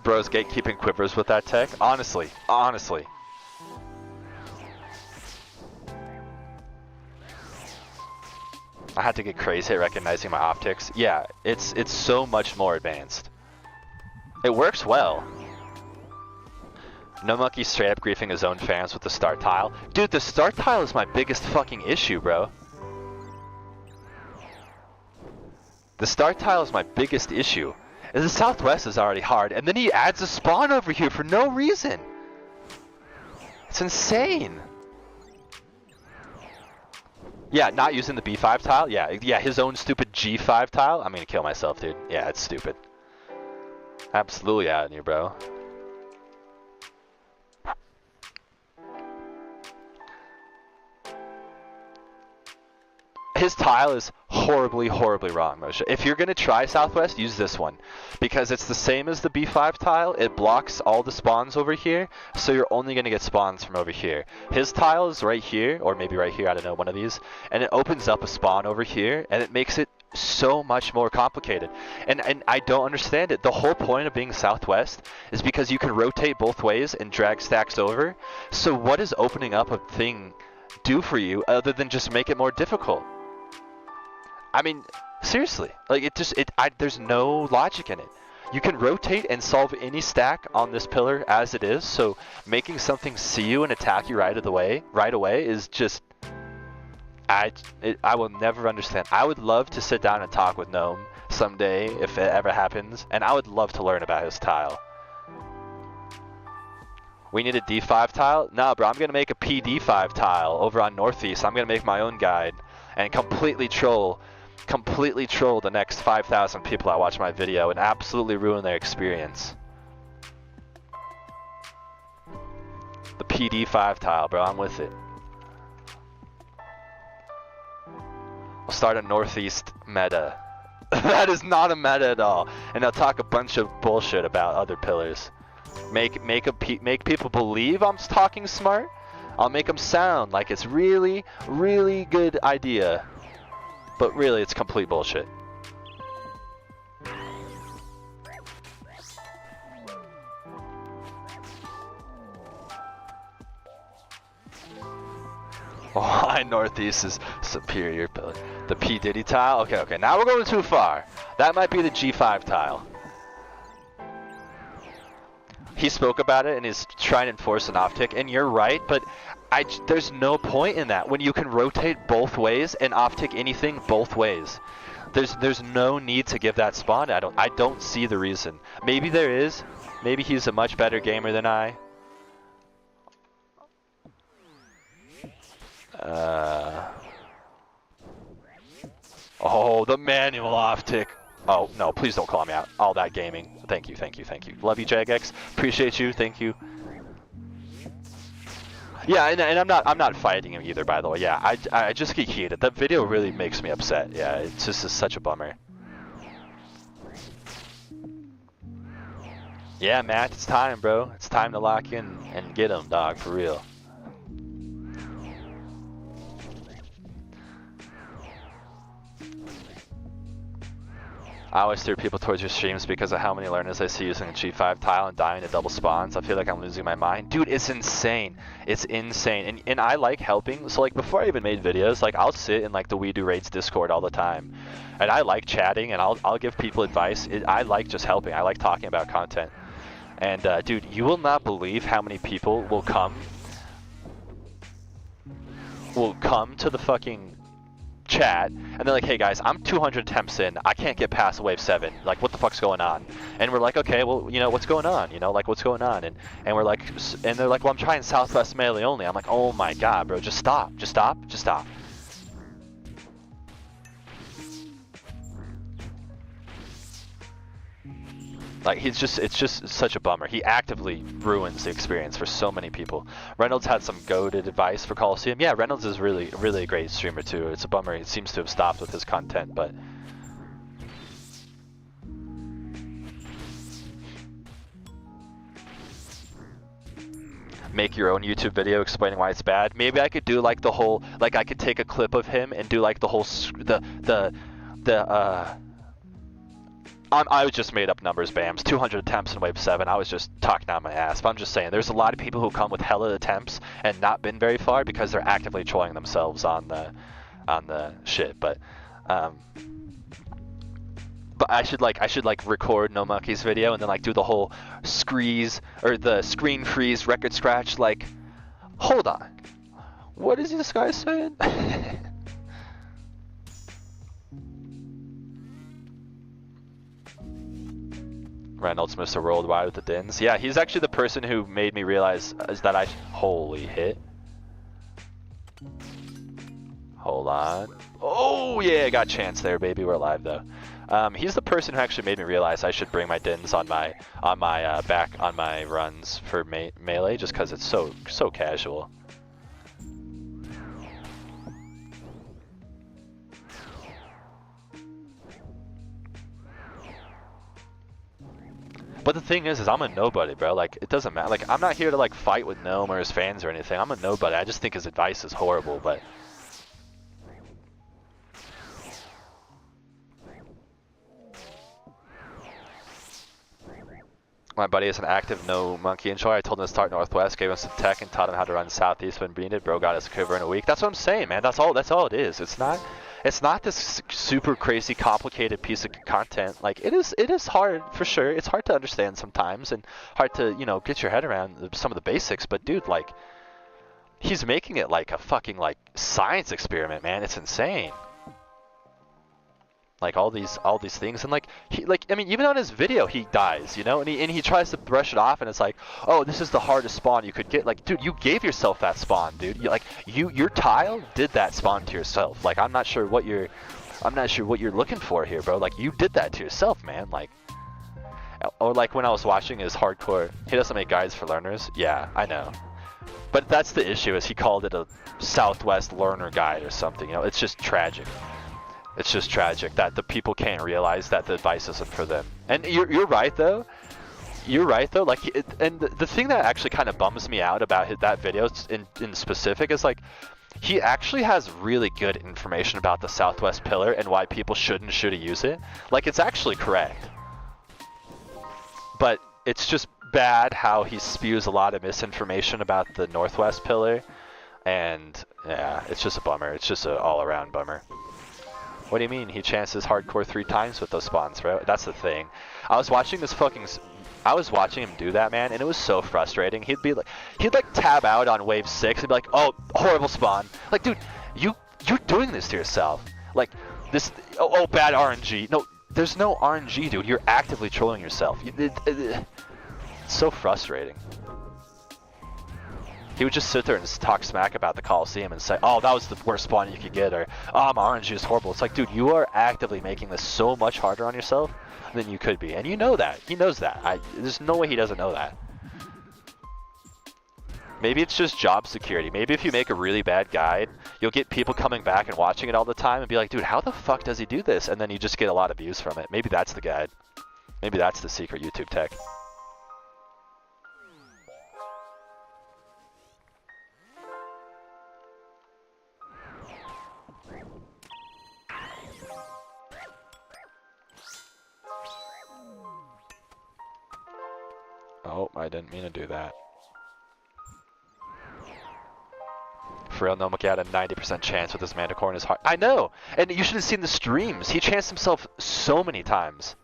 Bro's gatekeeping quivers with that tech. Honestly. I had to get crazy at recognizing my optics. Yeah, it's so much more advanced. It works well. NoMonkey straight up griefing his own fans with the start tile. Dude, the start tile is my biggest fucking issue, bro. The start tile is my biggest issue. The southwest is already hard, and then he adds a spawn over here for no reason. It's insane. Yeah, not using the B5 tile. Yeah, his own stupid G5 tile. I'm gonna kill myself, dude. Yeah, it's stupid. Absolutely out of here, bro. His tile is horribly wrong, Moshe. If you're gonna try Southwest, use this one. Because it's the same as the B5 tile, it blocks all the spawns over here, so you're only gonna get spawns from over here. His tile is right here, or maybe right here, I don't know, one of these, and it opens up a spawn over here, and it makes it so much more complicated. And I don't understand it. The whole point of being Southwest is because you can rotate both ways and drag stacks over, so what does opening up a thing do for you other than just make it more difficult? I mean, seriously, like there's no logic in it. You can rotate and solve any stack on this pillar as it is, so making something see you and attack you right away is just, I will never understand. I would love to sit down and talk with Gnome someday if it ever happens, and I would love to learn about his tile. We need a D5 tile? Nah, bro, I'm gonna make a PD5 tile over on Northeast. I'm gonna make my own guide and completely troll the next 5,000 people that watch my video and absolutely ruin their experience. The PD5 tile, bro, I'm with it. We'll start a Northeast meta. That is not a meta at all. And I'll talk a bunch of bullshit about other pillars. Make people believe I'm talking smart. I'll make them sound like it's really good idea. But really, it's complete bullshit. Why Northeast is superior pillar? The P Diddy tile? Okay, now we're going too far. That might be the G5 tile. He spoke about it and is trying to enforce an off-tick, and you're right, but there's no point in that when you can rotate both ways and off-tick anything both ways. There's no need to give that spawn. I don't see the reason. Maybe there is. Maybe he's a much better gamer than I. Oh, the manual off-tick. Oh, no, please don't call me out. All that gaming. Thank you. Love you, JagX. Appreciate you. Thank you. Yeah, and I'm not fighting him either, by the way. Yeah, I just get heated. That video really makes me upset. Yeah, it's just such a bummer. Yeah, Matt, it's time, bro. It's time to lock in and get him, dog, for real. I always steer people towards your streams because of how many learners I see using a G5 tile and dying to double spawns. I feel like I'm losing my mind. Dude, it's insane. It's insane. And I like helping. So like before I even made videos, like I'll sit in like the We Do Raids Discord all the time. And I like chatting and I'll give people advice. I like just helping. I like talking about content. And dude, you will not believe how many people will come to the fucking chat and they're like, hey guys, I'm 200 attempts in, I can't get past wave 7, like what the fuck's going on? And we're like, okay, well, you know, what's going on, you know, like what's going on? And we're like, and they're like, well, I'm trying Southwest melee only. I'm like, oh my god, bro, just stop. Like it's just such a bummer. He actively ruins the experience for so many people. Reynolds had some goated advice for Colosseum. Yeah, Reynolds is really a great streamer too. It's a bummer he seems to have stopped with his content, but make your own YouTube video explaining why it's bad. Maybe I could do like the whole, like I could take a clip of him and do like the whole, I just made up numbers, Bams. 200 attempts in Wave 7. I was just talking out my ass. But I'm just saying, there's a lot of people who come with hella attempts and not been very far because they're actively trolling themselves on the shit. But I should like record No Monkey's video and then like do the whole the screen freeze record scratch. Like, hold on, what is this guy saying? Reynolds, Mr. Worldwide with the dins. Yeah, he's actually the person who made me realize is that holy hit. Hold on. Oh yeah, got chance there, baby. We're alive though. He's the person who actually made me realize I should bring my dins on my back on my runs for melee, just because it's so casual. But the thing is I'm a nobody, bro. Like, it doesn't matter. Like, I'm not here to like fight with Gnome or his fans or anything. I'm a nobody. I just think his advice is horrible, but. My buddy is an active No Monkey enjoyer. I told him to start Northwest, gave him some tech, and taught him how to run Southeast when needed. Bro got his quiver in a week. That's what I'm saying, man. That's all it is. It's not this super crazy complicated piece of content. Like, it is hard for sure. It's hard to understand sometimes and hard to, you know, get your head around some of the basics, but dude, like, he's making it like a fucking like science experiment, man. It's insane. Like all these things, and like I mean, even on his video he dies, you know, and he tries to brush it off, and it's like, oh, this is the hardest spawn you could get. Like, dude, you gave yourself that spawn, dude. Your tile did that spawn to yourself. Like, I'm not sure what you're looking for here, bro. Like, you did that to yourself, man. Like, or like when I was watching his hardcore, he doesn't make guides for learners. Yeah, I know, but that's the issue, is he called it a Southwest learner guide or something. You know, it's just tragic. It's just tragic that the people can't realize that the advice isn't for them. And you're right though. You're right though. Like, and the thing that actually kind of bums me out about that video in specific is like, he actually has really good information about the Southwest Pillar and why people should use it. Like, it's actually correct. But it's just bad how he spews a lot of misinformation about the Northwest Pillar. And yeah, it's just a bummer. It's just an all-around bummer. What do you mean? He chances hardcore 3 times with those spawns, bro. That's the thing. I was watching him do that, man, and it was so frustrating. He'd tab out on wave 6 and be like, oh, horrible spawn. Like, dude, you're doing this to yourself. Like, this, oh, bad RNG. No, there's no RNG, dude. You're actively trolling yourself. It's so frustrating. He would just sit there and just talk smack about the Colosseum and say, oh, that was the worst spawn you could get, or, oh, my RNG is horrible. It's like, dude, you are actively making this so much harder on yourself than you could be. And you know that. He knows that. There's no way he doesn't know that. Maybe it's just job security. Maybe if you make a really bad guide, you'll get people coming back and watching it all the time and be like, dude, how the fuck does he do this? And then you just get a lot of views from it. Maybe that's the guide. Maybe that's the secret YouTube tech. Oh, I didn't mean to do that. For real, Nomaki had a 90% chance with his Manticore in his heart. I know! And you should have seen the streams. He chanced himself so many times.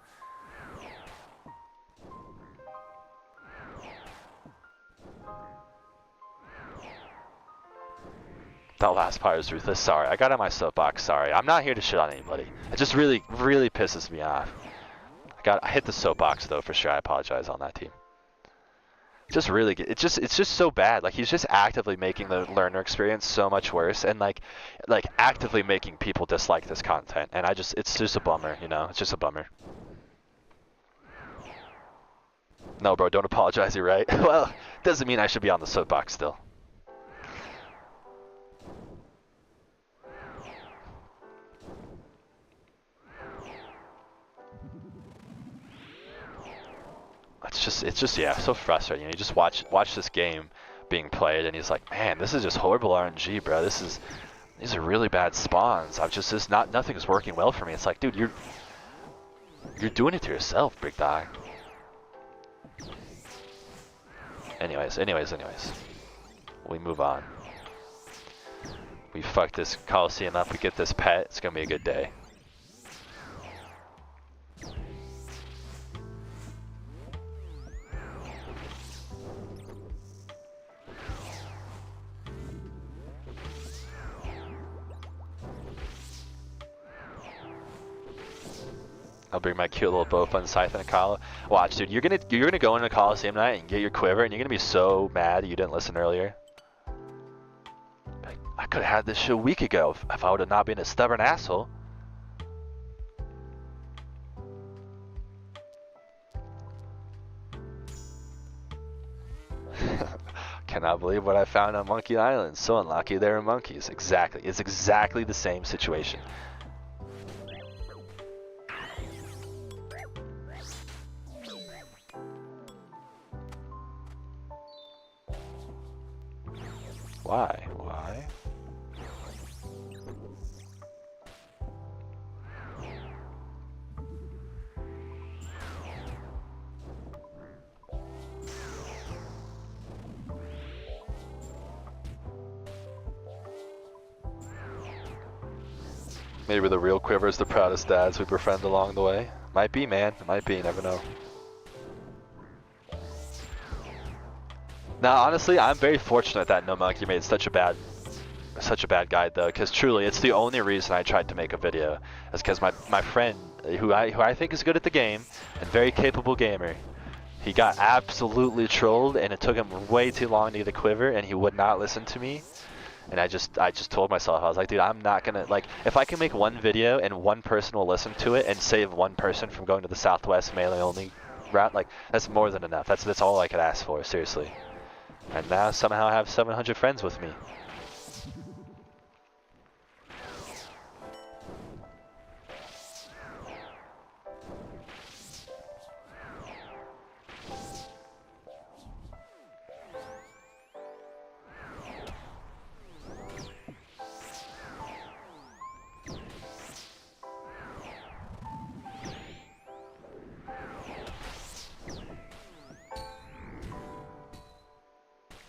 That last part was ruthless. Sorry, I got on my soapbox. Sorry. I'm not here to shit on anybody. It just really, really pisses me off. I hit the soapbox though, for sure. I apologize on that team. Just really good. It's just so bad. Like, he's just actively making the learner experience so much worse, and like actively making people dislike this content. And it's just a bummer, you know. It's just a bummer. No, bro, don't apologize. You're right. Well, doesn't mean I should be on the soapbox still. It's just yeah, so frustrating. You just watch this game being played, and he's like, man, this is just horrible RNG, bro. These are really bad spawns. Nothing is working well for me. It's like, dude, you're doing it to yourself, big dog. Anyways. We move on. We fuck this Colosseum up, we get this pet, it's gonna be a good day. I'll bring my cute little bow fun scythe and a Kala. Watch, dude, you're gonna go into Colosseum night and get your quiver, and you're gonna be so mad you didn't listen earlier. Like, I could have had this shit a week ago if I would have not been a stubborn asshole. Cannot believe what I found on Monkey Island. So unlucky there are monkeys. Exactly. It's exactly the same situation. Why? Why? Maybe the real quiver is the proudest dads we befriend along the way. Might be, man. Might be. You never know. Now, honestly, I'm very fortunate that No Monkey made such a bad guide, though, because truly, it's the only reason I tried to make a video. Is because my friend, who I think is good at the game and very capable gamer, he got absolutely trolled, and it took him way too long to get a quiver, and he would not listen to me. And I just told myself, I was like, dude, I'm not gonna, like, if I can make one video and one person will listen to it and save one person from going to the Southwest melee only route, like, that's more than enough. That's all I could ask for, seriously. And now somehow I have 700 friends with me.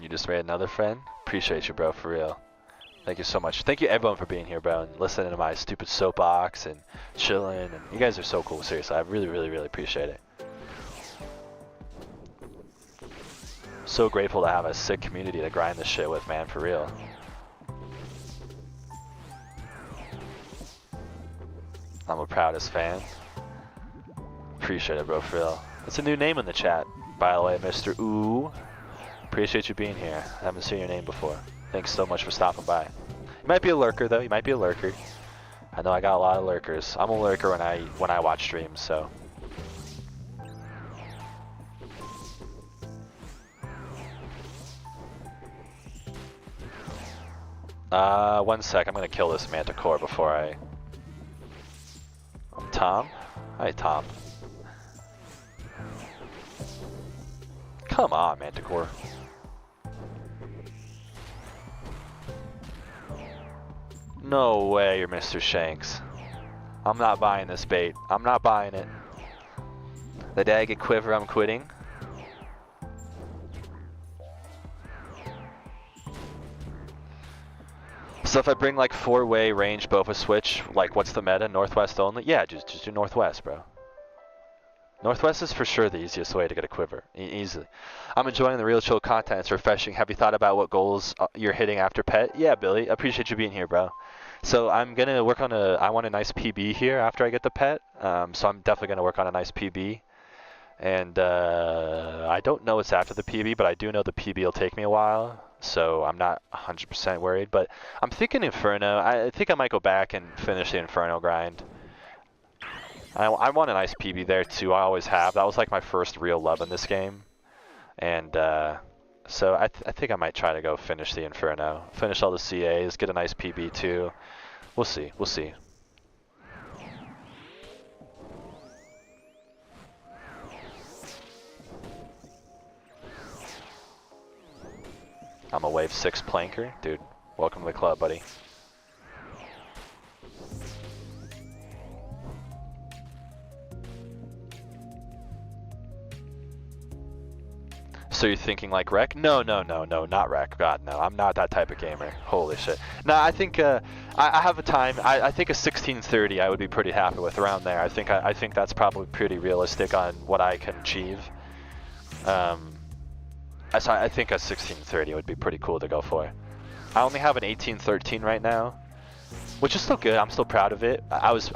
You just made another friend? Appreciate you, bro, for real. Thank you so much. Thank you everyone for being here, bro, and listening to my stupid soapbox and chilling. And you guys are so cool, seriously. I really, really, really appreciate it. So grateful to have a sick community to grind this shit with, man, for real. I'm a proudest fan. Appreciate it, bro, for real. It's a new name in the chat, by the way, Mr. Ooh. Appreciate you being here. I haven't seen your name before. Thanks so much for stopping by. You might be a lurker, though. You might be a lurker. I know I got a lot of lurkers. I'm a lurker when I watch streams, so. One sec. I'm gonna kill this Manticore before I. Tom? Hi, Tom. Come on, Manticore. No way you're Mr. Shanks. I'm not buying this bait. I'm not buying it. The day I get quiver, I'm quitting. So if I bring like 4-way range Bofa switch, like what's the meta? Northwest only? Yeah, just do Northwest, bro. Northwest is for sure the easiest way to get a quiver, easily. I'm enjoying the real chill content, it's refreshing. Have you thought about what goals you're hitting after pet? Yeah, Billy, appreciate you being here, bro. So I'm gonna work on I want a nice PB here after I get the pet, so I'm definitely gonna work on a nice PB. And I don't know what's after the PB, but I do know the PB will take me a while, so I'm not 100% worried. But I'm thinking Inferno. I think I might go back and finish the Inferno grind. I want a nice PB there too, I always have. That was like my first real love in this game. And so I think I might try to go finish the Inferno. Finish all the CAs, get a nice PB too. We'll see, we'll see. I'm a wave 6 planker. Dude, welcome to the club, buddy. So you're thinking like Rec? No, not Rec. God, no. I'm not that type of gamer. Holy shit. No, I think I have a time. I think a 1630 I would be pretty happy with around there. I think that's probably pretty realistic on what I can achieve. So I think a 1630 would be pretty cool to go for. I only have an 1813 right now, which is still good. I'm still proud of it. I was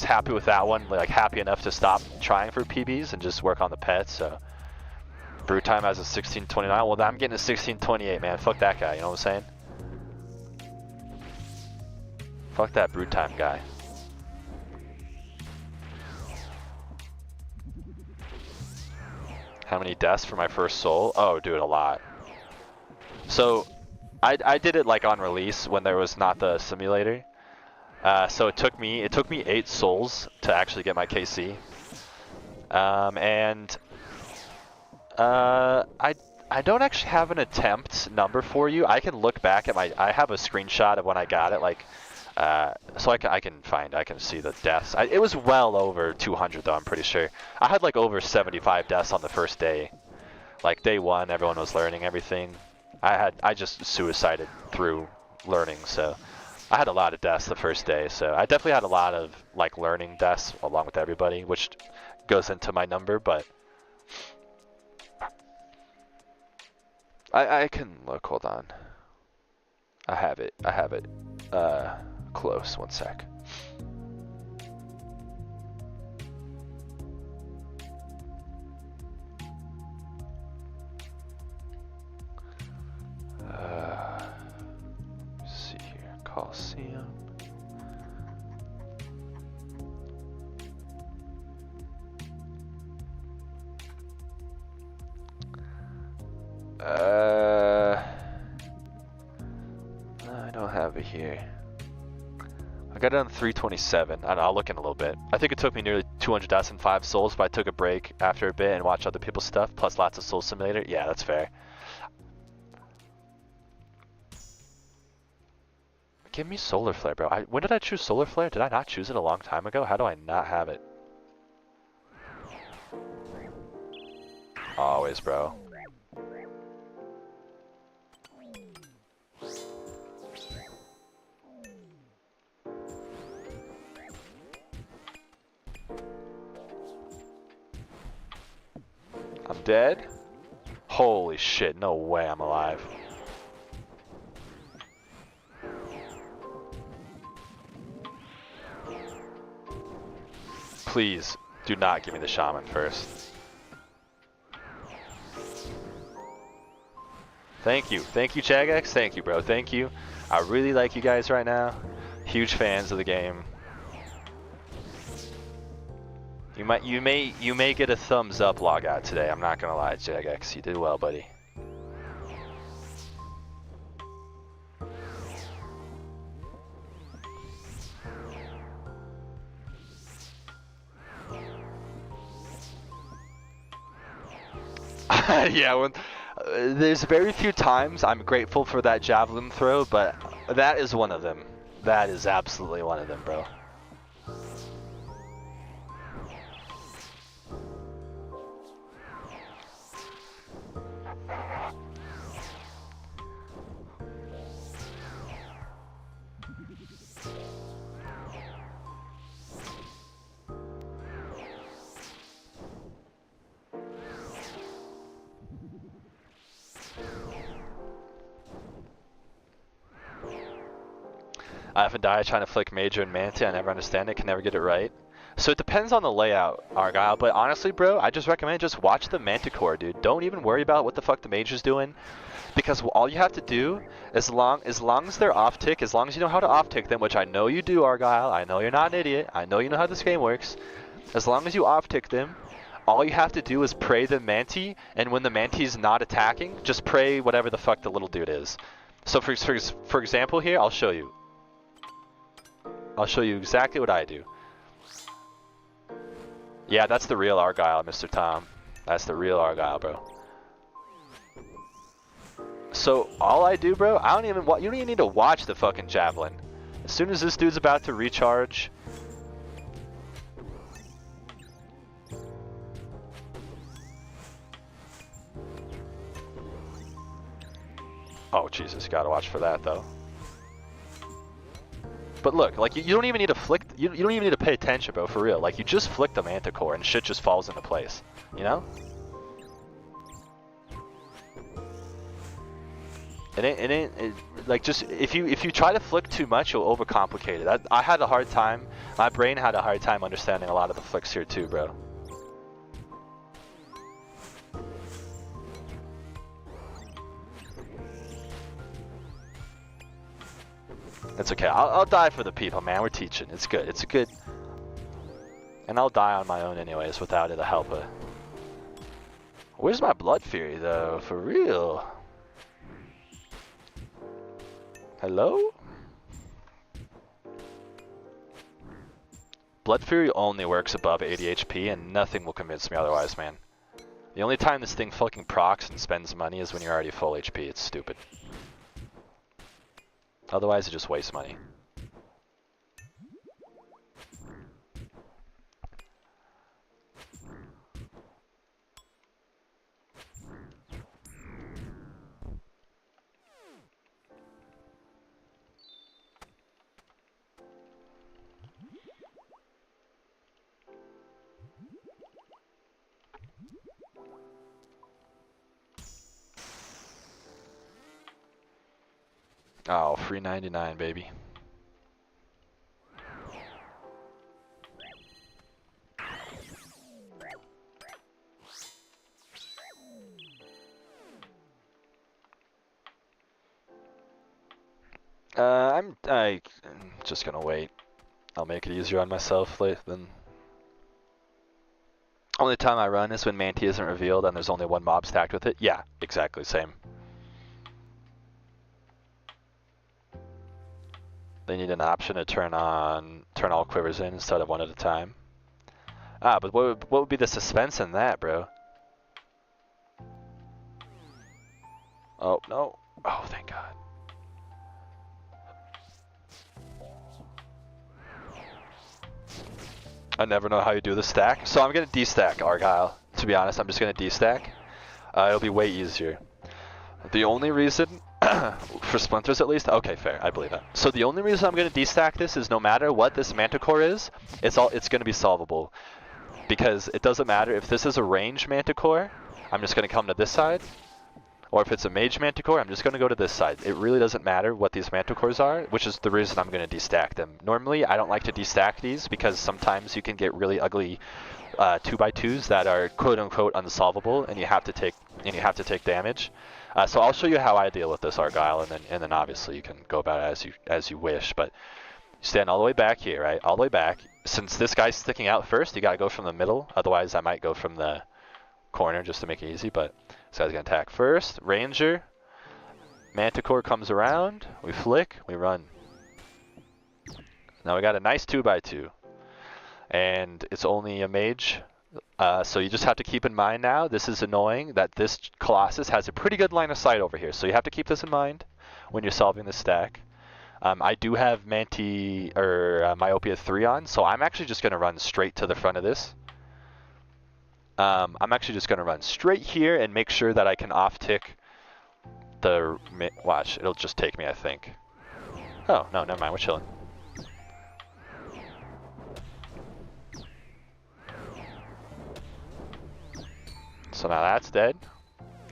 happy with that one. Like happy enough to stop trying for PBs and just work on the pets. So. Brew time has a 1629. Well, I'm getting a 1628, man. Fuck that guy. You know what I'm saying? Fuck that brew time guy. How many deaths for my first soul? Oh, dude, a lot. So, I did it like on release when there was not the simulator. So it took me 8 souls to actually get my KC. I don't actually have an attempt number for you. I can look back at I have a screenshot of when I got it, like, so I can see the deaths. It was well over 200 though, I'm pretty sure. I had like over 75 deaths on the first day. Like day 1, everyone was learning everything. I just suicided through learning, so I had a lot of deaths the first day. So I definitely had a lot of like learning deaths along with everybody, which goes into my number, but. I can look, hold on. I have it, close, one sec. Let's see here, Colosseum. I don't have it here. I got it on 327. I'll look in a little bit. I think it took me nearly 200 deaths and 5 souls, but I took a break after a bit and watched other people's stuff, plus lots of Soul Simulator. Yeah, that's fair. Give me Solar Flare, bro. When did I choose Solar Flare? Did I not choose it a long time ago? How do I not have it? Always, bro. I'm dead? Holy shit, no way I'm alive. Please, do not give me the shaman first. Thank you, Chagax, thank you, bro, thank you. I really like you guys right now. Huge fans of the game. You may get a thumbs up logout today. I'm not gonna lie, Jagex. You did well, buddy. Yeah, there's very few times I'm grateful for that javelin throw, but that is one of them. That is absolutely one of them, bro. I often die trying to flick Major and Manti. I never understand it, can never get it right. So it depends on the layout, Argyle, but honestly, bro, I just recommend just watch the Manticore, dude. Don't even worry about what the fuck the Mage is doing, because all you have to do, as long as they're off tick, as long as you know how to off tick them, which I know you do, Argyle. I know you're not an idiot. I know you know how this game works. As long as you off tick them, all you have to do is pray the Manti, and when the Manti's not attacking, just pray whatever the fuck the little dude is. So for example here, I'll show you. I'll show you exactly what I do. Yeah, that's the real Argyle, Mr. Tom. That's the real Argyle, bro. So all I do, bro, I don't even you don't even need to watch the fucking javelin. As soon as this dude's about to recharge. Oh Jesus, you gotta watch for that though. But look, like you don't even need to flick. You don't even need to pay attention, bro. For real, like you just flick the Manticore and shit just falls into place. You know? Like just if you try to flick too much, you'll overcomplicate it. I had a hard time. My brain had a hard time understanding a lot of the flicks here too, bro. It's okay. I'll die for the people, man. We're teaching. It's good. It's a good. And I'll die on my own anyways without it a helper. Where's my Blood Fury though? For real? Hello? Blood Fury only works above 80 HP and nothing will convince me otherwise, man. The only time this thing fucking procs and spends money is when you're already full HP. It's stupid. Otherwise, it just wastes money. Oh, free 99, baby. I'm just gonna wait. I'll make it easier on myself then. Only time I run is when Manti isn't revealed and there's only one mob stacked with it. Yeah, exactly, same. They need an option to turn all quivers in instead of one at a time. Ah, but what would be the suspense in that, bro? Oh, no. Oh, thank God. I never know how you do the stack. So I'm gonna destack Argyle. To be honest, I'm just gonna destack. It'll be way easier. The only reason, for splinters at least, okay, fair, I believe that. So the only reason I'm gonna destack this is no matter what this Manticore is, it's gonna be solvable. Because it doesn't matter if this is a ranged Manticore, I'm just gonna come to this side. Or if it's a Mage Manticore, I'm just gonna go to this side. It really doesn't matter what these Manticores are, which is the reason I'm gonna destack them. Normally, I don't like to destack these because sometimes you can get really ugly 2x2s that are quote-unquote unsolvable, and you have to take damage. So I'll show you how I deal with this Argyle, and then obviously you can go about it as you wish. But you stand all the way back here, right? All the way back. Since this guy's sticking out first, you gotta go from the middle. Otherwise, I might go from the corner just to make it easy. But this guy's gonna attack first. Ranger. Manticore comes around. We flick. We run. Now we got a nice 2x2. And it's only a mage. So you just have to keep in mind now, this is annoying that this Colossus has a pretty good line of sight over here. So you have to keep this in mind when you're solving this stack. I do have Myopia 3 on, so I'm actually just going to run straight to the front of this. I'm actually just going to run straight here and make sure that I can off-tick the... Watch, it'll just take me, I think. Oh, no, never mind, we're chilling. So now that's dead.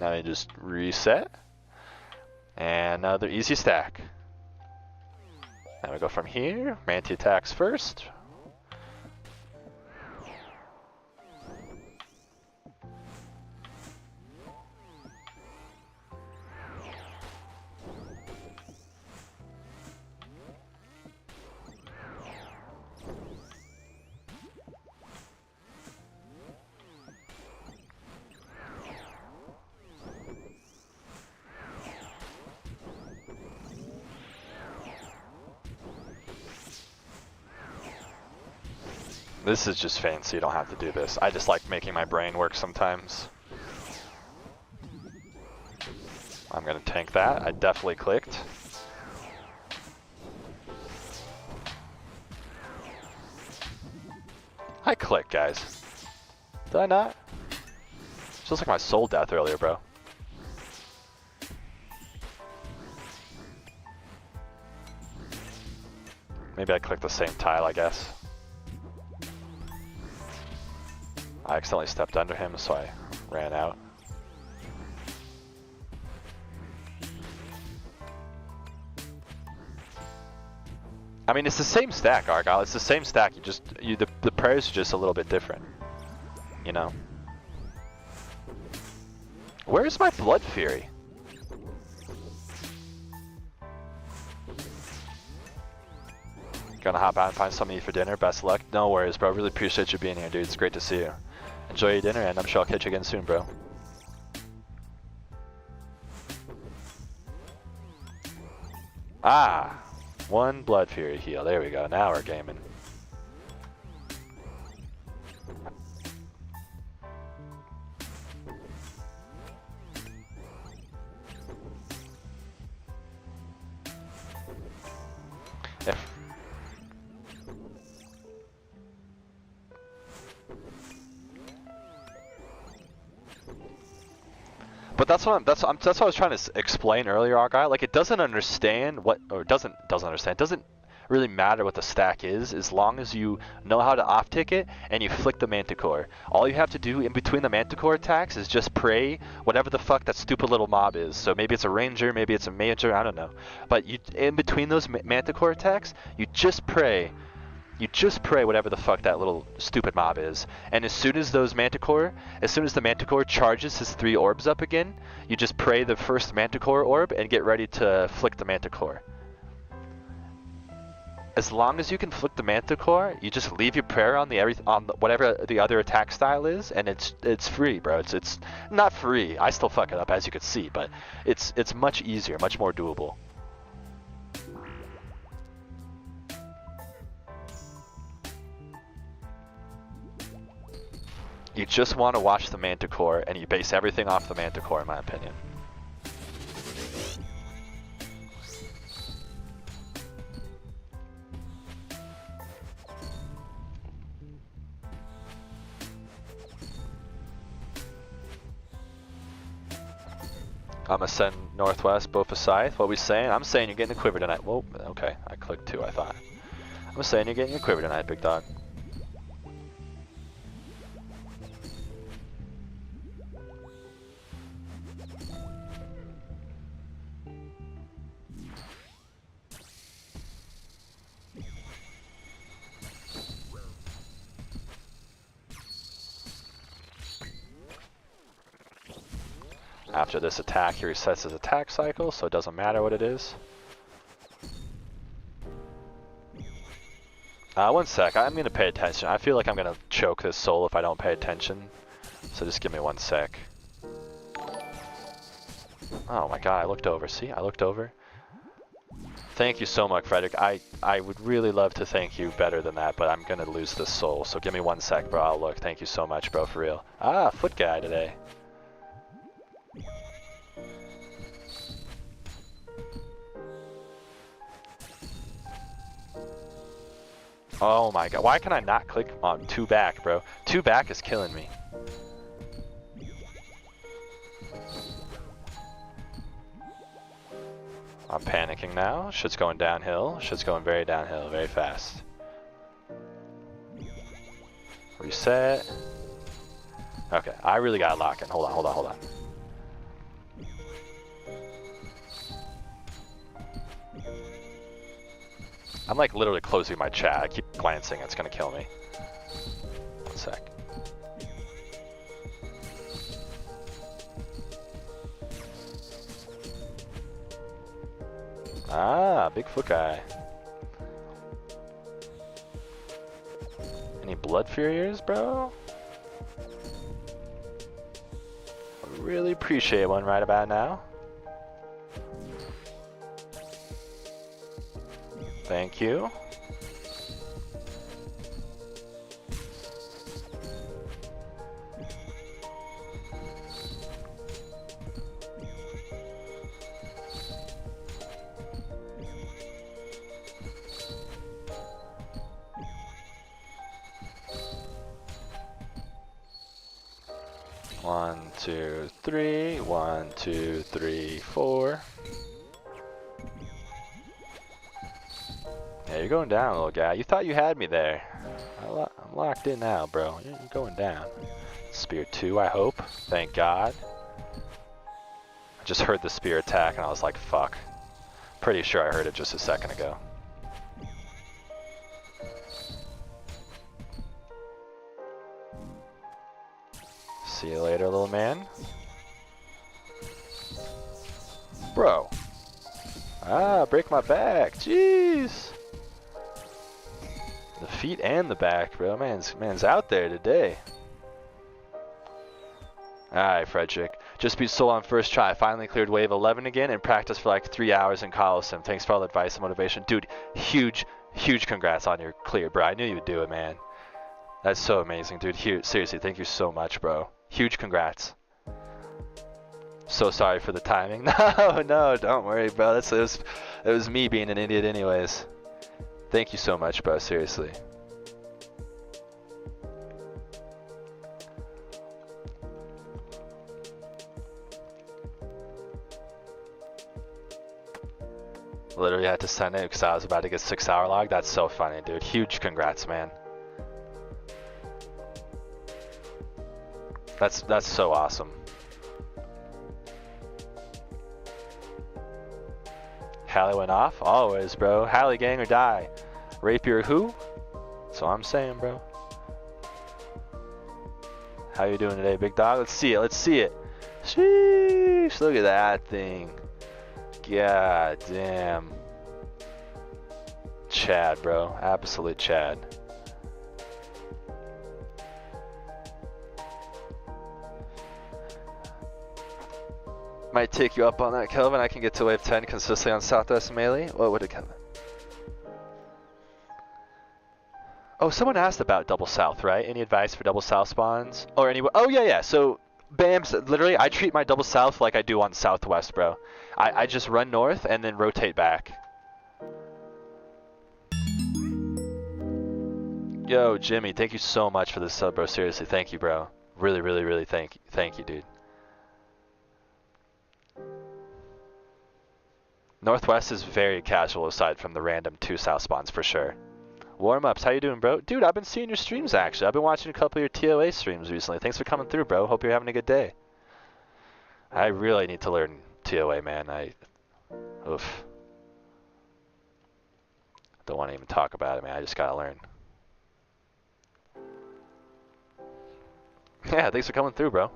Now you just reset. And another easy stack. Now we go from here. Manti attacks first. This is just fancy, you don't have to do this. I just like making my brain work sometimes. I'm gonna tank that. I definitely clicked. I clicked, guys. Did I not? Feels like my soul death earlier, bro. Maybe I clicked the same tile, I guess. I accidentally stepped under him, so I ran out. I mean, it's the same stack, Argyle. It's the same stack. The prayers are just a little bit different. You know? Where's my Blood Fury? Gonna hop out and find something to eat for dinner. Best luck. No worries, bro. Really appreciate you being here, dude. It's great to see you. Enjoy your dinner, and I'm sure I'll catch you again soon, bro. Ah! One Blood Fury heal. There we go. Now we're gaming. But that's what I was trying to explain earlier, Argyle. Like, it doesn't understand what, or doesn't understand. It doesn't really matter what the stack is, as long as you know how to off tick it and you flick the Manticore. All you have to do in between the Manticore attacks is just pray whatever the fuck that stupid little mob is. So maybe it's a ranger, maybe it's a major, I don't know. But you, in between those Manticore attacks, you just pray. You just pray whatever the fuck that little stupid mob is. And as soon as the Manticore charges his 3 orbs up again, you just pray the first Manticore orb and get ready to flick the Manticore. As long as you can flick the Manticore, you just leave your prayer on whatever the other attack style is, and it's free, bro. It's not free. I still fuck it up, as you can see, but it's much easier, much more doable. You just want to watch the Manticore, and you base everything off the Manticore, in my opinion. I'm gonna send northwest, both a scythe. What we saying? I'm saying you're getting a quiver tonight. Whoa, okay, I clicked 2, I thought. I'm saying you're getting a quiver tonight, big dog. After this attack, he resets his attack cycle, so it doesn't matter what it is. 1 sec, I'm gonna pay attention. I feel like I'm gonna choke this soul if I don't pay attention. So just give me 1 sec. Oh my god, I looked over. See, I looked over. Thank you so much, Frederick. I would really love to thank you better than that, but I'm gonna lose this soul. So give me 1 sec, bro. I'll look. Thank you so much, bro, for real. Ah, foot guy today. Oh my god, why can I not click on 2 back, bro? 2 back is killing me. I'm panicking now. Shit's going downhill. Shit's going very downhill, very fast. Reset. Okay, I really gotta lock in. Hold on. I'm like literally closing my chat. I keep glancing, it's gonna kill me. 1 sec. Ah, Bigfoot guy. Any blood furiers, bro? I really appreciate one right about now. Thank you. 1, 2, 3. 1, 2, 3, 4. Yeah, you're going down, little guy. You thought you had me there. I'm locked in now, bro. You're going down. Spear 2, I hope. Thank God. I just heard the spear attack and I was like, fuck. Pretty sure I heard it just a second ago. See you later, little man. Bro. Ah, break my back. Jeez. The feet and the back, bro. Man's out there today. Alright, Frederick. Just beat Soul on first try. Finally cleared wave 11 again and practiced for like 3 hours in Colosseum. Thanks for all the advice and motivation. Dude, huge congrats on your clear, bro. I knew you would do it, man. That's so amazing, dude. Seriously, thank you so much, bro. Huge congrats. So sorry for the timing. No, don't worry, bro. It was me being an idiot anyways. Thank you so much, bro. Seriously. Literally had to send it because I was about to get 6-hour log. That's so funny, dude. Huge congrats, man. That's so awesome. Hallie went off? Always, bro. Hallie gang or die. Rapier who? That's what I'm saying, bro. How you doing today, big dog? Let's see it. Let's see it. Sheesh. Look at that thing. God damn. Chad, bro. Absolute Chad. Might take you up on that, Kelvin. I can get to wave 10 consistently on Southwest Melee. What would it, Kelvin? Oh, someone asked about double south, right? Any advice for double south spawns? Or any? Oh yeah. So, BAMs. Literally, I treat my double south like I do on Southwest, bro. I just run north and then rotate back. Yo, Jimmy, thank you so much for this sub, bro. Seriously, thank you, bro. Really, thank you, dude. Northwest is very casual aside from the random 2 south spawns for sure. Warm-ups, how you doing, bro? Dude, I've been seeing your streams actually. I've been watching a couple of your TOA streams recently. Thanks for coming through, bro. Hope you're having a good day. I really need to learn TOA, man. Oof. Don't want to even talk about it, man. I just gotta learn. Yeah, thanks for coming through, bro.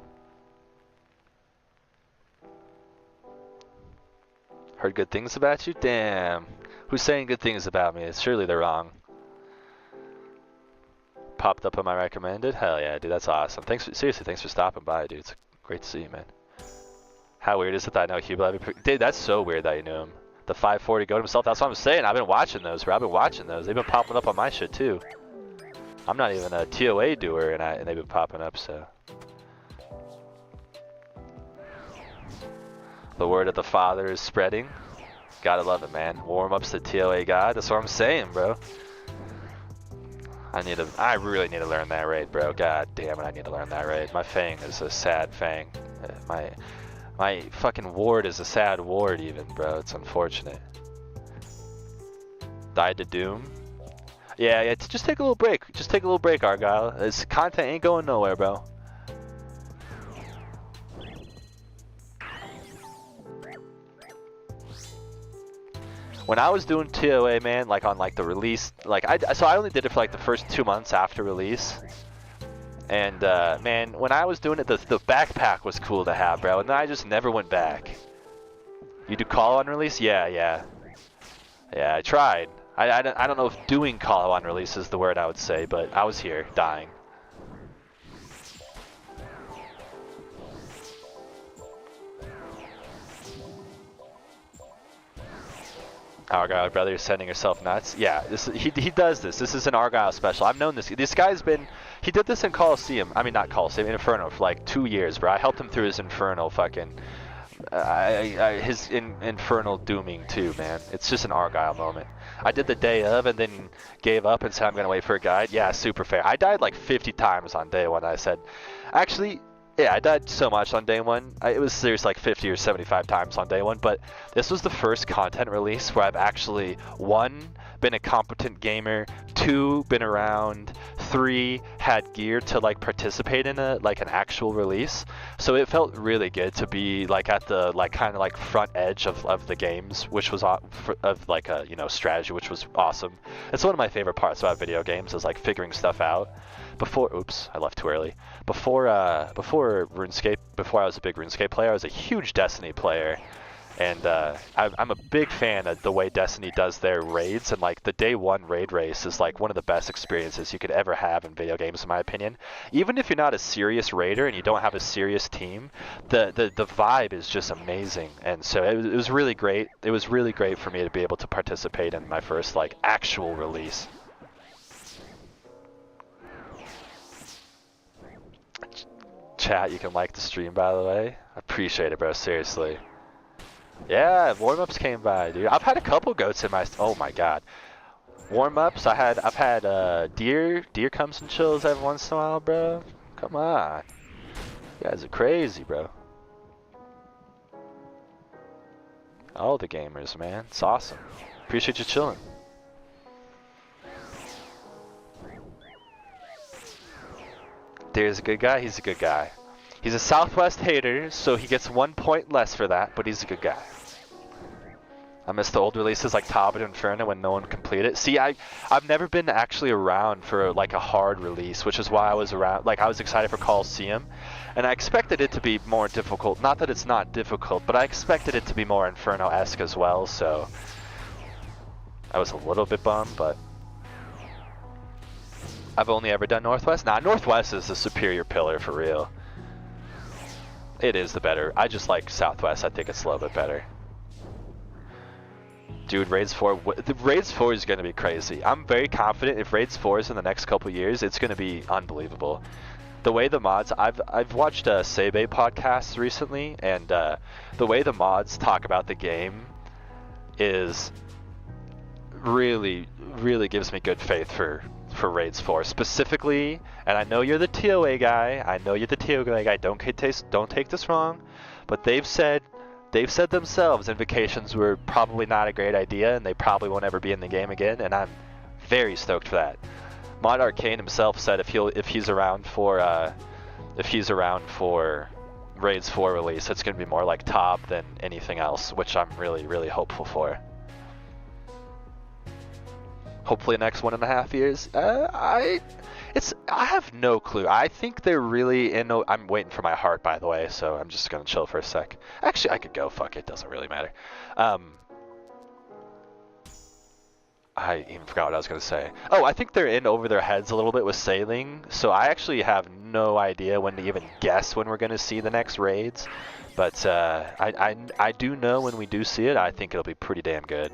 Heard good things about you? Damn. Who's saying good things about me? Surely they're wrong. Popped up on my recommended? Hell yeah, dude. That's awesome. Seriously, thanks for stopping by, dude. It's great to see you, man. How weird is it that I know Hubel? Dude, that's so weird that you knew him. The 540 goat himself. That's what I'm saying. I've been watching those, bro. I've been watching those. They've been popping up on my shit, too. I'm not even a TOA doer, and they've been popping up, so. The word of the Father is spreading. Gotta love it, man. Warm-ups to TOA God. That's what I'm saying, bro. I really need to learn that raid, bro. God damn it, I need to learn that raid. My Fang is a sad Fang. My fucking ward is a sad ward even, bro. It's unfortunate. Died to Doom. Yeah, just take a little break. Just take a little break, Argyle. This content ain't going nowhere, bro. When I was doing TOA, man, like on like the release, like so I only did it for like the first 2 months after release. And man, when I was doing it, the backpack was cool to have, bro. And then I just never went back. You do call on release? Yeah, I tried. I don't know if doing call on release is the word I would say, but I was here, dying. Argyle, brother, you're sending yourself nuts. Yeah, he does this. This is an Argyle special. I've known this. This guy's been, he did this in Colosseum. I mean, not Colosseum, Inferno for like 2 years, bro. I helped him through his Infernal fucking, his Infernal dooming too, man. It's just an Argyle moment. I did the day of and then gave up and said I'm gonna wait for a guide. Yeah, super fair. I died like 50 times on day one. I said, actually, Yeah, I died so much on day one. It was seriously like 50 or 75 times on day one, but this was the first content release where I've actually, one, been a competent gamer, two, been around, three, had gear to like participate in an actual release. So it felt really good to be like at the kind of like front edge of the games, which was of like a, you know, strategy, which was awesome. It's one of my favorite parts about video games is like figuring stuff out. Oops, I left too early. Before RuneScape, before I was a big RuneScape player, I was a huge Destiny player, and I'm a big fan of the way Destiny does their raids, and like the day one raid race is like one of the best experiences you could ever have in video games, in my opinion. Even if you're not a serious raider and you don't have a serious team, the vibe is just amazing, and so it was really great. It was really great for me to be able to participate in my first like actual release. Chat, you can like the stream, by the way. I appreciate it, bro, seriously. Yeah, warm-ups came by, dude. I've had a couple goats in my, oh my god. Warm-ups, I've had deer comes and chills every once in a while, bro. Come on. You guys are crazy, bro. All the gamers, man. It's awesome. Appreciate you chilling. Deer's a good guy, he's a good guy. He's a Southwest hater, so he gets 1 point less for that, but he's a good guy. I miss the old releases like Top and Inferno when no one completed it. See, I've never been actually around for like a hard release, which is why I was around. Like I was excited for Colosseum, and I expected it to be more difficult. Not that it's not difficult, but I expected it to be more Inferno-esque as well. So I was a little bit bummed, but I've only ever done Northwest. Nah, Northwest is the superior pillar for real. It is the better. I just like Southwest. I think it's a little bit better. Dude, Raids 4, Raids 4 is going to be crazy. I'm very confident if Raids 4 is in the next couple years, it's going to be unbelievable. The way the mods, I've watched Sebe podcasts recently, and the way the mods talk about the game is really gives me good faith for Raids 4 specifically. And I know you're the TOA guy. Don't take this wrong, but they've said themselves Invocations were probably not a great idea, and they probably won't ever be in the game again. And I'm very stoked for that. Mod Arcane himself said if he's around for Raids 4 release, it's gonna be more like Top than anything else, which I'm really hopeful for. Hopefully next 1.5 years. I have no clue. I think they're really in. I'm waiting for my heart, by the way, so I'm just gonna chill for a sec. Actually, I could go. Fuck it, doesn't really matter. I even forgot what I was gonna say. Oh, I think they're in over their heads a little bit with sailing, so I actually have no idea when to even guess when we're gonna see the next raids. But I do know when we do see it, I think it'll be pretty damn good.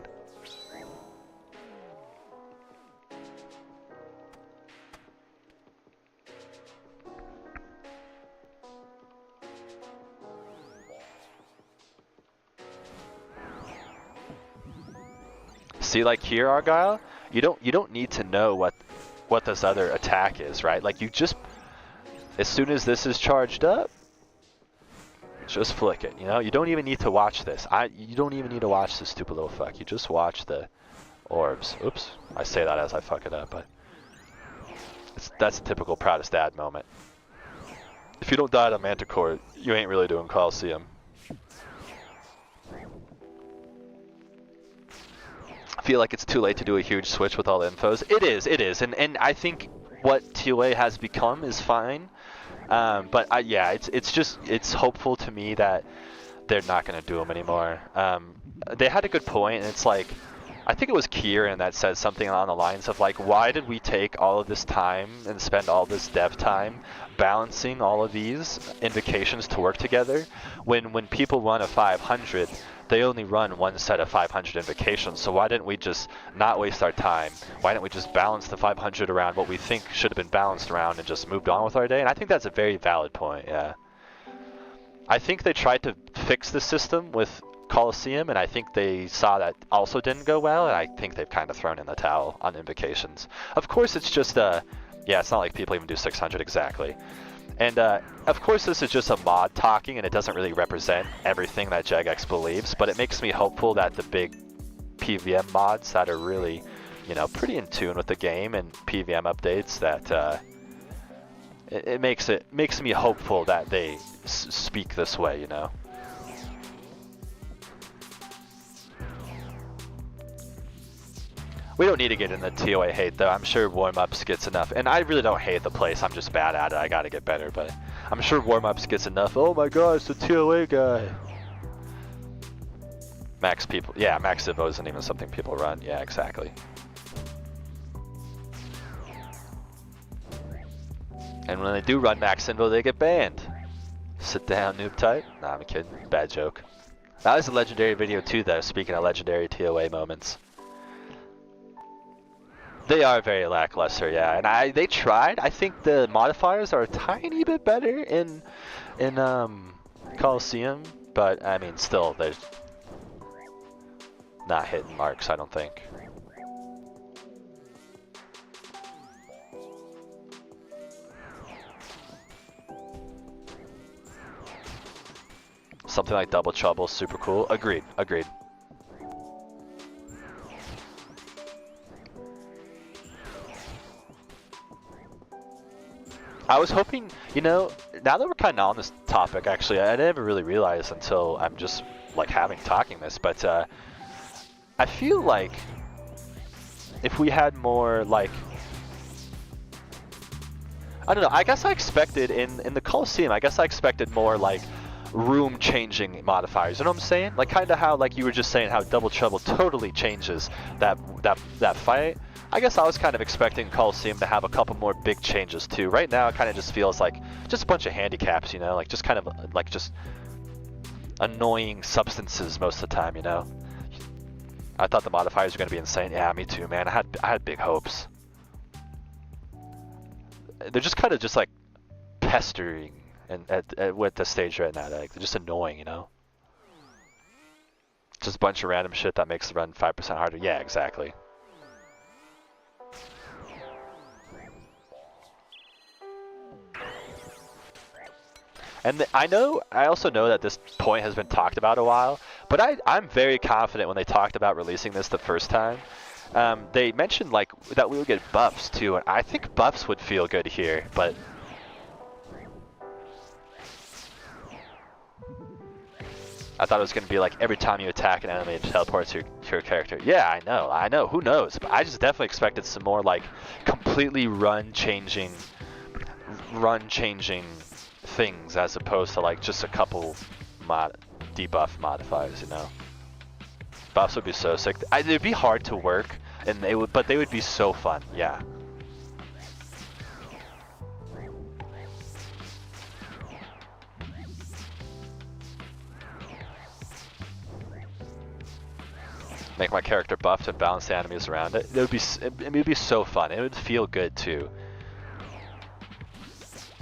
See, like here, Argyle, you don't need to know what this other attack is, right? Like you just, as soon as this is charged up, just flick it. You know, you don't even need to watch this. You don't even need to watch this stupid little fuck. You just watch the orbs. Oops, I say that as I fuck it up, but that's a typical proudest dad moment. If you don't die to Manticore, you ain't really doing Colosseum. Feel like it's too late to do a huge switch with all the infos. It is, and I think what TOA has become is fine, but yeah, it's hopeful to me that they're not going to do them anymore. They had a good point, and it's like, I think it was Kieran that said something along the lines of like, why did we take all of this time and spend all this dev time balancing all of these invocations to work together when people run a 500, they only run one set of 500 invocations, so why didn't we just not waste our time? Why didn't we just balance the 500 around what we think should have been balanced around and just moved on with our day? And I think that's a very valid point, yeah. I think they tried to fix the system with Colosseum, and I think they saw that also didn't go well, and I think they've kind of thrown in the towel on invocations. Of course, it's just, yeah, it's not like people even do 600 exactly. And of course this is just a mod talking and it doesn't really represent everything that Jagex believes, but it makes me hopeful that the big PVM mods that are really, you know, pretty in tune with the game and PVM updates, that it makes me hopeful that they speak this way, you know. We don't need to get into TOA hate though. I'm sure warm-ups gets enough, and I really don't hate the place. I'm just bad at it. I gotta get better, but I'm sure warm-ups gets enough. Oh my gosh, the TOA guy. Max people, yeah, Max Civo isn't even something people run. Yeah, exactly. And when they do run Max Invo, they get banned. Sit down, noob type. Nah, I'm kidding. Bad joke. That was a legendary video too, though. Speaking of legendary TOA moments. They are very lackluster, yeah. And they tried. I think the modifiers are a tiny bit better in Colosseum, but I mean, still, they're not hitting marks, I don't think. Something like Double Trouble, super cool. Agreed, agreed. I was hoping, you know, now that we're kind of on this topic, actually, I never really realized until I'm just like talking this, but I feel like if we had more like, I don't know, I guess I expected in the Colosseum, I guess I expected more like room changing modifiers, you know what I'm saying? Like kind of how, like you were just saying, how Double Trouble totally changes that fight. I guess I was kind of expecting Colosseum to have a couple more big changes too. Right now it kind of just feels like just a bunch of handicaps, you know, like just kind of like just annoying substances most of the time, you know. I thought the modifiers were going to be insane. Yeah, me too, man. I had big hopes. They're just kind of just like pestering and with the stage right now. Like they're just annoying, you know. Just a bunch of random shit that makes the run 5% harder. Yeah, exactly. And I also know that this point has been talked about a while, but I'm very confident when they talked about releasing this the first time. They mentioned like that we would get buffs too, and I think buffs would feel good here, but I thought it was going to be like every time you attack an enemy, it teleports your character. Yeah, I know, who knows? But I just definitely expected some more like completely run changing things as opposed to like just a couple debuff modifiers, you know. Buffs would be so sick. They'd be hard to work, and but they would be so fun. Yeah. Make my character buffed and balance the enemies around it. It would be so fun. It would feel good too.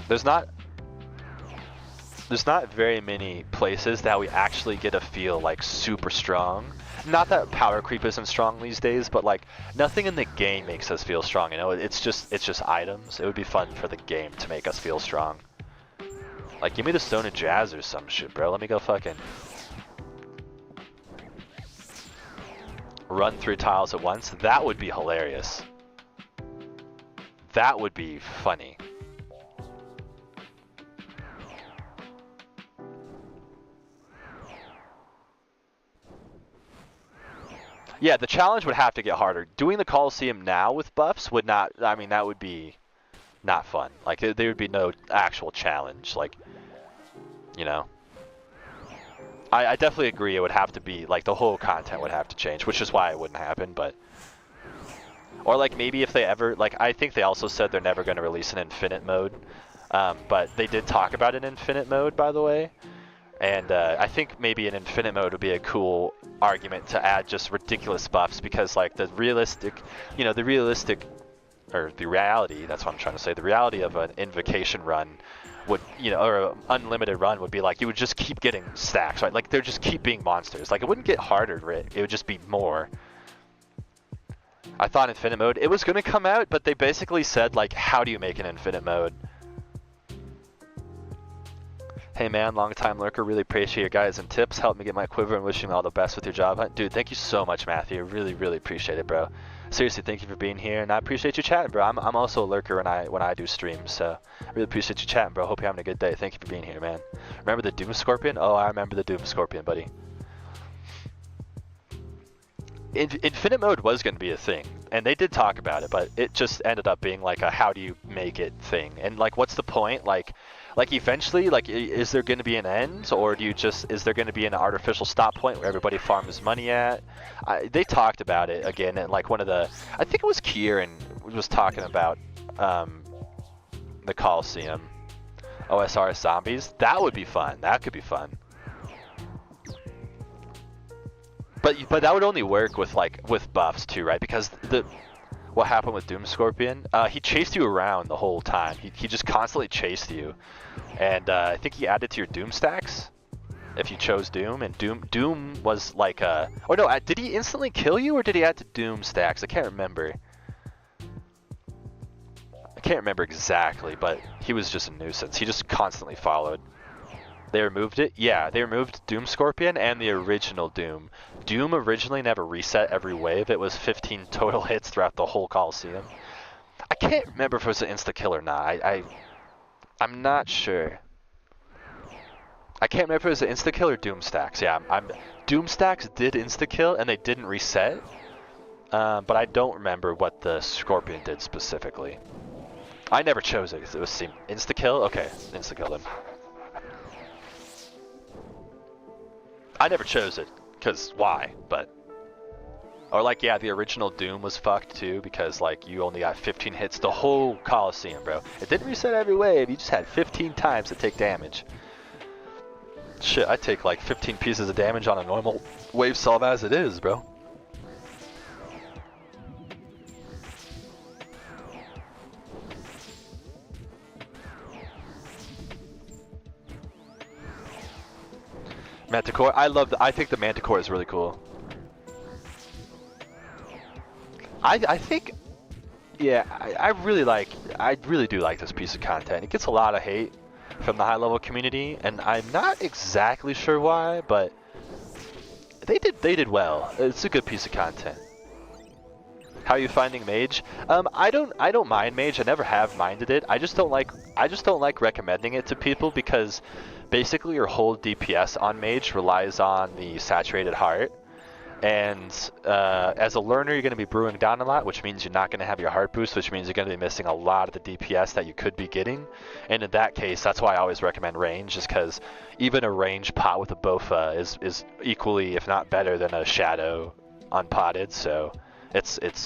There's not very many places that we actually get to feel like super strong. Not that power creep isn't strong these days, but like nothing in the game makes us feel strong, you know. It's just items. It would be fun for the game to make us feel strong. Like give me the Stone of Jazz or some shit, bro. Let me go fucking run 3 tiles at once. That would be hilarious. That would be funny. Yeah, the challenge would have to get harder. Doing the Colosseum now with buffs would not, I mean, that would be not fun. Like, there would be no actual challenge. Like, you know. I definitely agree it would have to be, like, the whole content would have to change, which is why it wouldn't happen, but. Or, like, maybe if they ever, like, I think they also said they're never going to release an infinite mode. But they did talk about an infinite mode, by the way. And I think maybe an infinite mode would be a cool argument to add just ridiculous buffs, because like the realistic, you know, the reality, that's what I'm trying to say, the reality of an invocation run would, you know, or an unlimited run would be like, you would just keep getting stacks, right? Like they're just keep being monsters. Like it wouldn't get harder, right? It would just be more. I thought infinite mode, it was going to come out, but they basically said like, how do you make an infinite mode? Hey man, long time lurker, really appreciate your guys and tips. Help me get my quiver and wishing you all the best with your job hunt. Dude, thank you so much, Matthew. Really, really appreciate it, bro. Seriously, thank you for being here, and I appreciate you chatting, bro. I'm also a lurker when I do streams, so I really appreciate you chatting, bro. Hope you're having a good day. Thank you for being here, man. Remember the Doom Scorpion? Oh, I remember the Doom Scorpion, buddy. Infinite mode was going to be a thing, and they did talk about it, but it just ended up being like a how do you make it thing, and like what's the point? Like eventually, like is there going to be an end, or is there going to be an artificial stop point where everybody farms money at? They talked about it again, and like I think it was Kieran was talking about the Colosseum, OSR zombies. That would be fun. That could be fun. But that would only work with buffs too, right? Because what happened with Doom Scorpion, he chased you around the whole time. He just constantly chased you, and I think he added to your Doom stacks if you chose Doom. And Doom was like oh no, did he instantly kill you or did he add to Doom stacks? I can't remember. I can't remember exactly, but he was just a nuisance. He just constantly followed. They removed it? Yeah, they removed Doom Scorpion and the original Doom. Doom originally never reset every wave. It was 15 total hits throughout the whole Colosseum. I can't remember if it was an insta-kill or not. I'm not sure. I can't remember if it was an insta-kill or Doom stacks. Yeah, Doom stacks did insta-kill and they didn't reset. But I don't remember what the Scorpion did specifically. I never chose it because it was insta-kill? Okay, insta-kill then. I never chose it, because why, but... Or like, yeah, the original Doom was fucked too, because like, you only got 15 hits the whole Colosseum, bro. It didn't reset every wave, you just had 15 times to take damage. Shit, I take like 15 pieces of damage on a normal wave solve as it is, bro. Manticore, I think the Manticore is really cool. I think, yeah, I really do like this piece of content. It gets a lot of hate from the high level community, and I'm not exactly sure why, but they did well. It's a good piece of content. How are you finding Mage? I don't mind Mage. I never have minded it. I just don't like recommending it to people because basically your whole DPS on Mage relies on the saturated heart. And as a learner, you're going to be brewing down a lot, which means you're not going to have your heart boost, which means you're going to be missing a lot of the DPS that you could be getting. And in that case, that's why I always recommend range, just because even a range pot with a Bofa is equally, if not better, than a Shadow unpotted. So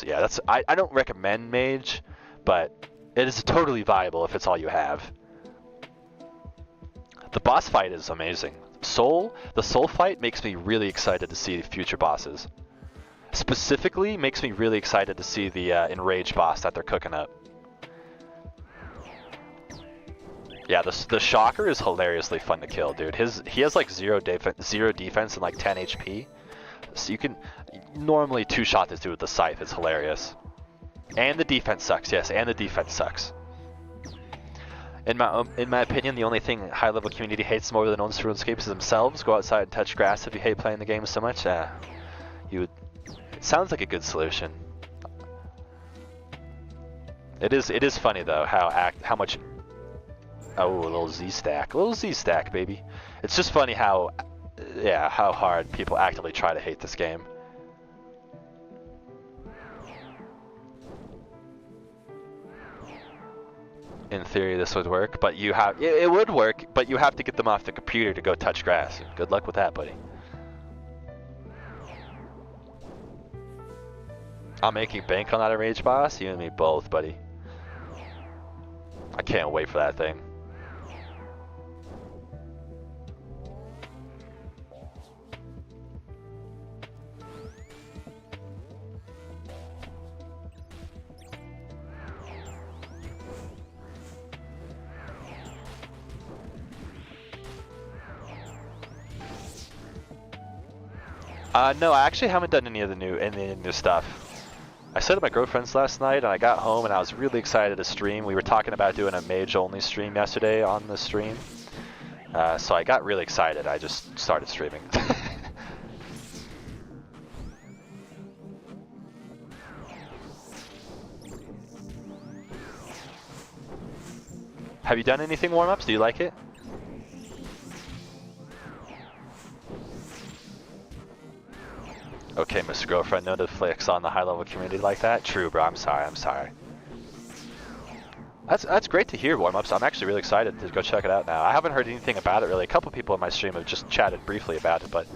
yeah, I don't recommend Mage, but it is totally viable if it's all you have. The boss fight is amazing. The soul fight makes me really excited to see future bosses. Specifically, makes me really excited to see the enraged boss that they're cooking up. Yeah, the Shocker is hilariously fun to kill, dude. He has like zero defense and like 10 HP. So you can normally two-shot this dude with the scythe. It's hilarious. And the defense sucks, yes, and the defense sucks. In my opinion, the only thing high-level community hates more than owns RuneScape is themselves. Go outside and touch grass if you hate playing the game so much. It sounds like a good solution. It is funny though how much. Oh, a little Z stack, baby. It's just funny how hard people actively try to hate this game. In theory, this would work, but it would work, but you have to get them off the computer to go touch grass. Good luck with that, buddy. I'm making bank on that enraged boss. You and me both, buddy. I can't wait for that thing. No, I actually haven't done any of the new stuff. I stayed at my girlfriend's last night, and I got home, and I was really excited to stream. We were talking about doing a Mage only stream yesterday on the stream, So I got really excited. I just started streaming. Have you done anything warm-ups? Do you like it? Okay, Mr. Girlfriend, no to flex on the high-level community like that. True, bro. I'm sorry. I'm sorry. That's great to hear, warm-ups. I'm actually really excited to go check it out now. I haven't heard anything about it really. A couple people in my stream have just chatted briefly about it, but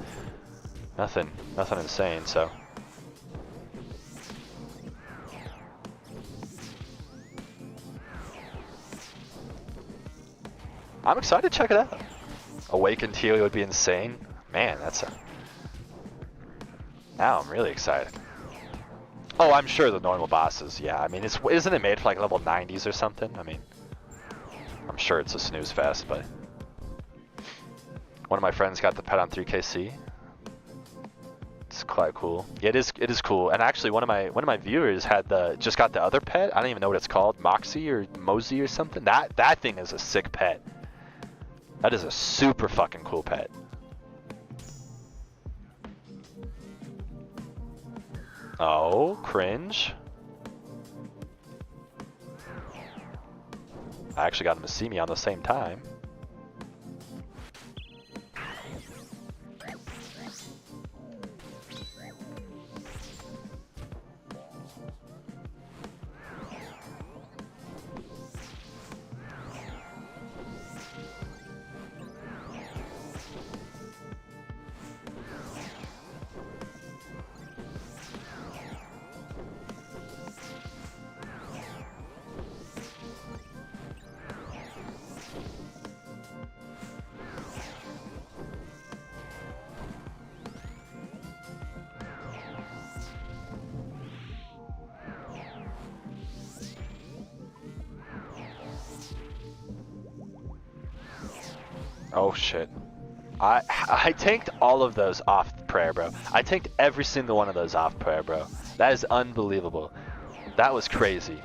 nothing insane. So. I'm excited to check it out. Awakened Healy would be insane. Man, that's a... Now I'm really excited. Oh, I'm sure the normal bosses, yeah. I mean, isn't it made for like level 90s or something? I mean, I'm sure it's a snooze fest, but... One of my friends got the pet on 3KC. It's quite cool. Yeah, it is cool. And actually, one of my viewers had just got the other pet. I don't even know what it's called, Moxie or Mosey or something. That thing is a sick pet. That is a super fucking cool pet. Oh, cringe. I actually got him to see me on the same time. Oh shit. I tanked all of those off prayer, bro. I tanked every single one of those off prayer, bro. That is unbelievable. That was crazy.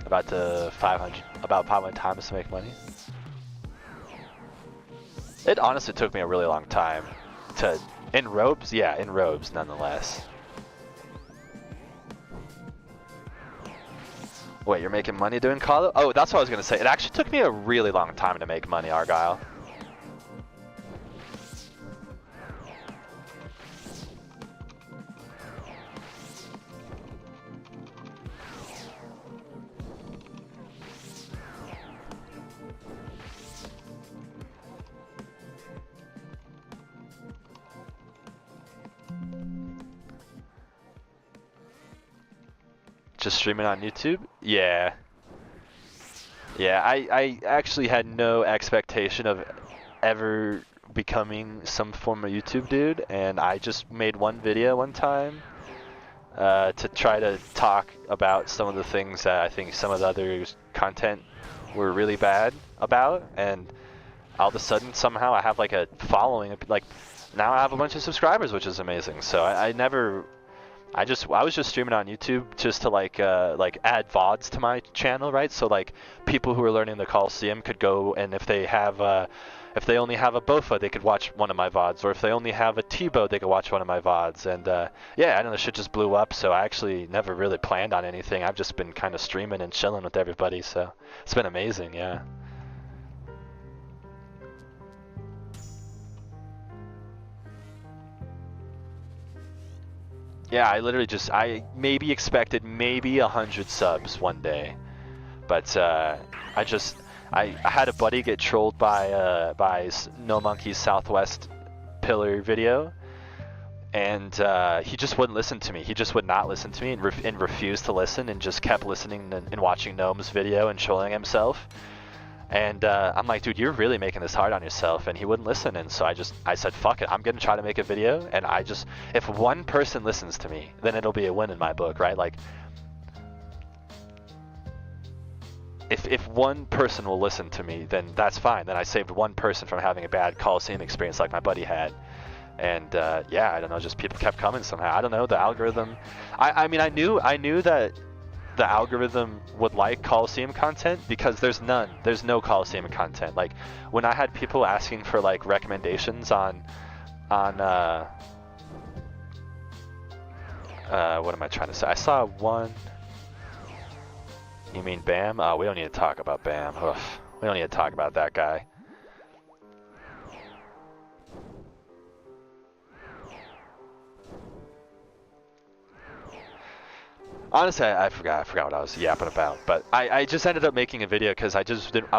About 500 times to make money. It honestly took me a really long time to, in robes, yeah, in robes nonetheless. Wait, you're making money doing Call? Oh, that's what I was gonna say. It actually took me a really long time to make money, Argyle. Just streaming on YouTube? Yeah. Yeah, I actually had no expectation of ever becoming some form of YouTube dude, and I just made one video one time to try to talk about some of the things that I think some of the other content were really bad about, and all of a sudden somehow I have like a following, like now I have a bunch of subscribers, which is amazing. So I was just streaming on YouTube just to like add VODs to my channel, right? So like people who are learning the Colosseum could go, and if they only have a Bofa, they could watch one of my VODs, or if they only have a T-Bow, they could watch one of my VODs. And yeah, I know the shit just blew up, so I actually never really planned on anything. I've just been kind of streaming and chilling with everybody, so it's been amazing, yeah. Yeah, I literally I maybe expected maybe 100 subs one day, but I had a buddy get trolled by No Monkey's Southwest Pillar video, and he just wouldn't listen to me. He just would not listen to me and refused to listen, and just kept listening and watching Gnome's video and trolling himself. And I'm like, dude, you're really making this hard on yourself. And he wouldn't listen. And so I said, fuck it, I'm going to try to make a video. And if one person listens to me, then it'll be a win in my book, right? Like, if one person will listen to me, then that's fine. Then I saved one person from having a bad Colosseum experience like my buddy had. And yeah, I don't know, just people kept coming somehow. I don't know, the algorithm. I mean, I knew that the algorithm would like Colosseum content, because there's none. There's no Colosseum content. Like when I had people asking for like recommendations on what am I trying to say? I saw one. You mean Bam? Oh, we don't need to talk about Bam. Ugh. We don't need to talk about that guy. Honestly, I forgot what I was yapping about, but I just ended up making a video because I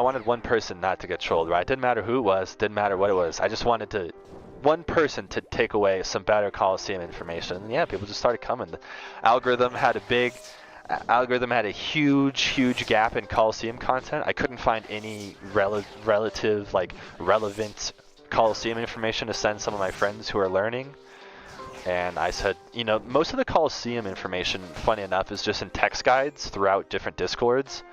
wanted one person not to get trolled, right? Didn't matter who it was, didn't matter what it was. I just wanted one person to take away some better Colosseum information. And yeah, people just started coming. The algorithm had a huge gap in Colosseum content. I couldn't find any relevant Colosseum information to send some of my friends who are learning. And I said, you know, most of the Colosseum information, funny enough, is just in text guides throughout different Discords.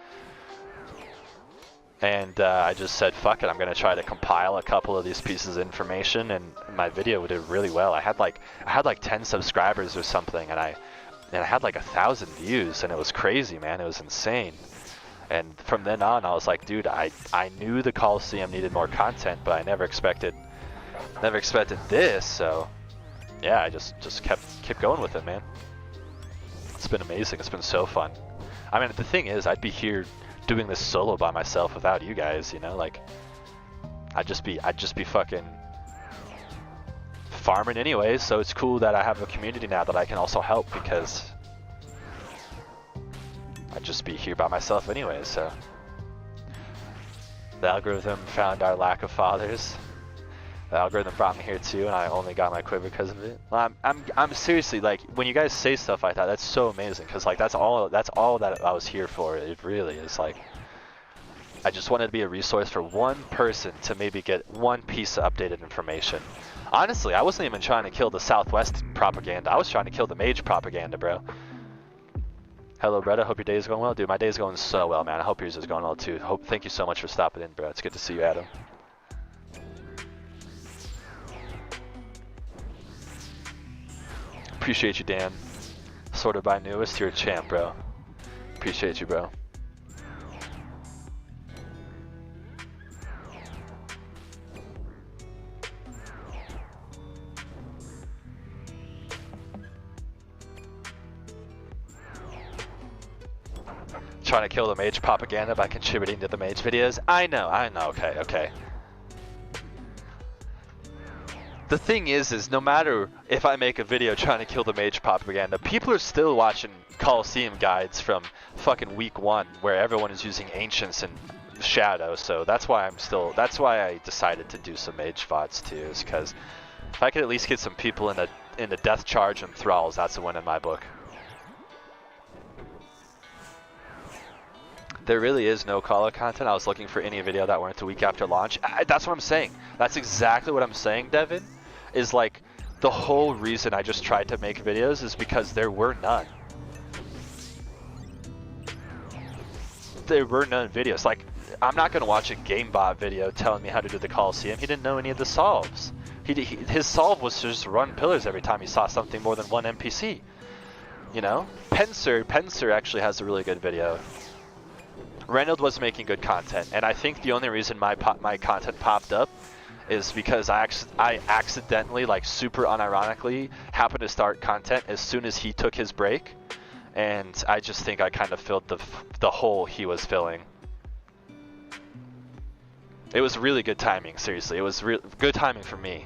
And I just said, fuck it, I'm going to try to compile a couple of these pieces of information, and my video did really well. I had like 10 subscribers or something, and I had like 1,000 views, and it was crazy, man. It was insane. And from then on, I was like, dude, I knew the Colosseum needed more content, but I never expected this, so... yeah, I just kept going with it, man. It's been amazing. It's been so fun. I mean, the thing is, I'd be here doing this solo by myself without you guys, you know? Like, I'd just be fucking farming anyways, so it's cool that I have a community now that I can also help, because I'd just be here by myself anyways, so. The algorithm found our lack of fathers. The algorithm brought me here too, and I only got my quiver because of it. Well, I'm seriously, like, when you guys say stuff like that, that's so amazing, because like that's all that I was here for. It really is. Like, I just wanted to be a resource for one person to maybe get one piece of updated information. Honestly, I wasn't even trying to kill the Southwest propaganda. I was trying to kill the Mage propaganda, bro. Hello, Bretta. Hope your day's going well, dude. My day's going so well, man. I hope yours is going well too. Thank you so much for stopping in, bro. It's good to see you, Adam. Appreciate you, Dan. Sorted by newest, you're a champ, bro. Appreciate you, bro. Trying to kill the Mage propaganda by contributing to the Mage videos. I know, okay. The thing is no matter if I make a video trying to kill the Mage propaganda, people are still watching Colosseum guides from fucking week 1, where everyone is using Ancients and Shadow, so that's why I decided to do some Mage VODs too, is because if I could at least get some people in the Death Charge and Thralls, that's a win in my book. There really is no Colo content. I was looking for any video that weren't a week after launch. That's what I'm saying. That's exactly what I'm saying, Devin. Is like, the whole reason I just tried to make videos is because there were none. There were none videos. Like, I'm not gonna watch a GameBot video telling me how to do the Colosseum. He didn't know any of the solves. His solve was to just run pillars every time he saw something more than one NPC. You know? Penser actually has a really good video. Reynold was making good content, and I think the only reason my content popped up is because I accidentally, like super unironically, happened to start content as soon as he took his break, and I just think I kind of filled the hole he was filling. It was really good timing, seriously. It was good timing for me.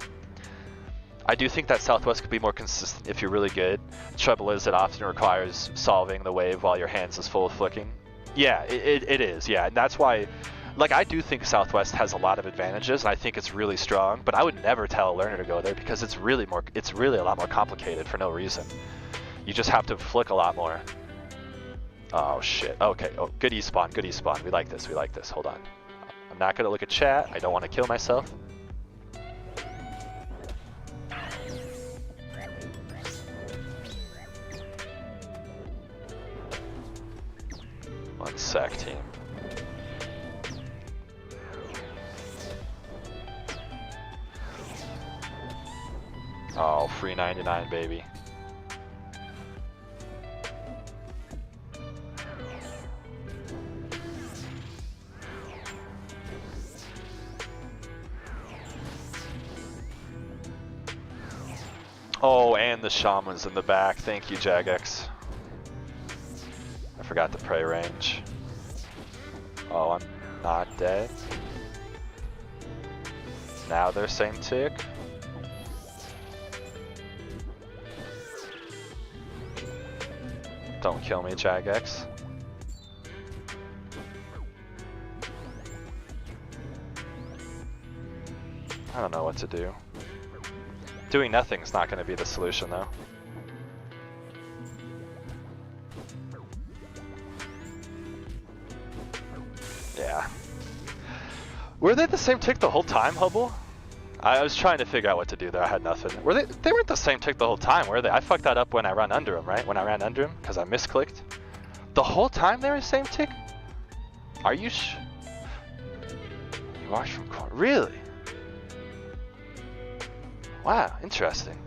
I do think that Southwest could be more consistent if you're really good. The trouble is it often requires solving the wave while your hands is full of flicking. Yeah, it is, yeah, and that's why, like, I do think Southwest has a lot of advantages, and I think it's really strong, but I would never tell a learner to go there because it's really a lot more complicated for no reason. You just have to flick a lot more. Oh shit, okay, oh, good E-spawn, good E-spawn, we like this, hold on. I'm not gonna look at chat, I don't want to kill myself. One sec, team. Oh, free 99, baby. Oh, and the shaman's in the back. Thank you, Jagex. I forgot the prey range. Oh, I'm not dead. Now they're same tick. Don't kill me, Jagex. I don't know what to do. Doing nothing's not going to be the solution, though. Yeah. Were they the same tick the whole time, Hubble? I was trying to figure out what to do there. I had nothing. Were they? They weren't the same tick the whole time, were they? I fucked that up when I ran under him, right? When I ran under him, because I misclicked. The whole time they were the same tick? Are you You watched from corner. Really? Wow, interesting.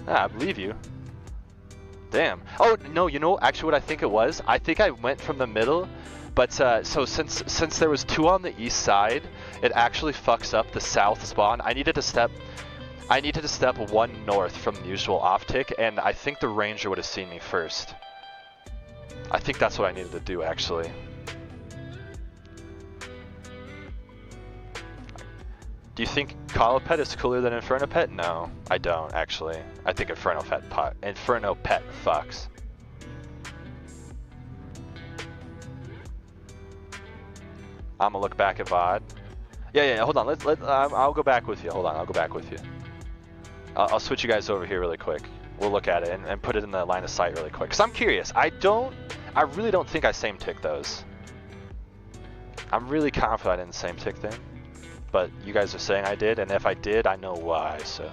Yeah, I believe you. Damn. Oh, no, you know, actually what I think it was? I think I went from the middle, but so since there was two on the east side, it actually fucks up the south spawn. I needed to step one north from the usual off tick, and I think the ranger would have seen me first. I think that's what I needed to do, actually. Do you think Colopet is cooler than Inferno Pet? No, I don't, actually. I think Inferno Pet fucks. I'm gonna look back at VOD. Yeah, hold on. I'll go back with you. Hold on, I'll go back with you. I'll switch you guys over here really quick. We'll look at it and put it in the line of sight really quick. Cause I'm curious. I really don't think I same tick those. I'm really confident I didn't same tick them. But you guys are saying I did, and if I did, I know why, so.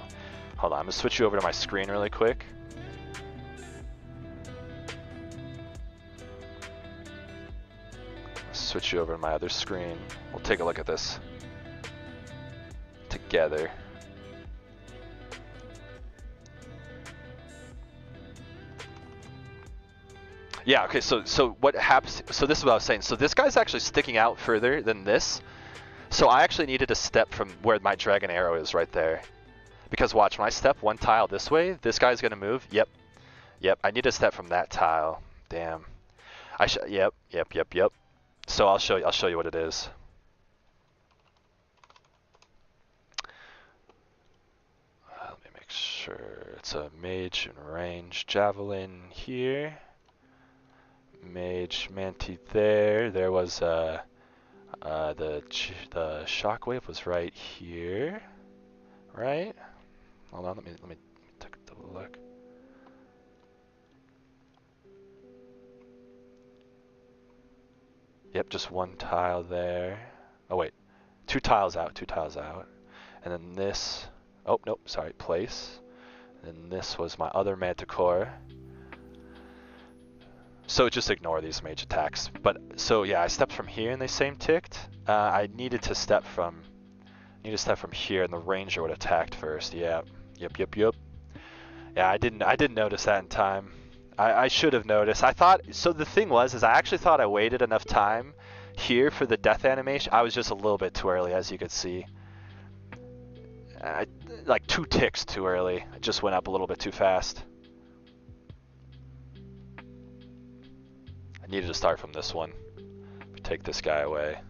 Hold on, I'm gonna switch you over to my screen really quick. Switch you over to my other screen. We'll take a look at this together. Yeah, okay, so what happens, so this is what I was saying. So this guy's actually sticking out further than this. So I actually needed to step from where my dragon arrow is right there. Because watch, when I step one tile this way, this guy's gonna move. Yep, I need to step from that tile. Damn. Yep. So I'll show you what it is. Let me make sure it's a mage and range javelin here. Mage manti there. There was the shockwave was right here, right? Hold on, let me take a double look. Yep, just one tile there. Oh wait, two tiles out, and then this. Oh nope, sorry, place. And then this was my other manticore. So just ignore these mage attacks. But so yeah, I stepped from here and they same ticked. I needed to step from here and the ranger would have attacked first. Yeah. Yep. Yeah, I didn't notice that in time. I should have noticed. I thought so. The thing was, I actually thought I waited enough time here for the death animation. I was just a little bit too early, as you could see. Like 2 ticks too early. I just went up a little bit too fast. I needed to start from this one. Take this guy away.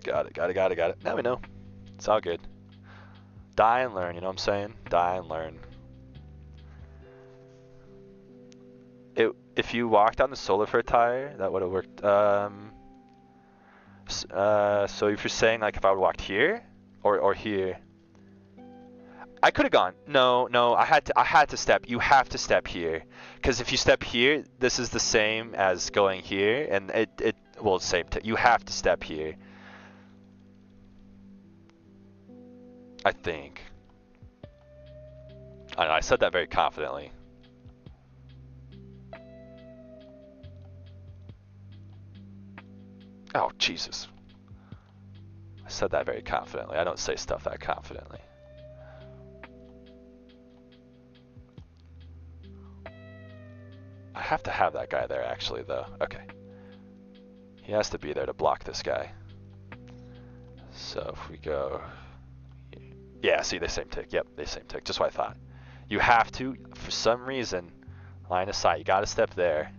Got it. Now we know. It's all good. Die and learn, you know what I'm saying? Die and learn. If you walked on the solar for a tire, that would have worked. So if you're saying like if I would have walked here or here, I could have gone. No, I had to step. You have to step here, because if you step here, this is the same as going here, and it will same. You have to step here. I think. I don't know, I said that very confidently. Oh, Jesus. I said that very confidently. I don't say stuff that confidently. I have to have that guy there actually though. Okay. He has to be there to block this guy. So if we go... Yeah, see, they same tick. Yep, they same tick. Just what I thought. You have to, for some reason, line of sight. You got to step there.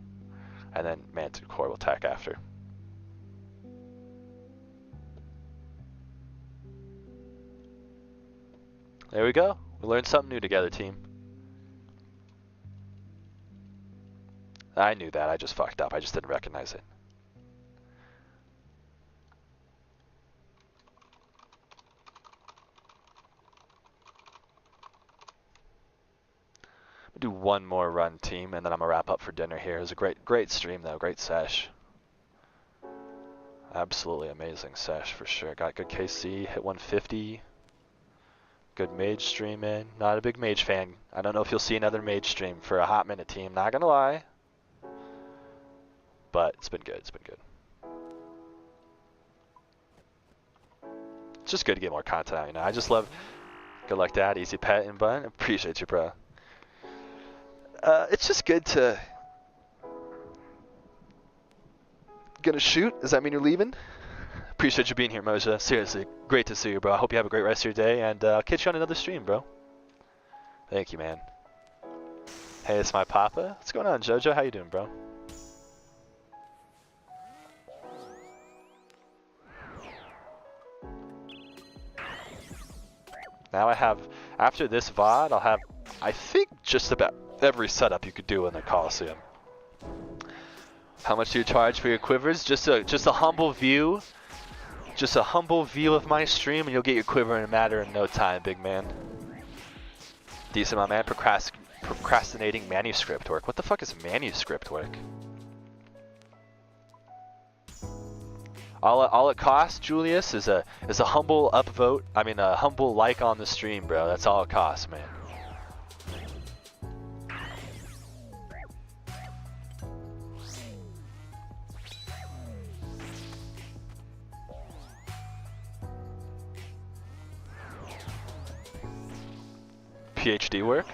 And then Manticore will attack after. There we go. We learned something new together, team. I knew that. I just fucked up. I just didn't recognize it. Do one more run, team, and then I'm gonna wrap up for dinner here. It was a great stream though, great sesh. Absolutely amazing sesh for sure. Got good KC, hit 150. Good Mage stream in. Not a big Mage fan. I don't know if you'll see another Mage stream for a hot minute, team. Not gonna lie. But it's been good, it's been good. It's just good to get more content out, you know. I just love, good luck dad, easy pet and bun. Appreciate you, bro. It's just good to... Gonna shoot? Does that mean you're leaving? Appreciate you being here, Moja. Seriously, great to see you, bro. I hope you have a great rest of your day, and I'll catch you on another stream, bro. Thank you, man. Hey, it's my papa. What's going on, Jojo? How you doing, bro? Now I have, after this VOD, I'll have, I think, just about every setup you could do in the Colosseum. How much do you charge for your quivers? Just a humble view. Just a humble view of my stream and you'll get your quiver in a matter of no time, big man. Decent, my man. Procrastinating manuscript work. What the fuck is manuscript work? All it costs, Julius, is a humble upvote. I mean, a humble like on the stream, bro. That's all it costs, man. PhD work?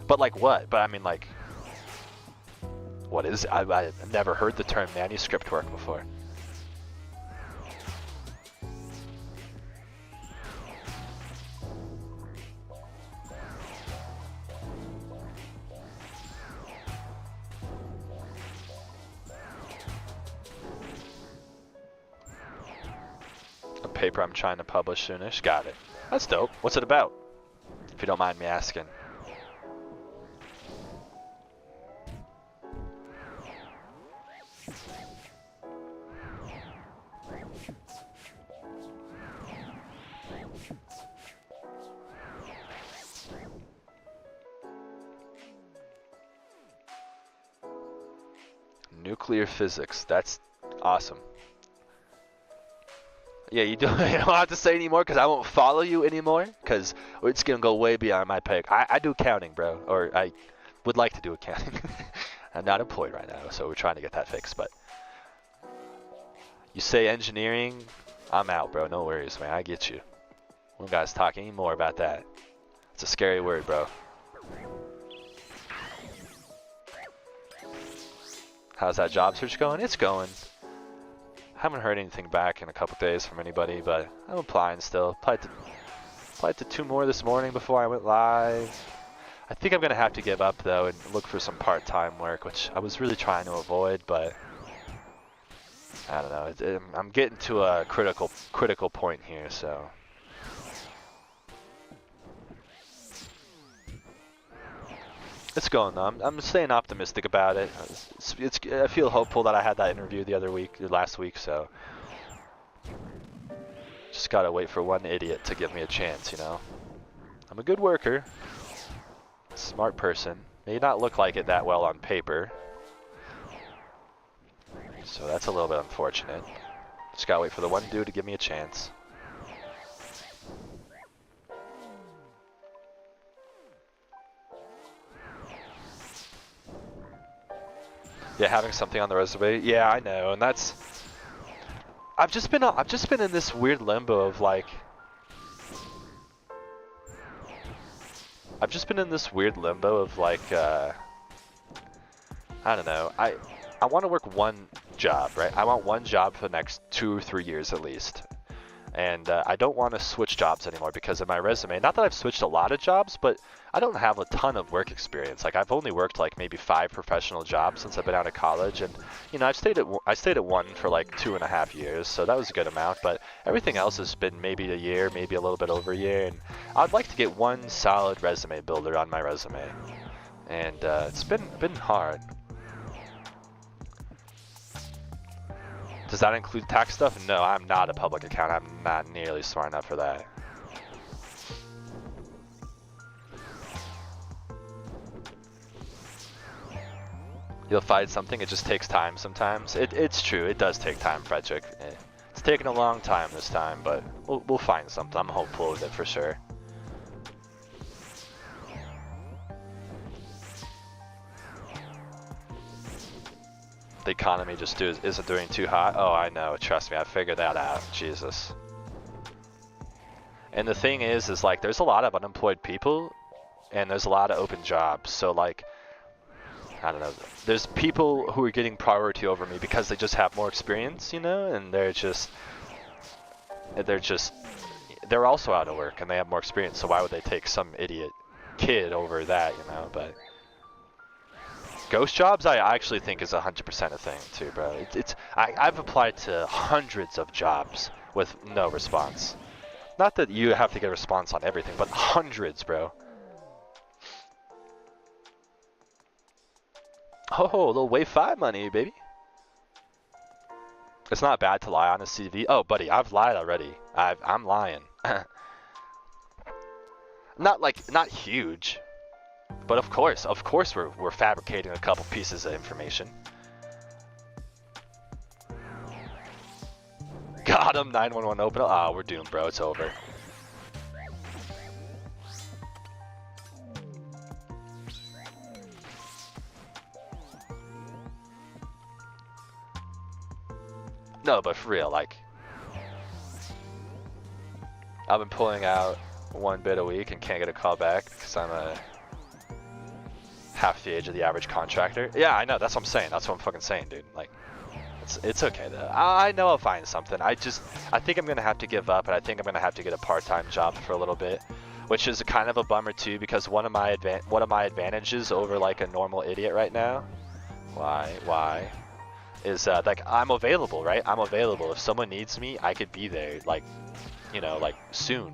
But like what? But I mean like, what is it? I've never heard the term manuscript work before. A paper I'm trying to publish soonish. Got it. That's dope. What's it about? If you don't mind me asking. Nuclear physics. That's awesome. Yeah, you don't have to say anymore because I won't follow you anymore because it's going to go way beyond my pay. I do accounting, bro, or I would like to do accounting. I'm not employed right now, so we're trying to get that fixed, but you say engineering, I'm out, bro. No worries, man. I get you. We don't guys talk any more about that. It's a scary word, bro. How's that job search going? It's going. Haven't heard anything back in a couple days from anybody, but I'm applying still. Applied to 2 more this morning before I went live. I think I'm gonna have to give up though and look for some part-time work, which I was really trying to avoid, but I don't know. I'm getting to a critical point here, so. It's going though. I'm staying optimistic about it. I feel hopeful that I had that interview last week, so just gotta wait for one idiot to give me a chance, you know. I'm a good worker, smart person. May not look like it that well on paper, so that's a little bit unfortunate. Just gotta wait for the one dude to give me a chance. Yeah, having something on the resume. Yeah, I know, and that's. I've just been in this weird limbo of like. I don't know. I want to work one job, right? I want one job for the next 2 or 3 years at least. And I don't want to switch jobs anymore because of my resume. Not that I've switched a lot of jobs, but I don't have a ton of work experience. Like I've only worked like maybe 5 professional jobs since I've been out of college, and you know I stayed at one for like 2.5 years, so that was a good amount. But everything else has been maybe a year, maybe a little bit over a year, and I'd like to get one solid resume builder on my resume, and it's been hard. Does that include tax stuff? No, I'm not a public accountant. I'm not nearly smart enough for that. You'll find something, it just takes time sometimes. It's true, it does take time, Frederick. It's taken a long time this time, but we'll find something. I'm hopeful of it for sure. The economy just isn't doing too hot. Oh, I know, trust me, I figured that out. Jesus. And the thing is like there's a lot of unemployed people and there's a lot of open jobs. So like, I don't know, there's people who are getting priority over me because they just have more experience, you know, and they're also out of work and they have more experience. So why would they take some idiot kid over that, you know? But ghost jobs, I actually think is 100% a thing too, bro. I've applied to hundreds of jobs with no response. Not that you have to get a response on everything, but hundreds, bro. Oh, a little Wave 5 money, baby. It's not bad to lie on a CV. Oh, buddy, I've lied already. I'm lying. Not huge. But of course we're fabricating a couple pieces of information. Got him, 911 open. Ah, we're doomed, bro. It's over. No, but for real, like, I've been pulling out 1 bit a week and can't get a call back because I'm half the age of the average contractor. Yeah, I know. That's what I'm saying. That's what I'm fucking saying, dude. Like, it's okay though. I know I'll find something. I think I'm gonna have to give up, and I think I'm gonna have to get a part-time job for a little bit, which is kind of a bummer too, because one of my advantages over like a normal idiot right now, why, is like I'm available, right? I'm available. If someone needs me, I could be there, like, you know, like soon.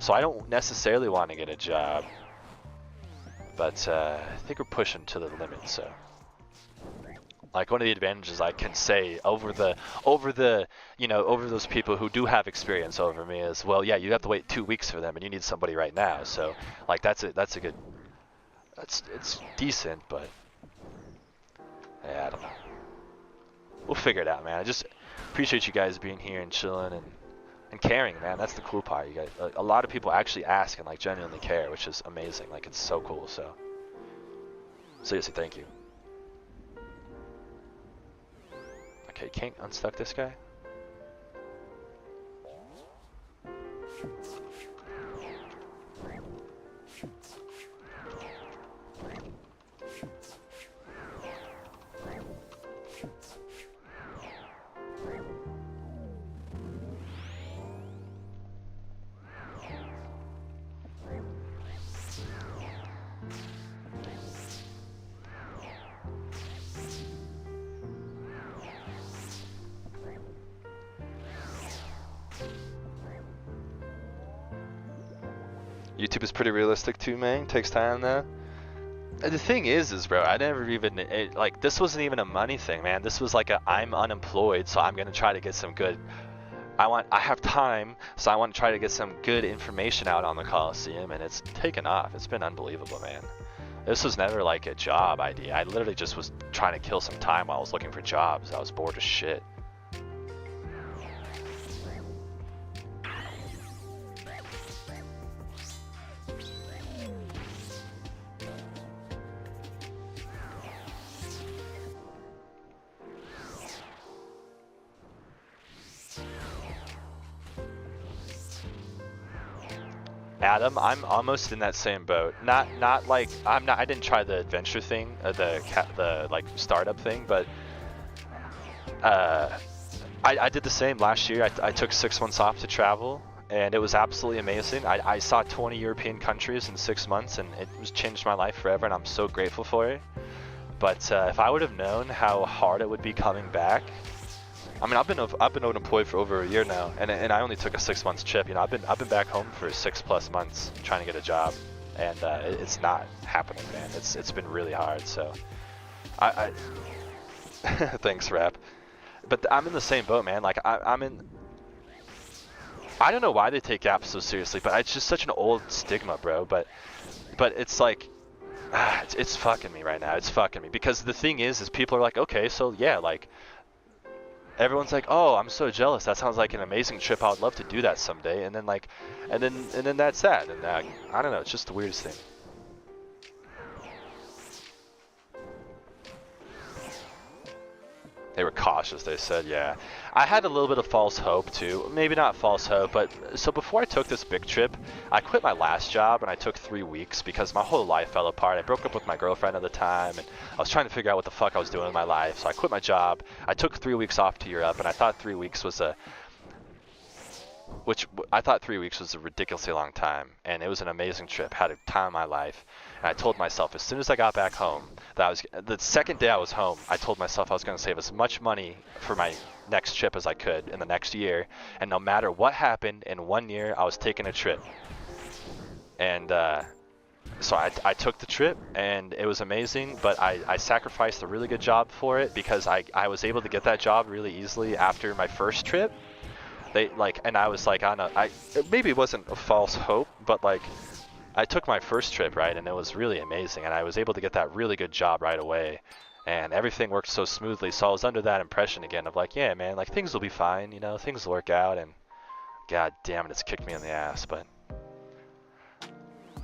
So I don't necessarily want to get a job, but I think we're pushing to the limit. So, like, one of the advantages I can say over those people who do have experience over me is, well, yeah, you have to wait 2 weeks for them, and you need somebody right now. So, like, it's decent, but yeah, I don't know. We'll figure it out, man. I just appreciate you guys being here and chilling and caring, man. That's the cool part. You guys, a lot of people actually ask and like genuinely care, which is amazing. Like, it's so cool. So seriously, thank you. Okay, can't unstuck this guy. YouTube is pretty realistic too, man. Takes time though. And the thing is bro, I never even, like, this wasn't even a money thing, man. This was like I'm unemployed, so I'm gonna try to get some good, I have time, so I want to try to get some good information out on the Colosseum, and it's taken off. It's been unbelievable, man. This was never like a job idea. I literally just was trying to kill some time while I was looking for jobs. I was bored as shit. Adam, I'm almost in that same boat. Not like I'm not. I didn't try the adventure thing, the like startup thing, but I did the same last year. I took 6 months off to travel, and it was absolutely amazing. I saw 20 European countries in 6 months, and it was changed my life forever, and I'm so grateful for it. But if I would have known how hard it would be coming back, I mean, I've been unemployed for over a year now, and I only took a 6 months trip. You know, I've been back home for 6+ months trying to get a job, and it's not happening, man. It's been really hard. So, I thanks, Rap. But I'm in the same boat, man. Like I'm in. I don't know why they take apps so seriously, but it's just such an old stigma, bro. But it's like. It's fucking me right now. It's fucking me because the thing is people are like, okay, so yeah, like everyone's like, oh, I'm so jealous. That sounds like an amazing trip. I would love to do that someday. And then like, and then that's that. And I don't know. It's just the weirdest thing. They were cautious, they said, yeah. I had a little bit of false hope too. Maybe not false hope, but so before I took this big trip, I quit my last job and I took 3 weeks because my whole life fell apart. I broke up with my girlfriend at the time and I was trying to figure out what the fuck I was doing in my life. So I quit my job. I took 3 weeks off to Europe and I thought 3 weeks was I thought 3 weeks was a ridiculously long time, and it was an amazing trip. Had a time of my life, and I told myself as soon as I got back home that the second day I was home, I told myself I was going to save as much money for my next trip as I could in the next year, and no matter what happened in 1 year, I was taking a trip. And so I took the trip, and it was amazing, but I sacrificed a really good job for it because I was able to get that job really easily after my first trip. And I was like, maybe it wasn't a false hope, but like, I took my first trip, right, and it was really amazing, and I was able to get that really good job right away, and everything worked so smoothly, so I was under that impression again of like, yeah, man, like, things will be fine, you know, things will work out, and god damn it, it's kicked me in the ass, but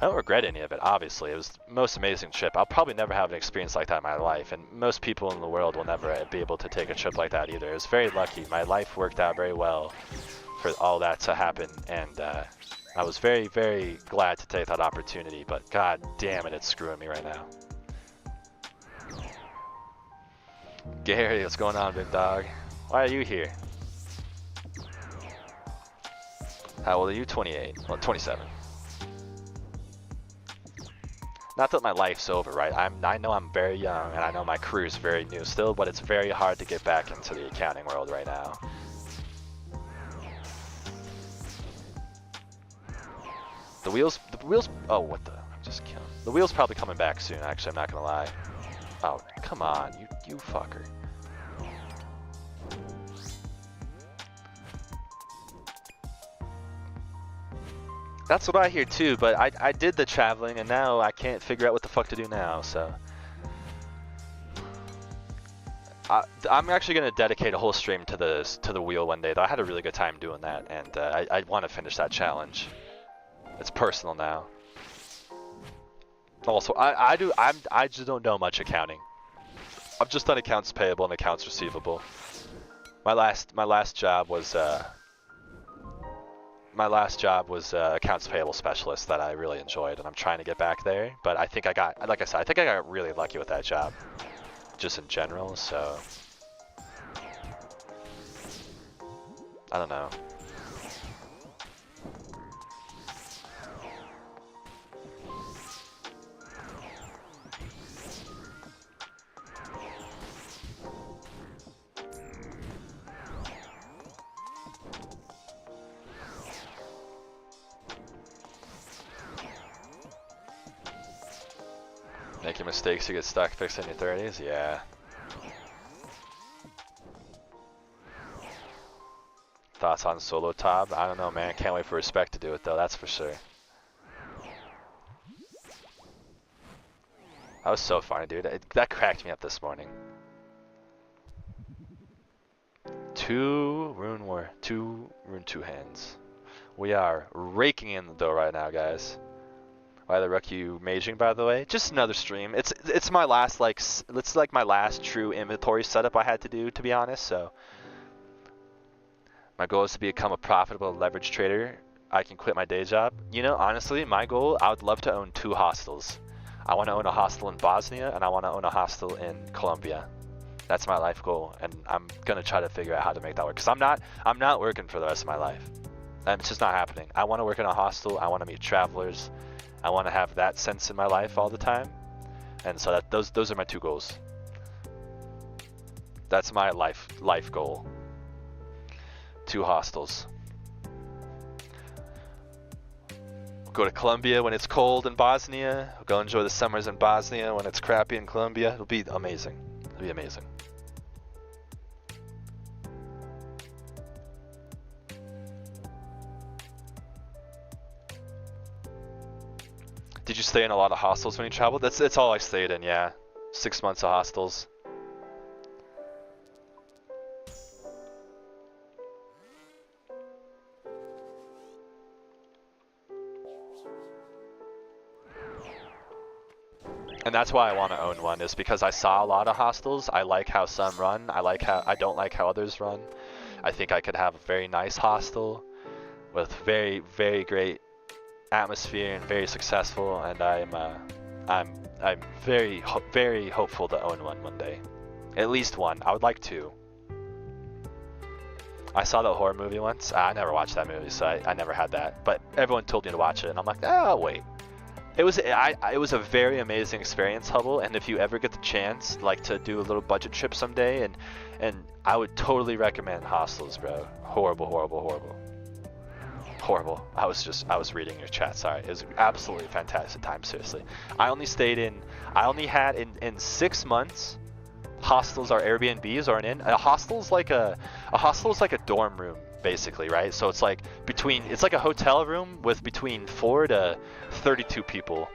I don't regret any of it, obviously. It was the most amazing trip. I'll probably never have an experience like that in my life, and most people in the world will never be able to take a trip like that either. It was very lucky. My life worked out very well for all that to happen, and I was very, very glad to take that opportunity, but god damn it, it's screwing me right now. Gary, what's going on, big dog? Why are you here? How old are you? 28. Well, 27. Not that my life's over, right? I know I'm very young, and I know my career's very new still, but it's very hard to get back into the accounting world right now. The wheels, oh, what the, I'm just killing. The wheel's probably coming back soon, actually, I'm not gonna lie. Oh, come on, you fucker. That's what I hear too, but I did the traveling and now I can't figure out what the fuck to do now, so. I'm actually gonna dedicate a whole stream to the wheel one day though. I had a really good time doing that, and I want to finish that challenge. It's personal now. Also, I just don't know much accounting. I've just done accounts payable and accounts receivable. My last job was accounts payable specialist that I really enjoyed, and I'm trying to get back there. But I think I got, like I said, I think I got really lucky with that job, just in general. So I don't know. Making mistakes, you get stuck fixing your 30s? Yeah. Thoughts on solo top? I don't know, man. Can't wait for Respect to do it, though. That's for sure. That was so funny, dude. That cracked me up this morning. 2 rune 2 hands. We are raking in the dough right now, guys. Why the ruck you maging, by the way? Just another stream. It's my last it's like my last true inventory setup I had to do, to be honest. So my goal is to become a profitable leverage trader. I can quit my day job. You know, honestly, my goal, I would love to own 2 hostels. I want to own a hostel in Bosnia, and I want to own a hostel in Colombia. That's my life goal, and I'm gonna try to figure out how to make that work. Cause I'm not working for the rest of my life. And it's just not happening. I want to work in a hostel. I want to meet travelers. I want to have that sense in my life all the time. And so those are my 2 goals. That's my life goal. 2 hostels. Go to Colombia when it's cold in Bosnia. Go enjoy the summers in Bosnia when it's crappy in Colombia. It'll be amazing. It'll be amazing. Did you stay in a lot of hostels when you traveled? That's all I stayed in, yeah. 6 months of hostels. And that's why I want to own one, is because I saw a lot of hostels. I like how some run. I don't like how others run. I think I could have a very nice hostel with very, very great atmosphere and very successful. And I'm very, very hopeful to own one day. At least one. I would like 2. I saw the horror movie once. I never watched that movie, so I never had that. But everyone told me to watch it, and I'm like, oh wait. It was a very amazing experience, Hubble, and if you ever get the chance, like, to do a little budget trip someday, and I would totally recommend hostels, bro. Horrible, horrible, horrible. Horrible. I was reading your chat, sorry. It was absolutely fantastic time, seriously. I only had in 6 months, hostels are Airbnbs or an inn. A hostel is like a dorm room, basically, right? So it's like a hotel room with between 4 to 32 people.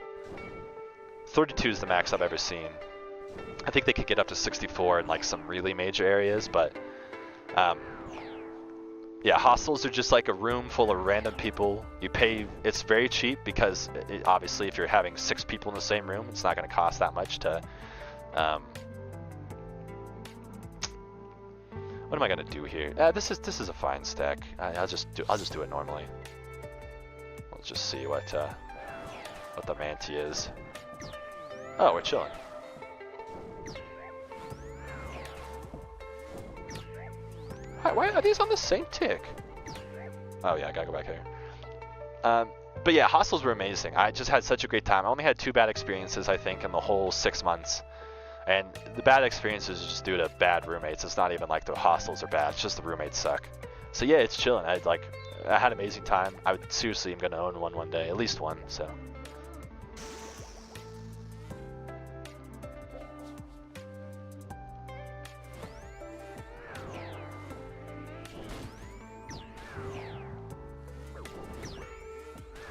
32 is the max I've ever seen. I think they could get up to 64 in like some really major areas, but yeah, hostels are just like a room full of random people. You pay, it's very cheap because obviously if you're having 6 people in the same room, it's not going to cost that much to what am I gonna do here? This is a fine stack. I'll just do it normally. Let's just see what the Manti is. Oh, we're chilling. Why are these on the same tick? Oh yeah, I gotta go back here. But yeah, hostels were amazing. I just had such a great time. I only had 2 bad experiences, I think, in the whole 6 months. And the bad experiences is just due to bad roommates. It's not even like the hostels are bad. It's just the roommates suck. So yeah, it's chilling. I had an amazing time. I would seriously am gonna own one day, at least one. So.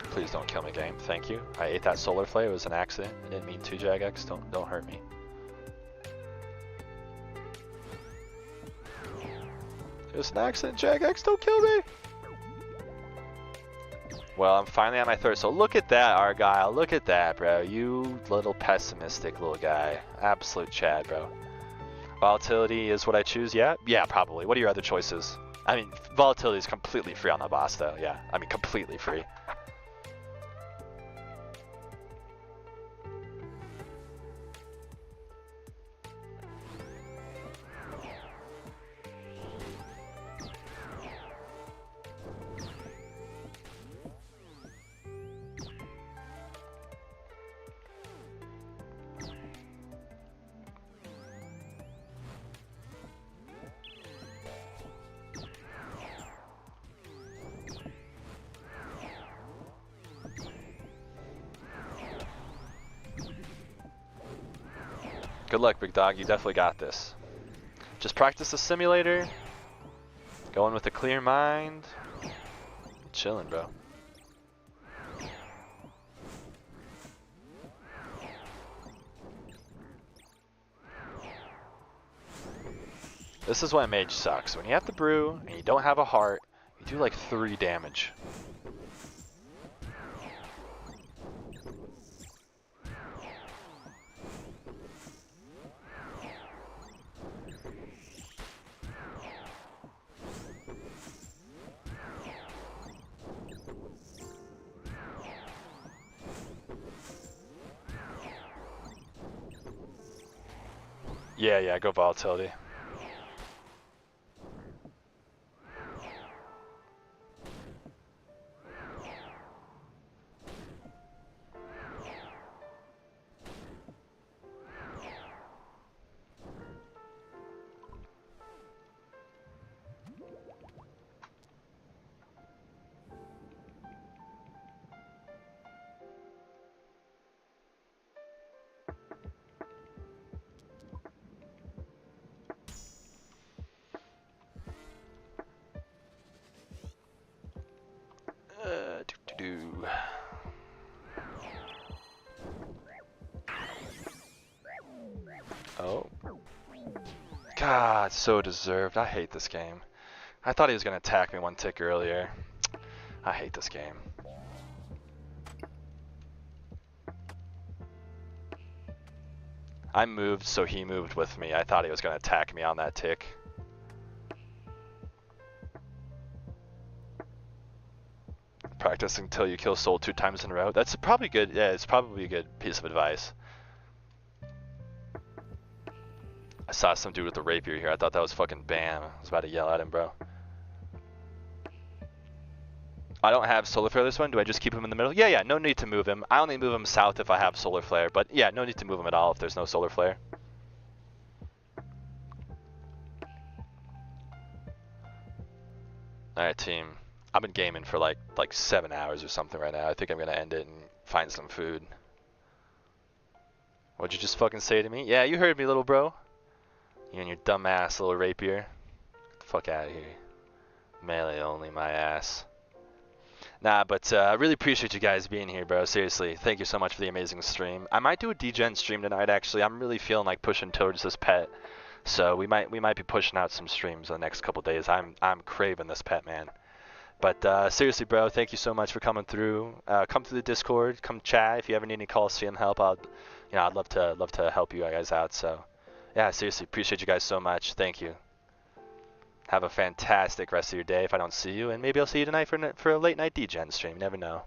Please don't kill me, game. Thank you. I ate that solar flare. It was an accident. I didn't mean to, Jagex. Don't hurt me. It was an accident, Jagex. Don't kill me. Well, I'm finally on my 3rd. So look at that, Argyle. Look at that, bro. You little pessimistic little guy. Absolute Chad, bro. Volatility is what I choose. Yeah, probably. What are your other choices? I mean, volatility is completely free on the boss, though. Yeah, I mean, completely free. Good luck, big dog. You definitely got this. Just practice the simulator. Going with a clear mind. Chilling, bro. This is why Mage sucks. When you have to brew and you don't have a heart, you do like 3 damage. Yeah, go volatility. Doo-doo-doo. Oh. God, so deserved. I hate this game. I thought he was going to attack me one tick earlier. I hate this game. I moved, so he moved with me. I thought he was going to attack me on that tick. Practice until you kill soul 2 times in a row. That's probably good. Yeah, it's probably a good piece of advice. I saw some dude with a rapier here. I thought that was fucking bam. I was about to yell at him, bro. I don't have solar flare this one. Do I just keep him in the middle? Yeah, no need to move him. I only move him south if I have solar flare, but yeah, no need to move him at all if there's no solar flare. Alright, team. I've been gaming for like 7 hours or something right now. I think I'm gonna end it and find some food. What'd you just fucking say to me? Yeah, you heard me, little bro. You and your dumb ass little rapier. Get the fuck out of here. Melee only, my ass. Nah, but I really appreciate you guys being here, bro. Seriously, thank you so much for the amazing stream. I might do a degen stream tonight, actually. I'm really feeling like pushing towards this pet. So we might be pushing out some streams in the next couple days. I'm craving this pet, man. But seriously, bro, thank you so much for coming through. Come through the Discord, come chat. If you ever need any Colosseum help, I'd love to help you guys out. So, yeah, seriously, appreciate you guys so much. Thank you. Have a fantastic rest of your day if I don't see you, and maybe I'll see you tonight for a late night degen stream. You never know.